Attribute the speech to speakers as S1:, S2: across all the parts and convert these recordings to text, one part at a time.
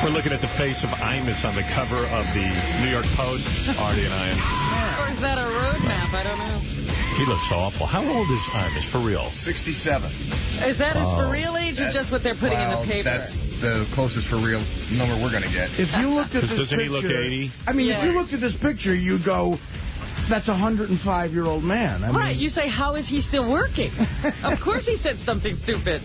S1: We're looking at the face of Imus on the cover of the New York Post, Artie and I.
S2: Or is that a road map? I don't know.
S1: He looks awful. How old is Imus, for real?
S3: 67.
S2: Is that his for real age or just what they're putting in the paper?
S3: That's the closest for real number we're going to get.
S4: If you looked at this
S1: doesn't
S4: picture...
S1: he look 80?
S4: I mean, if you looked at this picture, you'd go... That's a 105-year-old man. I
S2: right,
S4: mean,
S2: you say, how is he still working? Of course he said something stupid.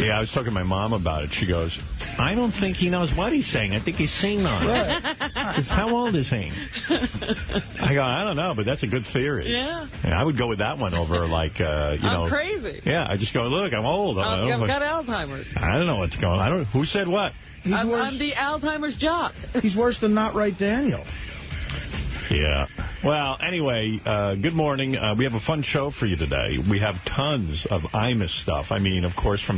S1: Yeah, I was talking to my mom about it. She goes, I don't think he knows what he's saying. I think he's singing on it.
S4: right.
S1: How old is he? I go, I don't know, but that's a good theory.
S2: Yeah.
S1: I would go with that one over, like,
S2: I'm crazy.
S1: Yeah, I just go, look, I'm old.
S2: I've got Alzheimer's.
S1: I don't know what's going on. Who said what?
S2: I'm the Alzheimer's jock.
S4: He's worse than Not Right Daniel.
S1: Yeah. Well, anyway, good morning. We have a fun show for you today. We have tons of Imus stuff. I mean, of course,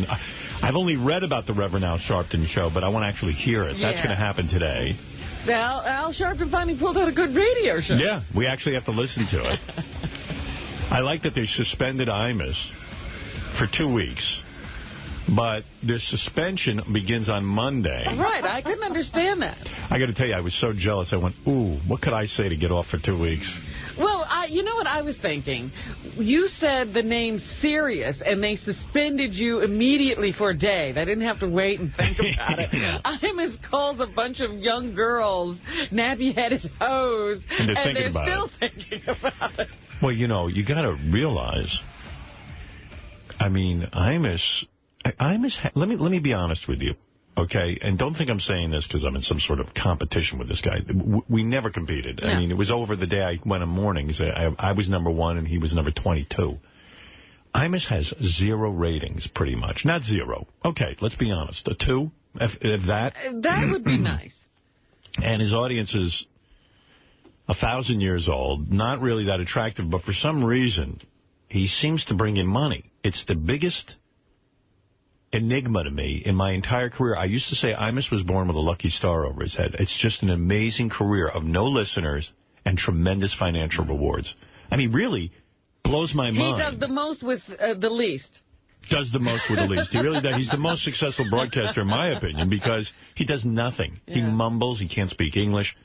S1: I've only read about the Reverend Al Sharpton show, but I want to actually hear it. That's going to happen today.
S2: Al Sharpton finally pulled out a good radio show.
S1: Yeah, we actually have to listen to it. I like that they suspended Imus for 2 weeks. But their suspension begins on Monday.
S2: Right, I couldn't understand that.
S1: I got to tell you, I was so jealous. I went, ooh, what could I say to get off for 2 weeks?
S2: Well, you know what I was thinking? You said the name Sirius, and they suspended you immediately for a day. They didn't have to wait and think about it.
S1: Yeah.
S2: Imus calls a bunch of young girls nappy-headed hoes,
S1: and they're
S2: still thinking about it.
S1: Well, you know, you got to realize, I mean, Imus, let me be honest with you, okay? And don't think I'm saying this because I'm in some sort of competition with this guy. We never competed. No. I mean, it was over the day I went in mornings. I was number 1 and he was number 22. Imus has 0 ratings, pretty much. Not 0. Okay, let's be honest. A 2, if that.
S2: That would be nice.
S1: And his audience is 1,000 years old, not really that attractive, but for some reason, he seems to bring in money. It's the biggest enigma to me in my entire career. I used to say Imus was born with a lucky star over his head. It's just an amazing career of no listeners and tremendous financial rewards. I mean, really blows my mind.
S2: He does the most with the least.
S1: Does the most with the least. He really does. He's the most successful broadcaster, in my opinion, because he does nothing. Yeah. He mumbles. He can't speak English.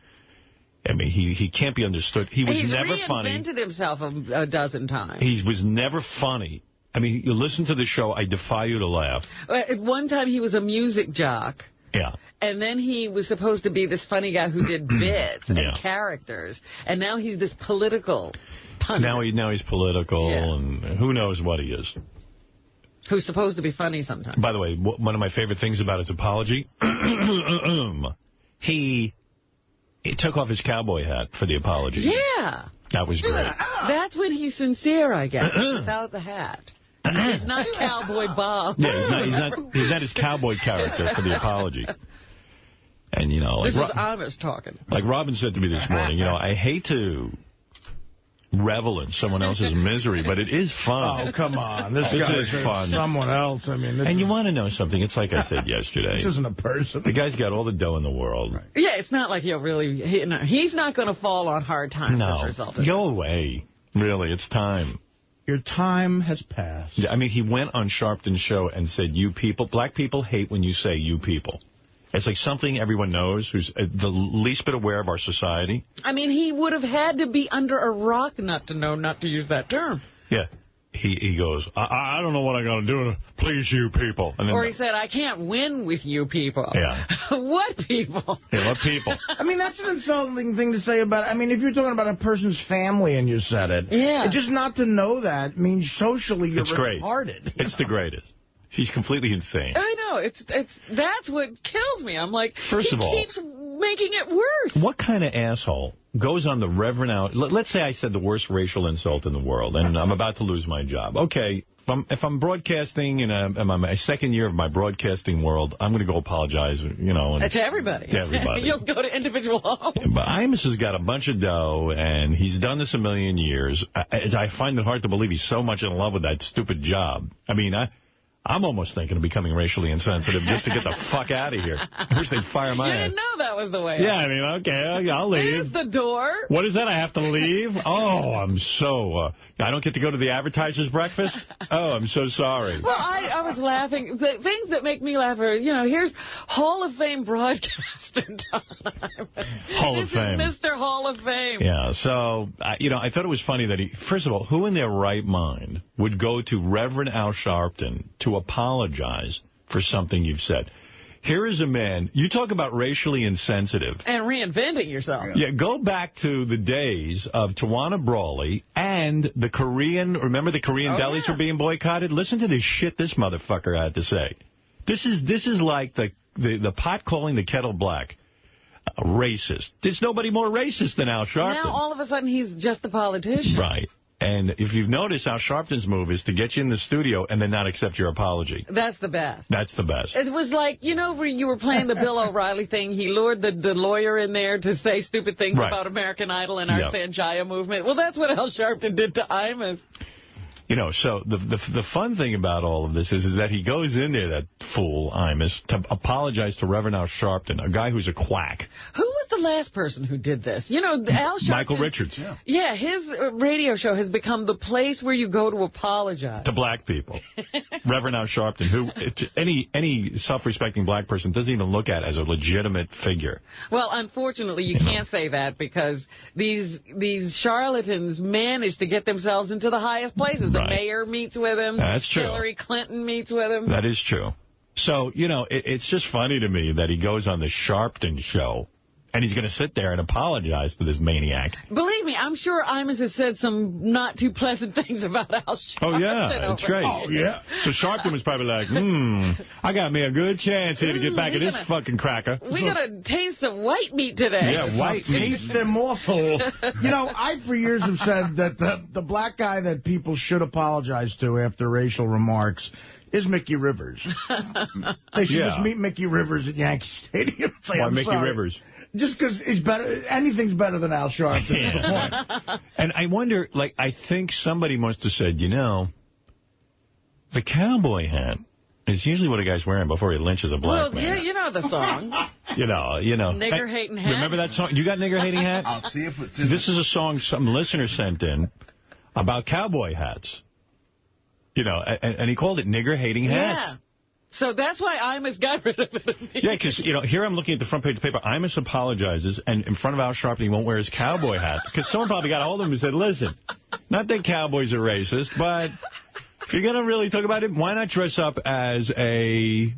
S1: I mean, he can't be understood. He was never funny.
S2: He's reinvented himself a dozen times.
S1: He was never funny. I mean, you listen to the show, I defy you to laugh.
S2: At one time, he was a music jock.
S1: Yeah.
S2: And then he was supposed to be this funny guy who did bits and characters. And now he's this political pundit.
S1: Now he's political, and who knows what he is.
S2: Who's supposed to be funny sometimes.
S1: By the way, one of my favorite things about his apology, he took off his cowboy hat for the apology.
S2: Yeah.
S1: That was great.
S2: That's when he's sincere, I guess, without the hat. He's not Cowboy Bob.
S1: Yeah, he's not his cowboy character for the apology. And, you know,
S2: like... This is Amish talking.
S1: Like Robin said to me this morning, you know, I hate to revel in someone else's misery, but it is fun.
S4: Oh, come on. This
S1: is fun.
S4: Someone else. I mean,
S1: and you want to know something? It's like I said yesterday.
S4: This isn't a person.
S1: The guy's got all the dough in the world. Right.
S2: Yeah, it's not like he'll really... He's not going to fall on hard times as a result of
S1: go away. Really, it's time.
S4: Your time has passed.
S1: I mean, he went on Sharpton's show and said, you people, black people hate when you say you people. It's like something everyone knows who's the least bit aware of our society.
S2: I mean, he would have had to be under a rock not to know not to use that term.
S1: Yeah. He goes, I don't know what I'm going to do to please you people. And then,
S2: or he said, I can't win with you people.
S1: Yeah.
S2: What people?
S1: Yeah, what people?
S4: I mean, that's an insulting thing to say about... I mean, if you're talking about a person's family and you said it, just not to know that means socially you're retarded.
S1: It's the greatest. She's completely insane.
S2: I know. That's what kills me. I'm like,
S1: first of all,
S2: keeps making it worse.
S1: What kind of asshole goes on the Reverend Al... Let's say I said the worst racial insult in the world, and I'm about to lose my job. Okay, if I'm broadcasting and I'm in my second year of my broadcasting world, I'm going to go apologize, you know.
S2: To everybody.
S1: To everybody.
S2: You'll go to individual homes.
S1: Yeah, but Imus has got a bunch of dough, and he's done this a million years. I find it hard to believe he's so much in love with that stupid job. I mean, I'm almost thinking of becoming racially insensitive just to get the fuck out of here. I wish they'd fire my ass.
S2: You didn't know that was the way.
S1: Yeah, I mean, okay, I'll leave.
S2: There's the door.
S1: What is that? I have to leave? Oh, I'm so... I don't get to go to the advertiser's breakfast? Oh, I'm so sorry.
S2: Well, I was laughing. The things that make me laugh are, here's Hall of Fame broadcaster time.
S1: Hall of Fame.
S2: This is Mr. Hall of Fame.
S1: Yeah, so, I thought it was funny that first of all, who in their right mind would go to Reverend Al Sharpton to apologize for something you've said? Here is a man, you talk about racially insensitive.
S2: And reinventing yourself.
S1: Yeah, go back to the days of Tawana Brawley and the Korean, remember the Korean delis were being boycotted? Listen to this shit this motherfucker had to say. This is like the pot calling the kettle black. Racist. There's nobody more racist than Al Sharpton.
S2: Now all of a sudden he's just a politician.
S1: Right. And if you've noticed, Al Sharpton's move is to get you in the studio and then not accept your apology.
S2: That's the best.
S1: That's the best.
S2: It was like, where you were playing the Bill O'Reilly thing. He lured the lawyer in there to say stupid things about American Idol and our Sanjaya movement. Well, that's what Al Sharpton did to Imus.
S1: So the fun thing about all of this is that he goes in there, that fool, Imus, to apologize to Reverend Al Sharpton, a guy who's a quack.
S2: Who was the last person who did this? Al Sharpton.
S1: Michael Richards.
S2: Yeah, his radio show has become the place where you go to apologize.
S1: To black people. Reverend Al Sharpton, who any self-respecting black person doesn't even look at as a legitimate figure.
S2: Well, unfortunately, you can't say that because these charlatans manage to get themselves into the highest places. The mayor meets with him.
S1: That's true.
S2: Hillary Clinton meets with him.
S1: That is true. So, it's just funny to me that he goes on the Sharpton show, and he's going to sit there and apologize to this maniac.
S2: Believe me, I'm sure Imus has said some not too pleasant things about Al Sharpton.
S1: Oh, yeah, that's great.
S4: Oh, yeah.
S1: So Sharpton was probably like, I got me a good chance here to get back at this fucking cracker.
S2: We got to taste some white meat today.
S1: Yeah, white meat.
S4: Taste them awful. I for years have said that the black guy that people should apologize to after racial remarks is Mickey Rivers. They should just meet Mickey Rivers at Yankee Stadium.
S1: Why Mickey Rivers?
S4: Just because he's better. Anything's better than Al Sharpton.
S1: Yeah. And I wonder, I think somebody must have said, the cowboy hat is usually what a guy's wearing before he lynches a black man.
S2: Well, you know the song.
S1: Nigger
S2: hating hat.
S1: Remember that song? You got nigger hating hat?
S3: I'll see if it's in
S1: This is a song some listener sent in about cowboy hats. And he called it nigger hating hats.
S2: Yeah. So that's why Imus got rid of it.
S1: Yeah, because, here I'm looking at the front page of the paper. Imus apologizes, and in front of Al Sharpton, he won't wear his cowboy hat. Because someone probably got a hold of him and said, listen, not that cowboys are racist, but if you're going to really talk about it, why not dress up as a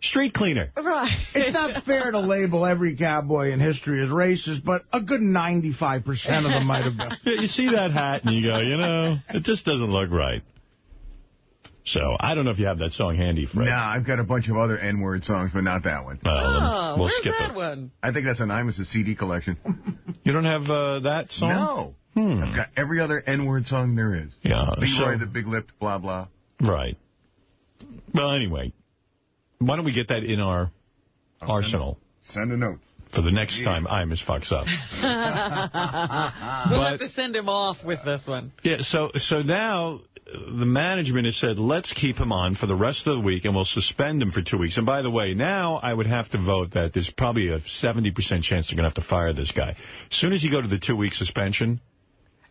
S1: street cleaner?
S2: Right.
S4: It's not fair to label every cowboy in history as racist, but a good 95% of them might have been.
S1: Yeah, you see that hat, and you go, it just doesn't look right. So, I don't know if you have that song handy, Fred.
S3: Nah, I've got a bunch of other N-word songs, but not that one.
S1: We'll skip
S2: that
S1: it.
S2: one?
S3: I think that's on Imus' CD collection.
S1: You don't have that song?
S3: No. I've got every other N-word song there is.
S1: Yeah.
S3: Leroy the Big-Lipped, blah, blah.
S1: Right. Well, anyway, why don't we get that in our arsenal?
S3: Send a note.
S1: For the next time Imus fucks up.
S2: We'll have to send him off with this one.
S1: Yeah, so now the management has said, let's keep him on for the rest of the week, and we'll suspend him for 2 weeks. And by the way, now I would have to vote that there's probably a 70% chance they're going to have to fire this guy. As soon as you go to the 2-week suspension...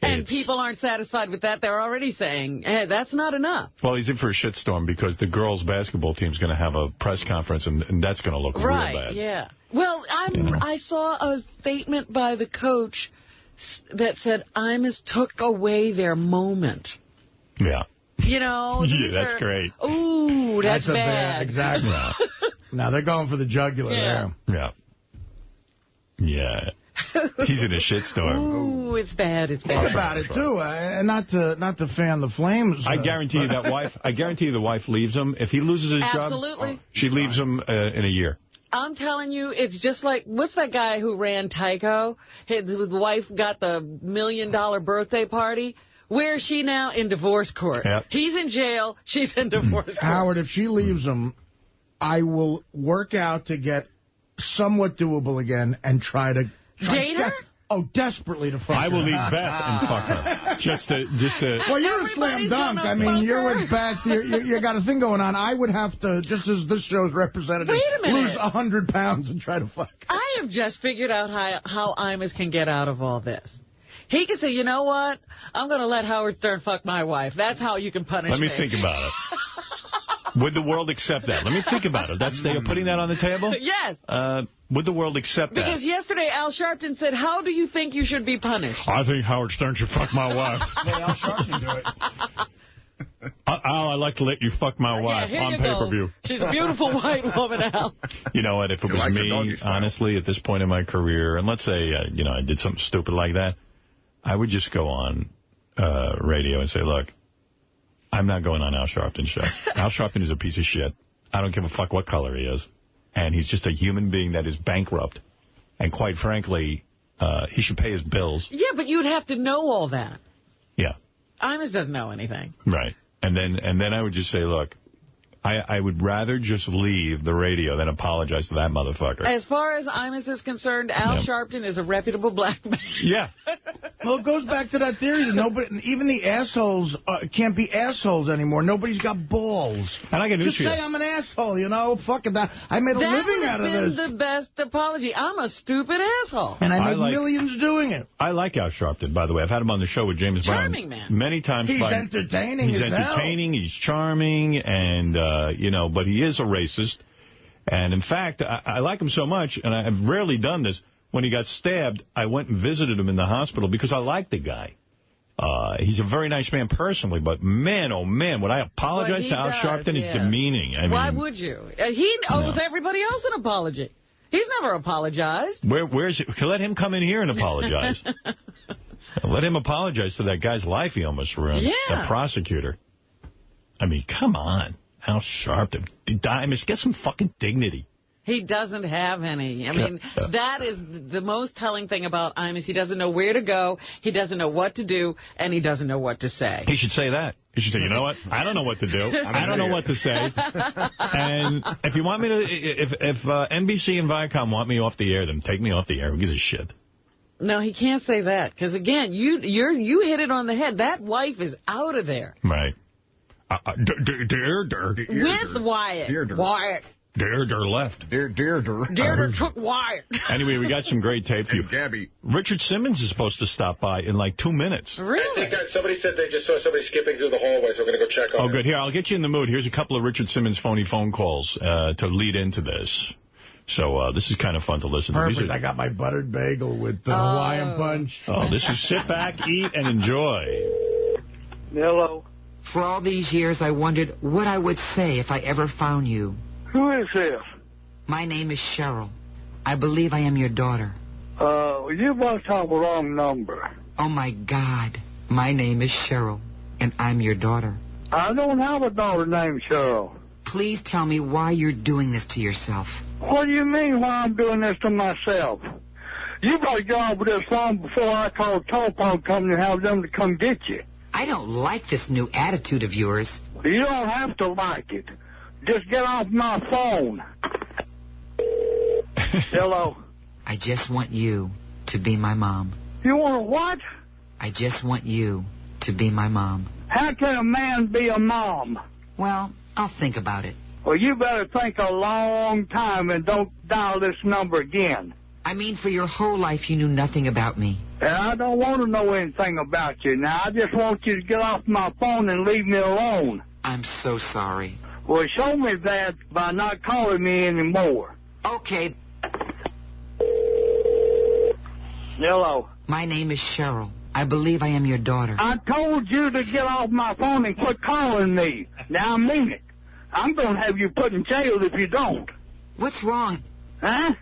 S2: And people aren't satisfied with that. They're already saying, hey, that's not enough.
S1: Well, he's in for a shitstorm because the girls' basketball team's going to have a press conference, and that's going to look real bad.
S2: Right, yeah. Well, I saw a statement by the coach that said Imus took away their moment.
S1: Yeah.
S2: Yeah,
S1: that's great.
S2: Ooh, that's bad.
S4: Exactly. Now they're going for the jugular there.
S1: Yeah. Yeah. He's in a shitstorm.
S2: Ooh, it's bad. It's bad.
S4: Think about it too, and not to fan the flames.
S1: I guarantee you the wife leaves him. If he loses his
S2: job,
S1: she leaves him in a year.
S2: I'm telling you, it's just like, what's that guy who ran Tyco? His wife got the $1 million birthday party. Where is she now? In divorce court.
S1: Yep.
S2: He's in jail. She's in divorce court.
S4: Howard, if she leaves him, I will work out to get somewhat doable again and try to...
S2: Date her?
S4: Oh, desperately to fuck her.
S1: I will leave Beth and fuck her. Just to.
S4: Well, you're a slam dunk. I mean, you're with Beth. You got a thing going on. I would have to, just as this show's representative, lose 100 pounds and try to fuck her.
S2: I have just figured out how Imus can get out of all this. He can say, you know what? I'm going to let Howard Stern fuck my wife. That's how you can punish me.
S1: Let me think about it. Would the world accept that? Let me think about it. They're putting that on the table?
S2: Yes.
S1: Would the world accept that?
S2: Because yesterday Al Sharpton said, how do you think you should be punished?
S1: I think Howard Stern should fuck my wife.
S4: Let Al Sharpton do it.
S1: Al, I'd like to let you fuck my wife on pay-per-view.
S2: She's a beautiful white woman, Al.
S1: You know what? If it was me, honestly, at this point in my career, and let's say, I did something stupid like that, I would just go on radio and say, look, I'm not going on Al Sharpton's show. Al Sharpton is a piece of shit. I don't give a fuck what color he is. And he's just a human being that is bankrupt. And quite frankly, he should pay his bills.
S2: Yeah, but you'd have to know all that.
S1: Yeah.
S2: Imus doesn't know anything.
S1: Right. And then I would just say, look, I would rather just leave the radio than apologize to that motherfucker.
S2: As far as Imus is concerned, Al Sharpton is a reputable black man.
S1: Yeah.
S4: Well, it goes back to that theory that nobody, even the assholes, can't be assholes anymore. Nobody's got balls.
S1: And I get news
S4: just
S1: for you.
S4: say I'm an asshole, Fuck it. I made a living out of this.
S2: That would have been the best apology. I'm a stupid asshole.
S4: And I made millions doing it.
S1: I like Al Sharpton, by the way. I've had him on the show with James Brown.
S2: Charming man.
S1: Many times.
S4: He's entertaining
S1: He's entertaining. He's charming. And, but he is a racist. And, in fact, I like him so much, and I've rarely done this. When he got stabbed, I went and visited him in the hospital because I like the guy. He's a very nice man personally, but man, oh man, would I apologize to Al Sharpton? It's demeaning.
S2: Why would you? He owes everybody else an apology. He's never apologized.
S1: Where's it? Let him come in here and apologize. Let him apologize to that guy's life he almost ruined.
S2: Yeah.
S1: The prosecutor. I mean, come on. Al Sharpton. Imus, get some fucking dignity.
S2: He doesn't have any. I mean, that is the most telling thing about Imus. He doesn't know where to go, he doesn't know what to do, and he doesn't know what to say.
S1: He should say that. He should say, you know what? I don't know what to do. I don't know what to say. And if you want me to, if NBC and Viacom want me off the air, then take me off the air. Who gives a shit?
S2: No, he can't say that. Because, again, you hit it on the head. That wife is out of there.
S1: Right.
S2: With Wyatt. Wyatt.
S1: Deirdre left.
S3: Deirdre
S2: took Wyatt.
S1: Anyway, we got some great tape for you.
S3: Gabby.
S1: Richard Simmons is supposed to stop by in like 2 minutes.
S2: Really?
S5: Somebody said they just saw somebody skipping through the hallway, so we're going to go check on it.
S1: Oh, good. Here, I'll get you in the mood. Here's a couple of Richard Simmons phony phone calls to lead into this. So this is kind of fun to listen to.
S4: Perfect. I got my buttered bagel with the Hawaiian punch.
S1: Oh, this is sit back, eat, and enjoy.
S6: Hello.
S7: For all these years, I wondered what I would say if I ever found you.
S6: Who is this?
S7: My name is Cheryl. I believe I am your daughter.
S6: You must have a wrong number.
S7: Oh, my God. My name is Cheryl, and I'm your daughter.
S6: I don't have a daughter named Cheryl.
S7: Please tell me why you're doing this to yourself.
S6: What do you mean why I'm doing this to myself? You better get off with this phone before I call the telephone company and have them to come get you.
S7: I don't like this new attitude of yours.
S6: You don't have to like it. Just get off my phone. Hello?
S7: I just want you to be my mom.
S6: You want what?
S7: I just want you to be my mom.
S6: How can a man be a mom?
S7: Well, I'll think about it.
S6: Well, you better think a long time and don't dial this number again.
S7: I mean, for your whole life, you knew nothing about me.
S6: And I don't want to know anything about you. Now, I just want you to get off my phone and leave me alone.
S7: I'm so sorry.
S6: Well, show me that by not calling me anymore.
S7: Okay.
S6: Hello.
S7: My name is Cheryl. I believe I am your daughter.
S6: I told you to get off my phone and quit calling me. Now, I mean it. I'm going to have you put in jail if you don't.
S7: What's wrong?
S6: Huh?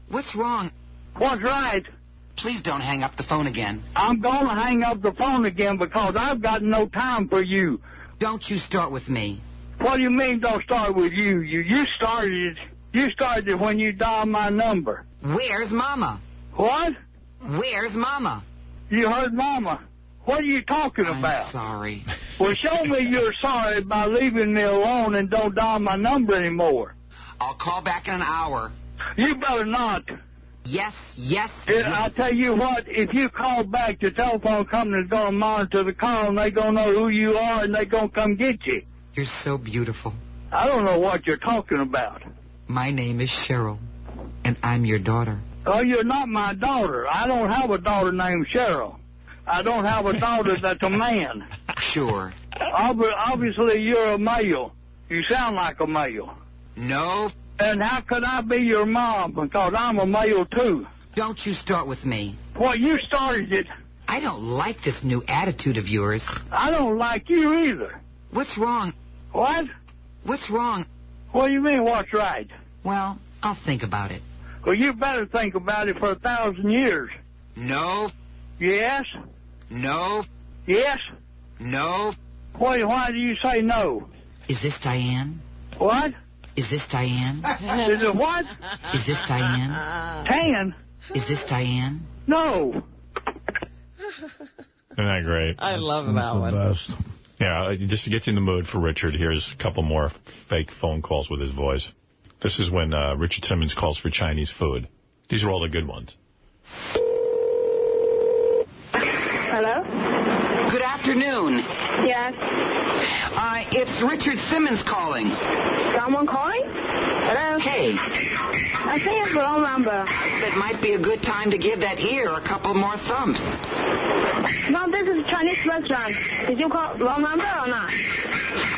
S7: What's wrong?
S6: What's right?
S7: Please don't hang up the phone again.
S6: I'm going to hang up the phone again because I've got no time for you.
S7: Don't you start with me.
S6: What do you mean don't start with you? You started it when you dialed my number.
S7: Where's Mama?
S6: What?
S7: Where's Mama?
S6: You heard Mama. What are you talking about?
S7: I'm sorry.
S6: Well, show me you're sorry by leaving me alone and don't dial my number anymore.
S7: I'll call back in an hour.
S6: You better not.
S7: Yes, yes.
S6: I'll tell you what, if you call back, the telephone company's going to monitor the call, and they're going to know who you are, and they're going to come get you.
S7: You're so beautiful.
S6: I don't know what you're talking about.
S7: My name is Cheryl, and I'm your daughter.
S6: Oh, you're not my daughter. I don't have a daughter named Cheryl. I don't have a daughter that's a man.
S7: Sure.
S6: Obviously, you're a male. You sound like a male.
S7: No.
S6: And how could I be your mom? Because I'm a male, too.
S7: Don't you start with me.
S6: Well, you started it.
S7: I don't like this new attitude of yours.
S6: I don't like you either.
S7: What's wrong?
S6: What?
S7: What's wrong?
S6: What do you mean, what's right?
S7: Well, I'll think about it.
S6: Well, you better think about it for 1,000 years.
S7: No.
S6: Yes?
S7: No.
S6: Yes?
S7: No.
S6: Why do you say no?
S7: Is this Diane?
S6: What?
S7: Is this Diane?
S6: Is it what?
S7: Is this Diane?
S6: Tan?
S7: Is this Diane?
S6: No.
S1: Isn't that great?
S2: I love that one.
S4: Best.
S1: Yeah, just to get you in the mood for Richard, here's a couple more fake phone calls with his voice. This is when Richard Simmons calls for Chinese food. These are all the good ones.
S8: Hello?
S7: Good afternoon.
S8: Yes.
S7: It's Richard Simmons calling.
S8: Someone calling? Hello?
S7: Hey,
S8: I think it's the wrong number.
S7: it might be a good time to give that ear a couple more thumps.
S8: No, this is a Chinese restaurant. Did you call wrong number or not?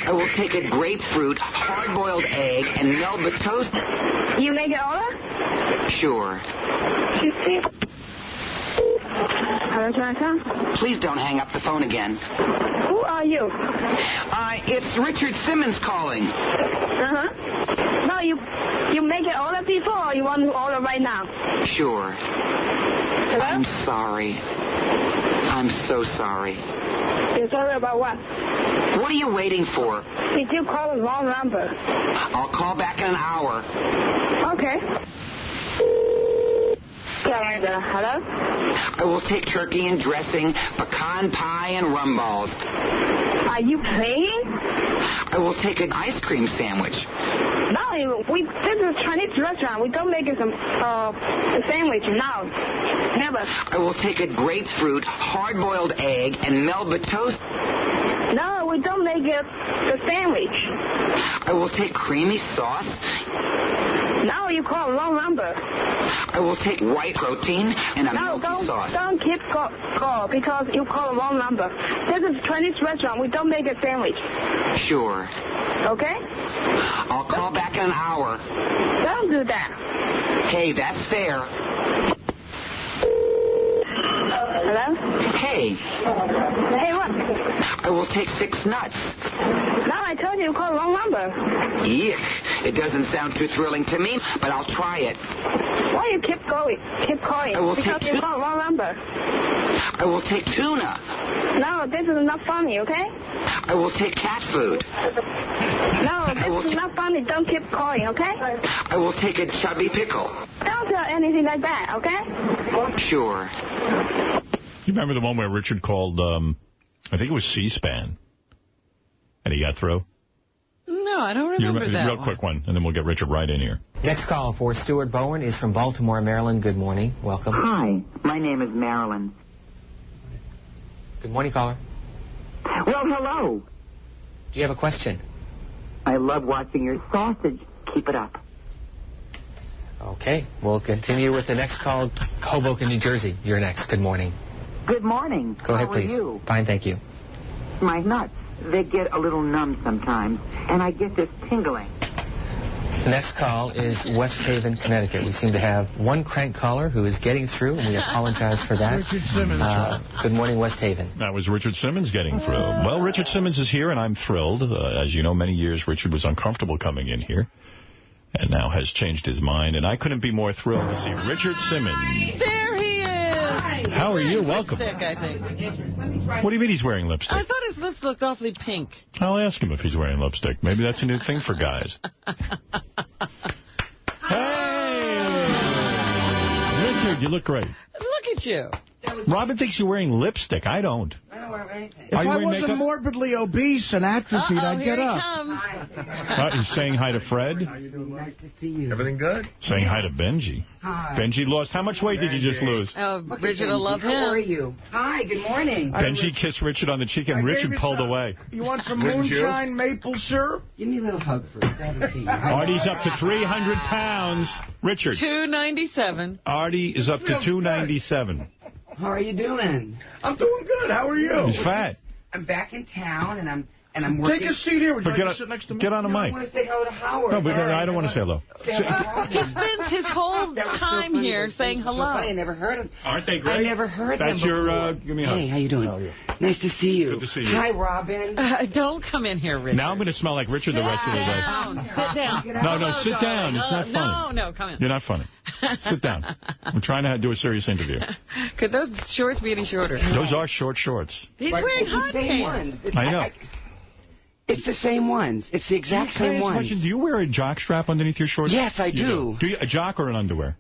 S7: I will take a grapefruit, hard-boiled egg, and Melba toast.
S8: You make an order?
S7: Sure.
S8: Hello, Chinatown?
S7: Please don't hang up the phone again.
S8: Who are you?
S7: It's Richard Simmons calling.
S8: Uh-huh. No, you make an order before or you want to order right now?
S7: Sure.
S8: Hello?
S7: I'm sorry. I'm so sorry.
S8: You're sorry about what?
S7: What are you waiting for?
S8: Did you call the wrong number?
S7: I'll call back in an hour.
S8: Okay. Hello?
S7: I will take turkey and dressing, pecan pie, and rum balls.
S8: Are you playing?
S7: I will take an ice cream sandwich.
S8: No, this is a Chinese restaurant. We don't make a sandwich. No. Never.
S7: I will take a grapefruit, hard-boiled egg, and Melba toast.
S8: No, we don't make the sandwich.
S7: I will take creamy sauce.
S8: No, you call wrong number.
S7: I will take white protein and a milky sauce.
S8: Don't keep call because you call wrong number. This is a Chinese restaurant. We don't make a sandwich.
S7: Sure.
S8: Okay?
S7: I'll call back in an hour.
S8: Don't do that.
S7: Hey, that's fair.
S8: Hello?
S7: Hey.
S8: Hey, what?
S7: I will take 6 nuts.
S8: No, I told you call wrong number.
S7: Yuck. It doesn't sound too thrilling to me, but I'll try it.
S8: Why you keep calling?
S7: I will
S8: because
S7: take
S8: you call wrong number.
S7: I will take tuna.
S8: No, this is not funny, okay?
S7: I will take cat food.
S8: No, this is not funny. Don't keep calling, okay?
S7: I will take a chubby pickle.
S8: Don't tell anything like that, okay?
S7: Sure.
S1: You remember the one where Richard called, I think it was C-SPAN, and he got through?
S2: No, I don't remember that
S1: Real quick one, and then we'll get Richard right in here.
S9: Next call for Stuart Bowen is from Baltimore, Maryland. Good morning. Welcome.
S10: Hi, my name is Marilyn.
S9: Good morning, caller.
S10: Well, hello.
S9: Do you have a question?
S10: I love watching your sausage. Keep it up.
S9: Okay, we'll continue with the next call. Hoboken, New Jersey. You're next. Good morning.
S10: Good morning.
S9: Go ahead, please.
S10: How are you?
S9: Fine, thank you.
S10: My nuts, they get a little numb sometimes, and I get this tingling.
S9: The next call is West Haven, Connecticut. We seem to have one crank caller who is getting through, and we apologize for that.
S4: Richard Simmons.
S9: Good morning, West Haven.
S1: That was Richard Simmons getting through. Well, Richard Simmons is here, and I'm thrilled. As you know, many years Richard was uncomfortable coming in here, and now has changed his mind. And I couldn't be more thrilled to see Richard Simmons.
S2: There he is.
S1: How are you? Welcome.
S2: Lipstick, I think.
S1: What do you mean he's wearing lipstick?
S2: I thought his lips looked awfully pink.
S1: I'll ask him if he's wearing lipstick. Maybe that's a new thing for guys. Hey! Richard, you look great.
S2: Look at you.
S1: Robin thinks you're wearing lipstick. I don't.
S11: I don't wear
S10: anything.
S4: If I wasn't morbidly obese and atrophied, I'd get up.
S1: He's saying hi to Fred.
S10: Nice to see you.
S3: Everything good?
S1: Saying hi to Benji.
S10: Hi.
S1: Benji lost. How much weight did you just lose?
S2: Richard will love him.
S10: How are you? Hi, good morning.
S1: Benji kissed Richard on the cheek, and Richard pulled away.
S4: You want some moonshine maple syrup?
S10: Give me a little hug first. I haven't seen you.
S1: Artie's up to 300 pounds. Richard.
S2: 297.
S1: Artie is up to 297.
S10: How are you doing?
S4: I'm doing good. How are you?
S1: He's fat.
S10: I'm back in town, and I'm working.
S4: Take a seat here. Would you like to sit next to me?
S1: Get on a
S10: I
S1: mic.
S10: want to say hello to Howard.
S1: No, but I don't want to say hello.
S2: He spends his whole time here saying hello.
S10: I never heard of.
S1: Aren't they great?
S10: I never heard
S1: That's
S10: them before.
S1: your, give me a hug.
S10: Hey, how you doing? Nice to see you.
S1: Good to see you.
S10: Hi, Robin.
S2: Don't come in here, Richard.
S1: Now I'm going to smell like Richard the rest of the day.
S2: Sit down.
S1: No, sit down. It's not funny.
S2: No, come in.
S1: You're not funny. Sit down. I'm trying to do a serious interview.
S2: Could those shorts be any shorter?
S1: Those are short shorts.
S2: He's wearing hot pants.
S1: I know.
S10: It's the same ones. It's the exact same ones.
S1: Question, do you wear a jock strap underneath your shorts?
S10: Yes, I do.
S1: Do you a jock or an underwear?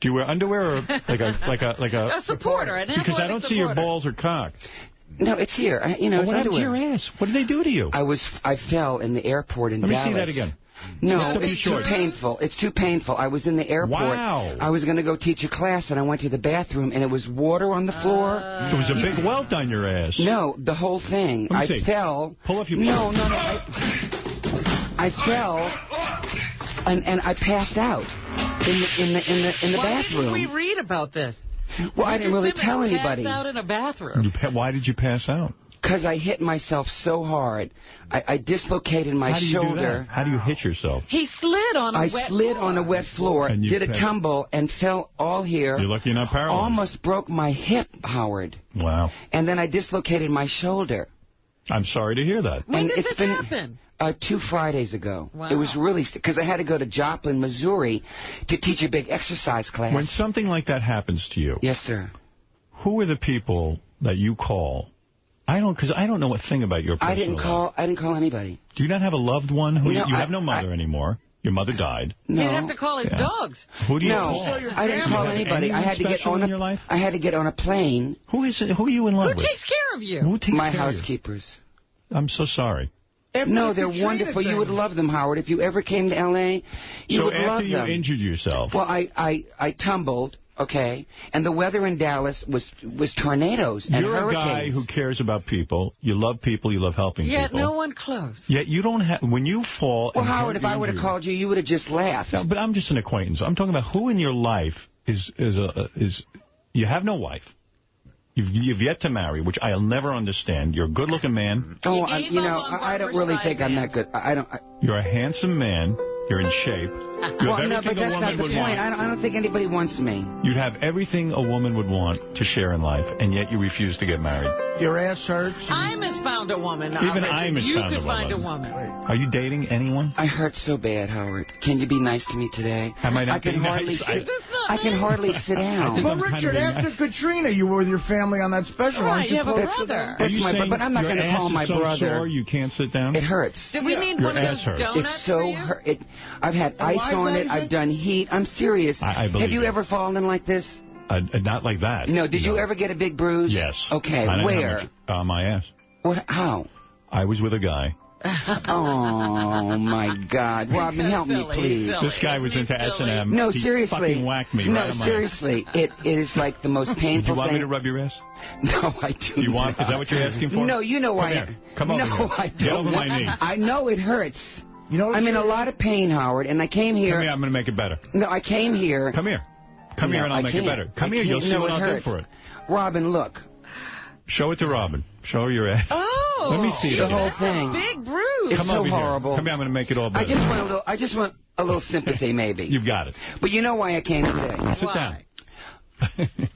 S1: Do you wear underwear or like a
S2: supporter?
S1: Because I don't see your balls or cock.
S10: No, it's here. It's
S1: what happened to
S10: underwear.
S1: your ass? What did they do to you?
S10: I fell in the airport in Dallas.
S1: Let me see that again.
S10: No, it's too painful. It's too painful. I was in the airport.
S1: Wow.
S10: I was going to go teach a class, and I went to the bathroom, and it was water on the floor.
S1: There was a big welt on your ass.
S10: No, the whole thing. I fell.
S1: Pull off your
S10: No. I fell, and I passed out in the bathroom.
S2: Why didn't we read about this?
S10: Well, I didn't really tell anybody.
S2: Passed out in a bathroom.
S1: Why did you pass out?
S10: Because I hit myself so hard. I dislocated my shoulder.
S1: How do you hit yourself?
S2: He slid on a wet floor.
S10: I slid on a wet floor, did a tumble, and fell all here.
S1: You're lucky you're not paralyzed.
S10: Almost broke my hip, Howard.
S1: Wow.
S10: And then I dislocated my shoulder.
S1: I'm sorry to hear that.
S2: When did this happen?
S10: 2 Fridays ago.
S2: Wow.
S10: It was really... Because I had to go to Joplin, Missouri to teach a big exercise class.
S1: When something like that happens to you...
S10: Yes, sir.
S1: Who are the people that you call... Because I don't know a thing about your personal life.
S10: I didn't call anybody.
S1: Do you not have a loved one? You have no mother anymore. Your mother died.
S10: No.
S2: You'd have to call his dogs.
S1: Who do you
S10: call? I didn't call anybody. I had to get on
S1: your life?
S10: I had to get on a plane.
S1: Who are you in love with?
S2: Who takes care of you?
S1: Who takes
S10: My
S1: care of you?
S10: housekeepers.
S1: I'm so sorry.
S10: No, they're wonderful. You would love them, Howard. If you ever came to L.A., you would love them.
S1: So after you injured yourself...
S10: Well, I tumbled, okay, and the weather in Dallas was tornadoes and
S1: You're
S10: hurricanes.
S1: a guy who cares about people. You love people. You love helping people.
S2: Yet no one close.
S1: Yet you don't have... When you fall...
S10: Well, Howard, if I would have called you, you would have just laughed.
S1: No, but I'm just an acquaintance. I'm talking about who in your life is you have no wife. You've yet to marry, which I'll never understand. You're a good-looking man.
S10: Oh, I don't really think I'm that good.
S1: You're a handsome man. You're in shape.
S10: Well, no, but that's not the point. I don't think anybody wants me.
S1: You'd have everything a woman would want to share in life, and yet you refuse to get married.
S4: Your ass hurts.
S2: Imus found a woman.
S1: Even Imus found a woman.
S2: You could find a woman.
S1: Are you dating anyone?
S10: I hurt so bad, Howard. Can you be nice to me today?
S1: I
S10: can hardly sit down.
S4: Well, Richard, after Katrina, you were with your family on that special.
S2: Right, you have a brother.
S10: That's my brother, but I'm not going to call my brother.
S1: Sore you can't sit down?
S10: It hurts.
S2: Did we need one of those donuts?
S10: It's so hurt. I've had ice on it. I've done heat. I'm serious.
S1: I believe
S10: Have you ever fallen like this?
S1: Not like that.
S10: No. Did you ever get a big bruise?
S1: Yes.
S10: Okay. Where?
S1: My ass.
S10: What? How?
S1: I was with a guy.
S10: Oh, my God. Robin, help me, please.
S1: This guy was into S&M.
S10: No,
S1: he
S10: seriously.
S1: Fucking whacked me.
S10: No, seriously. It is like the most painful thing.
S1: Do you want me to rub your ass?
S10: No, I do not.
S1: Is that what you're asking for?
S10: No, you know why.
S1: Come over here.
S10: No, I don't.
S1: Get over my knee.
S10: I know it hurts. I'm in a lot of pain, Howard, and I came here.
S1: Come here, I'm going to make it better.
S10: No, I came here.
S1: Come here. Come here and I'll make it better. Come here, you'll see what I'll do for it.
S10: Robin, look.
S1: Show it to Robin. Show her your ass.
S2: Oh,
S1: let me see
S10: the whole thing.
S2: Big bruise.
S10: It's so horrible.
S1: Come here, I'm going to make it all better.
S10: I just want a little sympathy, maybe.
S1: You've got it.
S10: But you know why I came today.
S1: Sit down.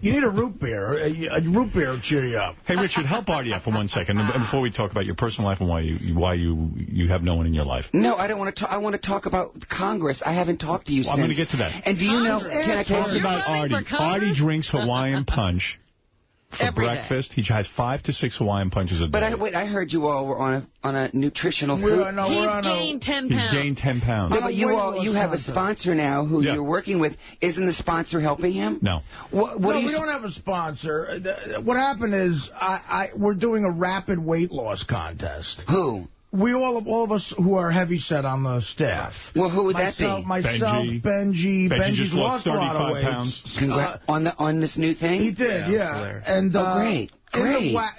S4: You need a root beer. A root beer will cheer you up.
S1: Hey, Richard, help Artie out for 1 second before we talk about your personal life and why you have no one in your life.
S10: No, I don't want to talk. I want to talk about Congress. I haven't talked to you since.
S1: I'm going to get to that.
S10: And do you know? Can I tell you
S1: about Artie? Artie drinks Hawaiian punch. for
S2: Every
S1: breakfast. He has 5 to 6 Hawaiian punches a day.
S10: But I heard you all were on a nutritional food.
S2: He's gained 10 pounds.
S1: He's gained 10 pounds.
S10: Yeah, but you have a sponsor now who you're working with. Isn't the sponsor helping him?
S1: No.
S4: We don't have a sponsor. What happened is we're doing a rapid weight loss contest.
S10: Who?
S4: We all of us who are heavy set on the staff.
S10: Well, who would that be?
S4: Myself, Benji. Benji's lost a lot of weight.
S10: Pounds. On this new thing?
S4: He did, yeah. And
S10: great.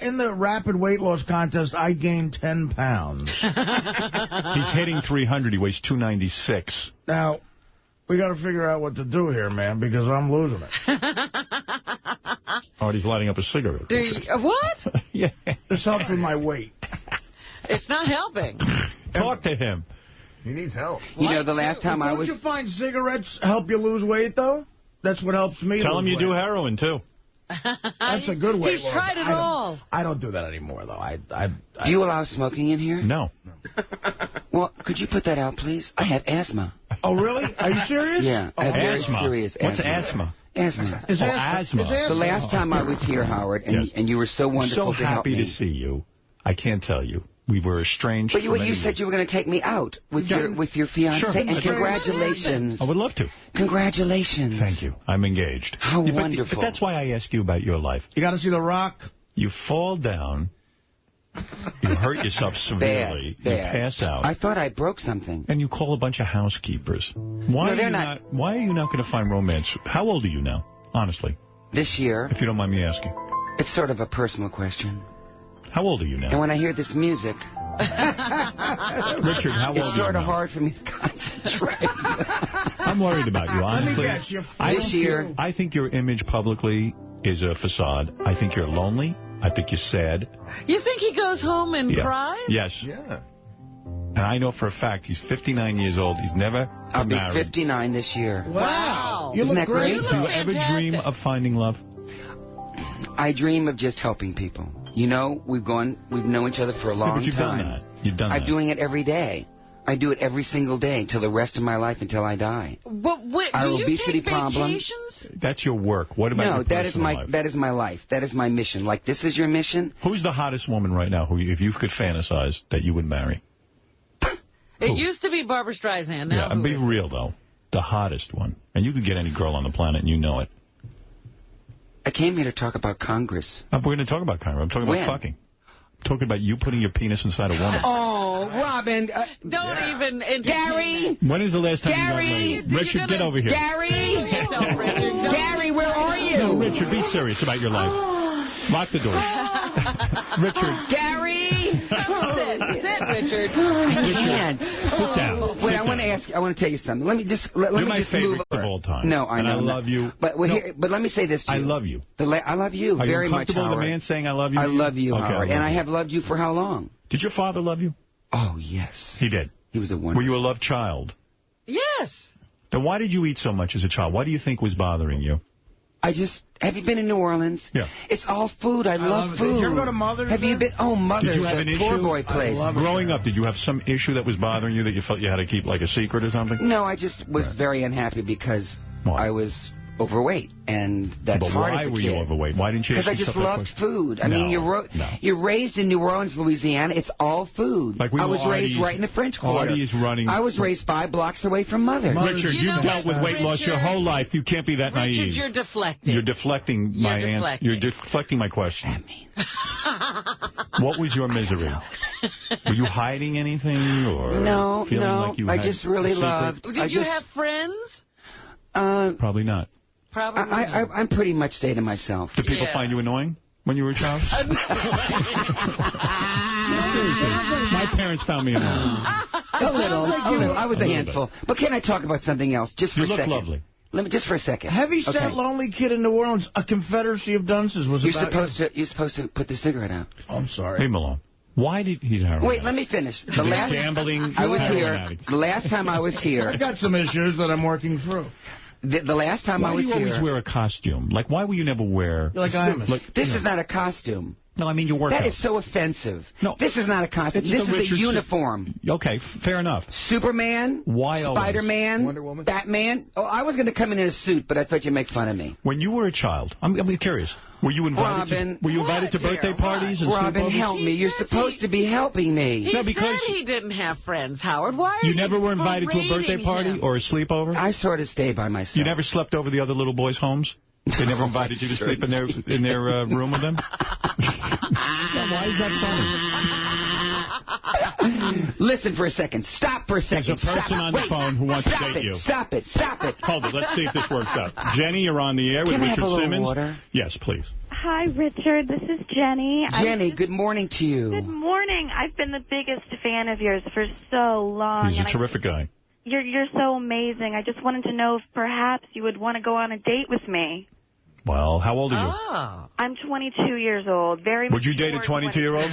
S4: In the rapid weight loss contest, I gained 10 pounds.
S1: He's hitting 300. He weighs 296.
S4: Now, we got to figure out what to do here, man, because I'm losing it.
S1: He's lighting up a cigarette.
S2: What?
S1: Yeah.
S4: This helps with my weight.
S2: It's not helping.
S1: Talk to him.
S3: He needs help.
S10: You know, the last time I was...
S4: Don't you find cigarettes help you lose weight, though? That's what helps me
S1: Tell him you do heroin, too.
S4: That's a good weight loss.
S2: He's tried it all.
S4: I don't do that anymore, though.
S10: Do you allow smoking in here?
S1: No.
S10: Well, could you put that out, please? I have asthma.
S4: Oh, really? Are you serious?
S10: Yeah. I have very serious asthma.
S1: What's asthma?
S10: Asthma.
S1: Asthma.
S10: The last time I was here, Howard, and you were so wonderful to help me.
S1: So happy to see you. I can't tell you. We were estranged.
S10: But you said you were going to take me out with your fiancé.
S1: Sure.
S10: And congratulations.
S1: I would love to.
S10: Congratulations.
S1: Thank you. I'm engaged.
S10: How wonderful.
S1: But that's why I asked you about your life.
S4: You got to see The Rock.
S1: You fall down. You hurt yourself severely.
S10: Bad.
S1: You pass out.
S10: I thought I broke something.
S1: And you call a bunch of housekeepers. Why are you not going to find romance? How old are you now, honestly?
S10: This year.
S1: If you don't mind me asking.
S10: It's sort of a personal question.
S1: How old are you now?
S10: And when I hear this music...
S1: Richard, how old are you
S10: It's sort of hard for me to concentrate.
S1: I'm worried about you, honestly.
S4: Let me guess,
S10: this year...
S1: I think your image publicly is a facade. I think you're lonely. I think you're sad.
S2: You think he goes home and cries?
S1: Yes.
S3: Yeah.
S1: And I know for a fact he's 59 years old. He's never
S10: I'll
S1: married.
S10: be 59 this year.
S2: Wow.
S4: You look great.
S2: You
S1: Do you ever dream of finding love?
S10: I dream of just helping people. You know, we've known each other for a long time.
S1: But you've done that. You've done that.
S10: I'm doing it every day. I do it every single day till the rest of my life until I die.
S2: But
S10: Our
S2: do you
S10: obesity
S2: take
S10: problem.
S2: vacations?
S1: That's your work. What about your personal life?
S10: That is my life. That is my mission. Like, this is your mission?
S1: Who's the hottest woman right now who, if you could fantasize, that you would marry?
S2: It used to be Barbara Streisand. Now
S1: and be real, though. The hottest one. And you could get any girl on the planet, and you know it.
S10: I came here to talk about Congress.
S1: We're going to talk about Congress. I'm talking about fucking. I'm talking about you putting your penis inside a woman.
S10: Oh, Robin.
S2: Don't even entertain
S10: Gary.
S1: When is the last time
S10: Gary.
S1: you got laid? Richard, get over here.
S10: Gary. Gary, where are you?
S1: No, Richard, be serious about your life. Lock the door. Richard.
S10: Gary.
S2: Sit, Richard.
S10: I can't.
S1: Sit down.
S10: Wait, I want to ask you. I want to tell you something. Let me just
S1: You're
S10: me
S1: my
S10: just
S1: favorite
S10: move
S1: of all time.
S10: No, I know.
S1: And I love you.
S10: But but let me say this to you.
S1: I love you.
S10: I love you very much,
S1: Are you comfortable
S10: Howard.
S1: with a man saying I love you?
S10: I love you,
S1: okay,
S10: Howard. And I have loved you for how long?
S1: Did your father love you?
S10: Oh, yes.
S1: He did.
S10: He was a wonderful.
S1: Were you a love child?
S2: Yes.
S1: Then why did you eat so much as a child? What do you think was bothering you?
S10: Have you been in New Orleans?
S1: Yeah.
S10: It's all food. I love food.
S4: Did you ever go to Mother's?
S10: Have you been? Oh, Mother's.
S1: Did you have an
S10: poor
S1: issue?
S10: boy place.
S1: Growing up, did you have some issue that was bothering you that you felt you had to keep like a secret or something?
S10: No, I just was very unhappy because I was overweight, and that's hard as a kid.
S1: Why were you overweight? Why didn't you?
S10: Because I just loved food. I mean, you're raised in New Orleans, Louisiana. It's all food.
S1: Like
S10: I was raised right in the French Quarter.
S1: Artie is running.
S10: I was raised 5 blocks away from Mother's.
S1: Richard, you've dealt with weight loss your whole life. You can't be that naive.
S2: Richard, you're deflecting.
S1: You're deflecting my answer. You're deflecting my question. What was your misery? Were you hiding anything, or
S10: no?
S1: Like you
S10: I
S1: had
S10: just really
S1: a secret?
S10: loved.
S2: Did you have friends?
S1: Probably not.
S2: Probably not.
S10: I'm pretty much stay to myself.
S1: Did people find you annoying when you were a child? Seriously, my parents found me annoying.
S10: A little. I was a handful. But can I talk about something else just for a second?
S1: You look lovely.
S10: Let me just for a second.
S4: Heavy set, lonely kid in New Orleans. A Confederacy of Dunces was
S10: You're supposed to put the cigarette out.
S4: Oh, I'm sorry.
S1: Leave him alone. Why did he's heroin?
S10: Wait, let me finish.
S1: The last gambling.
S10: I was here. The last time I was here.
S4: I got some issues that I'm working through.
S10: The last time I was here.
S1: Why do you always wear a costume? Like, why will you never wear...
S4: Like I am.
S10: This is not a costume.
S1: No, I mean your workout.
S10: That is so offensive.
S1: No.
S10: This is not a costume. This is a uniform.
S1: Okay, fair enough.
S10: Superman, Spider-Man,
S3: Wonder Woman,
S10: Batman. Oh, I was going to come in a suit, but I thought you'd make fun of me.
S1: When you were a child, I'm curious. Were you invited to birthday parties? And
S10: Robin, help me. You're supposed to be helping me.
S2: He said he didn't have friends, Howard. Why are
S1: you never were invited to a birthday party or a sleepover?
S10: I sort of stay by myself.
S1: You never slept over the other little boys' homes? They never invited you to sleep in their room with them? Why is that funny?
S10: Listen for a second. Stop for a second.
S1: There's a person on the phone who wants to date you.
S10: Stop it. Stop it.
S1: Hold it. Let's see if this works out. Jenny, you're on the air with Richard Simmons.
S10: Water?
S1: Yes, please.
S11: Hi, Richard. This is Jenny.
S10: Jenny, good morning to you.
S11: Good morning. I've been the biggest fan of yours for so long.
S1: He's a terrific guy.
S11: You're so amazing. I just wanted to know if perhaps you would want to go on a date with me.
S1: Well, how old are you?
S11: I'm 22 years old.
S1: Would you date a 22-year-old?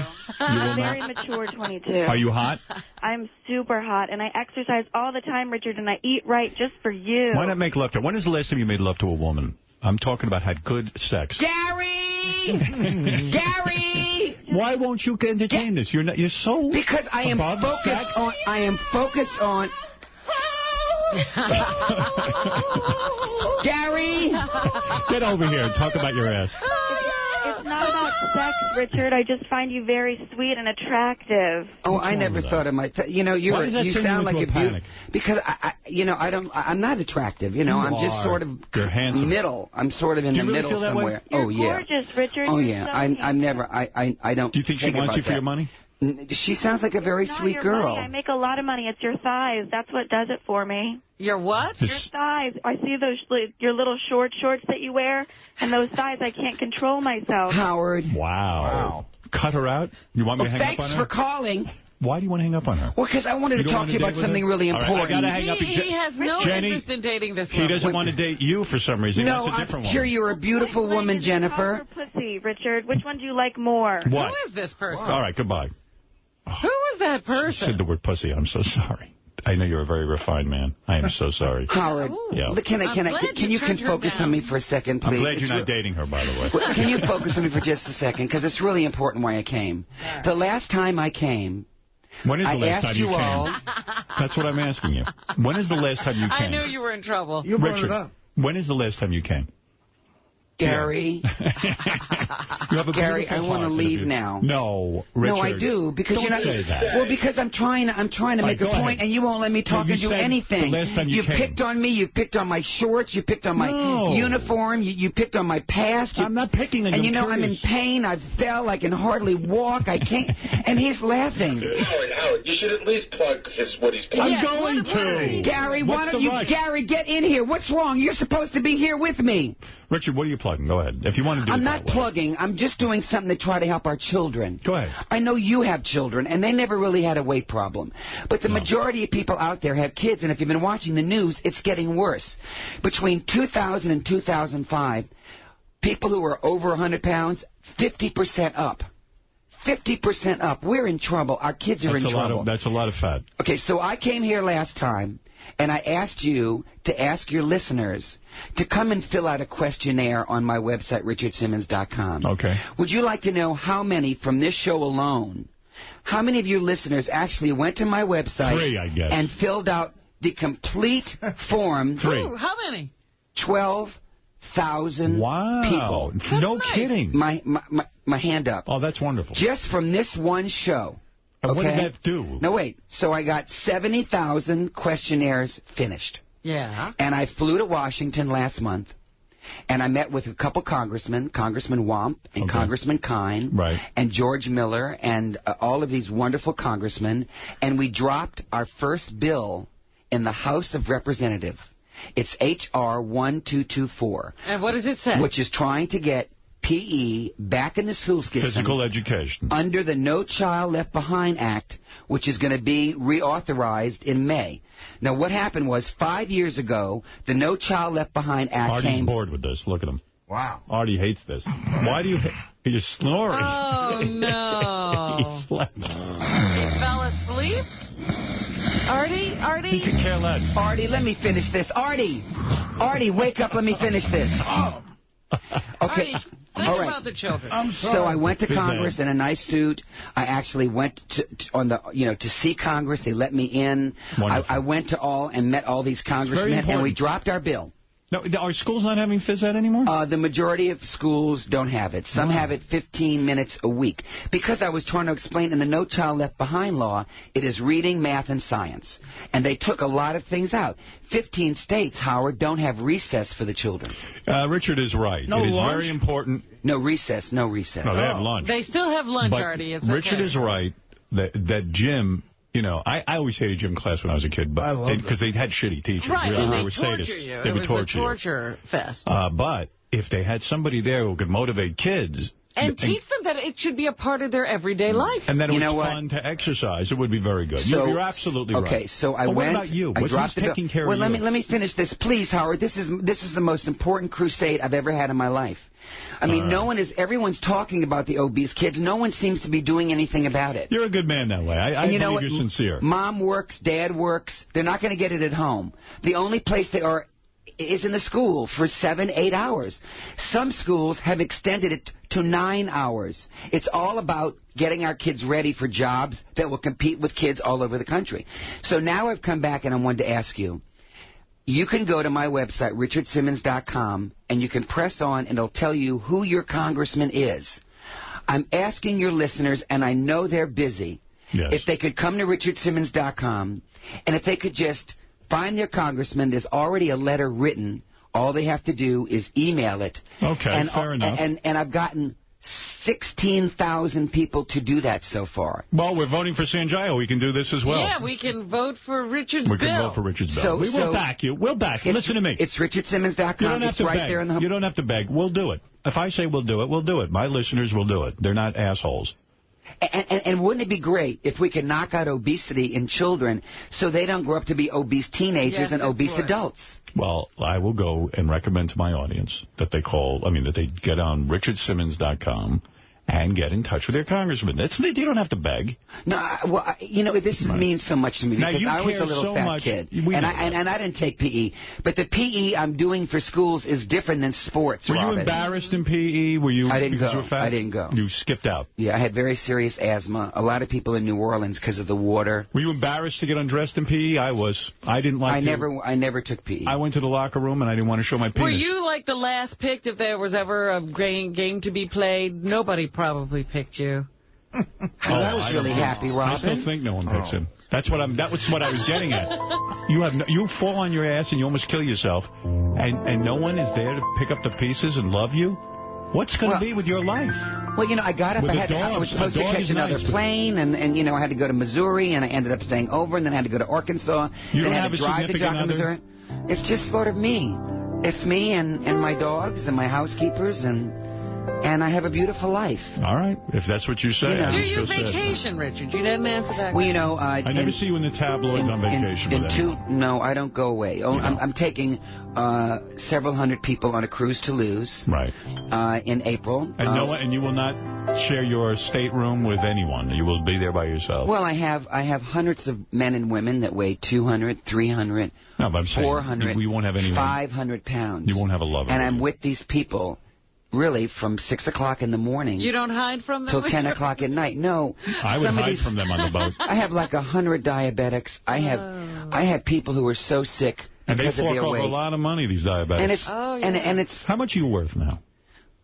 S11: Very mature 22.
S1: Are you hot?
S11: I'm super hot, and I exercise all the time, Richard, and I eat right just for you.
S1: Why not make love to her? When is the last time you made love to a woman? I'm talking about had good sex.
S10: Gary! Gary!
S1: Why won't you entertain this? You're so
S10: because I am focused on. Gary!
S1: Get over here and talk about your ass.
S11: It's not about sex, Richard. I just find you very sweet and attractive.
S10: Oh, I never thought of my... you sound like a beauty. Because, I'm not attractive. I'm just sort of middle. I'm sort of in the middle somewhere.
S11: You're gorgeous, Richard.
S10: Oh, yeah. I'm never... I don't...
S1: Do you think she wants you for your money?
S10: She sounds like a very sweet girl.
S11: Money. I make a lot of money. It's your thighs. That's what does it for me.
S2: Your what?
S11: Your thighs. I see your little shorts that you wear, and those thighs, I can't control myself.
S10: Howard.
S1: Wow. Cut her out? You want me to hang up on her?
S10: Thanks for calling.
S1: Why do you want to hang up on her?
S10: Well, because I wanted to talk to you about something really important.
S1: Right, I gotta hang up.
S2: He has no interest in dating this woman.
S1: He doesn't want to date you for some reason. He wants a different one.
S10: I'm sure you're a beautiful woman, Jennifer.
S11: Cock or pussy, Richard? Which one do you like more?
S1: What?
S2: Who is this person?
S1: All right, goodbye.
S2: Who is that person?
S1: She said the word pussy. I'm so sorry. I know you're a very refined man. I am so sorry.
S10: Howard, can you focus on me for a second, please?
S1: I'm glad you're not dating her, by the way.
S10: Can you focus on me for just a second? Because it's really important why I came. The last time I came,
S1: when is the last time you came? That's what I'm asking you. When is the last time you came?
S2: I knew you were in trouble.
S4: You brought it up.
S1: When is the last time you came?
S10: Gary. Gary, I want to leave now.
S1: No, Richard.
S10: No, I do because
S1: Don't say that.
S10: Well, because I'm trying to make a point, and you won't let me talk and do anything.
S1: The last time you
S10: picked on me. You picked on my shorts. You picked on my uniform. You picked on my past.
S1: I'm not picking on you.
S10: And I'm in pain. I fell. I can hardly walk. I can't. And he's laughing.
S5: Howard, you should at least plug what he's plugging.
S1: I'm going to.
S10: Gary, why don't you, Gary, get in here? What's wrong? You're supposed to be here with me.
S1: Richard, what are you plugging? Go ahead. If you want to do
S10: I'm not plugging. I'm just doing something to try to help our children.
S1: Go ahead.
S10: I know you have children, and they never really had a weight problem. But the majority of people out there have kids, and if you've been watching the news, it's getting worse. Between 2000 and 2005, people who are over 100 pounds, 50% up. 50% up. We're in trouble. Our kids are in trouble.
S1: That's a lot of fat.
S10: Okay, so I came here last time, and I asked you to ask your listeners to come and fill out a questionnaire on my website, richardsimmons.com.
S1: Okay.
S10: Would you like to know how many from this show alone, how many of your listeners actually went to my website
S1: 3, I guess.
S10: and filled out the complete form?
S1: 3.
S2: Ooh, how many?
S10: 12,000 people.
S1: No kidding.
S10: My hand up.
S1: Oh, that's wonderful.
S10: Just from this one show.
S1: And what did that do?
S10: No, wait. So I got 70,000 questionnaires finished.
S2: Yeah.
S10: And I flew to Washington last month, and I met with a couple congressmen, Congressman Wamp and Congressman Kine, and George Miller, and all of these wonderful congressmen, and we dropped our first bill in the House of Representatives. It's H.R. 1224.
S2: And what does it say?
S10: Which is trying to get PE back in the school system.
S1: Physical education.
S10: Under the No Child Left Behind Act, which is going to be reauthorized in May. Now, what happened was 5 years ago, the No Child Left Behind Act
S1: Artie's bored with this. Look at him.
S3: Wow.
S1: Artie hates this. Why do you hate... You're snoring.
S2: Oh, no.
S1: He slept.
S2: He fell asleep? Artie?
S1: He could care less.
S10: Artie, let me finish this. Artie, wake up. Let me finish this.
S2: Okay. Think about the children.
S4: I'm sorry.
S10: So I went to Congress in a nice suit. I actually went to see Congress. They let me in. I went to and met all these congressmen, and we dropped our bill.
S1: No, are schools not having phys ed anymore?
S10: The majority of schools don't have it. Some have it 15 minutes a week. Because I was trying to explain in the No Child Left Behind law, it is reading, math, and science. And they took a lot of things out. 15 states, Howard, don't have recess for the children.
S1: Richard is right.
S10: No
S1: it is
S10: lunch?
S1: very important.
S10: No recess, no recess.
S1: No, they have lunch.
S2: They still have lunch,
S1: but
S2: Artie. It's
S1: Richard
S2: okay.
S1: is right that gym... You know, I always hated gym class when I was a kid, but because they had shitty teachers.
S2: Right,
S1: really.
S2: and
S1: They
S2: they
S1: were
S2: torture
S1: sadists.
S2: you.
S1: They
S2: it
S1: would
S2: was
S1: torture
S2: a torture fest.
S1: But if they had somebody there who could motivate kids...
S2: And teach them that it should be a part of their everyday life.
S1: And that it was fun to exercise. It would be very good.
S10: So,
S1: you're absolutely right.
S10: Okay, so I
S1: went...
S10: went...
S1: What about you?
S10: I dropped the
S1: taking care of you?
S10: Let me finish this. Please, Howard, this is the most important crusade I've ever had in my life. I mean, everyone's talking about the obese kids. No one seems to be doing anything about it.
S1: You're a good man that way. I believe you're sincere.
S10: Mom works, Dad works. They're not going to get it at home. The only place they are is in the school for 7-8 hours. Some schools have extended it to 9 hours. It's all about getting our kids ready for jobs that will compete with kids all over the country. So now I've come back and I wanted to ask you, you can go to my website, richardsimmons.com, and you can press on and it'll tell you who your congressman is. I'm asking your listeners, and I know they're busy, if they could come to richardsimmons.com, and if they could just find their congressman. There's already a letter written. All they have to do is email it.
S1: Okay, fair enough.
S10: And I've gotten 16,000 people to do that so far.
S1: Well, we're voting for Sanjayo. We can do this as well.
S2: Yeah, we can vote for Richard's bill.
S1: We can vote for Richard's bill. We will back you. We'll back you. Listen to me.
S10: It's richardsimmons.com. It's right there in the...
S1: You don't have to beg. We'll do it. If I say we'll do it, we'll do it. My listeners will do it. They're not assholes.
S10: And wouldn't it be great if we could knock out obesity in children so they don't grow up to be obese teenagers and obese adults?
S1: Well, I will go and recommend to my audience that that they get on richardsimmons.com and get in touch with their congressman. You don't have to beg.
S10: No, this means so much to me because I was a little fat kid. And I didn't take PE. But the PE I'm doing for schools is different than sports,
S1: Were you embarrassed in PE?
S10: I didn't go.
S1: You were fat?
S10: I didn't go.
S1: You skipped out.
S10: Yeah, I had very serious asthma. A lot of people in New Orleans because of the water.
S1: Were you embarrassed to get undressed in PE? I was. I didn't like
S10: I never took PE.
S1: I went to the locker room and I didn't want to show my penis.
S2: Were you like the last picked if there was ever a game to be played? Nobody probably picked you.
S10: I was really happy, Robin.
S1: I still think no one picks him. That was what I was getting at. You fall on your ass and you almost kill yourself, and no one is there to pick up the pieces and love you. What's going to be with your life?
S10: Well, I got up. I was supposed to catch another plane, and I had to go to Missouri, and I ended up staying over, and then I had to go to Arkansas.
S1: You don't
S10: and I
S1: have
S10: had to
S1: a
S10: drive to
S1: significant
S10: Missouri. It's just sort of me. It's me and my dogs and my housekeepers, and I have a beautiful life.
S1: All right, if that's what you say.
S2: Do you vacation, Richard? You didn't answer that question.
S10: Well,
S1: I never see you in the tabloids on vacation.
S10: No, I don't go away. I'm taking several hundred people on a cruise to Luz.
S1: Right.
S10: In April.
S1: And you will not share your stateroom with anyone. You will be there by yourself.
S10: Well, I have hundreds of men and women that weigh 200, 300, 400,
S1: we won't have anyone.
S10: 500 pounds.
S1: You won't have a lover.
S10: And I'm with these people. Really, from 6 o'clock in the morning.
S2: You don't hide from them?
S10: Till 10 o'clock at night. No.
S1: I would hide from them on the boat.
S10: I have like 100 diabetics. I have people who are so sick because of their weight.
S1: And they fork over a lot of money, these diabetics.
S10: And it's...
S1: How much are you worth now?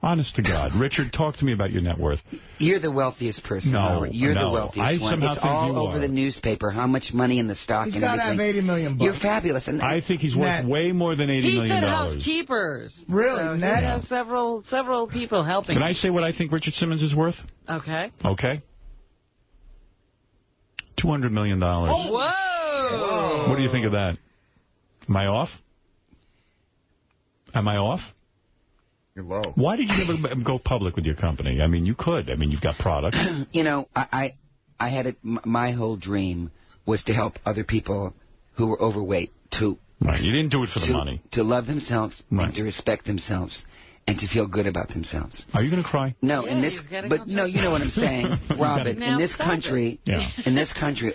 S1: Honest to God. Richard, talk to me about your net worth.
S10: You're the wealthiest person, Howard. You're the wealthiest one. It's all over the newspaper, how much money in the stock and everything.
S4: He's got to have $80 million.
S10: You're fabulous. And
S1: I think he's worth way more than $80 million.
S2: He said housekeepers.
S4: Really?
S2: So he has several people helping.
S1: Can I say what I think Richard Simmons is worth?
S2: Okay.
S1: Okay. $200 million.
S2: Whoa!
S1: What do you think of that? Am I off? Am I off?
S3: You're low.
S1: Why did you never go public with your company? I mean, you could. I mean, you've got products.
S10: I had my whole dream was to help other people who were overweight to...
S1: Right. You didn't do it for the money.
S10: To love themselves and to respect themselves and to feel good about themselves.
S1: Are you going to cry?
S10: No, you know what I'm saying, Robin. In this country,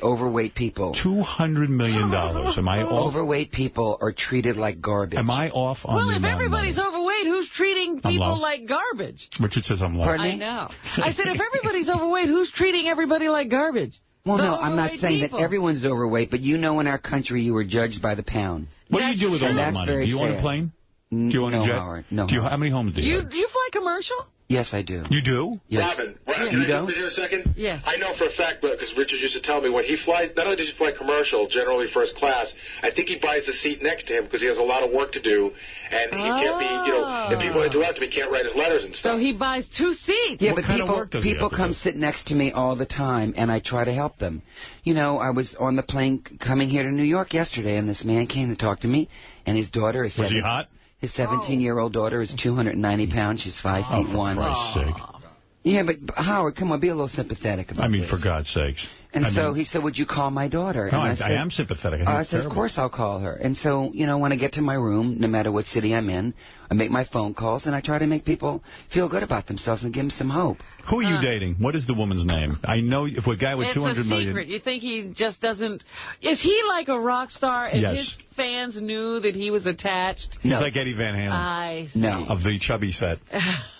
S10: overweight people.
S1: $200 million. Am I off?
S10: Overweight people are treated like garbage.
S1: Am I off on
S2: the amount of money? Well, if everybody's overweight, overweight, who's treating people like garbage?
S1: Richard says I'm low.
S2: I know. I said, if everybody's overweight, who's treating everybody like garbage?
S10: Well, no, I'm not saying that everyone's overweight, but in our country you were judged by the pound.
S1: What do you do with all that money? Do you own a plane? Do you own a jet?
S10: Howard, no,
S1: how many homes do you have?
S2: Do you fly commercial?
S10: Yes, I do.
S1: You do?
S10: Yes.
S5: Robin, can I jump in here a second?
S2: Yes.
S5: I know for a fact, because Richard used to tell me, when he flies, not only does he fly commercial, generally first class, I think he buys the seat next to him because he has a lot of work to do, and he can't be, if people interrupt him, he can't write his letters and stuff.
S2: So he buys 2 seats.
S10: Yeah, but people come sit next to me all the time, and I try to help them. I was on the plane coming here to New York yesterday, and this man came to talk to me, and his daughter is...
S1: Was he hot?
S10: His 17-year-old daughter is 290 pounds. She's 5 feet 1.
S1: For Christ's sake.
S10: Yeah, but Howard, come on, be a little sympathetic about this.
S1: For God's sakes.
S10: And he said, would you call my daughter?
S1: No,
S10: and
S1: I am sympathetic.
S10: I said, of course I'll call her. And so, when I get to my room, no matter what city I'm in, I make my phone calls, and I try to make people feel good about themselves and give them some hope.
S1: Who are you dating? What is the woman's name? I know if a guy with 200 million...
S2: It's a secret. You think he just doesn't... Is he like a rock star and his fans knew that he was attached?
S1: He's like Eddie Van Halen.
S10: No.
S1: Of the chubby set.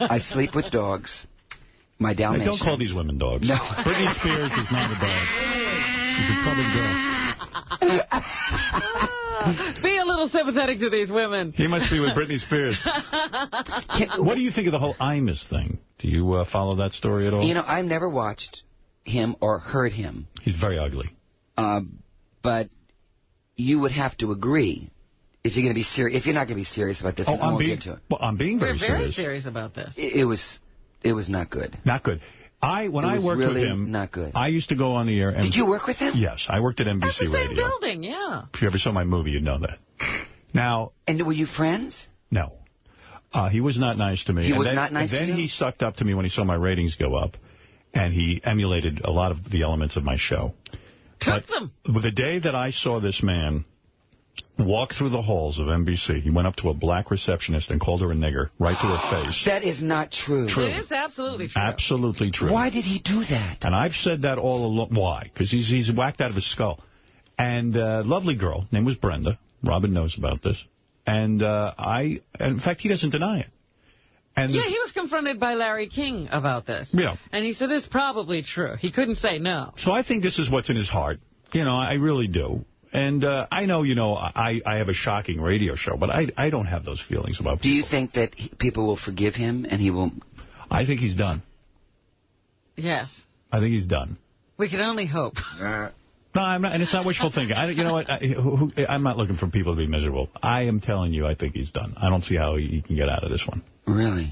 S10: I sleep with dogs. My Dalmatians.
S1: Don't call these women dogs.
S10: No.
S1: Britney Spears is not a dog. She's a troubled girl.
S2: Be a little sympathetic to these women.
S1: He must be with Britney Spears. What do you think of the whole Imus thing? Do you follow that story at all?
S10: I've never watched him or heard him.
S1: He's very ugly.
S10: But you would have to agree if you're going to be serious. If you're not going to be serious about this, I won't get to it.
S1: Well, I'm being very serious.
S2: We're very serious about this.
S10: It was not good.
S1: Not good. When I worked with him,
S10: not good.
S1: I used to go on the air. And
S10: did you work with him?
S1: Yes, I worked at NBC
S2: That's the same
S1: Radio.
S2: building, yeah.
S1: If you ever saw my movie, you'd know that. Now.
S10: And were you friends?
S1: No. He was not nice to me.
S10: He was not nice to you?
S1: And then he sucked up to me when he saw my ratings go up, and he emulated a lot of the elements of my show.
S2: Took them.
S1: The day that I saw this man walk through the halls of NBC, he went up to a black receptionist and called her a nigger right to her face.
S10: That is not true.
S2: It is absolutely true.
S1: Absolutely true.
S10: Why did he do that?
S1: And I've said that all along. Why? Because he's whacked out of his skull. And lovely girl, name was Brenda. Robin knows about this. And in fact, he doesn't deny it. And
S2: he was confronted by Larry King about this.
S1: Yeah.
S2: And he said it's probably true. He couldn't say no.
S1: So I think this is what's in his heart. I really do. And I know, I have a shocking radio show, but I don't have those feelings about people.
S10: Do you think that people will forgive him and he will...
S1: I think he's done.
S2: Yes.
S1: I think he's done.
S2: We can only hope.
S1: No, I'm not, and it's not wishful thinking. You know what? I'm not looking for people to be miserable. I am telling you, I think he's done. I don't see how he can get out of this one.
S10: Really?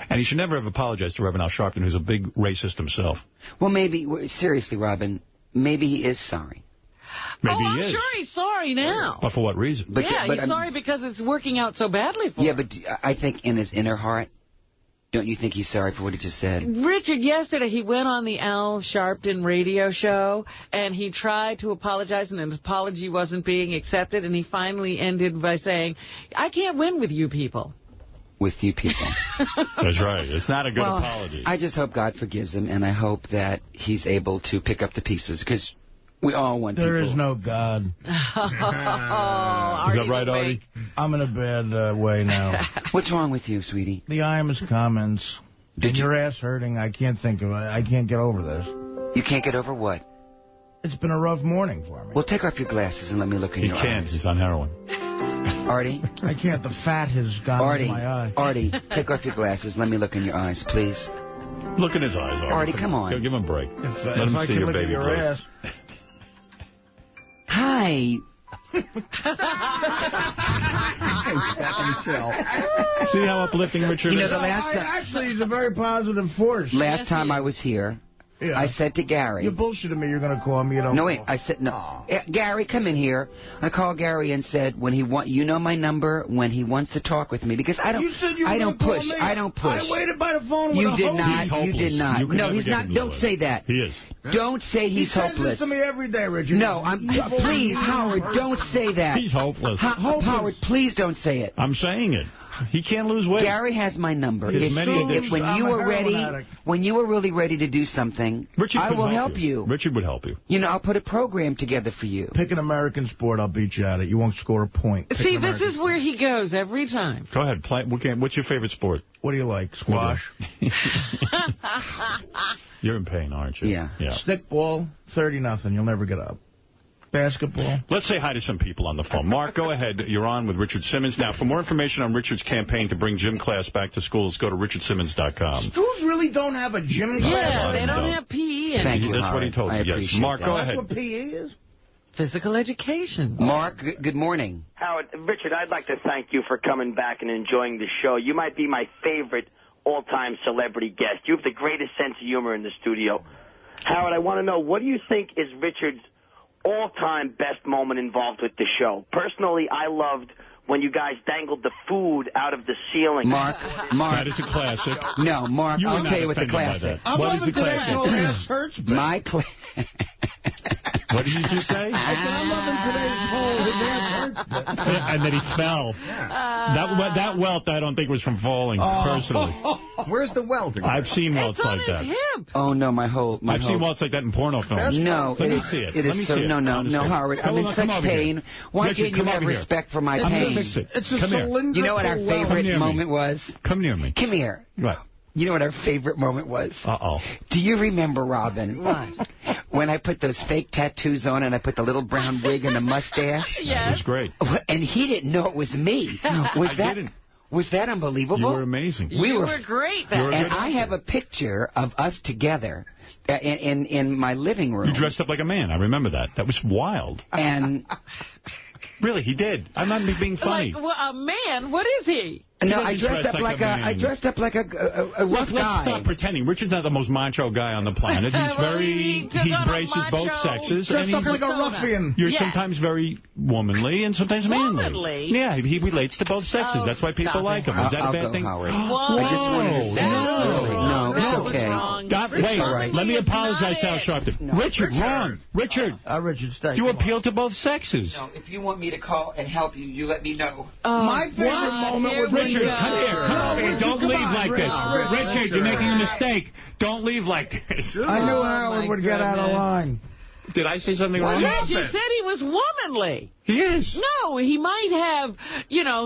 S1: And he should never have apologized to Reverend Al Sharpton, who's a big racist himself.
S10: Well, maybe, seriously, Robin, maybe he is sorry.
S1: Maybe he
S2: I'm
S1: is.
S2: sure he's sorry now.
S1: But for what reason?
S2: He's sorry because it's working out so badly for him.
S10: Yeah, but I think in his inner heart, don't you think he's sorry for what he just said?
S2: Richard, yesterday he went on the Al Sharpton radio show, and he tried to apologize, and his apology wasn't being accepted, and he finally ended by saying, I can't win with you people.
S10: With you people.
S1: That's right. It's not a good apology.
S10: I just hope God forgives him, and I hope that he's able to pick up the pieces, because we all want
S4: There is no God.
S1: Is that right, Artie?
S4: I'm in a bad way now.
S10: What's wrong with you, sweetie?
S4: The Imus comments. Did your ass hurting? I can't think of it. I can't get over this.
S10: You can't get over what?
S4: It's been a rough morning for me.
S10: Well, take off your glasses and let me look in your eyes.
S1: He can't. He's on heroin.
S10: Artie?
S4: I can't. The fat has gone in my eye.
S10: Artie, take off your glasses. Let me look in your eyes, please.
S1: Look in his eyes, Artie.
S10: Artie, come on.
S1: Give him a break.
S4: Let
S1: him
S4: I
S1: see
S4: can
S1: your
S4: look
S1: baby,
S4: at your
S1: please.
S4: ass.
S10: Hi.
S1: See how uplifting Richard is?
S10: The last time...
S4: Actually, he's a very positive force.
S10: Last time I was here, I said to Gary...
S4: You're bullshitting me. You're going to call me. You don't
S10: No, wait. I said, no. Gary, come in here. I called Gary and said, when he you know my number, when he wants to talk with me, because I don't...
S4: You said you were
S10: I don't
S4: gonna
S10: push.
S4: call me.
S10: I don't push.
S4: I waited by the phone with
S10: You
S4: a
S10: did
S4: hope.
S10: not.
S1: He's hopeless.
S10: You did not.
S1: You can
S10: No,
S1: never
S10: he's
S1: get
S10: not.
S1: him
S10: Don't
S1: lower.
S10: say that.
S1: He is.
S10: Don't say he's
S4: He says
S10: hopeless.
S4: this to me every day, Richard.
S10: No, please, Howard, don't say that.
S1: He's hopeless.
S10: Howard, please don't say it.
S1: I'm saying it. He can't lose weight.
S10: Gary has my number. When you are really ready to do something, I will help you.
S1: Richard would help you.
S10: You know, I'll put a program together for you.
S4: Pick an American sport, I'll beat you at it. You won't score a point.
S2: See, this is where he goes every time.
S1: Go ahead. What's your favorite sport?
S4: What do you like? Squash?
S1: You're in pain, aren't you?
S4: Yeah. Stickball, 30-0. You'll never get up. Basketball.
S1: Let's say hi to some people on the phone. Mark, go ahead. You're on with Richard Simmons. Now, for more information on Richard's campaign to bring gym class back to schools, go to richardsimmons.com.
S4: Schools really don't have a gym class.
S2: Yeah, they don't have PE.
S10: Thank you,
S1: That's what he told you. Yes. Mark, go ahead.
S4: That's what PE is?
S2: Physical education.
S10: Mark, good morning.
S12: Howard, Richard, I'd like to thank you for coming back and enjoying the show. You might be my favorite all-time celebrity guest. You have the greatest sense of humor in the studio. Howard, I want to know, what do you think is Richard's all-time best moment involved with the show? Personally, I loved when you guys dangled the food out of the ceiling.
S10: Mark.
S1: That is a classic.
S10: No, Mark, I'll tell you what the classic.
S1: What is the classic?
S10: My
S1: What did you just say?
S4: I said, I'm loving today's whole
S1: and then he fell. That welt, I don't think, was from falling, personally.
S3: Where's the welt?
S1: I've seen welts like that.
S2: Hip.
S10: Oh, no,
S1: I've seen welts like that in porno films.
S10: No,
S1: Let me see it.
S10: It is so. No, Howard. I'm in such pain. Why can't you have respect for my pain?
S4: It's a cylindrical.
S10: You know what our favorite moment was?
S1: Come near me.
S10: Come here.
S1: Right.
S10: You know what our favorite moment was?
S1: Uh-oh.
S10: Do you remember, Robin?
S2: What?
S10: When I put those fake tattoos on and I put the little brown wig and the mustache?
S2: Yes.
S1: That was great.
S10: And he didn't know it was me. Was that unbelievable?
S1: You were amazing.
S10: We were
S2: great.
S10: And I have a picture of us together in my living room.
S1: You dressed up like a man. I remember that. That was wild.
S10: And...
S1: Really, he did. I'm not being funny.
S2: Like, well, a man? What is he?
S10: No, I dressed up like a rough guy.
S1: Let's stop pretending. Richard's not the most macho guy on the planet. He's he embraces both sexes.
S4: Dressed up like a ruffian.
S1: You're sometimes very womanly and sometimes manly.
S2: Womanly?
S1: Yeah, he relates to both sexes. That's why people like him. Is that a bad thing?
S10: Howard.
S2: Whoa.
S10: I just wanted to say
S2: No,
S10: it's okay.
S1: Wait, let me apologize to Al Sharpton.
S10: No.
S1: Richard, wrong. Richard,
S4: stay.
S1: you appeal to both sexes.
S10: No, if you want me to call and help you, you let me know.
S4: My favorite moment was
S1: Richard, come here. Don't leave like this. Richard, you're making a mistake. Don't leave like this.
S4: I knew Howard would get out of line.
S1: Did I say something wrong?
S2: Yes, you said he was womanly.
S1: He is.
S2: No, he might have,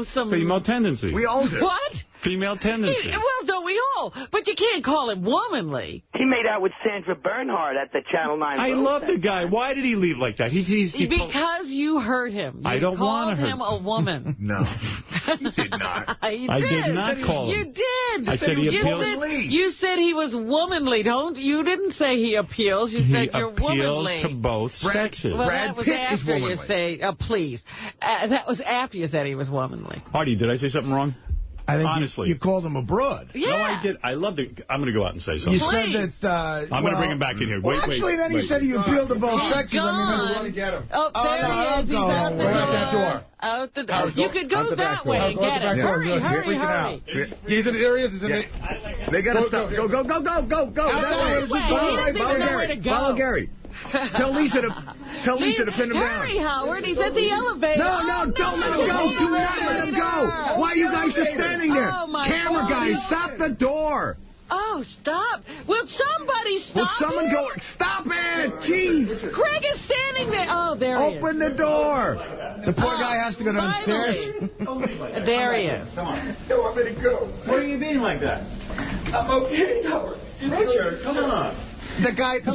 S2: some...
S1: Female tendencies.
S3: We all do.
S2: What?
S1: Female tendencies.
S2: Well, don't we all? But you can't call him womanly.
S12: He made out with Sandra Bernhard at the Channel 9.
S1: I love the guy. Why did he leave like that?
S2: Because you hurt him.
S1: I don't want to hurt
S2: him. You called him a woman.
S3: No, you did not.
S1: I did not call him.
S2: You did.
S1: I said he appeals.
S2: You said he was womanly. You didn't say he appeals. You said you're womanly.
S1: He appeals to both sexes.
S2: Well, that was after you say, please. That was after you said he was womanly.
S1: Artie, did I say something wrong?
S4: I think
S1: honestly,
S4: you called him a broad.
S2: Yeah.
S1: No, I did. I loved it. I'm going to go out and say something.
S4: You said that...
S1: I'm going to bring him back in here. Wait.
S4: Then he said he appealed to both sexes.
S2: I
S3: want to get him.
S2: Oh, there he is. He's out the door.
S3: That door.
S2: Out the door. You could go that way and get him. Hurry.
S3: He's in the areas. They got to stop. Go. Follow Gary. Tell Lisa to pin him down.
S2: Hurry, Howard. He's at the elevator.
S3: No, don't let him go. Do not let him go. Why are you guys just standing there? Camera guys, stop the door.
S2: Oh, stop. Will somebody stop
S3: Will someone go? Stop it. Jeez.
S2: Greg is standing there. Oh, there he is.
S3: Open the door.
S4: The poor guy has to go downstairs.
S2: There he is.
S3: Come on. No, I'm going to go.
S1: What are you being like that?
S3: I'm okay, Howard.
S1: Richard, come on.
S4: The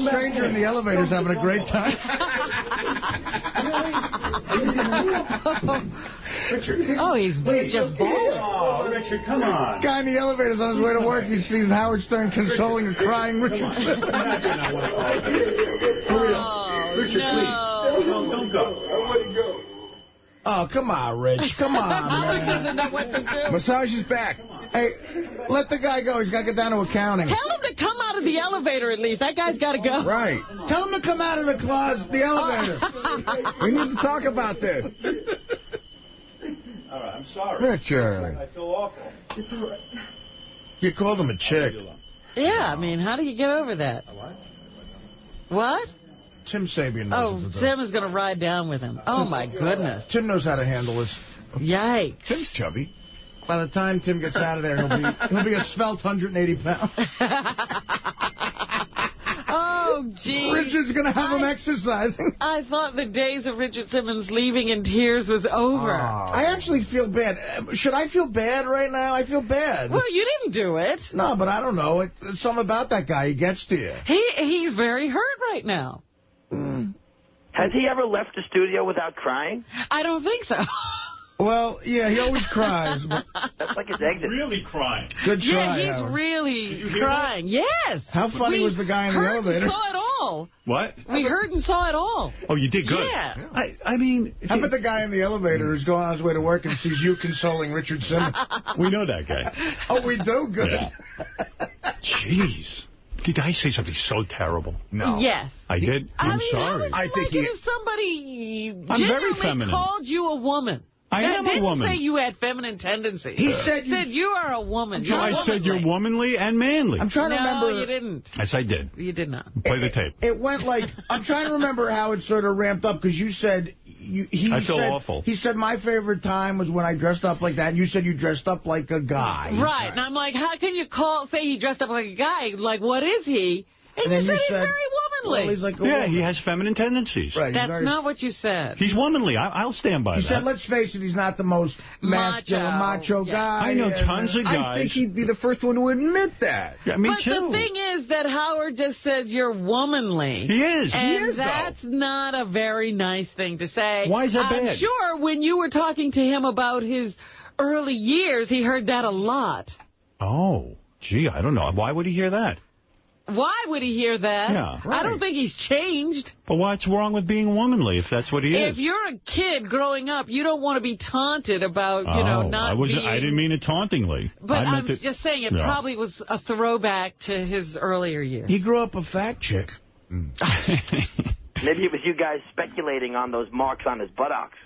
S4: stranger in the elevator is having a great time.
S1: Richard.
S2: Oh, he's just bald.
S1: Oh, Richard, come on.
S4: Guy in the elevator is on his way to work. He sees Howard Stern consoling a crying Richard.
S2: Oh,
S1: Richard,
S2: no.
S1: please. No, don't go.
S3: I want to go.
S4: Oh, come on, Rich. Come on,
S2: Howard doesn't know what to do.
S3: Massage is back.
S4: Hey, let the guy go. He's got to get down to accounting.
S2: Tell him to come out of the elevator at least. That guy's got to go.
S3: Right.
S4: Tell him to come out of the elevator.
S3: We need to talk about this.
S1: All right, I'm sorry.
S3: Richard.
S1: I feel awful.
S3: It's all right.
S4: You called him a chick.
S2: Yeah, I mean, how do you get over that? What?
S4: Tim Sabian knows
S2: Oh, Tim is going to ride down with him. Oh, my goodness.
S4: Tim knows how to handle this.
S2: Yikes.
S3: Tim's chubby.
S4: By the time Tim gets out of there, he'll be a svelte 180 pounds.
S2: Oh, gee.
S4: Richard's going to have him exercising.
S2: I thought the days of Richard Simmons leaving in tears was over.
S4: I actually feel bad. Should I feel bad right now? I feel bad.
S2: Well, you didn't do it.
S4: No, but I don't know. It's something about that guy. He gets to you.
S2: He's very hurt right now.
S12: Has he ever left the studio without crying?
S2: I don't think so.
S4: Well, yeah, he always cries. But
S12: that's like his exit.
S1: Really crying.
S4: Good try,
S2: Yeah, he's really crying. Yes.
S4: How funny was the guy in the elevator?
S2: We saw it all.
S1: What?
S2: We heard and saw it all.
S1: Oh, you did good.
S2: Yeah.
S1: I mean...
S4: How about the guy in the elevator who's going on his way to work and sees you consoling Richard Simmons?
S1: We know that guy.
S4: Oh, we do? Good.
S1: Yeah. Jeez. Did I say something so terrible?
S2: No. Yes.
S1: I did? I'm sorry.
S2: I think if somebody
S1: I'm very feminine.
S2: called you a woman.
S1: I am a woman.
S2: Didn't say you had feminine tendencies.
S4: He said
S2: you are a woman.
S1: So I said you're womanly and manly.
S4: I'm trying to remember.
S2: No, you didn't.
S1: Yes, I did.
S2: You did not.
S1: Play the tape.
S4: It went like, I'm trying to remember how it sort of ramped up, because you said...
S1: I feel awful.
S4: He said, my favorite time was when I dressed up like that, and you said you dressed up like a guy.
S2: Right. And I'm like, how can you say he dressed up like a guy? Like, what is he? And
S4: then
S2: you said he's very womanly.
S4: Well, he's like a
S1: woman.
S4: he
S1: has feminine tendencies.
S4: Right,
S2: that's not what you said.
S1: He's womanly. I'll stand by that.
S4: He said, let's face it, he's not the most masculine, macho guy.
S1: I know tons of guys.
S3: I think he'd be the first one to admit that.
S1: Yeah, me too.
S2: But the thing is that Howard just said you're womanly.
S1: He is.
S2: And that's not a very nice thing to say.
S1: Why is that bad?
S2: I'm sure when you were talking to him about his early years, he heard that a lot.
S1: Oh, gee, I don't know. Why would he hear that?
S2: Why would he hear that?
S1: Yeah, right.
S2: I don't think he's changed.
S1: But what's wrong with being womanly if that's what he is?
S2: If you're a kid growing up, you don't want to be taunted about, not being...
S1: I didn't mean it tauntingly.
S2: But I'm just saying it probably was a throwback to his earlier years.
S4: He grew up a fat chick.
S12: Maybe it was you guys speculating on those marks on his buttocks.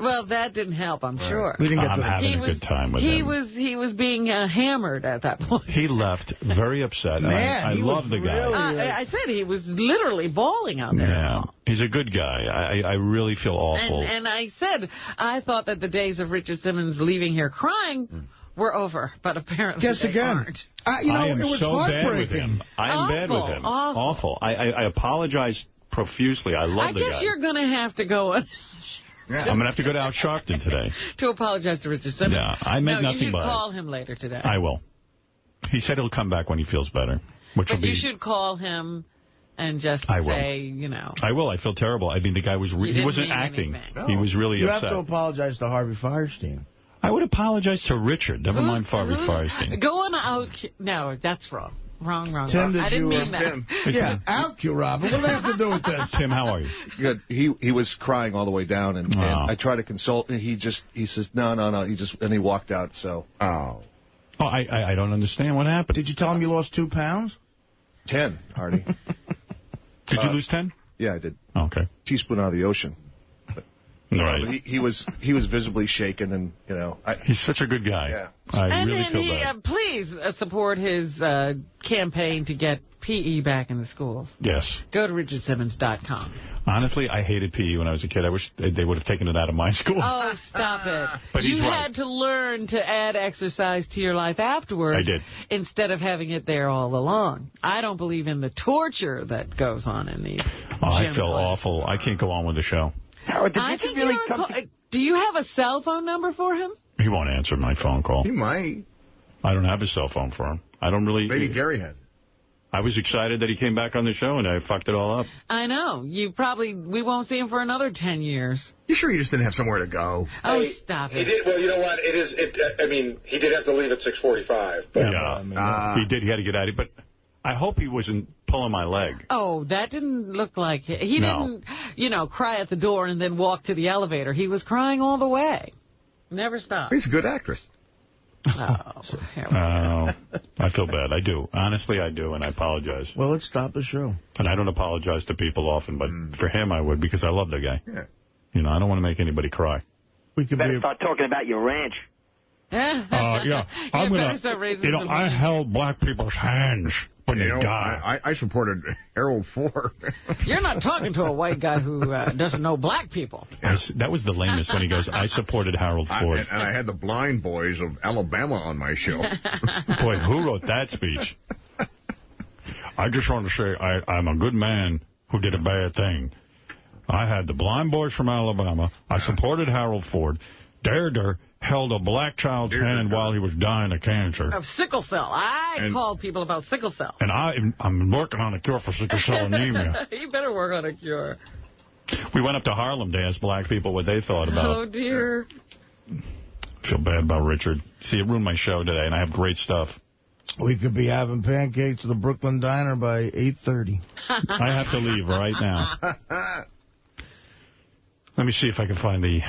S2: Well, that didn't help, I'm sure.
S1: We didn't get I'm having a good time with him.
S2: He was being hammered at that point.
S1: He left very upset.
S4: Man,
S1: I love the guy.
S2: I said he was literally bawling out there.
S1: Yeah, he's a good guy. I really feel awful.
S2: And I said I thought that the days of Richard Simmons leaving here crying were over, but apparently they aren't.
S1: I am
S4: it was
S1: so bad with him. I am bad with him.
S2: Awful.
S1: I apologize profusely. I love the guy.
S2: I guess you're going to have to go in.
S1: Yeah. I'm going to have to go to Al Sharpton today.
S2: To apologize to Richard Simmons.
S1: Yeah, I meant nothing by it.
S2: You should call him later today.
S1: I will. He said he'll come back when he feels better.
S2: But you should call him and just say,
S1: I will. I feel terrible. I mean, the guy was... He wasn't acting. No. He was really upset.
S4: You have to apologize to Harvey Firestein.
S1: I would apologize to Richard. Never mind Harvey Firestein.
S2: Going out... No, that's wrong. Wrong.
S4: Tim,
S2: I didn't mean that.
S3: Tim.
S4: Yeah, out you, Robert. What do they have to do with this?
S1: Tim, how are you?
S13: Good. He was crying all the way down, and I tried to consult, and he says, no. He walked out, so.
S1: Oh, I don't understand what happened.
S4: Did you tell him you lost 2 pounds?
S13: 10, Artie.
S1: Did you lose 10?
S13: Yeah, I did.
S1: Okay.
S13: Teaspoon out of the ocean.
S1: Right.
S13: He was visibly shaken, and
S1: he's such a good guy.
S13: Yeah.
S1: I really feel bad.
S2: Please support his campaign to get P.E. back in the schools.
S1: Yes.
S2: Go to richardsimmons.com.
S1: Honestly, I hated P.E. when I was a kid. I wish they would have taken it out of my school.
S2: Oh, stop it.
S1: But
S2: you had to learn to add exercise to your life afterwards.
S1: I did.
S2: Instead of having it there all along. I don't believe in the torture that goes on in these
S1: I feel awful. I can't go on with the show.
S12: Howard,
S2: do you have a cell phone number for him?
S1: He won't answer my phone call.
S3: He might.
S1: I don't have a cell phone for him. I don't really...
S3: Maybe Gary has.
S1: I was excited that he came back on the show, and I fucked it all up.
S2: I know. We won't see him for another 10 years.
S3: You sure you just didn't have somewhere to go?
S2: Oh, stop it.
S5: He did. Well, you know what? He did have to leave at 6:45.
S1: Yeah, he did. He had to get out of it. But I hope he wasn't pulling my leg.
S2: Oh, that didn't look like it. He didn't, cry at the door and then walk to the elevator. He was crying all the way. Never stopped.
S3: He's a good actress.
S2: Oh,
S1: I feel bad. I do. Honestly, I do, and I apologize.
S4: Well, let's stop the show.
S1: And I don't apologize to people often, but for him I would, because I love the guy.
S3: Yeah.
S1: I don't want to make anybody cry.
S12: You better start talking about your ranch.
S2: Yeah,
S14: I'm going to, I held black people's hands when they died.
S3: I supported Harold Ford.
S2: You're not talking to a white guy who doesn't know black people.
S1: That was the lamest when he goes, I supported Harold Ford.
S3: And I had the Blind Boys of Alabama on my show.
S1: Boy, who wrote that speech?
S14: I just want to say I'm a good man who did a bad thing. I had the Blind Boys from Alabama. I supported Harold Ford. Dare held a black child's hand while he was dying of cancer.
S2: Of sickle cell. I called people about sickle cell.
S14: And I'm working on a cure for sickle cell anemia.
S2: You better work on a cure.
S1: We went up to Harlem to ask black people what they thought about it.
S2: Oh, dear.
S1: Feel bad about Richard. See, it ruined my show today, and I have great stuff.
S4: We could be having pancakes at the Brooklyn Diner by 8:30.
S1: I have to leave right now. Let me see if I can find the...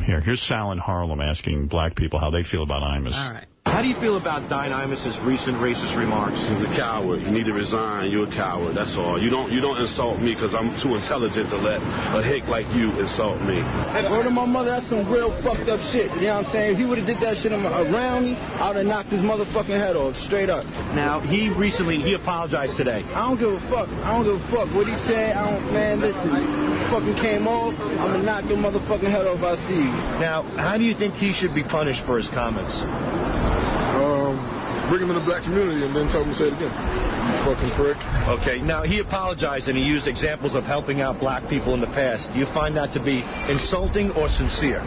S1: Here's Sal in Harlem asking black people how they feel about Imus.
S2: All right.
S15: How do you feel about Don Imus's recent racist remarks?
S16: He's a coward. You need to resign. You're a coward. That's all. You don't insult me because I'm too intelligent to let a hick like you insult me.
S17: Word of my mother, that's some real fucked up shit. You know what I'm saying? If he would have did that shit around me, I would have knocked his motherfucking head off, straight up.
S15: Now, he apologized today.
S17: I don't give a fuck. I don't give a fuck what he said. Man, listen, fucking came off. I'm gonna knock your motherfucking head off if I see you.
S15: Now, how do you think he should be punished for his comments?
S16: Bring him in the black community and then tell him to say it again. You fucking prick.
S15: Okay, now he apologized and he used examples of helping out black people in the past. Do you find that to be insulting or sincere?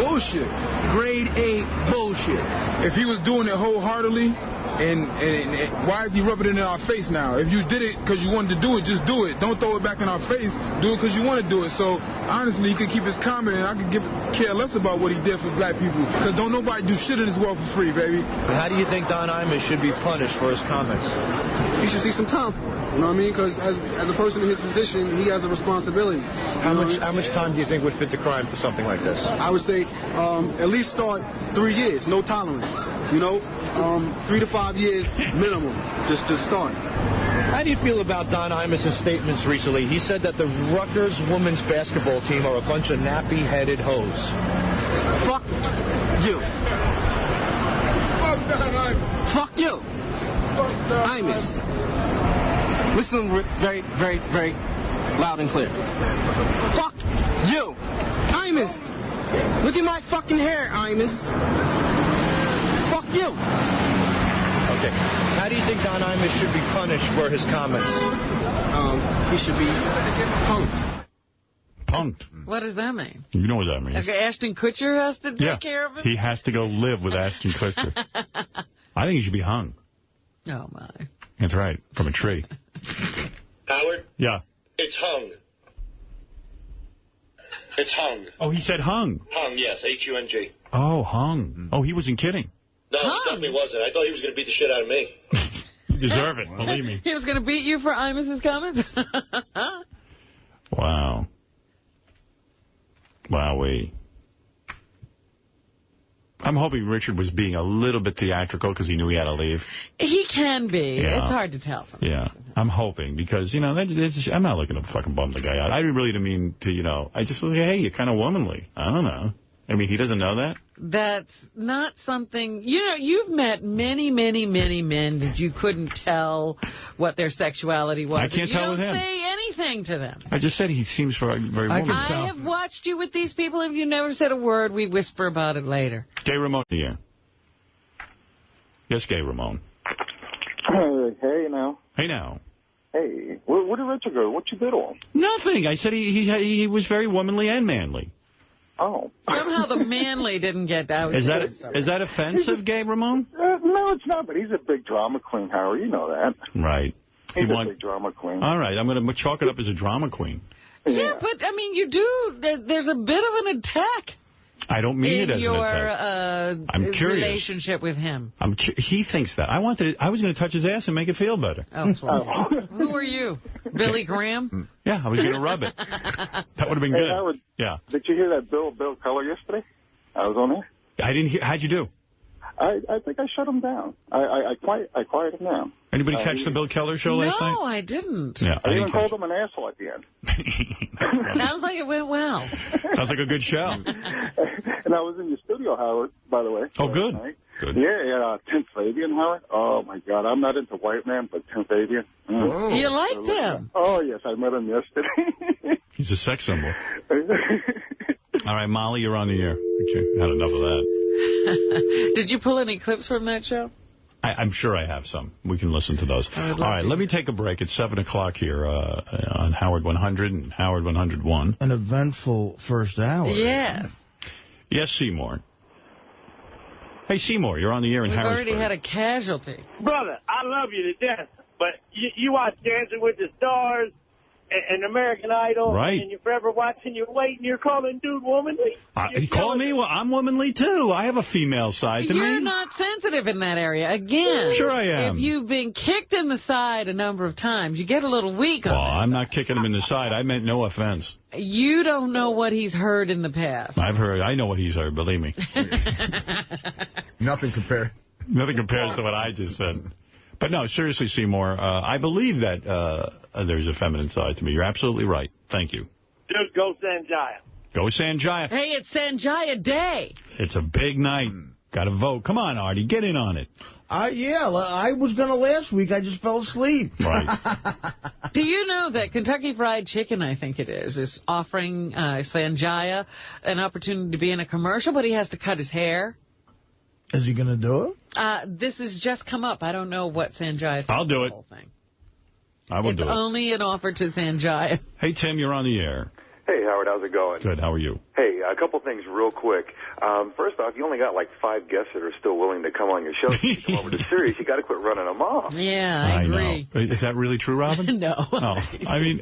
S17: Bullshit. Grade A bullshit.
S18: If he was doing it wholeheartedly, and why is he rubbing it in our face now? If you did it because you wanted to do it, just do it. Don't throw it back in our face. Do it because you want to do it. So, honestly, he could keep his comment, and I could care less about what he did for black people. Because don't nobody do shit in this world for free, baby.
S15: But how do you think Don Imus should be punished for his comments?
S17: He should see some time for it. You know what I mean? Because as a person in his position, he has a responsibility.
S15: How much time do you think would fit the crime for something like this?
S17: I would say at least start 3 years, no tolerance. You know, 3 to 5 years minimum, just to start.
S15: How do you feel about Don Imus' statements recently? He said that the Rutgers women's basketball team are a bunch of nappy-headed hoes.
S17: Fuck you.
S18: Fuck Don Imus.
S17: Fuck you.
S18: Fuck Don
S17: Imus. Listen very, very, very loud and clear. Fuck you. Imus. Look at my fucking hair, Imus. Fuck you.
S15: Okay. How do you think Don Imus should be punished for his comments?
S17: He should be punked.
S1: Punked?
S2: What does that mean?
S1: You know what that means.
S2: Okay, Ashton Kutcher has to take care of it?
S1: He has to go live with Ashton Kutcher. I think he should be hung.
S2: Oh, my.
S1: That's right, from a tree.
S5: Howard?
S1: Yeah.
S5: It's hung. It's hung.
S1: Oh, he said hung.
S5: Hung, yes, H-U-N-G.
S1: Oh, hung. Oh, he wasn't kidding.
S5: No, he definitely wasn't. I thought he was going to beat the shit out of me.
S1: You deserve it, believe me.
S2: He was going to beat you for Imus's comments?
S1: Wow. Wowee. I'm hoping Richard was being a little bit theatrical because he knew he had to leave.
S2: He can be.
S1: Yeah.
S2: It's hard to tell sometimes.
S1: Yeah, I'm hoping because, you know, I'm not looking to fucking bum the guy out. I really didn't mean to, you know, I just was like, hey, you're kind of womanly. I don't know. I mean, he doesn't know that?
S2: That's not something... You know, you've met many, many, many men that you couldn't tell what their sexuality was.
S1: I can't tell with him.
S2: You don't say anything to them.
S1: I just said he seems very womanly.
S2: I have watched you with these people. If you never said a word, we whisper about it later.
S1: Gay Ramon, yeah. Yes, Gay Ramon.
S19: Hey, now.
S1: Hey, now.
S19: Hey, where did Richard go? What you did to him?
S1: Nothing. I said he was very womanly and manly.
S19: Oh.
S2: Somehow the manly didn't get out.
S1: Is that offensive, Gay Ramon?
S19: No, it's not, but he's a big drama queen, Howard. You know that.
S1: Right.
S19: He's a big drama queen.
S1: All right, I'm going to chalk it up as a drama queen.
S2: Yeah, but, I mean, you do. There's a bit of an attack.
S1: I don't mean it as an attack. I'm curious.
S2: Relationship with him.
S1: He thinks that. I was going to touch his ass and make it feel better.
S2: Oh, please. Who are you? Billy Graham?
S1: Yeah, I was going to rub it. That would have been good.
S19: Howard,
S1: yeah.
S19: Did you hear that Bill Keller yesterday? I was on there.
S1: I didn't hear. How'd you do?
S19: I think I shut him down. I quieted him down.
S1: Anybody catch the Bill Keller show last night?
S2: No, I didn't.
S1: Yeah,
S19: I even called him an asshole at the end.
S2: Sounds like it went well.
S1: Sounds like a good show.
S19: And I was in your studio, Howard, by the way.
S1: Oh, good. Good.
S19: Yeah, Tim Fabian, Howard. Oh, my God. I'm not into white man, but Tim Fabian.
S2: You liked him?
S19: Oh, yes. I met him yesterday.
S1: He's a sex symbol. All right, Molly, you're on the air. Okay, had enough of that.
S2: Did you pull any clips from that show?
S1: I'm sure I have some. We can listen to those. All right, let me take a break. It's 7 o'clock here on Howard 100 and Howard 101.
S4: An eventful first hour.
S2: Yes.
S1: Yes, Seymour. Hey, Seymour, you're on the air in Harrisburg.
S2: We've already had a casualty.
S20: Brother, I love you to death, but you watch Dancing with the Stars and American Idol,
S1: right?
S20: And you're forever watching your weight, and you're calling dude womanly.
S1: Call me? Well, I'm womanly, too. I have a female side to me.
S2: You're not sensitive in that area. Again,
S1: sure I am.
S2: If you've been kicked in the side a number of times, you get a little weak on it.
S1: I'm not kicking him in the side. I meant no offense.
S2: You don't know what he's heard in the past.
S1: I know what he's heard, believe me.
S3: Nothing compares
S1: to what I just said. But no, seriously, Seymour, I believe that there's a feminine side to me. You're absolutely right. Thank you.
S20: Dude, go Sanjaya.
S1: Go Sanjaya.
S2: Hey, it's Sanjaya Day.
S1: It's a big night. Got to vote. Come on, Artie, get in on it.
S4: Yeah, I was going to last week. I just fell asleep.
S1: Right.
S2: Do you know that Kentucky Fried Chicken, I think it is offering Sanjaya an opportunity to be in a commercial, but he has to cut his hair?
S4: Is he going to do it?
S2: This has just come up. I don't know what Sanjaya thinks.
S1: I'll do it.
S2: Whole thing.
S1: I will do it.
S2: It's only an offer to Sanjaya.
S1: Hey, Tim, you're on the air.
S21: Hey, Howard, how's it going?
S1: Good, how are you?
S21: Hey, a couple things real quick. First off, you only got like 5 guests that are still willing to come on your show. If you come over to Sirius, you got to quit running them off.
S2: Yeah, I agree.
S1: Know. Is that really true, Robin?
S2: No.
S1: Oh, I mean,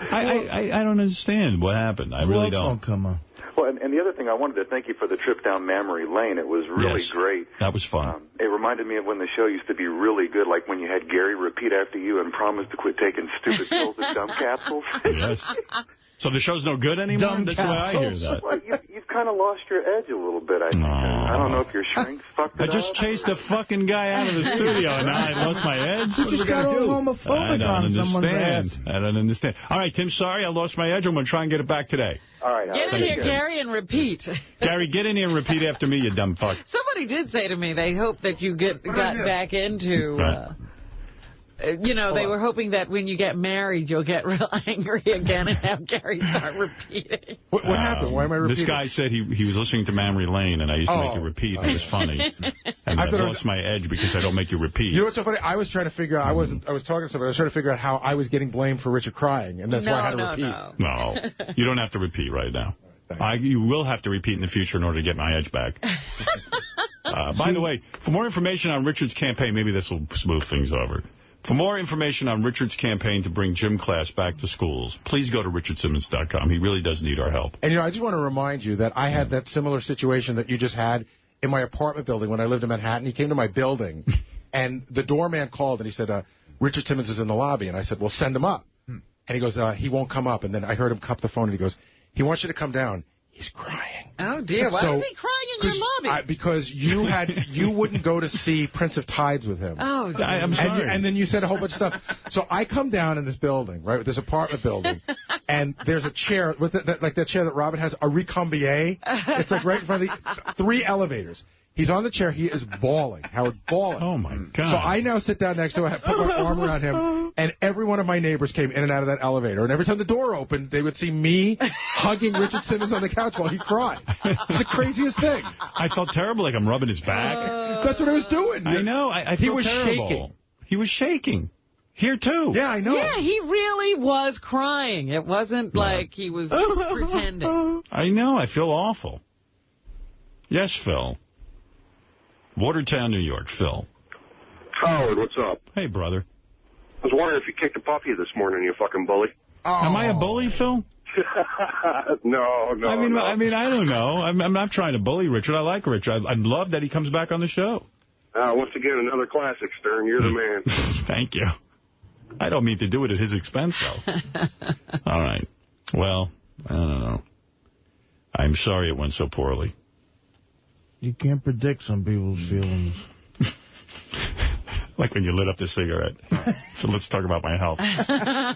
S1: I don't understand what happened. I really don't.
S4: Come on.
S21: Well, and the other thing, I wanted to thank you for the trip down Memory Lane. It was really great.
S1: That was fun.
S21: It reminded me of when the show used to be really good, like when you had Gary repeat after you and promise to quit taking stupid pills and dumb capsules.
S1: Yes. So the show's no good anymore? That's the way I hear that.
S21: Well, you've kind of lost your edge a little bit, I think. I don't know if your shrinks fucked it up.
S1: I just chased a fucking guy out of the studio, and now I lost my edge?
S4: You just got all homophobic on someone's ass.
S1: I don't understand. All right, Tim, sorry I lost my edge. I'm going to try and get it back today.
S21: All right.
S2: Get in here, Gary, and repeat.
S1: Gary, get in here and repeat after me, you dumb fuck.
S2: Somebody did say to me they hope that you got back into... they were hoping that when you get married, you'll get real angry again and have Gary start repeating.
S22: What happened? Why am I repeating?
S1: This guy said he was listening to Memory Lane, and I used to make you repeat. It was funny. And I lost my edge because I don't make you repeat.
S22: You know what's so funny? I was trying to figure out, I was talking to somebody, I was trying to figure out how I was getting blamed for Richard crying, and that's why I had to repeat.
S1: No, you don't have to repeat right now. You will have to repeat in the future in order to get my edge back. By the way, for more information on Richard's campaign, maybe this will smooth things over. For more information on Richard's campaign to bring gym class back to schools, please go to richardsimmons.com. He really does need our help.
S22: And, I just want to remind you that I had that similar situation that you just had in my apartment building when I lived in Manhattan. He came to my building, and the doorman called, and he said, Richard Simmons is in the lobby. And I said, well, send him up. And he goes, he won't come up. And then I heard him cup the phone, and he goes, he wants you to come down. He's crying.
S2: Oh, dear. Why is he crying in your lobby?
S22: Because you wouldn't go to see Prince of Tides with him.
S2: Oh, dear.
S1: I'm sorry.
S22: And then you said a whole bunch of stuff. So I come down in this building, right, this apartment building, and there's a chair, with like that chair that Robin has, a Recombier. It's like right in front of the 3 elevators. He's on the chair. He is bawling. Howard, bawling.
S1: Oh, my God.
S22: So I now sit down next to him, put my arm around him, and every one of my neighbors came in and out of that elevator. And every time the door opened, they would see me hugging Richard Simmons on the couch while he cried. It was the craziest thing.
S1: I felt terrible, like I'm rubbing his back.
S22: That's what I was doing.
S1: I know. I
S22: he
S1: felt
S22: was
S1: terrible.
S22: shaking.
S1: He was shaking. Here, too.
S22: Yeah, I know.
S2: Yeah, he really was crying. It wasn't like he was pretending.
S1: I know. I feel awful. Yes, Phil. Watertown, New York. Phil.
S23: Howard, what's up?
S1: Hey, brother.
S23: I was wondering if you kicked a puppy this morning, you fucking bully.
S1: Am I a bully, Phil?
S23: No.
S1: I mean, I don't know. I'm not trying to bully Richard. I like Richard. I love that he comes back on the show.
S23: Once again, another classic, Stern. You're the man.
S1: Thank you. I don't mean to do it at his expense, though. All right. Well, I don't know. I'm sorry it went so poorly.
S4: You can't predict some people's feelings.
S1: Like when you lit up the cigarette. So let's talk about my health.
S4: I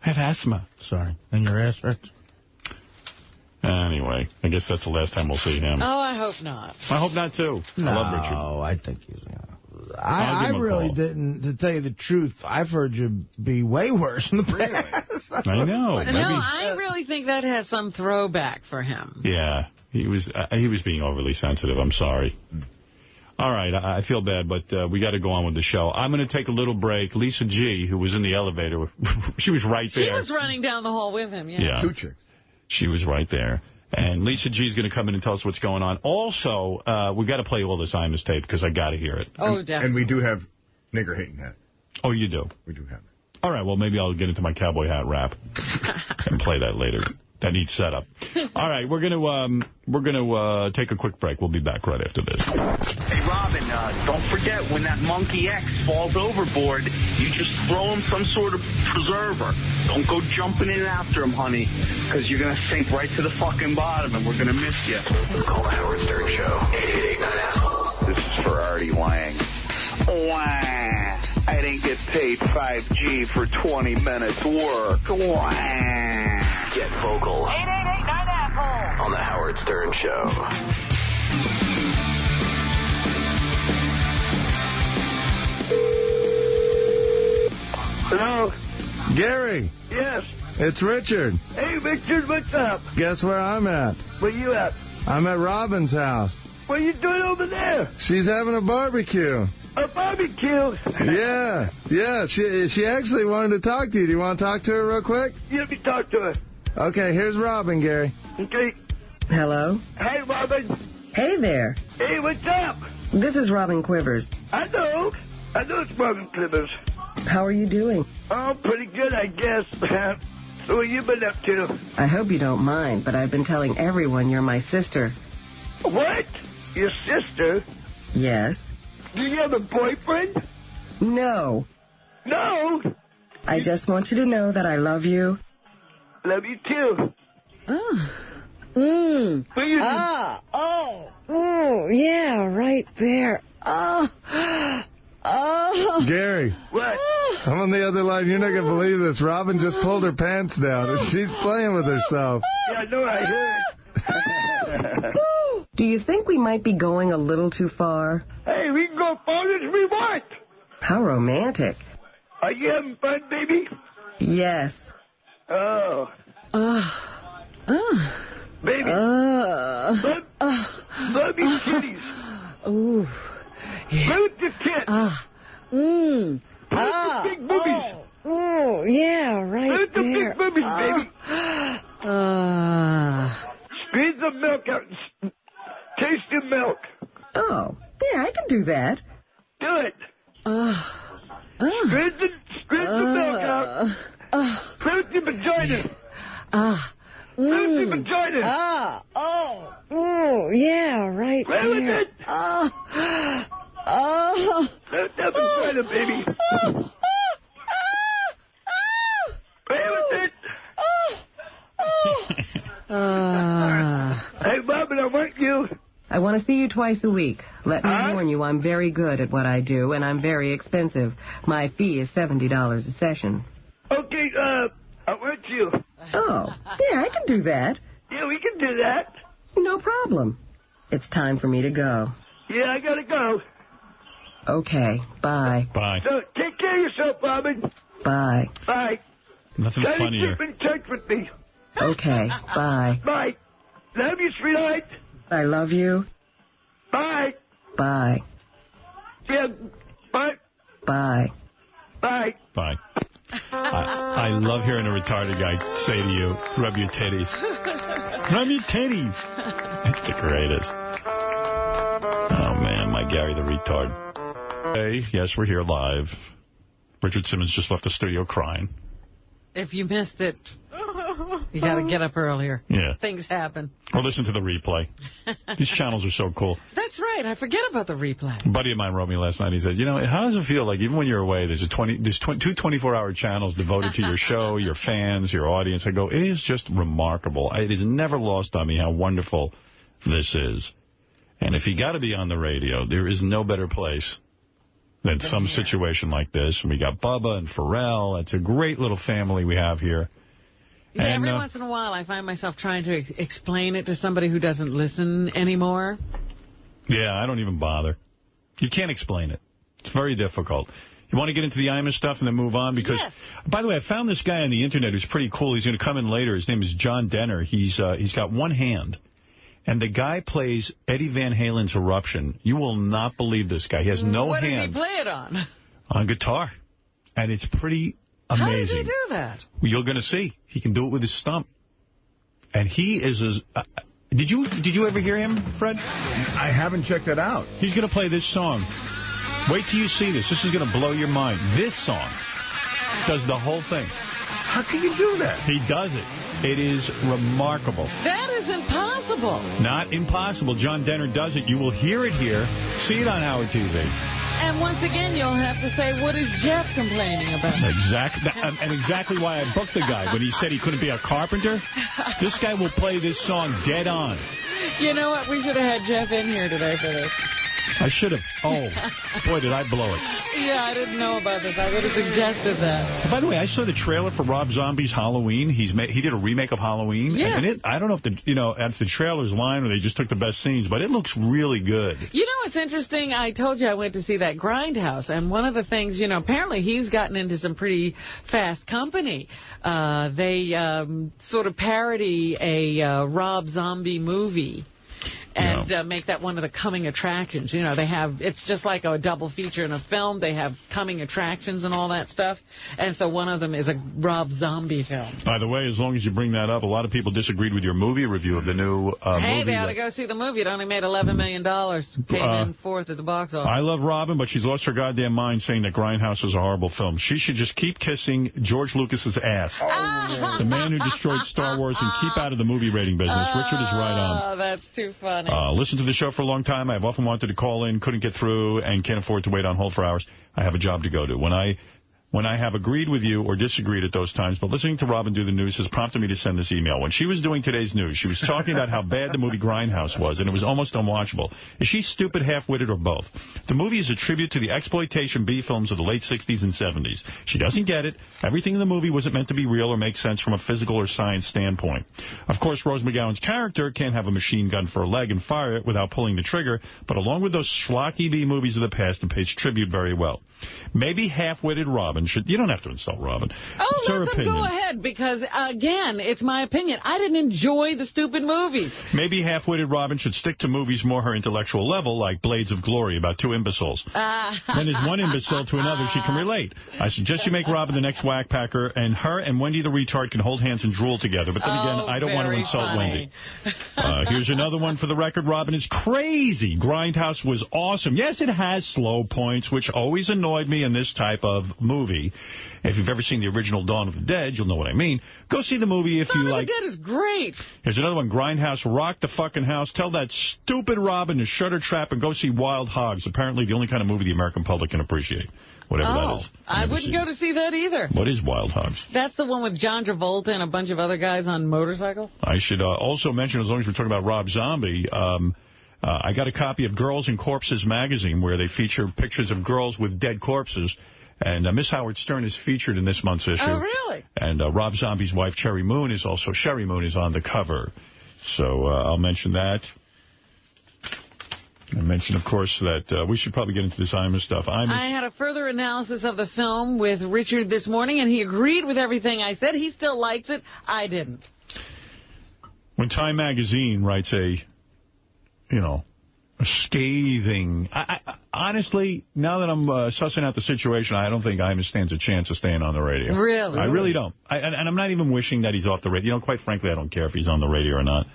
S4: have asthma. Sorry. And your ass hurts?
S1: Anyway, I guess that's the last time we'll see him.
S2: Oh, I hope not.
S1: I hope not, too.
S4: No,
S1: I love Richard.
S4: I think he's... I really didn't, to tell you the truth. I've heard you be way worse in the past.
S1: I know.
S2: I really think that has some throwback for him.
S1: Yeah, he was being overly sensitive. I'm sorry. All right, I feel bad, but we got to go on with the show. I'm going to take a little break. Lisa G., who was in the elevator, she was right there.
S2: She was running down the hall with him, yeah.
S1: Two chicks. She was right there. And Lisa G. is going to come in and tell us what's going on. Also, we got to play all this Imus tape because I got to hear it.
S2: Oh, definitely.
S3: And we do have nigger hating hat.
S1: Oh, you do?
S3: We do have it.
S1: All right, well, maybe I'll get into my cowboy hat rap and play that later. That needs setup. All right, we're going to take a quick break. We'll be back right after this.
S6: Hey, Robin, don't forget, when that Monkey X falls overboard, you just throw him some sort of preserver. Don't go jumping in after him, honey, because you're going to sink right to the fucking bottom, and we're going to miss you.
S7: Call the Howard Stern Show, 888-9-ASSHOLE.
S6: This is for Artie Lang. Wah. I didn't get paid $5G for 20 minutes work. Wah.
S7: Get vocal.
S6: 888-9-ASSHOLE.
S7: On the Howard Stern Show.
S20: Hello?
S3: Gary.
S20: Yes.
S3: It's Richard.
S20: Hey, Richard, what's up?
S3: Guess where I'm at?
S20: Where you at?
S3: I'm at Robin's house.
S20: What are you doing over there?
S3: She's having a barbecue.
S20: A barbecue?
S3: Yeah. She actually wanted to talk to you. Do you want to talk to her real quick?
S20: Let me talk to her.
S3: Okay, here's Robin, Gary.
S20: Okay.
S8: Hello?
S20: Hey, Robin.
S8: Hey there.
S20: Hey, what's up?
S8: This is Robin Quivers.
S20: I know it's Robin Quivers.
S8: How are you doing?
S20: Oh, pretty good, I guess. So what you been up to?
S8: I hope you don't mind, but I've been telling everyone you're my sister.
S20: What? Your sister?
S8: Yes.
S20: Do you have a boyfriend?
S8: No.
S20: No?
S8: I just want you to know that I love you.
S20: Love you, too.
S8: Oh. Yeah, right there.
S3: Gary.
S20: What?
S3: I'm on the other line. You're not going to believe this. Robin just pulled her pants down, and she's playing with herself.
S20: Yeah, I know, I heard.
S8: Do you think we might be going a little too far?
S20: Hey, we can go far as we want.
S8: How romantic.
S20: Are you having fun, baby?
S8: Yes.
S20: Oh. Baby. Love your titties.
S8: Ooh.
S20: Yeah. Look at your tits. Look at the big boobies.
S8: Oh, yeah, right
S20: Look at the big boobies, baby. Squeeze the milk out and taste the milk.
S8: Oh, yeah, I can do that.
S20: Do it. Squeeze the milk out. Play with your vagina. Play with your vagina.
S8: Yeah, right
S20: Play
S8: there.
S20: with it. Play with that vagina, baby. Play with it. Hey, Robin, I want you.
S8: I want to see you twice a week. Let me warn you, I'm very good at what I do, and I'm very expensive. My fee is $70 a session.
S20: Okay, I want you.
S8: Oh, yeah, I can do that.
S20: Yeah, we can do that.
S8: No problem. It's time for me to go.
S20: Yeah, I gotta go.
S8: Okay, bye.
S1: Bye.
S20: So, take care of yourself, Robin.
S8: Bye.
S20: Bye.
S1: Nothing funnier.
S20: Keep in touch with me.
S8: Okay, bye.
S20: Bye. Love you, sweetheart.
S8: I love you.
S20: Bye.
S8: Bye.
S20: Yeah, bye.
S8: Bye.
S20: Bye.
S1: Bye. I love hearing a retarded guy say to you, rub your titties. Rub your titties. It's the greatest. Oh, man, my Gary the retard. Hey, yes, we're here live. Richard Simmons just left the studio crying.
S2: If you missed it, you got to get up earlier.
S1: Yeah.
S2: Things happen.
S1: Or listen to the replay. These channels are so cool.
S2: That's right. I forget about the replay.
S1: A buddy of mine wrote me last night. He said, you know, how does it feel like even when you're away, there's two 24-hour channels devoted to your show, your fans, your audience. I go, it is just remarkable. It is never lost on me how wonderful this is. And if you got to be on the radio, there is no better place than some situation like this. And we got Bubba and Pharrell. It's a great little family we have here.
S2: Yeah,
S1: and,
S2: every once in a while I find myself trying to explain it to somebody who doesn't listen anymore.
S1: Yeah, I don't even bother. You can't explain it. It's very difficult. You want to get into the Imus stuff and then move on? Because, yes. By the way, I found this guy on the Internet who's pretty cool. He's going to come in later. His name is John Denner. He's got one hand. And the guy plays Eddie Van Halen's Eruption. You will not believe this guy. He has no hand.
S2: What does he play it on?
S1: On guitar. And it's pretty amazing. How does
S2: he do that?
S1: Well, you're going to see. He can do it with his stump. And he is as... Did you ever hear him, Fred?
S3: I haven't checked it out.
S1: He's going to play this song. Wait till you see this. This is going to blow your mind. This song does the whole thing.
S3: How can you do that?
S1: He does it. It is remarkable.
S2: That is impossible.
S1: Not impossible. John Denner does it. You will hear it here. See it on Howard TV.
S2: And once again, you'll have to say, what is Jeff complaining about?
S1: Exactly. And exactly why I booked the guy. When he said he couldn't be a carpenter, this guy will play this song dead on.
S2: You know what? We should have had Jeff in here today for this.
S1: I should have. Oh, boy, did I blow it.
S2: Yeah, I didn't know about this. I would have suggested that.
S1: By the way, I saw the trailer for Rob Zombie's Halloween. He did a remake of Halloween.
S2: Yeah.
S1: And I don't know if if the trailer's line or they just took the best scenes, but it looks really good.
S2: You know what's interesting? I told you I went to see that Grindhouse, and one of the things, apparently he's gotten into some pretty fast company. They sort of parody a Rob Zombie movie. And make that one of the coming attractions. They have, it's just like a double feature in a film. They have coming attractions and all that stuff. And so one of them is a Rob Zombie film.
S1: By the way, as long as you bring that up, a lot of people disagreed with your movie review of the new movie.
S2: Hey, they ought to go see the movie. It only made $11 million. Came in fourth at the box office.
S1: I love Robin, but she's lost her goddamn mind saying that Grindhouse is a horrible film. She should just keep kissing George Lucas's ass. Oh, the man who destroyed Star Wars, and keep out of the movie rating business. Richard is right on.
S2: Oh, that's too funny.
S1: Listen to the show for a long time. I've often wanted to call in, couldn't get through, and can't afford to wait on hold for hours. I have a job to go to. When I have agreed with you or disagreed at those times, but listening to Robin do the news has prompted me to send this email. When she was doing today's news, she was talking about how bad the movie Grindhouse was, and it was almost unwatchable. Is she stupid, half-witted, or both? The movie is a tribute to the exploitation B films of the late 60s and 70s. She doesn't get it. Everything in the movie wasn't meant to be real or make sense from a physical or science standpoint. Of course, Rose McGowan's character can't have a machine gun for a leg and fire it without pulling the trigger, but along with those schlocky B movies of the past, it pays tribute very well. Maybe half-witted Robin should... You don't have to insult Robin.
S2: Oh, let them go ahead, because, again, it's my opinion. I didn't enjoy the stupid movies.
S1: Maybe half-witted Robin should stick to movies more her intellectual level, like Blades of Glory, about two imbeciles. Then there's one imbecile to another she can relate. I suggest you make Robin the next whack packer, and her and Wendy the retard can hold hands and drool together. But then again, I don't want to insult Wendy. Here's another one for the record. Robin is crazy. Grindhouse was awesome. Yes, it has slow points, which always annoyed me in this type of movie. If you've ever seen the original Dawn of the Dead, you'll know what I mean. Go see the movie if you like.
S2: Dawn of the Dead is great.
S1: Here's another one. Grindhouse, rock the fucking house. Tell that stupid Robin to shut her trap and go see Wild Hogs. Apparently the only kind of movie the American public can appreciate. Whatever that is.
S2: I wouldn't go to see that either.
S1: What is Wild Hogs?
S2: That's the one with John Travolta and a bunch of other guys on motorcycles.
S1: I should also mention, as long as we're talking about Rob Zombie, I got a copy of Girls and Corpses magazine where they feature pictures of girls with dead corpses. And Miss Howard Stern is featured in this month's issue.
S2: Oh, really?
S1: And Rob Zombie's wife, Sherry Moon, is on the cover. So I'll mention that. I mentioned, of course, that we should probably get into this Imus stuff.
S2: I had a further analysis of the film with Richard this morning, and he agreed with everything I said. He still likes it. I didn't.
S1: When Time Magazine writes a scathing... honestly, now that I'm sussing out the situation, I don't think Imus stands a chance of staying on the radio.
S2: Really?
S1: I really don't. And I'm not even wishing that he's off the radio. Quite frankly, I don't care if he's on the radio or not.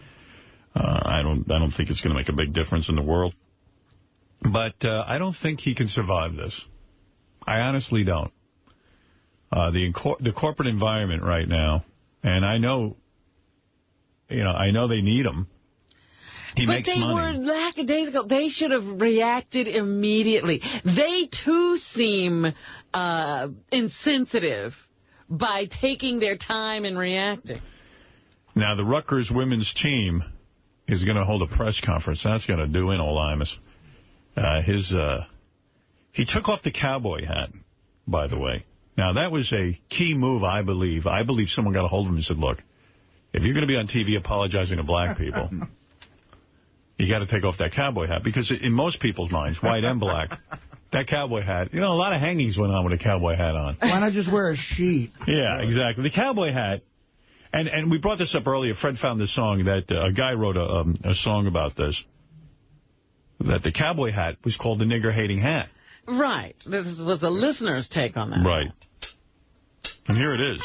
S1: I don't think it's going to make a big difference in the world. But I don't think he can survive this. I honestly don't. The corporate environment right now, and I know they need him. He makes money.
S2: But they were lackadaisical. They should have reacted immediately. They, too, seem insensitive by taking their time and reacting.
S1: Now, the Rutgers women's team is going to hold a press conference. That's going to do in old Imus. He took off the cowboy hat, by the way. Now, that was a key move, I believe. I believe someone got a hold of him and said, look, if you're going to be on TV apologizing to black people, you got to take off that cowboy hat. Because in most people's minds, white and black, that cowboy hat, a lot of hangings went on with a cowboy hat on.
S4: Why not just wear a sheet?
S1: Yeah, exactly. The cowboy hat, and we brought this up earlier. Fred found this song that a guy wrote a song about this, that the cowboy hat was called the nigger-hating hat.
S2: Right. This was a listener's take on that.
S1: Right. And here it is.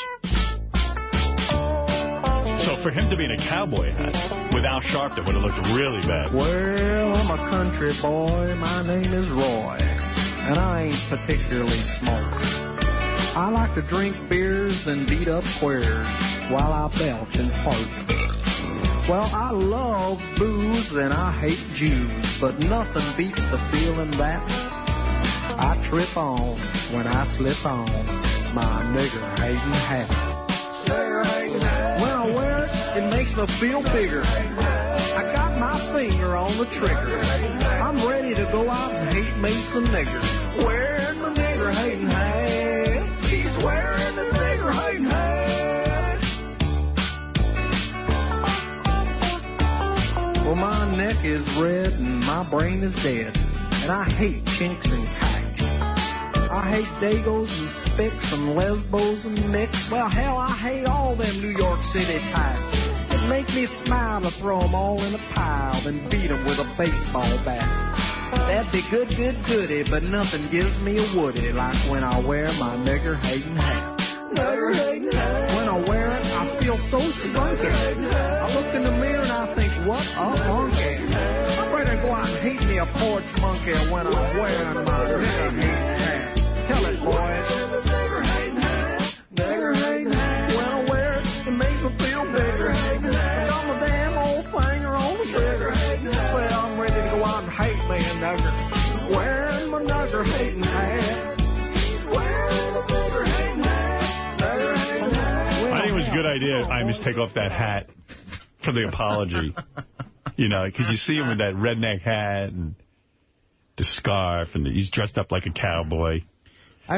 S1: So for him to be in a cowboy hat with Al Sharpton would have looked really bad.
S9: Well, I'm a country boy. My name is Roy. And I ain't particularly smart. I like to drink beers and beat up queers while I belch and fart. Well, I love booze and I hate Jews, but nothing beats the feeling that I trip on when I slip on my nigger-hating hat. When I wear it, it makes me feel bigger. I got my finger on the trigger. I'm ready to go out and hate me some niggers. Wearing the nigger-hating hat. He's wearing the nigger-hating hat. Well, my neck is red and my brain is dead. And I hate chinks and kites. I hate Dagos and Spicks and Lesbos and Micks. Well, hell, I hate all them New York City types. It make me smile to throw them all in a pile and beat them with a baseball bat. That'd be good, goody, but nothing gives me a woody like when I wear my nigger-hating hat. Nigger-hating hat. When I wear it, I feel so spunky. I look in the mirror and I think, what a monkey. I'm ready to go out and hate me a porch monkey when I'm wearing my nigger-hating hat. Tell it, boys. Nigger-hating hat. When I wear it, it makes me feel bigger. I got my damn old finger on the trigger. Well, I'm ready to go out and hate me a nugger. Wearing my nugger-hating hat. Wearing my nugger-hating hat. Nugger-hating hat.
S1: I think it was a good idea, Imus, take off that hat for the apology. Because you see him with that redneck hat and the scarf, and he's dressed up like a cowboy.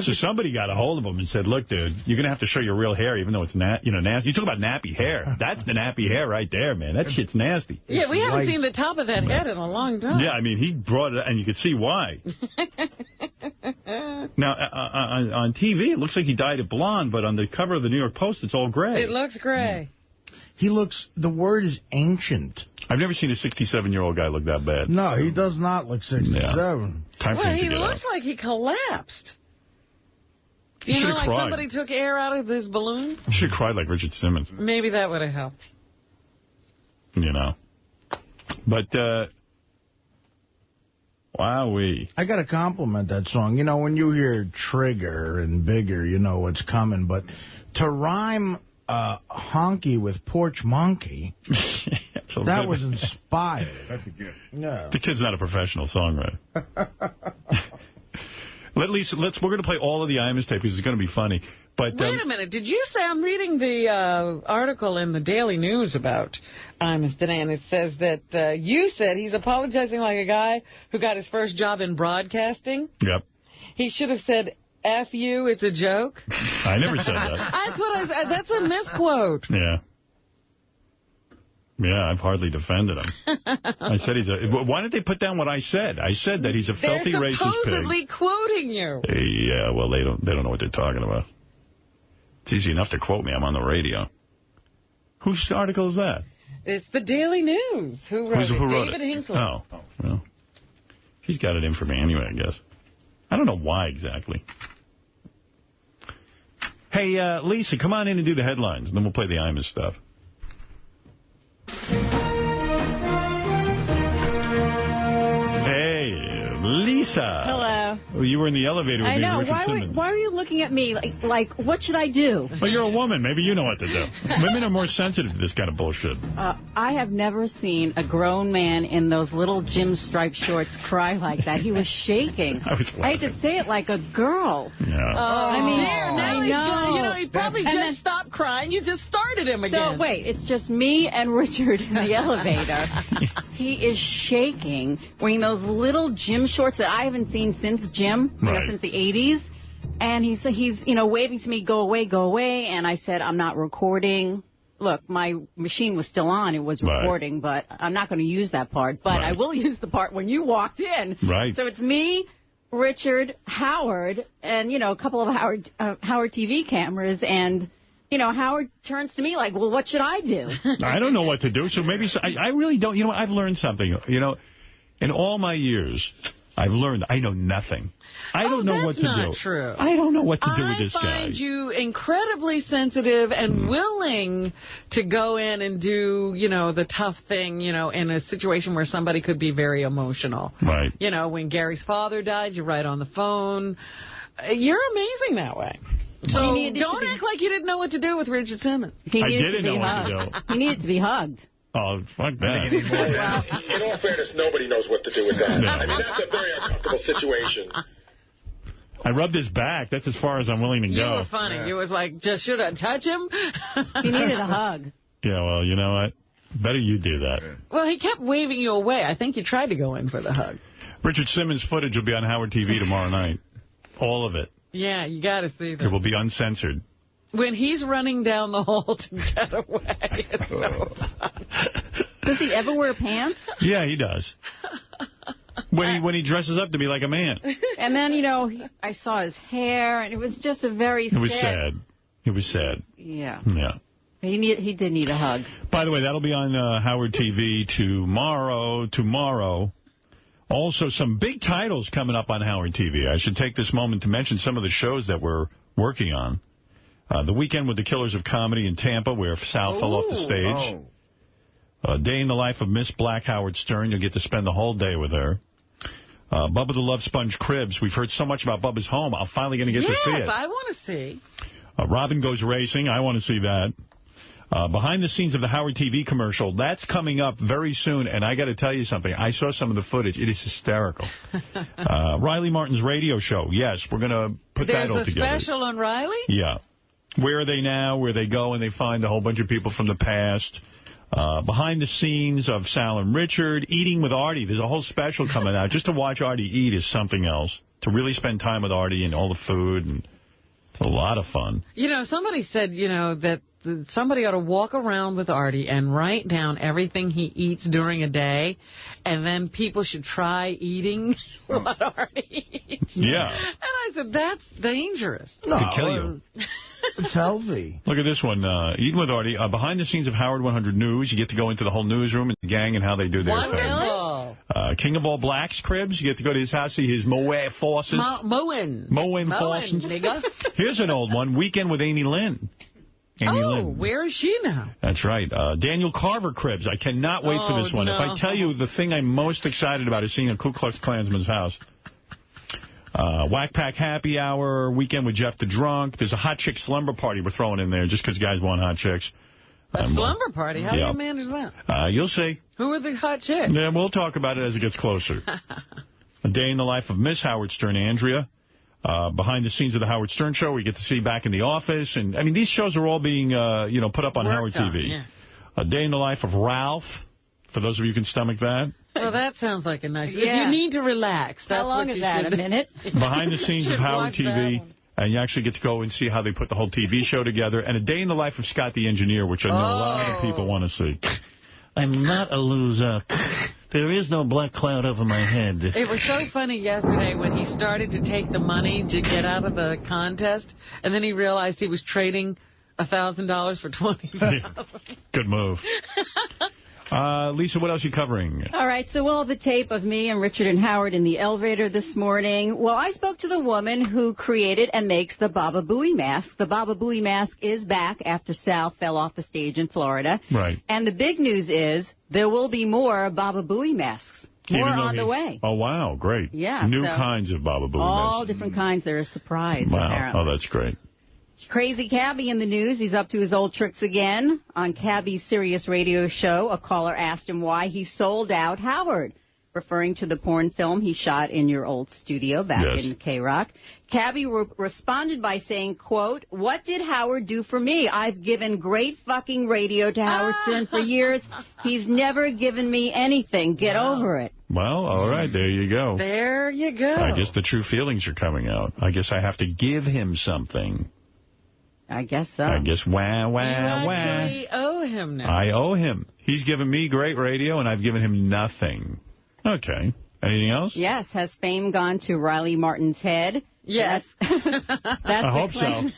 S1: So somebody got a hold of him and said, look, dude, you're going to have to show your real hair, even though it's nasty. You talk about nappy hair. That's the nappy hair right there, man. That shit's nasty.
S2: Yeah, we haven't seen the top of that head in a long time.
S1: Yeah, I mean, he brought it, and you could see why. Now, on TV, it looks like he dyed it blonde, but on the cover of the New York Post, it's all gray.
S2: It looks gray.
S4: He looks, the word is ancient.
S1: I've never seen a 67-year-old guy look that bad.
S4: No, he does not look 67.
S1: Yeah. Time for him to
S2: he
S1: get
S2: looks
S1: out.
S2: like he collapsed.
S1: He should have
S2: like
S1: cried.
S2: somebody took air out of this balloon?
S1: He should have cried like Richard Simmons.
S2: Maybe that would have helped.
S1: But, wowee.
S4: I got to compliment that song. When you hear Trigger and Bigger, you know what's coming. But to rhyme honky with porch monkey, that was inspired.
S16: That's a gift.
S4: Yeah.
S1: The kid's not a professional songwriter. We're going to play all of the Imus tape because it's going to be funny. But
S2: wait a minute. Did you say, I'm reading the article in the Daily News about Imus today, and it says that you said he's apologizing like a guy who got his first job in broadcasting?
S1: Yep.
S2: He should have said, F you, it's a joke?
S1: I never said that.
S2: That's what I said. That's a misquote.
S1: Yeah. Yeah, I've hardly defended him. I said why didn't they put down what I said? I said that he's a filthy racist pig.
S2: They're supposedly quoting you.
S1: Yeah, well, they don't know what they're talking about. It's easy enough to quote me. I'm on the radio. Whose article is that?
S2: It's the Daily News. Who wrote it? David Hinckley.
S1: Oh, well. He's got it in for me anyway, I guess. I don't know why exactly. Hey, Lisa, come on in and do the headlines, and then we'll play the Imus stuff. Hey, Lisa.
S2: Hello.
S14: Well, you were in the elevator with
S10: I
S14: me
S10: know.
S14: and Richard Simmons.
S10: Why are you looking at me like what should I do?
S14: Well, you're a woman. Maybe you know what to do. Women are more sensitive to this kind of bullshit.
S10: I have never seen a grown man in those little gym striped shorts cry like that. He was shaking. I hate to say it, like a girl.
S14: Yeah.
S10: I mean,
S2: now
S10: I
S2: he's
S10: know.
S2: gonna, you know, he probably just stopped crying. You just started him again.
S10: So, wait, it's just me and Richard in the elevator. He is shaking, wearing those little gym shorts that I haven't seen since gym, since the 80s. And he's waving to me, go away. And I said, I'm not recording. Look, my machine was still on. It was recording, but I'm not going to use that part. But I will use the part when you walked in.
S14: Right.
S10: So it's me, Richard, Howard, and, a couple of Howard TV cameras. And, Howard turns to me like, well, what should I do?
S14: I don't know what to do. So maybe I really don't. I've learned something. In all my years, I've learned I know nothing. I don't know what to do.
S2: That's not true.
S14: I don't know what to do with this guy.
S2: I find you incredibly sensitive and willing to go in and do, the tough thing, in a situation where somebody could be very emotional.
S14: Right.
S2: When Gary's father died, you're right on the phone. You're amazing that way. So don't act like you didn't know what to do with Richard Simmons.
S14: I didn't know what to do.
S10: He needed to be hugged.
S14: Oh, fuck that.
S5: In all fairness, nobody knows what to do with that. No. I mean, that's a very uncomfortable situation.
S14: I rubbed his back. That's as far as I'm willing to go.
S2: You were funny. Yeah. You was like, just should I touch him?
S10: He needed a hug.
S14: Yeah, well, you know what? Better you do that.
S2: Well, he kept waving you away. I think you tried to go in for the hug.
S14: Richard Simmons' footage will be on Howard TV tomorrow night. All of it.
S2: Yeah, you got to see that.
S14: It will be uncensored.
S2: When he's running down the hall to get away, it's so fun.
S10: Does he ever wear pants?
S14: Yeah, he does. When he dresses up to be like a man.
S10: And then, I saw his hair, and it was just a very sad...
S14: It was sad. It was sad.
S10: Yeah.
S14: Yeah.
S10: He did need a hug.
S14: By the way, that'll be on Howard TV tomorrow. Also, some big titles coming up on Howard TV. I should take this moment to mention some of the shows that we're working on. The Weekend with the Killers of Comedy in Tampa, where Sal fell off the stage. Day in the Life of Miss Black Howard Stern. You'll get to spend the whole day with her. Bubba the Love Sponge Cribs. We've heard so much about Bubba's home. I'm finally going to get to see it.
S2: Yes, I want to see.
S14: Robin Goes Racing. I want to see that. Behind the scenes of the Howard TV commercial. That's coming up very soon. And I got to tell you something. I saw some of the footage. It is hysterical. Riley Martin's radio show. Yes, we're going to put that all together.
S2: There's a special on Riley?
S14: Yeah. Where are they now? Where they go and they find a whole bunch of people from the past. Behind the scenes of Sal and Richard. Eating with Artie. There's a whole special coming out. Just to watch Artie eat is something else. To really spend time with Artie and all the food. And it's a lot of fun.
S2: Somebody said, that somebody ought to walk around with Artie and write down everything he eats during a day, and then people should try eating what Artie eats.
S14: Yeah.
S2: And I said, that's dangerous.
S4: No,
S14: to kill you.
S4: It's healthy.
S14: Look at this one. Eating with Artie. Behind the scenes of Howard 100 News. You get to go into the whole newsroom and the gang and how they do their
S2: Wonderful.
S14: thing. King of All Blacks Cribs. You get to go to his house, see his Moet faucets.
S2: Moen
S14: faucets.
S2: Nigga.
S14: Here's an old one. Weekend with Amy Lynn. Lynn.
S2: Where is she now?
S14: That's right. Daniel Carver Cribs. I cannot wait for this one.
S2: No.
S14: If I tell you the thing I'm most excited about is seeing a Ku Klux Klansman's house. Whack Pack Happy Hour, Weekend with Jeff the Drunk. There's a hot chick slumber party we're throwing in there just because guys want hot chicks.
S2: A slumber party? How do you manage that?
S14: You'll see.
S2: Who are the hot chicks?
S14: Yeah, we'll talk about it as it gets closer. A Day in the Life of Miss Howard Stern, Andrea. Behind the scenes of the Howard Stern Show, we get to see Back in the Office. And I mean, these shows are all being, put up on Howard TV.
S2: Yeah.
S14: A Day in the Life of Ralph, for those of you who can stomach that.
S2: Well, that sounds like a nice...
S10: Yeah.
S2: If you need to relax, that's
S10: How long
S2: what
S10: is that, a minute?
S14: Behind the scenes of Howard TV, and you actually get to go and see how they put the whole TV show together. And A Day in the Life of Scott the Engineer, which I know a lot of people want to see. I'm not a loser. There is no black cloud over my head.
S2: It was so funny yesterday when he started to take the money to get out of the contest, and then he realized he was trading $1,000 for $20,000.
S14: Good move. Lisa, what else are you covering?
S10: All right, so we'll have a tape of me and Richard and Howard in the elevator this morning. Well, I spoke to the woman who created and makes the Baba Booey mask. The Baba Booey mask is back after Sal fell off the stage in Florida.
S14: Right.
S10: And the big news is there will be more Baba Booey masks. More on the way.
S1: Oh, wow. Great.
S10: Yeah.
S1: New kinds of Baba Booey.
S10: All different kinds. They're a surprise,
S1: wow.
S10: apparently.
S1: Oh, that's great.
S10: Crazy Cabby in the news. He's up to his old tricks again. On Cabby's Sirius radio show, a caller asked him why he sold out Howard, referring to the porn film he shot in your old studio back in K-Rock. Cabby responded by saying, quote, "What did Howard do for me? I've given great fucking radio to Howard Stern for years. He's never given me anything. Get over it."
S1: Well, all right, there you go.
S2: There you go.
S1: I guess the true feelings are coming out. I guess I have to give him something.
S10: I guess so.
S1: I guess
S2: You actually owe him now.
S1: I owe him. He's given me great radio, and I've given him nothing. Okay. Anything else?
S10: Yes. Has fame gone to Riley Martin's head?
S2: Yes.
S1: I hope so.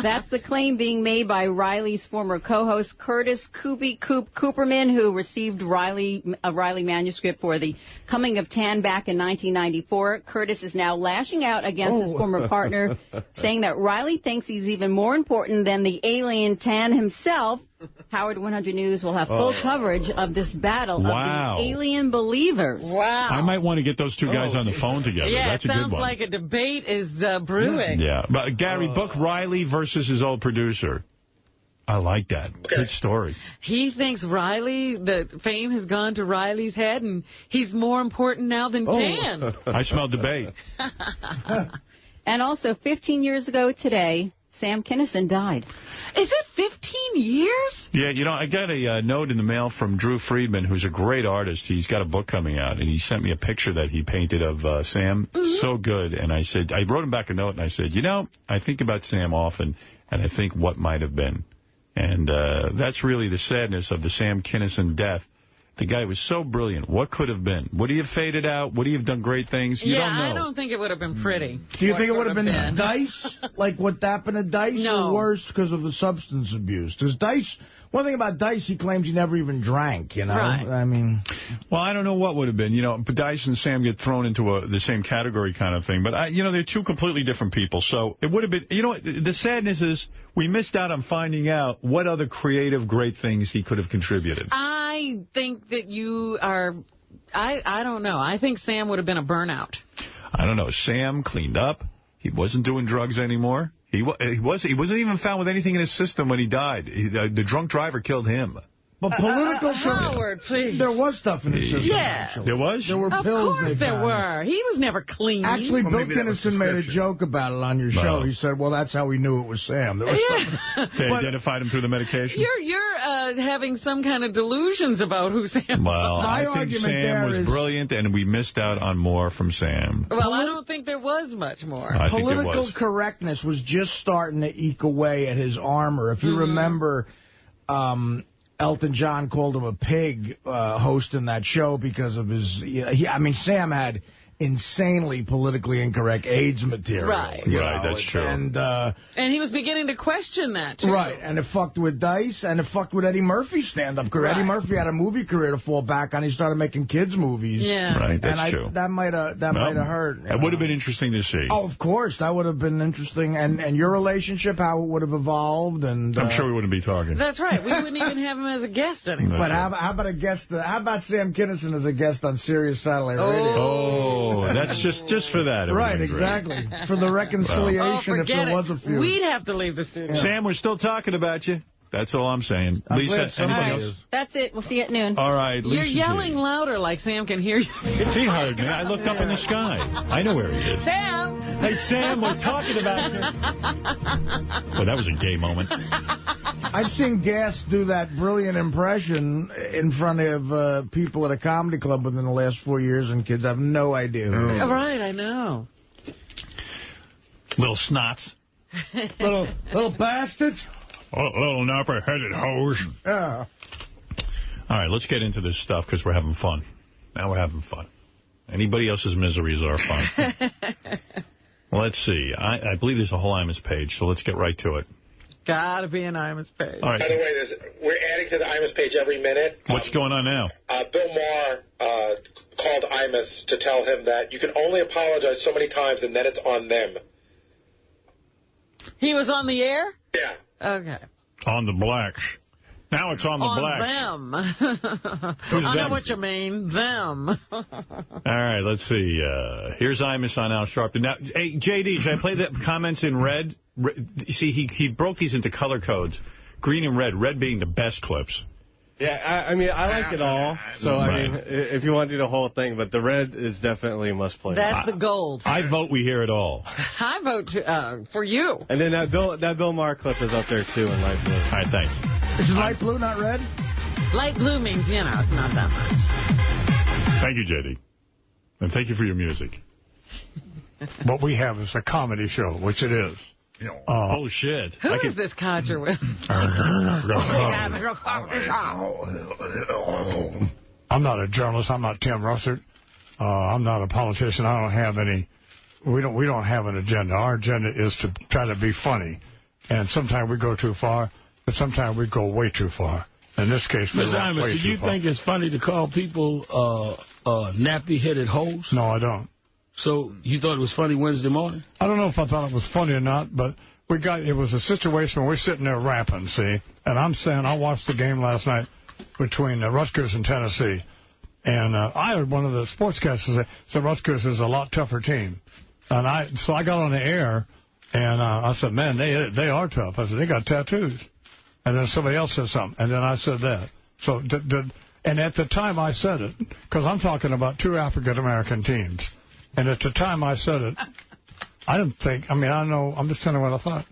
S10: That's the claim being made by Riley's former co-host, Curtis Cooperman, who received a Riley manuscript for the Coming of Tan back in 1994. Curtis is now lashing out against his former partner, saying that Riley thinks he's even more important than the alien Tan himself. Howard 100 News will have full coverage of this battle of the alien believers.
S2: Wow.
S1: I might want to get those two guys on the phone together.
S2: Yeah,
S1: that's a good one.
S2: it sounds like a debate is brewing.
S1: Yeah, but Gary, book Riley versus his old producer. I like that. Good story.
S2: He thinks the fame has gone to Riley's head, and he's more important now than Tan.
S1: I smell debate.
S10: And also, 15 years ago today, Sam Kinison died.
S2: Is it 15 years?
S1: Yeah, I got a note in the mail from Drew Friedman, who's a great artist. He's got a book coming out, and he sent me a picture that he painted of Sam. So good. And I wrote him back a note, and I said, I think about Sam often, and I think what might have been. And that's really the sadness of the Sam Kinison death. The guy was so brilliant. What could have been? Would he have faded out? Would he have done great things? You don't know.
S2: I don't think it would have been pretty.
S4: Do you think it would have been Dice? Like what happened to Dice? Or worse because of the substance abuse? Because Dice, one thing about Dice, he claims he never even drank, Right. I mean...
S1: Well, I don't know what would have been. But Dice and Sam get thrown into the same category kind of thing. But, they're two completely different people. So it would have been... the sadness is we missed out on finding out what other creative, great things he could have contributed.
S2: I think that you are... I don't know. I think Sam would have been a burnout.
S1: I don't know. Sam cleaned up. He wasn't doing drugs anymore. He wasn't even found with anything in his system when he died. The drunk driver killed him.
S4: But political...
S2: Howard, please.
S4: There was stuff in his system, actually.
S1: There was?
S4: There were pills.
S2: Of course there were. He was never clean.
S4: Actually, Bill Kinison made a joke about it on your show. He said, well, that's how we knew it was Sam. There was stuff.
S1: They identified him through the medication?
S2: You're having some kind of delusions about who Sam was.
S1: Well, I think Sam was brilliant, and we missed out on more from Sam.
S2: Well, I don't think there was much more.
S1: I think there
S4: Political
S1: was.
S4: correctness was just starting to eke away at his armor. If you remember... Elton John called him a pig hosting that show because of his... Sam had insanely politically incorrect AIDS material.
S2: Right.
S1: Right, that's true.
S2: And he was beginning to question that, too.
S4: Right, and it fucked with Dice, and it fucked with Eddie Murphy's stand-up career. Right. Eddie Murphy had a movie career to fall back on. He started making kids' movies.
S2: Yeah.
S1: Right, that's true.
S4: That might have hurt.
S1: It would have been interesting to see.
S4: Oh, of course. That would have been interesting. And your relationship, how it would have evolved. And
S1: I'm sure we wouldn't be talking.
S2: That's right. We wouldn't even have him as a guest anymore.
S4: But how about a guest? How about Sam Kinison as a guest on Sirius Satellite Radio?
S1: Oh, that's just for that.
S4: Right, exactly. For the reconciliation, if there was a few.
S2: We'd have to leave the studio.
S1: Sam, we're still talking about you. That's all I'm saying. Lisa, anybody else?
S10: That's it. We'll see you at noon.
S1: All right, Lisa.
S2: You're yelling louder like Sam can hear you.
S1: He heard me. I looked up in the sky. I know where he is.
S2: Sam!
S1: Hey, Sam, we're talking about you. Well, that was a gay moment.
S4: I've seen Gas do that brilliant impression in front of people at a comedy club within the last 4 years, and kids have no idea who he is.
S2: Right, I know.
S1: Little snots.
S4: little bastards.
S1: Little napper-headed hose.
S4: Yeah.
S1: All right, let's get into this stuff because we're having fun. Now we're having fun. Anybody else's miseries are fun. Well, let's see. I believe there's a whole Imus page, so let's get right to it.
S2: Gotta be an Imus page.
S1: All right.
S5: By the way, we're adding to the Imus page every minute.
S1: What's going on now?
S5: Bill Maher called Imus to tell him that you can only apologize so many times and then it's on them.
S2: He was on the air?
S5: Yeah.
S2: Okay.
S14: On the blacks. Now it's on the blacks.
S2: them.
S14: Who's
S2: I know
S14: them?
S2: what you mean. Them.
S14: All right, let's see. Here's Imus on Al Sharpton. Now, hey, J.D., should I play the comments in red? See, he broke these into color codes. Green and red. Red being the best clips.
S11: Yeah, I mean, I like it all. So, I mean, if you want to do the whole thing, but the red is definitely a must-play.
S2: That's the gold.
S14: I vote we hear it all.
S2: I vote for you.
S11: And then that Bill Maher clip is up there, too, in light blue.
S14: All right, thanks.
S4: Is it light blue, not red?
S2: Light blue means, you know, it's not that much.
S14: Thank you, J.D. And thank you for your music.
S12: What we have is a comedy show, which it is.
S14: Oh, shit.
S2: Who is this codger with?
S12: I'm not a journalist. I'm not Tim Russert. I'm not a politician. I don't have any. We don't have an agenda. Our agenda is to try to be funny. And sometimes we go too far, but sometimes we go way too far. In this case, we
S13: Mr.
S12: went way
S13: Imus, do
S12: too
S13: you
S12: far.
S13: think it's funny to call people nappy-headed hoes?
S12: No, I don't.
S13: So you thought it was funny Wednesday morning?
S12: I don't know if I thought it was funny or not, but it was a situation where we're sitting there rapping, see? And I'm saying I watched the game last night between Rutgers and Tennessee. And I heard one of the sportscasters say Rutgers is a lot tougher team. And so I got on the air, and I said, man, they are tough. I said, they got tattoos. And then somebody else said something, and then I said that. So, and at the time I said it, because I'm talking about two African-American teams. And at the time I said it, I didn't think, I mean, I know, I'm just telling you what I thought.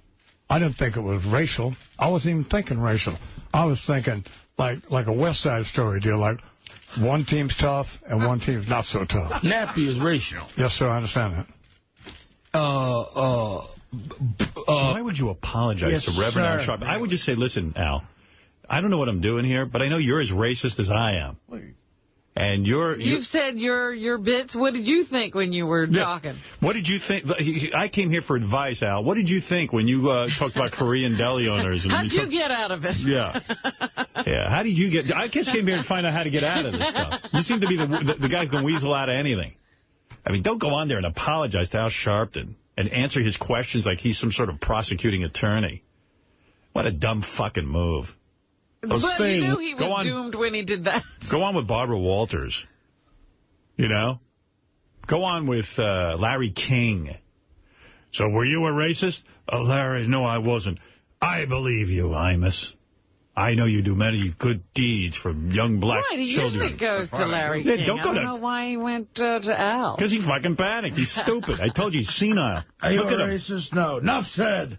S12: I didn't think it was racial. I wasn't even thinking racial. I was thinking like a West Side Story deal, like one team's tough and one team's not so tough.
S13: Nappy is racial.
S12: Yes, sir, I understand that.
S14: Why would you apologize to Reverend Al Sharpton? I would just say, listen, Al, I don't know what I'm doing here, but I know you're as racist as I am. And
S2: You've said your bits. What did you think when you were talking?
S14: What did you think? I came here for advice, Al. What did you think when you talked about Korean deli owners? And
S2: How'd you get out of it?
S14: Yeah. Yeah. How did you get? I just came here to find out how to get out of this stuff. You seem to be the guy who can weasel out of anything. I mean, don't go on there and apologize to Al Sharpton and answer his questions like he's some sort of prosecuting attorney. What a dumb fucking move.
S2: But you knew he was doomed when he did that.
S14: Go on with Barbara Walters. You know? Go on with Larry King. So were you a racist? Larry, no, I wasn't. I believe you, Imus. I know you do many good deeds for young black
S2: children. He
S14: children.
S2: usually goes to Larry King.
S14: Don't go
S2: I don't know why he went to Al.
S14: Because he fucking panicked. He's stupid. I told you, he's senile.
S4: Are you
S14: Look
S4: a
S14: at him.
S4: racist? No. Enough said.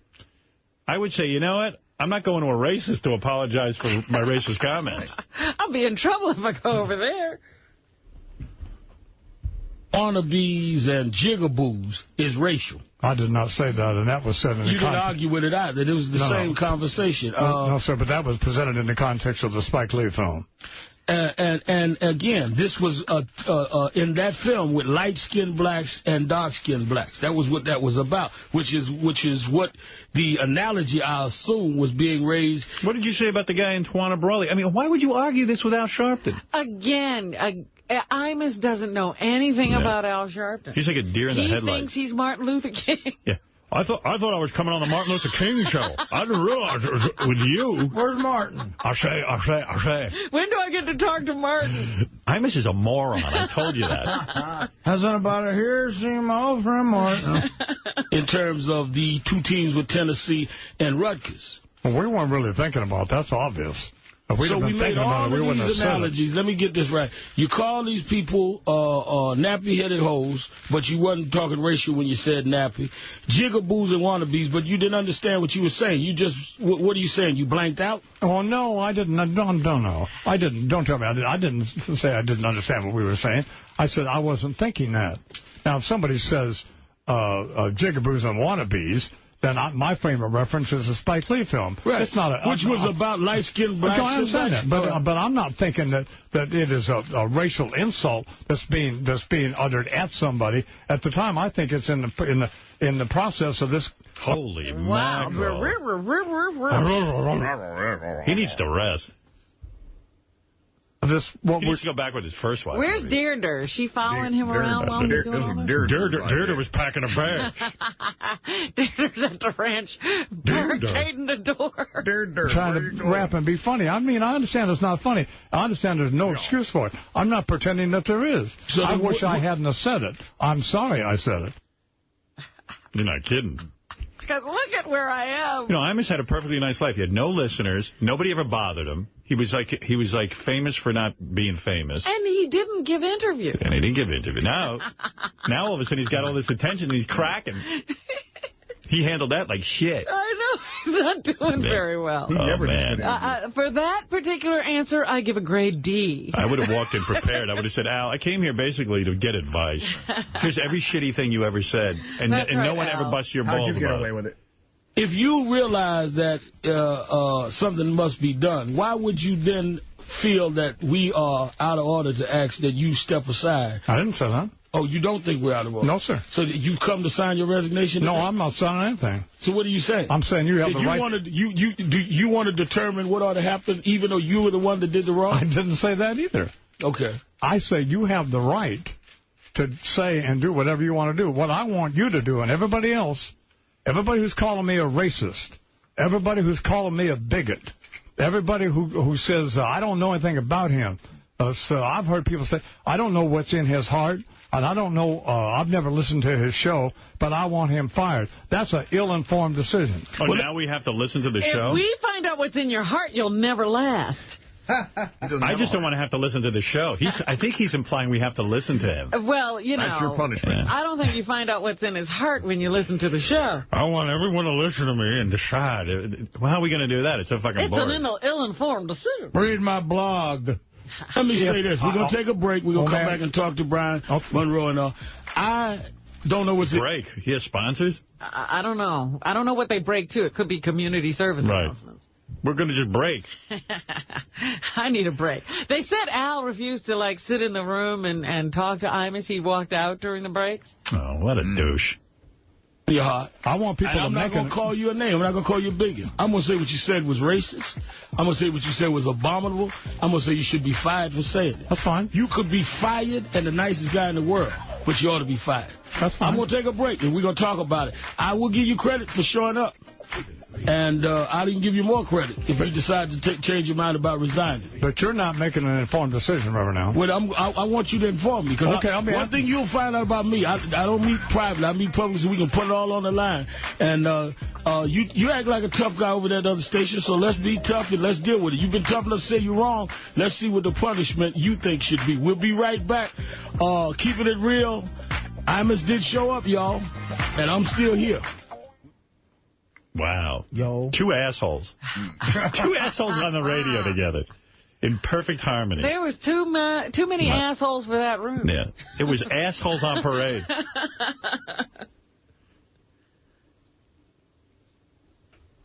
S14: I would say, you know what? I'm not going to a racist to apologize for my racist comments.
S2: I'll be in trouble if I go over there.
S13: Wannabes and jigaboos is racial.
S12: I did not say that, and that was said in the context.
S13: You didn't argue with it either. It was the same conversation.
S12: No, sir, but that was presented in the context of the Spike Lee film.
S13: And again, this was in that film with light-skinned blacks and dark-skinned blacks. That was what that was about, which is what the analogy, I assume, was being raised.
S14: What did you say about the guy in Tawana Brawley? I mean, why would you argue this with Al Sharpton?
S2: Again, Imus doesn't know anything about Al Sharpton.
S14: He's like a deer in the headlights.
S2: He thinks he's Martin Luther King.
S14: Yeah. I thought I was coming on the Martin Luther King show. I didn't realize it was with you.
S4: Where's Martin?
S14: I say.
S2: When do I get to talk to Martin?
S14: Imus is a moron. I told you that.
S4: How's anybody here seen my old friend Martin?
S13: In terms of the two teams with Tennessee and Rutgers.
S12: Well, we weren't really thinking about that. That's obvious.
S13: So we made all of these analogies. Let me get this right. You call these people nappy-headed hoes, but you wasn't talking racial when you said nappy. Jigaboos and wannabes, but you didn't understand what you were saying. You just, what are you saying? You blanked out?
S12: Oh, no, I didn't. No. I didn't. Don't tell me. I didn't say I didn't understand what we were saying. I said I wasn't thinking that. Now, if somebody says jigaboos and wannabes, then my frame of reference is a Spike Lee film.
S13: Right.
S12: It's not
S13: which was about light-skinned blacks.
S12: I understand that, but I'm not thinking that it is a racial insult that's being uttered at somebody. At the time, I think it's in the process of this.
S14: Holy mackerel! He needs to rest.
S1: He needs to go back with his first wife.
S2: Where's Deirdre? Is she following him around while he's doing all that?
S14: Deirdre was packing a bag.
S2: Deirdre's at the ranch, barricading the door.
S12: Trying to rap and be funny. I mean, I understand it's not funny. I understand there's no excuse for it. I'm not pretending that there is. So I wish I hadn't have said it. I'm sorry I said it.
S1: You're not kidding.
S2: Because look at where I am.
S1: You know, Imus had a perfectly nice life. He had no listeners. Nobody ever bothered him. He was like famous for not being famous.
S2: And he didn't give interviews.
S1: And he didn't give interviews. Now all of a sudden he's got all this attention and he's cracking. He handled that like shit.
S2: I know. He's not doing very well.
S1: Man.
S2: For that particular answer, I give a grade D.
S1: I would have walked in prepared. I would have said, Al, I came here basically to get advice. Here's every shitty thing you ever said. And no one ever busts your balls.
S4: How'd you get away with it?
S13: If you realize that something must be done, why would you then feel that we are out of order to ask that you step aside?
S12: I didn't say that.
S13: Oh, you don't think we're out of order?
S12: No, sir.
S13: So you come to sign your resignation?
S12: No, I'm not signing anything.
S13: So what are you saying?
S12: I'm saying you have the right...
S13: Do you want to determine what ought to happen, even though you were the one that did the wrong?
S12: I didn't say that either.
S13: Okay.
S12: I say you have the right to say and do whatever you want to do. What I want you to do, and everybody else, everybody who's calling me a racist, everybody who's calling me a bigot, everybody who says, I don't know anything about him. So I've heard people say, I don't know what's in his heart, and I don't know, I've never listened to his show, but I want him fired. That's an ill-informed decision.
S1: Oh, now we have to listen to the show?
S2: If we find out what's in your heart, you'll never last.
S1: I just don't want to have to listen to the show. I think he's implying we have to listen to him.
S2: Well, you know,
S1: that's your punishment.
S2: I don't think you find out what's in his heart when you listen to the show.
S14: I want everyone to listen to me and decide.
S1: Well, how are we going to do that? It's so fucking boring.
S2: It's an ill-informed decision.
S12: Read my blog.
S13: Let me say this. We're going to take a break. We're going to come back and talk to Brian Monroe and all. I don't know what's...
S1: Break? He has sponsors?
S2: I don't know. I don't know what they break to. It could be community service announcements.
S1: We're going to just break.
S2: I need a break. They said Al refused to, like, sit in the room and talk to Imus. He walked out during the breaks.
S1: Oh, what a douche.
S13: You're hot.
S12: I want people to
S13: I'm not going to call you a name. I'm not going to call you a bigot. I'm going to say what you said was racist. I'm going to say what you said was abominable. I'm going to say you should be fired for saying it.
S12: That's fine.
S13: You could be fired and the nicest guy in the world, but you ought to be fired.
S12: That's fine.
S13: I'm going to take a break, and we're going to talk about it. I will give you credit for showing up. And I'll even give you more credit if you decide to change your mind about resigning.
S12: But you're not making an informed decision, Reverend Al.
S13: Well, I want you to inform me. Because one thing you'll find out about me, I don't meet privately. I meet publicly so we can put it all on the line. And you act like a tough guy over there at the other station, so let's be tough and let's deal with it. You've been tough enough to say you're wrong. Let's see what the punishment you think should be. We'll be right back. Keeping it real. Imus did show up, y'all, and I'm still here.
S1: Wow. Yo. Two assholes. Two assholes on the radio together. In perfect harmony.
S2: There was too many assholes for that room.
S1: Yeah. It was assholes on parade.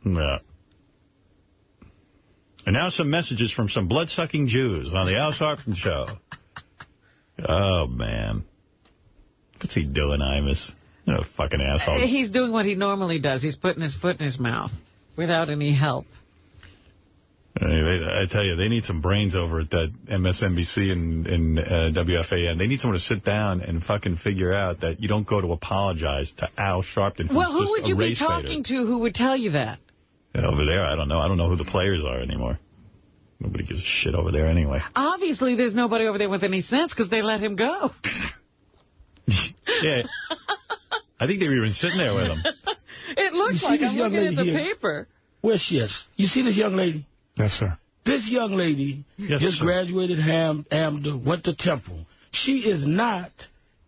S1: Yeah. And now some messages from some blood-sucking Jews on the Al Sharpton Show. Oh, man. What's he doing, Imus? No fucking asshole.
S2: He's doing what he normally does. He's putting his foot in his mouth without any help.
S1: I tell you, they need some brains over at that MSNBC and WFAN. They need someone to sit down and fucking figure out that you don't go to apologize to Al Sharpton.
S2: Well, who would you be talking to who would tell you that?
S1: Over there, I don't know. I don't know who the players are anymore. Nobody gives a shit over there anyway.
S2: Obviously, there's nobody over there with any sense because they let him go.
S1: Yeah. I think they were even sitting there with him.
S2: It looks like I'm looking at the paper.
S13: Where's she is? You see this young lady?
S12: Yes, sir.
S13: This young lady just graduated AMDA, went to Temple. She is not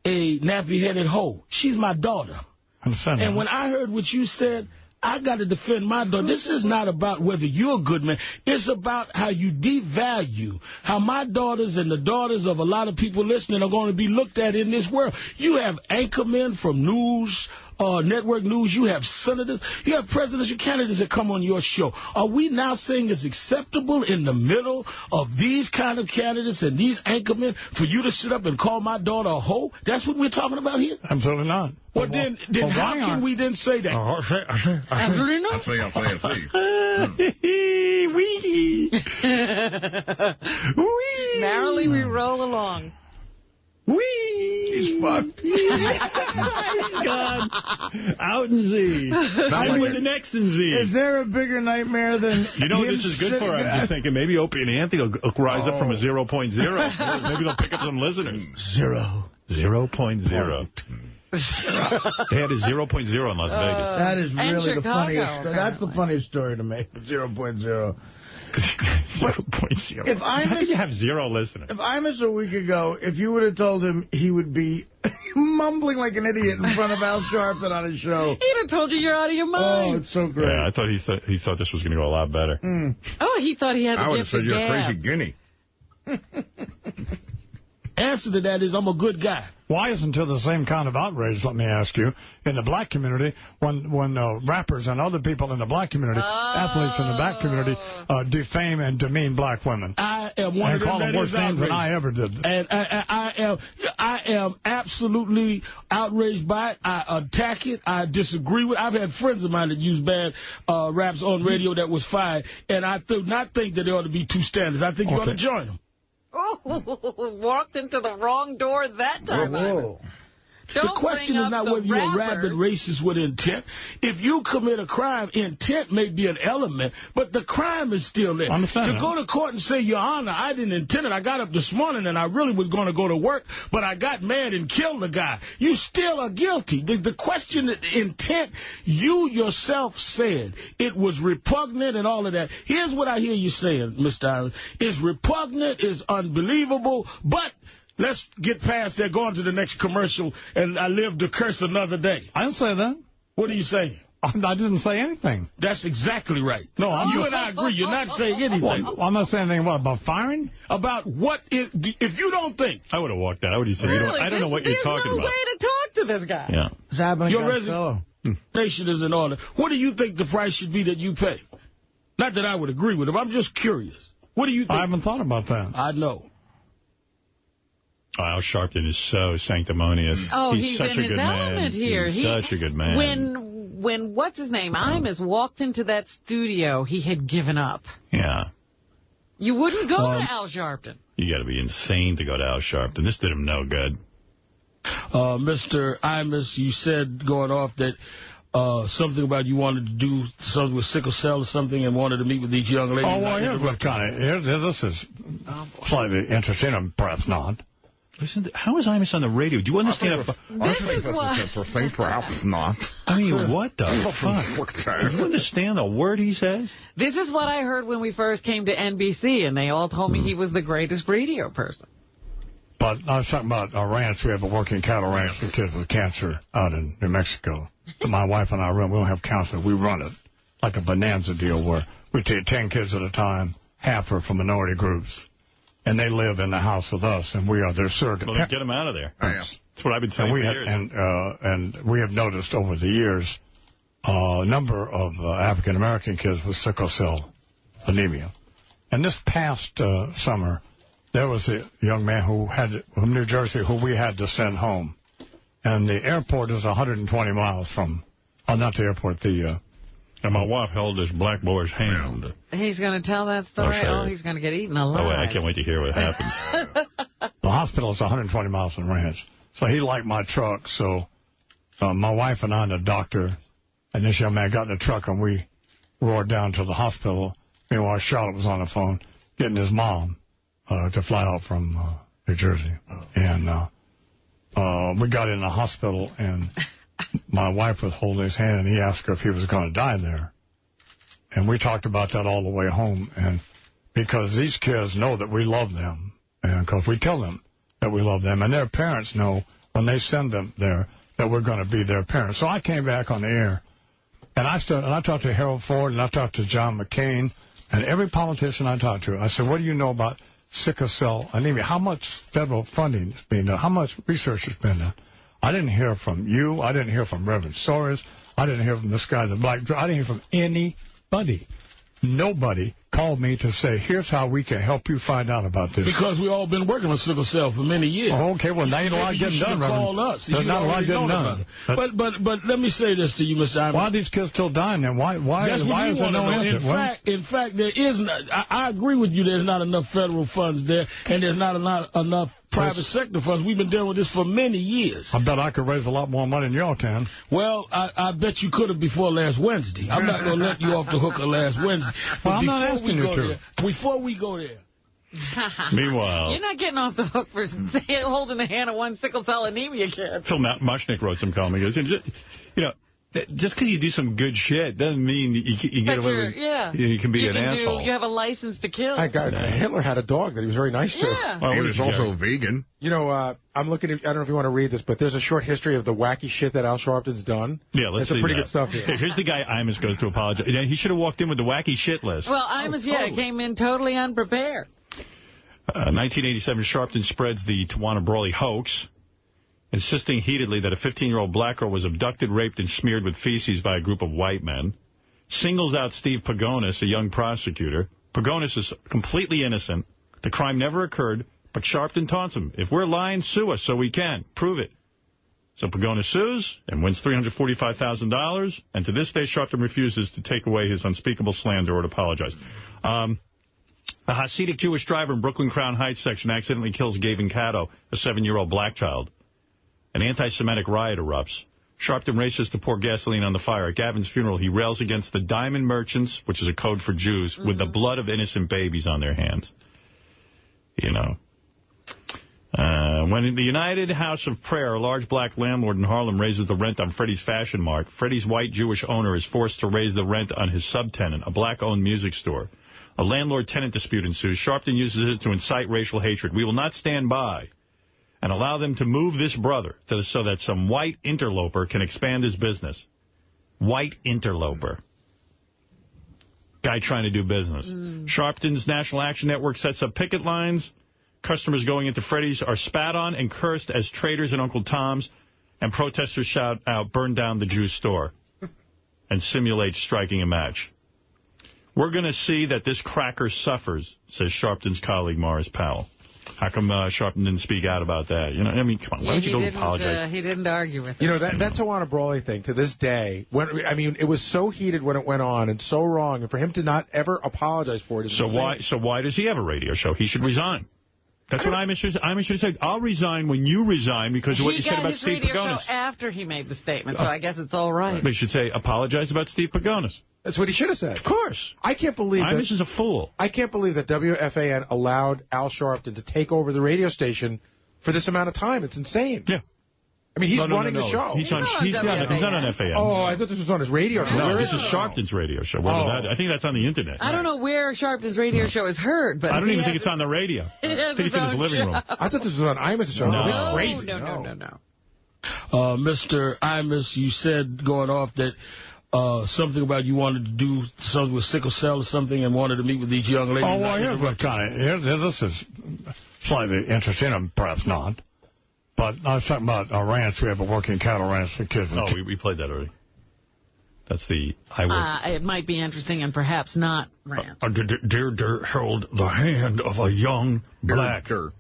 S13: a nappy-headed hoe. She's my daughter. And when I heard what you said, I got to defend my daughter. This is not about whether you're a good man. It's about how you devalue, how my daughters and the daughters of a lot of people listening are going to be looked at in this world. You have anchormen from news, network news. You have senators. You have presidential candidates that come on your show. Are we now saying it's acceptable in the middle of these kind of candidates and these anchormen for you to sit up and call my daughter a hoe? That's what we're talking about here?
S12: Absolutely not.
S13: Well, then how can we then say that?
S12: Absolutely not.
S14: I say.
S1: Wee! Wee!
S2: Merrily we roll along.
S1: Wee! He's fucked. He's gone. Out in Z. I'm with the next in Z.
S4: Is there a bigger nightmare than...
S1: You know what this is good for? I'm just thinking maybe Opie and Anthony will rise up from a 0.0. Maybe they'll pick up some listeners. 0.0. They had a 0.0 in Las Vegas.
S4: That is really the funniest. That's the funniest story to me. 0.0.
S1: 0.0. How do you have 0 listeners?
S4: If Imus a week ago, if you would have told him he would be mumbling like an idiot in front of Al Sharpton on his show.
S2: He'd have told you you're out of your mind.
S4: Oh, it's so great.
S1: Yeah, I thought he thought this was going to go a lot better.
S2: Oh, he thought he had
S14: I
S2: the
S14: would
S2: gift
S14: have said
S2: of
S14: you're a
S2: gab.
S14: crazy guinea.
S13: Answer to that is I'm a good guy.
S12: Why isn't there the same kind of outrage, let me ask you, in the black community when rappers and other people in the black community, athletes in the black community, defame and demean black women?
S13: I am one of them
S12: call them worse names than I ever did.
S13: And I am absolutely outraged by it. I attack it. I disagree with it. I've had friends of mine that use bad raps on radio that was fired, and I do not think that there ought to be two standards. I think you ought to join them.
S2: Oh, walked into the wrong door that time.
S13: The question is not whether you're a rabid racist with intent. If you commit a crime, intent may be an element, but the crime is still there. To go to court and say, Your Honor, I didn't intend it. I got up this morning and I really was going to go to work, but I got mad and killed the guy. You still are guilty. The question, intent, you yourself said it was repugnant and all of that. Here's what I hear you saying, Mr. Iron. It's repugnant, it's unbelievable, but... Let's get past that, go on to the next commercial, and I live to curse another day.
S12: I didn't say that.
S13: What are you saying?
S12: I didn't say anything.
S13: That's exactly right.
S12: No,
S13: you and I agree. You're not saying anything.
S12: Well, I'm not saying anything, about firing?
S13: About what if you don't think.
S1: I would have walked out. I would have said, I don't know what you're talking about.
S2: There's no way to talk to this guy.
S1: Yeah.
S4: It's happening.
S13: Your resignation is in order. What do you think the price should be that you pay? Not that I would agree with him. I'm just curious. What do you think?
S12: I haven't thought about that.
S13: I know.
S1: Al Sharpton is so sanctimonious.
S2: Oh,
S1: he's such
S2: in
S1: a good
S2: his element
S1: man.
S2: here.
S1: He's such a good man.
S2: When what's his name, Imus walked into that studio, he had given up.
S1: Yeah.
S2: You wouldn't go to Al Sharpton.
S1: You got to be insane to go to Al Sharpton. This did him no good.
S13: Mr. Imus, you said going off that something about you wanted to do something with sickle cell or something and wanted to meet with these young ladies.
S12: Oh, well, here's what this is slightly interesting, and perhaps not.
S1: Listen, how is Imus on the radio? Do you understand?
S2: This is why.
S14: Perhaps not.
S1: I mean, what the fuck? Do you understand a word he says?
S2: This is what I heard when we first came to NBC, and they all told me he was the greatest radio person.
S12: But I was talking about a ranch. We have a working cattle ranch for kids with cancer out in New Mexico. My wife and I run. We don't have counselors. We run it like a bonanza deal where we take 10 kids at a time. Half are from minority groups. And they live in the house with us, and we are their surrogate.
S1: Well, get them out of there. That's what I've been saying for years.
S12: And we have noticed over the years a number of African-American kids with sickle cell anemia. And this past summer, there was a young man from New Jersey who we had to send home. And the airport is 120 miles from, not the airport,
S1: and my wife held this black boy's hand.
S2: He's going to tell that story? Oh, he's going to get eaten alive.
S1: Oh, wait, I can't wait to hear what happens.
S12: The hospital is 120 miles from the ranch. So he liked my truck. So my wife and I and the doctor and this young man got in the truck, and we roared down to the hospital. Meanwhile, Charlotte was on the phone getting his mom to fly out from New Jersey. And we got in the hospital, and my wife was holding his hand, and he asked her if he was going to die there. And we talked about that all the way home. And because these kids know that we love them, and because we tell them that we love them, and their parents know when they send them there that we're going to be their parents. So I came back on the air, and I talked to Harold Ford, and I talked to John McCain, and every politician I talked to, I said, what do you know about sickle cell anemia? How much federal funding is being done? How much research has been done? I didn't hear from you. I didn't hear from Reverend Soros. I didn't hear from this guy, the black. I didn't hear from anybody. Nobody called me to say, here's how we can help you find out about this.
S13: Because we've all been working with sickle cell for many years.
S12: Oh, okay, well, now you know a lot getting done,
S13: Call us.
S12: There's not a lot getting done.
S13: But let me say this to you, Mr. Imus.
S12: Why are these kids still dying then? Why is there no answer?
S13: In fact, there is not. I agree with you. There's not enough federal funds there, and there's not enough private sector funds. We've been dealing with this for many years.
S12: I bet I could raise a lot more money than y'all can.
S13: Well, I bet you could have before last Wednesday. I'm not going to let you off the hook last Wednesday.
S12: Well, I'm not asking you to.
S13: Before we go there.
S1: Meanwhile,
S2: you're not getting off the hook for holding the hand of one sickle cell anemia kid.
S1: Phil Mushnick wrote some column. He goes, you know, just because you do some good shit doesn't mean you get away with you can be an asshole.
S2: You have a license to kill.
S22: Hitler had a dog that he was very nice to.
S2: Yeah.
S3: Well, he was also vegan.
S22: You know, I'm looking at, I don't know if you want to read this, but there's a short history of the wacky shit that Al Sharpton's done.
S1: Yeah, let's see
S22: some pretty
S1: that.
S22: good stuff here.
S1: Here's the guy Imus goes to apologize. He should have walked in with the wacky shit list.
S2: Well, Imus, came in totally unprepared.
S1: 1987, Sharpton spreads the Tawana Brawley hoax, insisting heatedly that a 15-year-old black girl was abducted, raped, and smeared with feces by a group of white men. Singles out Steve Pagonis, a young prosecutor. Pagonis is completely innocent. The crime never occurred, but Sharpton taunts him. If we're lying, sue us so we can. Prove it. So Pagonis sues and wins $345,000, and to this day, Sharpton refuses to take away his unspeakable slander or to apologize. A Hasidic Jewish driver in Brooklyn Crown Heights section accidentally kills Gavin Caddo, a 7-year-old black child. An anti-Semitic riot erupts. Sharpton races to pour gasoline on the fire. At Gavin's funeral, he rails against the diamond merchants, which is a code for Jews, with the blood of innocent babies on their hands. You know. When in the United House of Prayer, a large black landlord in Harlem raises the rent on Freddie's Fashion Mart, Freddie's white Jewish owner is forced to raise the rent on his subtenant, a black-owned music store. A landlord-tenant dispute ensues. Sharpton uses it to incite racial hatred. We will not stand by and allow them to move this brother so that some white interloper can expand his business. White interloper. Guy trying to do business. Sharpton's National Action Network sets up picket lines. Customers going into Freddie's are spat on and cursed as traitors in Uncle Tom's, and protesters shout out, burn down the Jew store, and simulate striking a match. We're going to see that this cracker suffers, says Sharpton's colleague Morris Powell. How come Sharpton didn't speak out about that? You know, I mean, come on, why don't you go apologize?
S2: He didn't argue with it.
S22: You know, that Tawana Brawley thing, to this day, I mean, it was so heated when it went on and so wrong, and for him to not ever apologize for it is insane.
S1: So why does he have a radio show? He should resign. That's what Imus should have said. I'll resign when you resign because of what you said about Steve Pagonis.
S2: He got his radio show after he made the statement, so I guess it's all right.
S1: They should say, apologize about Steve Pagonis.
S22: That's what he should have said.
S1: Of course.
S22: I can't believe
S1: Imus is a fool.
S22: I can't believe that WFAN allowed Al Sharpton to take over the radio station for this amount of time. It's insane.
S1: Yeah.
S22: I mean, he's running the show.
S1: He's not on FAN.
S22: Oh, I thought this was on his radio show.
S1: No, this is Sharpton's radio show. I think that's on the Internet.
S2: I don't know where Sharpton's radio show is heard, but
S1: I don't even think it's on the radio. I think it's in his living room.
S22: I thought this was on Imus' show.
S1: No.
S22: Crazy.
S2: No.
S13: Mr. Imus, you said going off that something about you wanted to do something with sickle cell or something and wanted to meet with these young ladies.
S12: Oh, well, here's what this is slightly interesting, and perhaps not. But I was talking about a ranch. We have a working cattle ranch for kids.
S1: Oh, we played that already. That's the
S2: it might be interesting and perhaps not ranch.
S14: Dear held the hand of a young black.
S2: And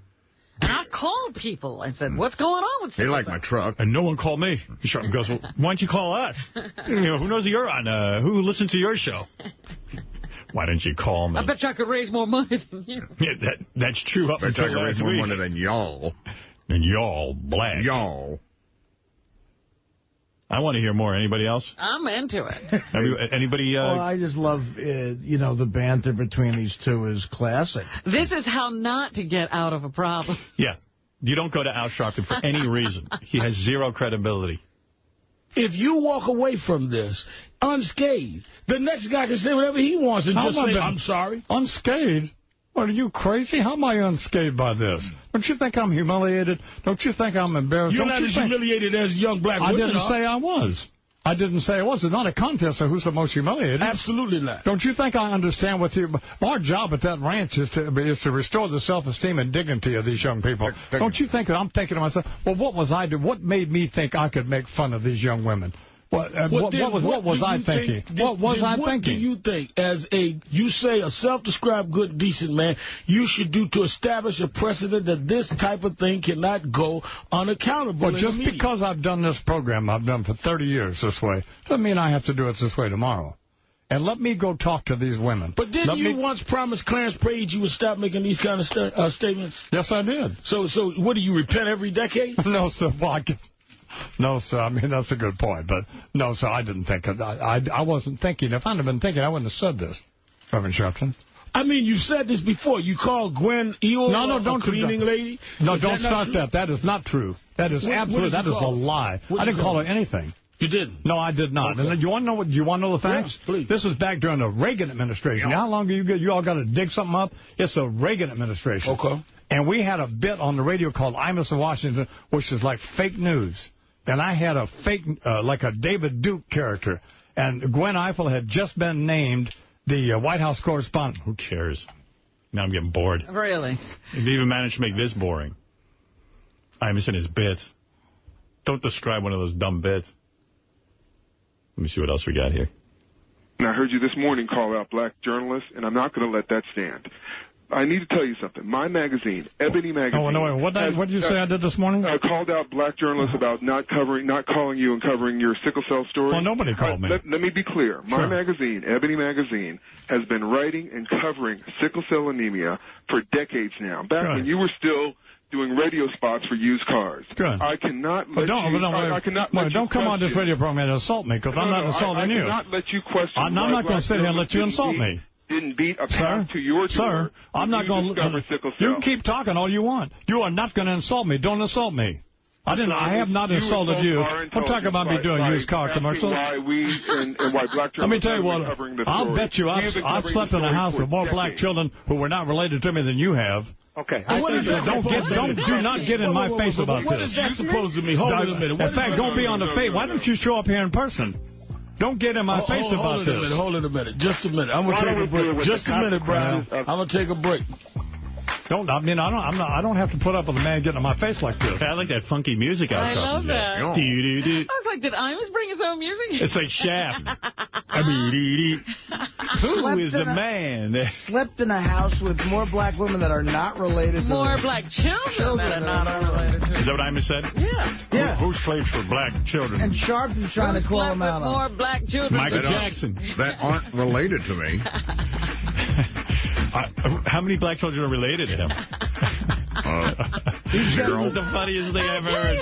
S2: I called people. I said, what's going on with you?
S3: They like my truck.
S1: And no one called me. Sharpton goes, well, why don't you call us? You know, who knows you're on? Who listens to your show? Why didn't you call me?
S2: I bet you I could raise more money than you.
S1: Yeah, that's true up until last week. I
S3: raise more money than y'all.
S1: And y'all black.
S3: Y'all.
S1: I want to hear more. Anybody else?
S2: I'm into it.
S1: Anybody?
S4: Well, I just love, the banter between these two is classic.
S2: This is how not to get out of a problem.
S1: Yeah. You don't go to Al Sharpton for any reason. He has zero credibility.
S13: If you walk away from this unscathed, the next guy can say whatever he wants and just say, I'm sorry.
S12: Unscathed? What, are you crazy? How am I unscathed by this? Don't you think I'm humiliated? Don't you think I'm embarrassed?
S13: You're not as humiliated as young black women
S12: I didn't say I was. I didn't say I was. It's not a contest of who's the most humiliated.
S13: Absolutely not.
S12: Don't you think I understand what our job at that ranch is to restore the self-esteem and dignity of these young people? Don't you think that I'm thinking to myself, well, what was I doing? What made me think I could make fun of these young women? What was I thinking? What was I thinking?
S13: What do you think, as you say, a self-described good, decent man, you should do to establish a precedent that this type of thing cannot go unaccountable?
S12: But just because I've done this program I've done for 30 years this way, doesn't mean I have to do it this way tomorrow. And let me go talk to these women.
S13: But didn't you once promise Clarence Page you would stop making these kind of statements?
S12: Yes, I did.
S13: So what, do you repent every decade?
S12: No, sir. Well, no, sir. I mean, that's a good point. But, no, sir, I didn't think it. I wasn't thinking. If I'd have been thinking, I wouldn't have said this, Reverend Sharpton.
S13: I mean, you said this before. You called Gwen Ewell a cleaning lady?
S12: No, don't start that. That is not true. That is absolute. That is a lie. I didn't call her anything.
S13: You didn't?
S12: No, I did not. Okay. And you want to know what? You want to know the facts?
S13: Yes, please.
S12: This is back during the Reagan administration. How long do you all got to dig something up? It's the Reagan administration.
S13: Okay.
S12: And we had a bit on the radio called Imus of Washington, which is like fake news. And I had a fake, like a David Duke character. And Gwen Ifill had just been named the White House correspondent.
S1: Who cares? Now I'm getting bored.
S2: Really?
S1: They even managed to make this boring. Imus and his bits. Don't describe one of those dumb bits. Let me see what else we got here.
S23: And I heard you this morning call out black journalists, and I'm not going to let that stand. I need to tell you something. My magazine, Ebony Magazine.
S12: Oh, no, what did you say I did this morning?
S23: I called out black journalists about not calling you and covering your sickle cell story.
S12: Well, nobody called me.
S23: Let me be clear. My magazine, Ebony Magazine, has been writing and covering sickle cell anemia for decades now. Back when you were still doing radio spots for used cars.
S12: Good.
S23: I cannot let
S12: don't come on this radio program and insult me, because I'm not insulting you.
S23: I cannot let you question.
S12: I'm not going to sit here and let you insult me.
S23: Didn't beat a path to your door.
S12: Sir, I'm not going to. You can keep talking all you want. You are not going to insult me. Don't insult me. I have not insulted you. Don't talk about me doing used car commercials.
S23: Why black
S12: Let me tell you what. I'll bet you I've slept in a house with more black children who were not related to me than you have.
S23: Okay.
S12: Do not get in my face about this.
S13: What is that supposed to mean? Hold on a minute.
S12: In fact, don't be on the face. Why don't you show up here in person? Don't get in my face about this.
S13: Hold on a minute. Just a minute. I'm going to take a break. Just a minute, Brian. I'm going to take a break.
S12: I don't have to put up with a man getting in my face like this.
S1: I like that funky music out there.
S2: I love that.
S1: I
S2: was like, did Imus bring his own music?
S1: It's like Shaft. Who is the man?
S4: Slept in a house with more black women that are not related to
S2: more black children that are not related to.
S1: Is that what Imus said?
S2: Yeah.
S14: Who sleeps with black children?
S4: And Sharpton's trying to call him out on
S2: more black children.
S1: Michael Jackson.
S14: That aren't related to me.
S1: How many black children are related to him?
S14: This
S1: is the funniest thing I've heard.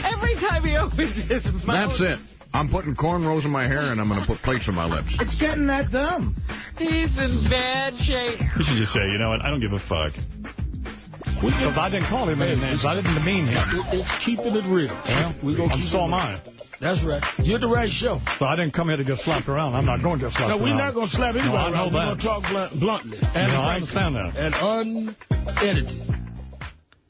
S2: Every time he opens his mouth.
S14: That's it. I'm putting cornrows in my hair, and I'm going to put plates in my lips.
S4: It's getting that dumb.
S2: He's in bad shape.
S1: You should just say, you know what, I don't give a fuck.
S12: Because I didn't call him any names. I didn't demean him.
S13: It's keeping it real.
S12: Yeah, so am I.
S13: That's right. You're the right show.
S12: So I didn't come here to get slapped around. I'm not going to get slapped around.
S13: No, we're not going to slap anybody around.
S12: I know
S13: we're going to talk bluntly. And
S12: I understand that.
S13: And unedited.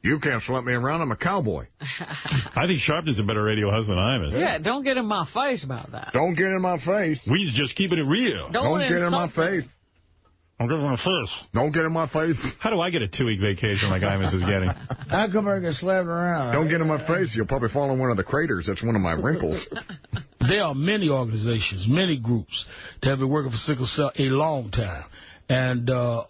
S14: You can't slap me around. I'm a cowboy.
S1: I think Sharpton's a better radio host than I am.
S2: Yeah, don't get in my face about that.
S14: Don't get in my face.
S1: We just keeping it real.
S14: Don't get in my face.
S1: Don't get in my face.
S14: Don't get in my face.
S1: How do I get a 2-week vacation like Imus is getting?
S4: How come I get slapped around?
S14: Don't get in my face. You'll probably fall in one of the craters. That's one of my wrinkles.
S13: There are many organizations, many groups that have been working for sickle cell a long time. And
S12: I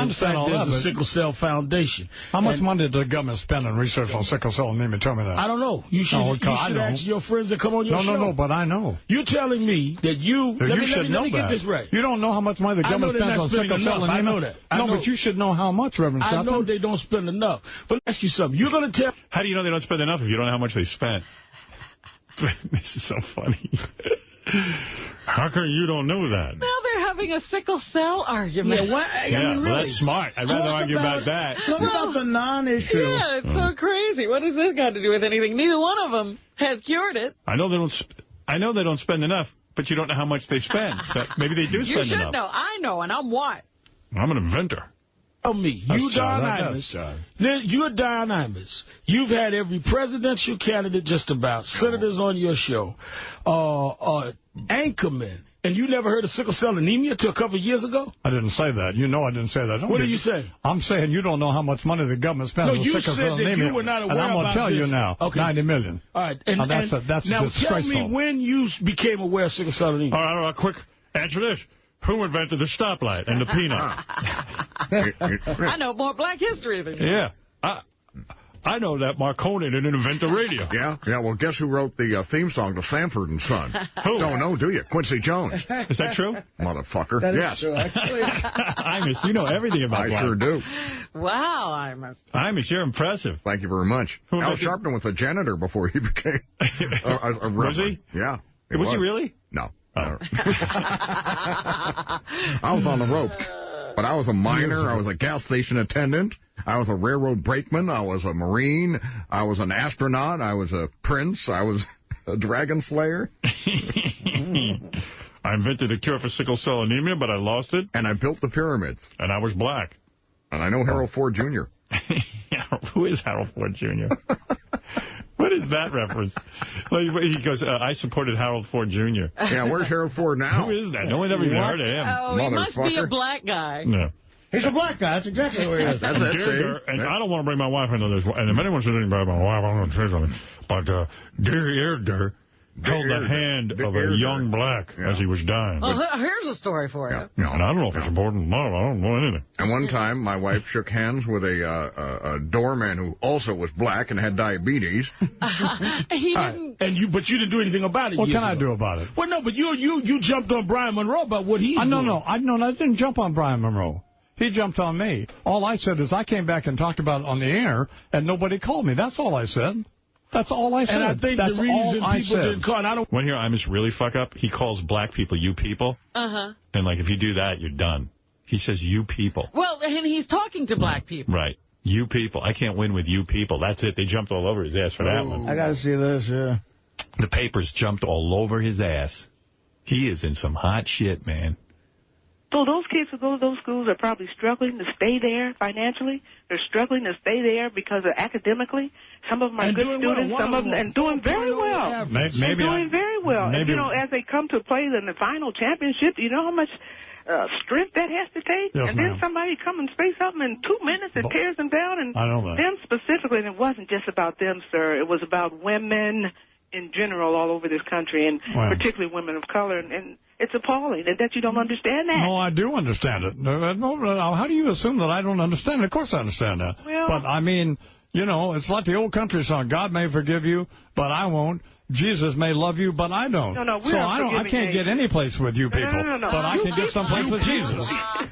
S12: understand all that.
S13: There's a Sickle Cell Foundation.
S12: How much money did the government spend on research on sickle cell anemia? Tell me that.
S13: I don't know. You should, ask your friends that come on your show.
S12: No, but I know.
S13: You're telling me that let me get this right.
S12: You don't know how much money the government spends on sickle cell anemia?
S13: I know that.
S12: But you should know how much, Reverend Sutton.
S13: I know they don't spend enough. But let me ask you something. You're going to tell...
S1: How do you know they don't spend enough if you don't know how much they spent? This is so funny. How come you don't know that?
S2: Now they're having a sickle cell argument.
S1: Well, that's smart. I'd rather argue about that.
S4: Talk about the non-issue.
S2: Yeah, it's so crazy. What does this got to do with anything? Neither one of them has cured it.
S1: I know they don't spend enough, but you don't know how much they spend. So maybe they do spend enough.
S2: You should know. I know, and I'm what?
S1: I'm an inventor.
S13: tell me, you Don Imus, you're Don Imus. You've had every presidential candidate just about, senators on your show, anchormen, and you never heard of sickle cell anemia till a couple of years ago?
S12: I didn't say that. You know I didn't say that.
S13: What are you saying?
S12: I'm saying you don't know how much money the government spends on sickle cell anemia.
S13: No, you said that you were not aware
S12: and I'm going to tell you now,
S13: okay.
S12: 90 million.
S13: All right.
S12: That's
S13: now
S12: disgraceful.
S13: tell me when you became aware of sickle cell anemia.
S14: All right, quick answer this. Who invented the stoplight and the peanut?
S2: I know more black history than you.
S14: Yeah. I know that Marconi didn't invent the radio.
S3: Yeah, well, guess who wrote the theme song to Sanford and Son?
S14: Who?
S3: Don't know, do you? Quincy Jones.
S14: Is that true?
S3: Motherfucker.
S4: That is
S3: yes.
S4: true, actually.
S14: Imus, you know everything about
S3: I
S14: black.
S3: sure do.
S2: Wow, Imus.
S14: Imus, you're impressive.
S3: Thank you very much. Al Sharpton was a janitor before he became a
S14: Was he?
S3: Yeah.
S14: Was he really?
S3: No. I was on the ropes. But I was a miner. I was a gas station attendant. I was a railroad brakeman. I was a Marine. I was an astronaut. I was a prince. I was a dragon slayer.
S14: I invented a cure for sickle cell anemia, but I lost it.
S3: And I built the pyramids.
S14: And I was black.
S3: And I know Harold Ford Jr.
S14: Who is Harold Ford Jr.? What is that reference? He goes, I supported Harold Ford Jr.
S3: Yeah, where's Harold Ford now?
S14: Who is that? No one's ever even heard of him.
S2: Oh, he must be a black guy.
S14: No.
S4: He's a black guy. That's exactly who he is.
S3: That's it.
S14: And I don't want to bring my wife into this. And if anyone says anything about my wife, I'm going to say something. But Deirdre held the hand of a young black as he was dying.
S2: Oh, here's a story for you.
S14: No, and I don't know if it's important. I don't know anything.
S3: And one time, my wife shook hands with a doorman who also was black and had diabetes.
S2: He didn't.
S13: But you didn't do anything about it.
S12: What can I do about it?
S13: Well, no, but you jumped on Brian Monroe about what he's doing.
S12: No, I didn't jump on Brian Monroe. He jumped on me. All I said is I came back and talked about it on the air, and nobody called me. That's all I said. That's all I said.
S13: And I think
S12: that's
S13: the reason people didn't call, and I don't...
S14: When here Imus really fuck up, he calls black people you people.
S2: Uh-huh.
S14: And, like, if you do that, you're done. He says you people.
S2: Well, and he's talking to black people.
S14: Right. You people. I can't win with you people. That's it. They jumped all over his ass for that one.
S4: I got to see this, yeah.
S14: The papers jumped all over his ass. He is in some hot shit, man.
S15: So those kids who go to those schools are probably struggling to stay there financially. They're struggling to stay there because of academically. Some of them are good students, some of them, and doing very well.
S14: Maybe
S15: doing very well.
S14: Maybe,
S15: and, as they come to play in the final championship, you know how much strength that has to take?
S12: Yes,
S15: and then somebody come and say something in 2 minutes and tears them down. And
S12: I know that.
S15: them specifically, and it wasn't just about them, sir. It was about women in general all over this country, and particularly women of color. And it's appalling that you don't understand that.
S12: No, I do understand it. No, how do you assume that I don't understand it? Of course I understand that.
S15: Well,
S12: but, I mean, you know, it's like the old country song, God may forgive you, but I won't. Jesus may love you, but I don't.
S15: No,
S12: so I can't get any place with you people,
S15: No.
S12: But I can get someplace with Jesus.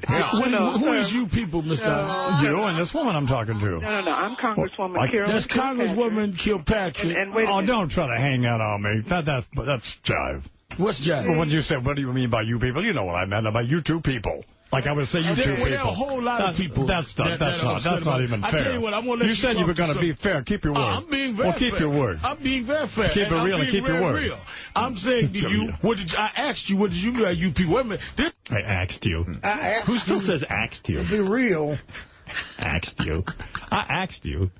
S13: Who is you people, Mr.
S12: You and this woman I'm talking to.
S15: No. I'm Congresswoman Carolyn.
S13: That's Congresswoman Kilpatrick.
S15: And wait a minute.
S12: Don't try to hang that on me. That's jive.
S13: What's jive?
S12: Well, when you said, what do you mean by you people? You know what I meant about you two people. Like I would say you two people.
S13: There are a whole lot of people.
S12: That's not even fair.
S13: I tell you what, I'm going to let
S12: you said you were going to be fair. Keep your word.
S13: I'm being very fair.
S12: Keep your word.
S13: I'm being very fair.
S12: Keep it real and keep your word.
S13: Real. I'm saying to you, I asked you, what did you mean by you people? Wait a minute.
S14: I asked you. Who still says asked you?
S4: Be real.
S14: Asked you. I asked you.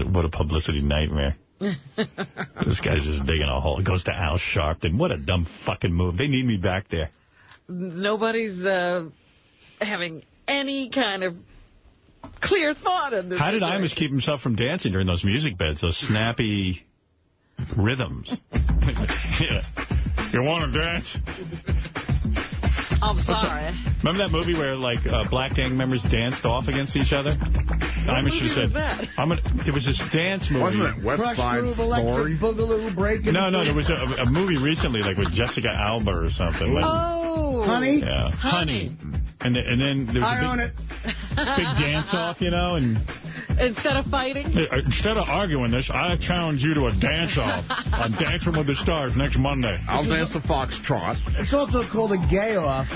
S14: What a publicity nightmare. This guy's just digging a hole. It goes to Al Sharpton. What a dumb fucking move. They need me back there.
S2: Nobody's having any kind of clear thought in this.
S14: How did Imus keep himself from dancing during those music beds, those snappy rhythms? Yeah. You want to dance?
S2: I'm sorry.
S14: Remember that movie where, like, black gang members danced off against each other? Imus should have said, it was this dance movie.
S3: Wasn't it West Side Story?
S4: Boogaloo breaking.
S14: No, there was a movie recently, like, with Jessica Alba or something. Like,
S4: Honey?
S14: Yeah, Honey. And then there was a big dance-off, you know, and...
S2: Instead of fighting?
S14: Instead of arguing this, I challenge you to a dance-off on Dancing with the Stars next Monday.
S3: I'll dance the foxtrot.
S4: It's also called a gay-off.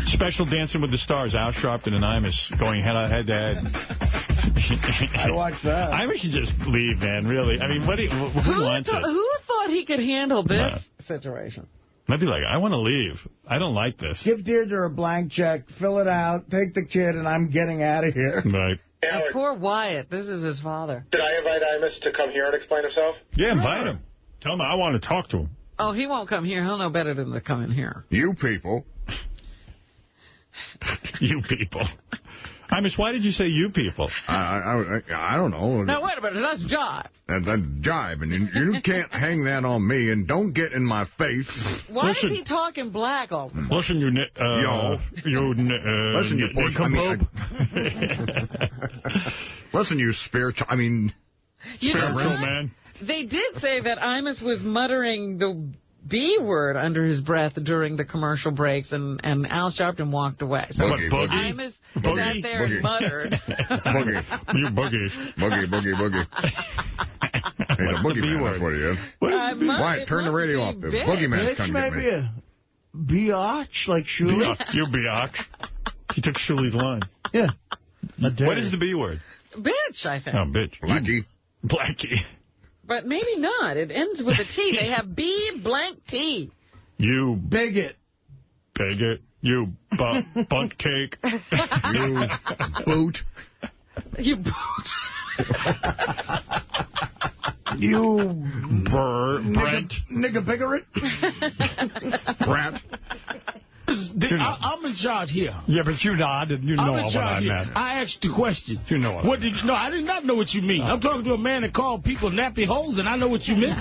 S14: Special Dancing with the Stars, Al Sharpton and Imus going head-to-head.
S4: I watched that.
S14: Imus should just leave, man, really. I mean, who wants it?
S2: Who thought he could handle this
S4: situation?
S1: I'd be like, I want to leave. I don't like this.
S4: Give Deirdre a blank check, fill it out, take the kid, and I'm getting out of here.
S1: Right.
S2: Poor Wyatt. This is his father.
S5: Did I invite Imus to come here and explain himself?
S1: Yeah, invite him. Tell him I want to talk to him.
S2: Oh, he won't come here. He'll know better than to come in here.
S3: You people.
S1: You people. Imus, why did you say you people?
S3: I don't know.
S2: Now, wait a minute. That's jive.
S3: That's jive, and you can't hang that on me, and don't get in my face.
S2: Why is he talking black all the time?
S1: Listen, you...
S3: Listen, you push. Listen, you spiritual...
S1: spiritual man.
S2: They did say that Imus was muttering the B word under his breath during the commercial breaks, and Al Sharpton walked away. So
S1: Boogie.
S2: Imus sat there and muttered.
S3: Boogie. You boogies. Boogie. He's a boogie man, that's what he is. Wyatt, turn the radio off. The boogeyman's coming to me.
S4: Maybe a biatch, like Shuli?
S1: You biatch. He took Shuli's line.
S4: Yeah.
S1: What is the B word?
S2: Bitch, I think.
S1: Oh, bitch. Blackie.
S2: But maybe not. It ends with a T. They have B blank T.
S1: You
S4: bigot.
S1: Bigot. You bunt cake.
S3: You boot.
S2: You boot.
S4: You
S1: Brent.
S4: Nigga bigoret.
S3: Brat.
S13: I'm in charge here.
S14: Yeah, but you nodded. You know what I meant.
S13: I asked the question.
S14: You know what I meant.
S13: No, I did not know what you mean. I'm talking to a man that called people nappy holes, and I know what you meant.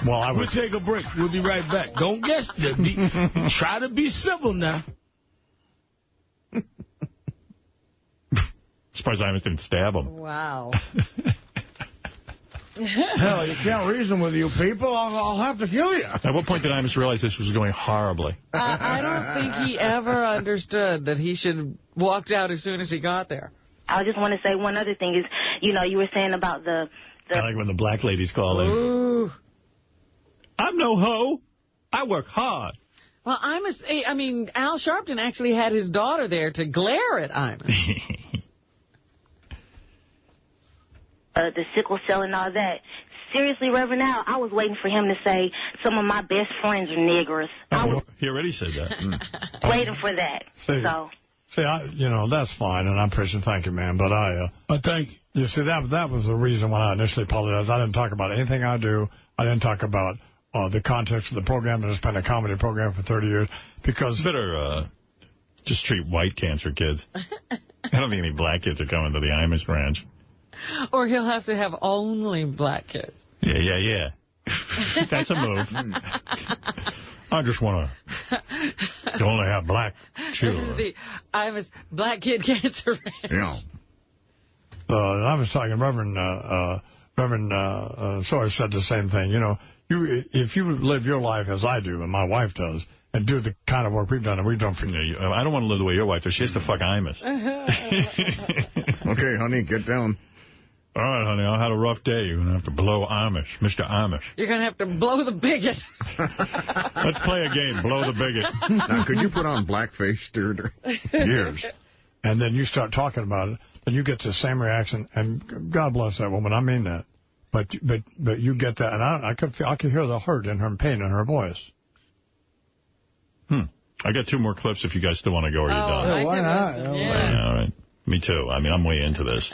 S14: Well,
S13: We'll take a break. We'll be right back. Don't guess. Try to be civil now.
S1: Surprised Imus didn't stab him.
S2: Wow.
S4: Hell, you can't reason with you people. I'll have to kill you.
S1: At what point did Imus realize this was going horribly?
S2: I don't think he ever understood that he should have walked out as soon as he got there.
S17: I just want to say one other thing is, you were saying about the...
S1: I like when the black ladies call in.
S2: Ooh.
S1: I'm no hoe. I work hard.
S2: Well, Al Sharpton actually had his daughter there to glare at Imus.
S17: The sickle cell and all that. Seriously, Reverend Al, I was waiting for him to say some of my best friends are niggers.
S1: He already said that.
S17: Waiting for that.
S14: See, that's fine, and I appreciate it. Thank you, man. But
S13: thank you.
S14: You see, that was the reason when I initially apologized. I didn't talk about anything I do. I didn't talk about the context of the program. It's been a comedy program for 30 years. Because
S1: better just treat white cancer kids. I don't think any black kids are coming to the Imus Ranch.
S2: Or he'll have to have only black kids.
S1: Yeah. That's a move. I just want to only have black children.
S2: This is the Imus Black Kid Cancer Ranch.
S3: Yeah.
S14: I was talking, Reverend Sawyer said the same thing. If you live your life as I do and my wife does, and do the kind of work we've done, and we don't forget.
S1: I don't want to live the way your wife does. She has to fuck Imus.
S3: Okay, honey, get down.
S1: All right, honey, I had a rough day. You're going to have to blow Amish, Mr. Amish.
S2: You're going to have to blow the bigot.
S1: Let's play a game, blow the bigot.
S3: Now, could you put on blackface, Deirdre?
S14: Years. And then you start talking about it, and you get the same reaction, and God bless that woman, I mean that. But you get that, and I could hear the hurt in her pain in her voice.
S1: I got 2 more clips if you guys still want to go, or you're done.
S4: Yeah, why not?
S1: Yeah, all right. Me too. I'm way into this.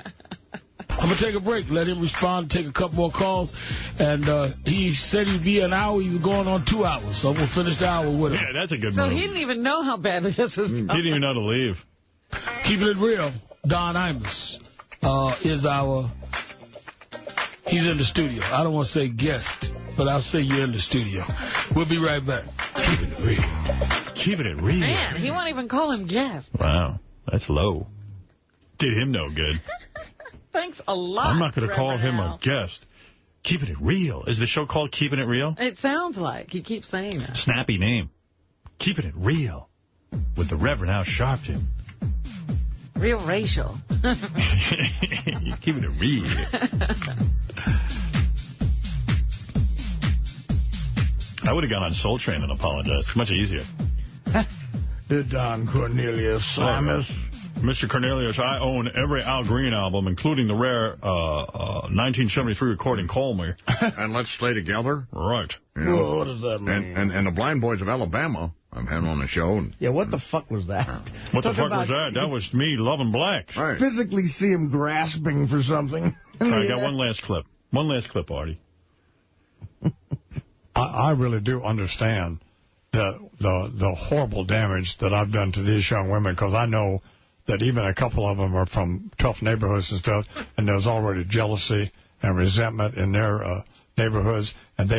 S13: I'm going to take a break, let him respond, take a couple more calls. And he said he'd be an hour. He was going on 2 hours, so we'll finish the hour with him.
S1: Yeah, that's a good
S2: move. So
S1: he
S2: didn't even know how badly this was going.
S1: He didn't even know to leave.
S13: Keeping it real, Don Imus is our... He's in the studio. I don't want to say guest, but I'll say you're in the studio. We'll be right back.
S1: Keeping it real. Keeping it real.
S2: Man, he won't even call him guest.
S1: Wow, that's low. Did him no good.
S2: Thanks a lot.
S1: I'm not going to call him a guest. Keeping it real. Is the show called Keeping It Real?
S2: It sounds like. He keeps saying that.
S1: Snappy name. Keeping It Real with the Reverend Al Sharpton.
S2: Real racial.
S1: You're keeping it real. I would have gone on Soul Train and apologized. It's much easier.
S4: Did Don Cornelius Imus
S14: Mr. Cornelius, I own every Al Green album, including the rare 1973 recording, Call Me.
S3: And Let's Stay Together.
S14: Right.
S3: You know,
S13: well, what does that mean?
S3: And the Blind Boys of Alabama. I've had them on the show.
S4: Yeah, what the fuck was that?
S14: What the fuck was that? That was me loving blacks.
S3: Right.
S4: Physically see him grasping for something.
S14: I got one last clip. One last clip, Artie.
S12: I really do understand the horrible damage that I've done to these young women, because I know that even a couple of them are from tough neighborhoods and stuff, and there's already jealousy and resentment in their neighborhoods, and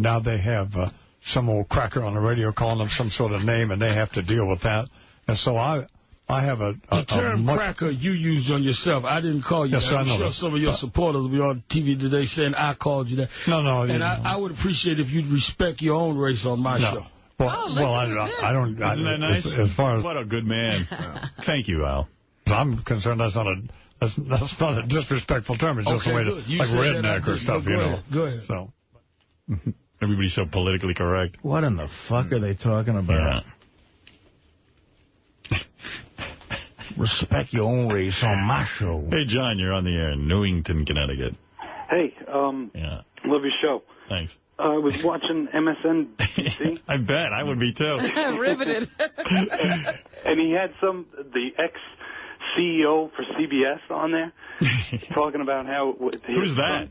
S12: now they have some old cracker on the radio calling them some sort of name, and they have to deal with that. And so I have the
S13: term cracker you used on yourself. I didn't call you
S12: that.
S13: I'm sure some of your supporters will be on TV today saying I called you that.
S12: No.
S13: And I would appreciate if you'd respect your own race on my show.
S12: Well, I don't.
S14: Isn't that nice?
S12: As far as
S14: what a good man. Thank you, Al.
S12: I'm concerned that's not a disrespectful term. It's just a way to like redneck or stuff, you know.
S13: Go ahead.
S12: So
S14: everybody's so politically correct.
S4: What in the fuck are they talking about?
S14: Yeah.
S4: Respect your own race on my show.
S14: Hey, John, you're on the air in Newington, Connecticut.
S18: Hey,
S14: love
S18: your show.
S14: Thanks.
S18: I was watching MSNBC.
S14: I bet. I would be, too.
S2: Riveted.
S18: And he had the ex-CEO for CBS on there talking about how...
S14: Who's that?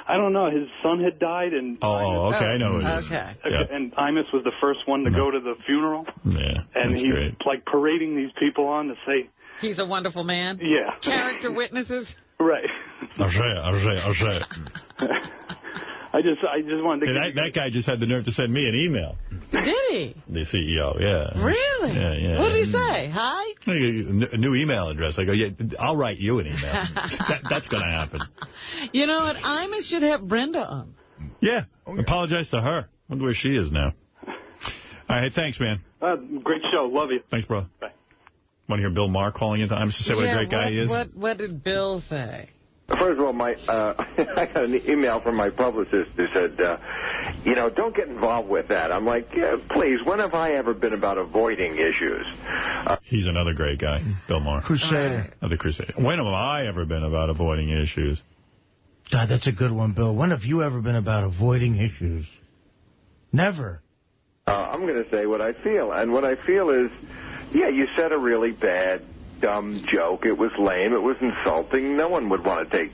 S18: I don't know. His son had died. And
S14: okay. I know who it is.
S2: Okay.
S14: Yeah.
S18: And Imus was the first one to go to the funeral.
S14: Yeah,
S18: and he's like parading these people on to say...
S2: He's a wonderful man?
S18: Yeah.
S2: Character witnesses?
S18: Right.
S14: I'll say it.
S18: I just wanted to...
S14: That guy just had the nerve to send me an email.
S2: Did he?
S14: The CEO, yeah.
S2: Really?
S14: Yeah.
S2: What did he say? Hi?
S14: A new email address. I go, yeah, I'll write you an email. That's going to happen.
S2: You know what? Imus should have Brenda on.
S14: Yeah. Apologize to her. Wonder where she is now. All right, thanks, man.
S18: Great show. Love you.
S14: Thanks, bro.
S18: Bye.
S14: Want to hear Bill Maher calling into Imus to say what a great guy he is?
S2: What did Bill say?
S19: First of all, I got an email from my publicist who said, don't get involved with that. I'm like, yeah, please, when have I ever been about avoiding issues?
S14: He's another great guy, Bill Maher.
S4: Crusader.
S14: Of the Crusader. When have I ever been about avoiding issues?
S4: God, that's a good one, Bill. When have you ever been about avoiding issues? Never.
S19: I'm going to say what I feel. And what I feel is, yeah, you said a really bad, dumb joke. It was lame. It was insulting. No one would want to take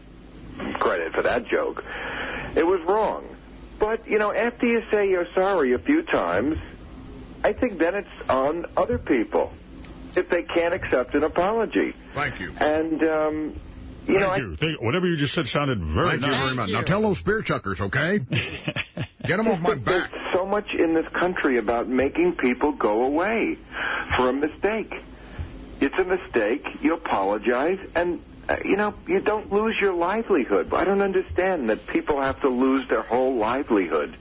S19: credit for that joke. It was wrong. But, after you say you're sorry a few times, I think then it's on other people if they can't accept an apology.
S3: Thank you.
S19: And,
S14: Thank you. Whatever you just said sounded very nice.
S3: Thank you very much. Now tell those spear chuckers, okay? Get them off my back.
S19: There's so much in this country about making people go away for a mistake. It's a mistake, you apologize, and, you don't lose your livelihood. I don't understand that people have to lose their whole livelihood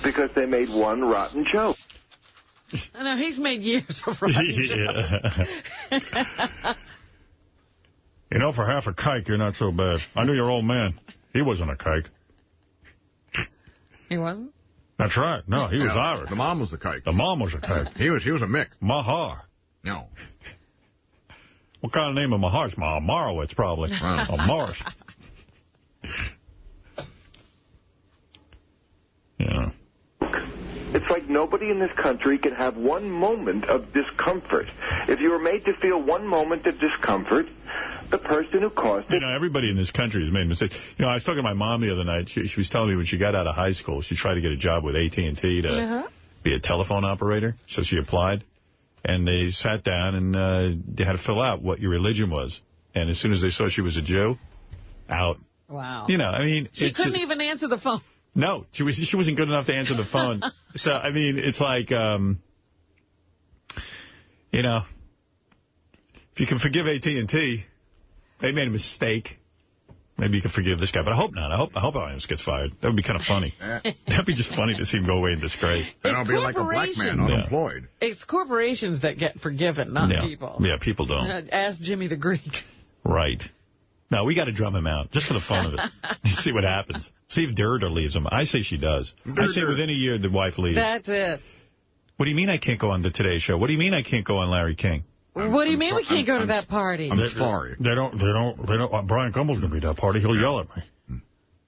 S19: because they made one rotten joke.
S2: I know, he's made years of rotten jokes.
S14: For half a kike, you're not so bad. I knew your old man. He wasn't a kike.
S2: He wasn't?
S14: That's right. No, he was Irish.
S3: The mom was a kike.
S14: The mom was a kike.
S3: He was a Mick.
S14: Mahar.
S3: No.
S14: What kind of name of Mahar's? Marowitz, probably. Or Morris. Yeah.
S19: It's like nobody in this country can have one moment of discomfort. If you were made to feel one moment of discomfort, the person who caused it...
S14: everybody in this country has made mistakes. I was talking to my mom the other night. She was telling me when she got out of high school, she tried to get a job with AT&T to be a telephone operator. So she applied. And they sat down and they had to fill out what your religion was. And as soon as they saw she was a Jew, out.
S2: Wow. She couldn't even answer the phone.
S14: No, she wasn't good enough to answer the phone. So, it's like, if you can forgive AT&T, they made a mistake. Maybe you can forgive this guy, but I hope not. I hope Imus gets fired. That would be kind of funny. That'd be just funny to see him go away in disgrace.
S3: And I'll be like a black man, unemployed.
S2: It's corporations that get forgiven, not people.
S14: Yeah, people don't.
S2: Ask Jimmy the Greek.
S14: Right. No, we got to drum him out, just for the fun of it. See what happens. See if Durder leaves him. I say she does. I say within a year the wife leaves.
S2: That's it.
S14: What do you mean I can't go on the Today Show? What do you mean I can't go on Larry King?
S2: What do you mean we can't go to that party?
S3: I'm sorry.
S14: They don't. Brian Gumbel's going to be at that party. He'll yell at me.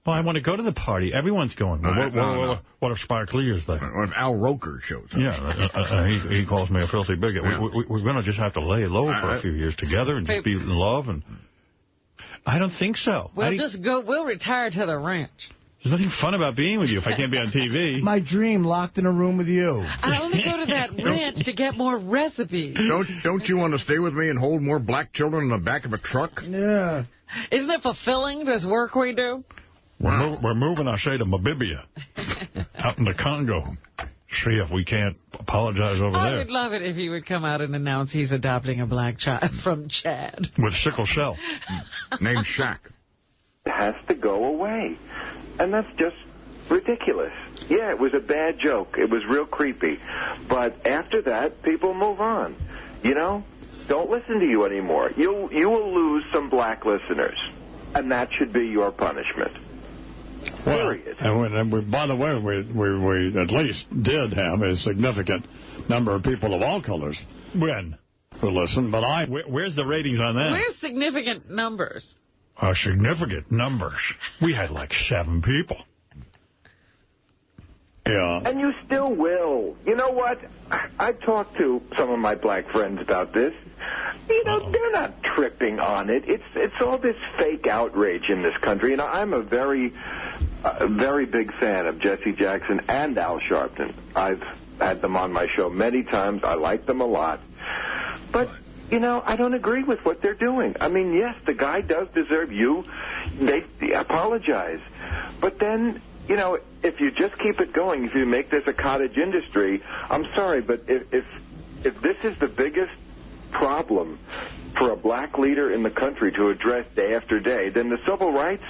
S1: Well, I want to go to the party. Everyone's going.
S14: Well, what if Spike Lee is there?
S3: What if Al Roker shows up?
S14: Yeah, he calls me a filthy bigot. Yeah. We're going to just have to lay low for a few years together and just be in love. And
S1: I don't think so.
S2: We'll retire to the ranch.
S1: There's nothing fun about being with you if I can't be on TV.
S4: My dream, locked in a room with you.
S2: I only go to that ranch to get more recipes.
S3: Don't you want to stay with me and hold more black children in the back of a truck?
S4: Yeah.
S2: Isn't it fulfilling, this work we do?
S14: We're moving, I say, to Namibia, out in the Congo. See if we can't apologize over there.
S2: I would love it if he would come out and announce he's adopting a black child from Chad.
S14: With sickle cell.
S3: Named Shaq.
S19: It has to go away. And that's just ridiculous. Yeah, it was a bad joke. It was real creepy. But after that, people move on. You know? Don't listen to you anymore. You will lose some black listeners. And that should be your punishment. Period.
S12: And by the way, we at least did have a significant number of people of all colors.
S1: When?
S12: Who listen, but
S1: Where's the ratings on that?
S2: Where's significant numbers?
S14: Significant numbers. We had like 7 people.
S12: Yeah.
S19: And you still will. You know what? I talked to some of my black friends about this. You know, they're not tripping on it. It's all this fake outrage in this country. And I'm a very big fan of Jesse Jackson and Al Sharpton. I've had them on my show many times. I like them a lot. But, you know, I don't agree with what they're doing. I mean, yes, the guy does deserve they apologize. But then, you know, if you just keep it going, if you make this a cottage industry, I'm sorry, but if this is the biggest problem for a black leader in the country to address day after day, then the civil rights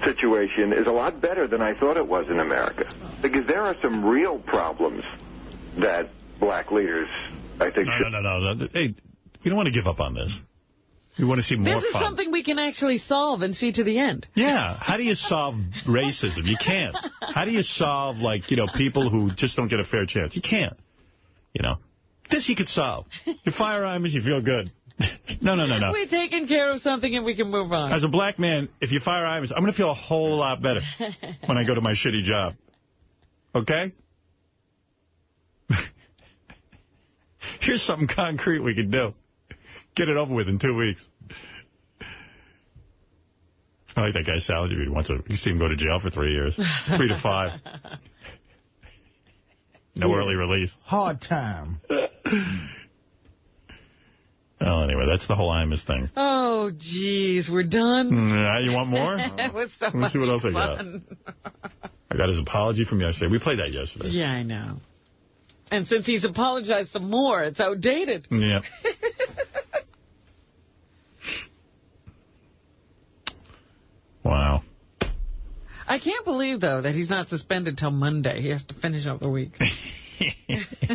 S19: situation is a lot better than I thought it was in America. Because there are some real problems that black leaders, I think,
S1: No. Hey, we don't want to give up on this. We want to see more fun.
S2: This is something we can actually solve and see to the end.
S1: Yeah. How do you solve racism? You can't. How do you solve, like, you know, people who just don't get a fair chance? You can't. You know. This you could solve. You fire Imus, you feel good. No.
S2: We're taking care of something and we can move on.
S1: As a black man, if you fire Imus, I'm going to feel a whole lot better when I go to my shitty job. Okay? Here's something concrete we can do. Get it over with in 2 weeks. I like that guy Salad. You see him go to jail for 3 years. 3 to 5. No early release.
S4: Hard time.
S1: Well, anyway, that's the whole Imus thing.
S2: Oh, geez, we're done?
S1: You want more?
S2: It was so
S1: Let me see what else
S2: fun.
S1: I got. I got his apology from yesterday. We played that yesterday.
S2: Yeah, I know. And since he's apologized some more, it's outdated.
S1: Yeah. Wow.
S2: I can't believe, though, that he's not suspended till Monday. He has to finish up the week.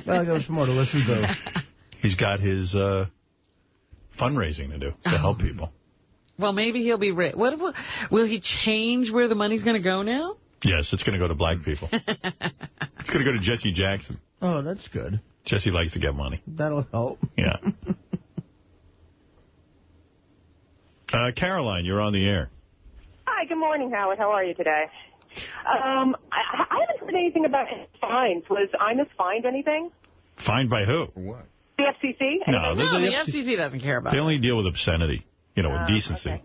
S4: Well, there's more to listen to.
S1: He's got his fundraising to do to help people.
S2: Well, maybe he'll be rich. Will he change where the money's going to go now?
S1: Yes, it's going to go to black people. It's going to go to Jesse Jackson.
S4: Oh, that's good.
S1: Jesse likes to get money.
S4: That'll help.
S1: Yeah. Caroline, you're on the air.
S6: Hi, good morning, Howard. How are you today? I haven't heard anything about fines. Was Imus fined anything?
S1: Fined by who?
S3: What?
S6: The FCC?
S1: No,
S2: the FCC doesn't care about
S1: They
S2: it.
S1: only deal with obscenity, with decency.
S6: Okay.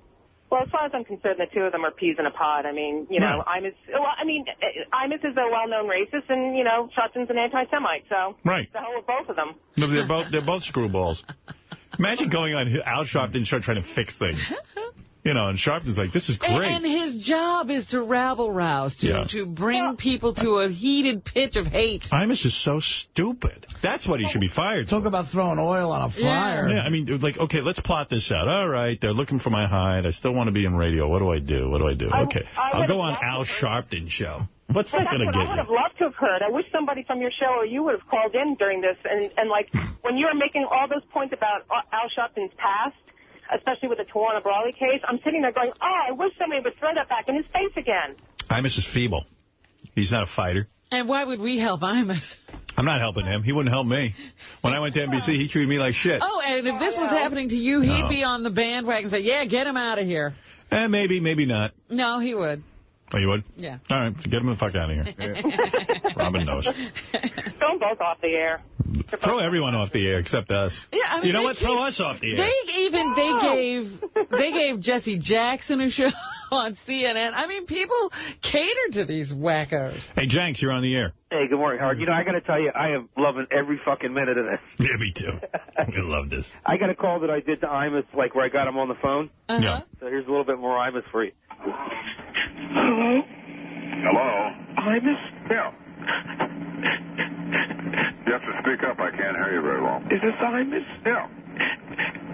S6: Well, as far as I'm concerned, the two of them are peas in a pod. I mean, Imus is a well-known racist, and, Shelton's an anti-Semite, so
S1: right.
S6: the hell with both of them.
S1: No, they're both screwballs. Imagine going on Al Sharpton's show trying to fix things. And Sharpton's like, this is great.
S2: And his job is to rabble-rouse, to bring people to a heated pitch of hate.
S1: Imus is so stupid. That's what he should be fired
S4: for. Talk about throwing oil on a fire.
S1: Yeah, I mean, like, okay, let's plot this out. All right, they're looking for my hide. I still want to be in radio. What do I do? Okay, I'll go on Al Sharpton's show. What's that going to get you?
S6: I would have loved to have heard. I wish somebody from your show or you would have called in during this. And like, when you were making all those points about Al Sharpton's past, especially with the Tawana Brawley case, I'm sitting there going, I wish somebody would throw that back in his face again.
S1: Imus is feeble. He's not a fighter.
S2: And why would we help Imus?
S1: I'm not helping him. He wouldn't help me. When I went to NBC, he treated me like shit.
S2: Oh, and if this was happening to you, he'd be on the bandwagon and say, yeah, get him out of here.
S1: Maybe, maybe not.
S2: No, he would.
S1: Oh, you would?
S2: Yeah.
S1: All right, so get him the fuck out of here. Robin knows.
S6: Throw them both off the air.
S1: Throw everyone off the air except us.
S2: Yeah, I mean,
S1: you know what? Throw us off the air.
S2: They gave Jesse Jackson a show on CNN. I mean, people cater to these wackos.
S1: Hey, Jenks, you're on the air.
S7: Hey, good morning, Howard. You know, I got to tell you, I am loving every fucking minute of this.
S1: Yeah, me too. We love this.
S7: I got a call that I did to Imus, like where I got him on the phone.
S1: Yeah.
S7: So here's a little bit more Imus for you.
S23: Hello? Hello?
S7: Imus?
S23: Yeah. You have to speak up. I can't hear you very well.
S7: Is this Imus?
S23: Yeah.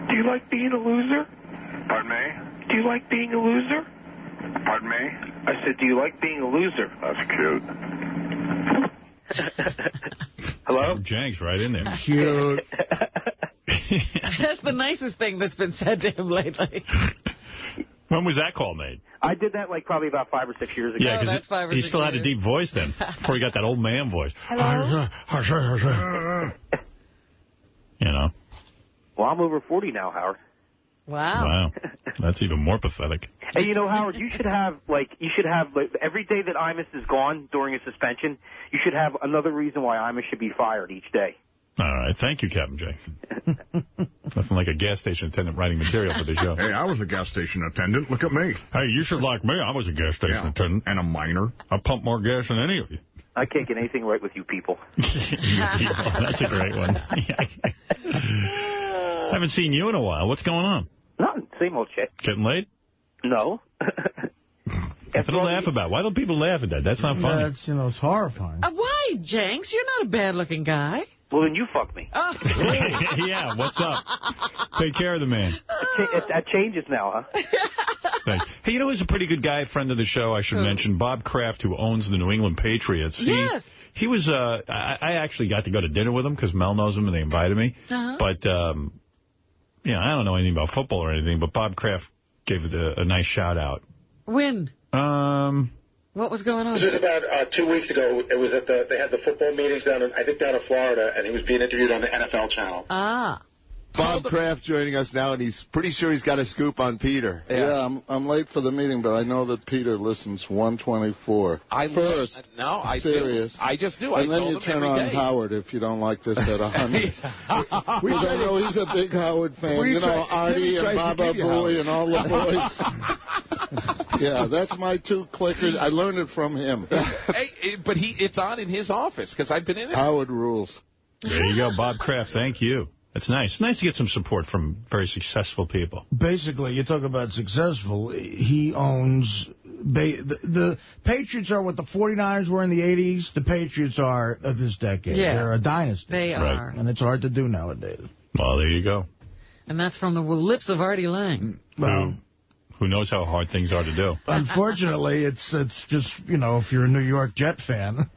S7: Do you like being a loser?
S23: Pardon me?
S7: Do you like being a loser?
S23: Pardon me?
S7: I said, do you like being a loser?
S23: That's cute.
S7: Hello?
S1: Jenks right in there.
S4: Cute.
S2: That's the nicest thing that's been said to him lately.
S1: When was that call made?
S7: I did that like probably about 5 or 6 years ago.
S1: Yeah, because he still had a deep voice then, before he got that old man voice.
S7: Hello?
S1: You know?
S7: Well, I'm over 40 now, Howard.
S2: Wow.
S1: That's even more pathetic.
S7: Hey, you know, Howard, you should have every day that Imus is gone during a suspension, you should have another reason why Imus should be fired each day.
S1: All right. Thank you, Captain Jay. Nothing like a gas station attendant writing material for the show.
S3: Hey, I was a gas station attendant. Look at me.
S1: Hey, you should like me. I was a gas station attendant.
S3: And a miner.
S1: I pump more gas than any of you.
S7: I can't get anything right with you people.
S1: That's a great one. I haven't seen you in a while. What's going on?
S7: Nothing. Same old shit.
S1: Getting laid?
S7: No.
S1: Nothing to laugh about. Why don't people laugh at that? That's not funny.
S4: That's, it's horrifying.
S2: Why, Jenks? You're not a bad-looking guy.
S7: Well, then you fuck me.
S2: Oh.
S1: Yeah, what's up? Take care of the man.
S7: That changes now, huh?
S1: Thanks. Hey, you know who's a pretty good guy, friend of the show, I should mention? Bob Kraft, who owns the New England Patriots.
S2: Yes.
S1: He was, I actually got to go to dinner with him because Mel knows him and they invited me. But, I don't know anything about football or anything, but Bob Kraft gave it a nice shout-out.
S2: When? What was going on?
S5: This was about 2 weeks ago. It was they had the football meetings down in Florida, and he was being interviewed on the NFL channel.
S2: Ah.
S8: Bob Kraft joining us now, and he's pretty sure he's got a scoop on Peter.
S21: Yeah, I'm late for the meeting, but I know that Peter listens 124. First, serious.
S24: I just do.
S21: And then you turn on Howard if you don't like this at 100. I know he's a big Howard fan. Artie and Baba Booey and all the boys. Yeah, that's my two clickers. I learned it from him.
S24: But it's on in his office, because I've been in it.
S21: Howard rules.
S1: There you go, Bob Kraft. Thank you. That's nice. Nice to get some support from very successful people.
S4: Basically, you talk about successful. He owns... The Patriots are what the 49ers were in the 80s. The Patriots are of this decade.
S2: Yeah.
S4: They're a dynasty.
S2: They are.
S4: And it's hard to do nowadays.
S1: Well, there you go.
S2: And that's from the lips of Artie Lang.
S4: Well,
S1: who knows how hard things are to do.
S4: Unfortunately, it's just, if you're a New York Jet fan.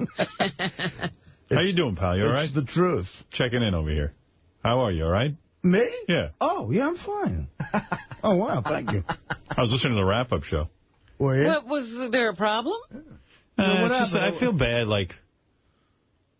S1: How you doing, pal? You all right?
S4: It's the truth.
S1: Checking in over here. How are you, all right?
S4: Me?
S1: Yeah.
S4: Oh, yeah, I'm fine. Oh, wow, thank you.
S1: I was listening to the wrap-up show.
S4: Were you?
S2: Was there a problem?
S1: I feel bad,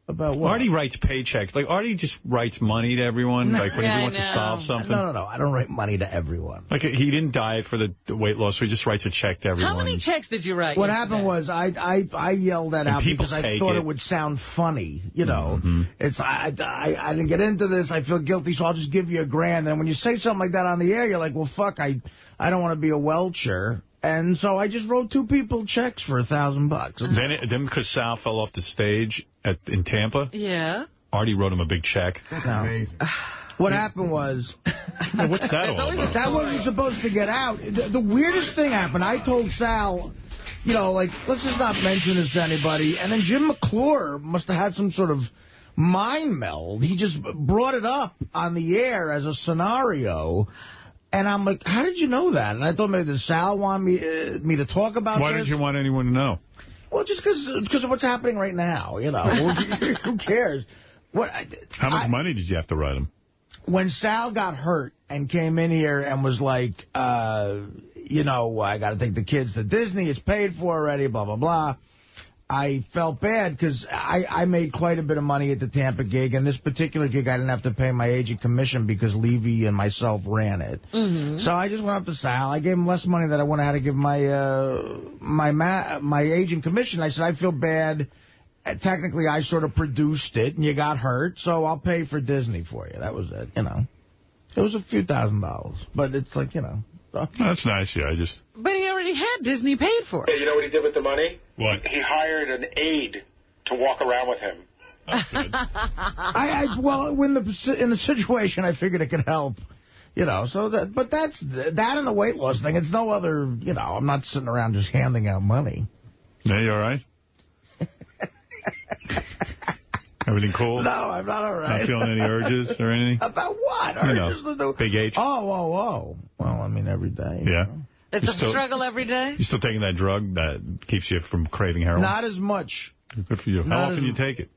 S4: About what?
S1: Artie writes paychecks. Artie just writes money to everyone, when he wants to solve something.
S4: No. I don't write money to everyone.
S1: He didn't diet for the weight loss, so he just writes a check to everyone.
S2: How many checks did you write?
S4: What happened was I yelled that out because I thought it would sound funny. It's I didn't get into this. I feel guilty, so I'll just give you $1,000. And when you say something like that on the air, you're like, well, fuck, I don't want to be a welcher. And so I just wrote 2 people checks for $1,000.
S1: Then because Sal fell off the stage in Tampa,
S2: yeah,
S1: Artie wrote him a big check.
S4: No. What happened was...
S1: What's that all about?
S4: That wasn't supposed to get out. The weirdest thing happened. I told Sal, let's just not mention this to anybody. And then Jim McClure must have had some sort of mind meld. He just brought it up on the air as a scenario. And I'm like, how did you know that? And I thought maybe Sal wanted me to talk about this.
S1: Why did you want anyone to know?
S4: Well, just because of what's happening right now, Who cares?
S1: How much money did you have to write him?
S4: When Sal got hurt and came in here and was like, I got to take the kids to Disney. It's paid for already, blah, blah, blah. I felt bad because I made quite a bit of money at the Tampa gig, and this particular gig I didn't have to pay my agent commission because Levy and myself ran it. So I just went up to Sal. I gave him less money than I would have had to give my agent commission. I said, I feel bad. Technically, I sort of produced it, and you got hurt, so I'll pay for Disney for you. That was it, you know. It was a few $1,000s, but it's like, you know.
S1: That's nice, yeah.
S2: But he already had Disney paid for it.
S5: Yeah, you know what he did with the money?
S1: What?
S5: He hired an aide to walk around with him.
S4: Well, in the situation, I figured it could help. You know, so but that's that and the weight loss thing. It's no other, you know, I'm not sitting around just handing out money.
S1: Yeah, you all right? Everything cool?
S4: No, I'm not all right.
S1: Not feeling any urges or anything?
S4: About what?
S1: Urges Big H?
S4: Oh. Well, I mean, every day.
S1: Yeah.
S2: It's a struggle every day?
S1: You still taking that drug that keeps you from craving heroin?
S4: Not as much.
S1: Good for you. How often do you take it?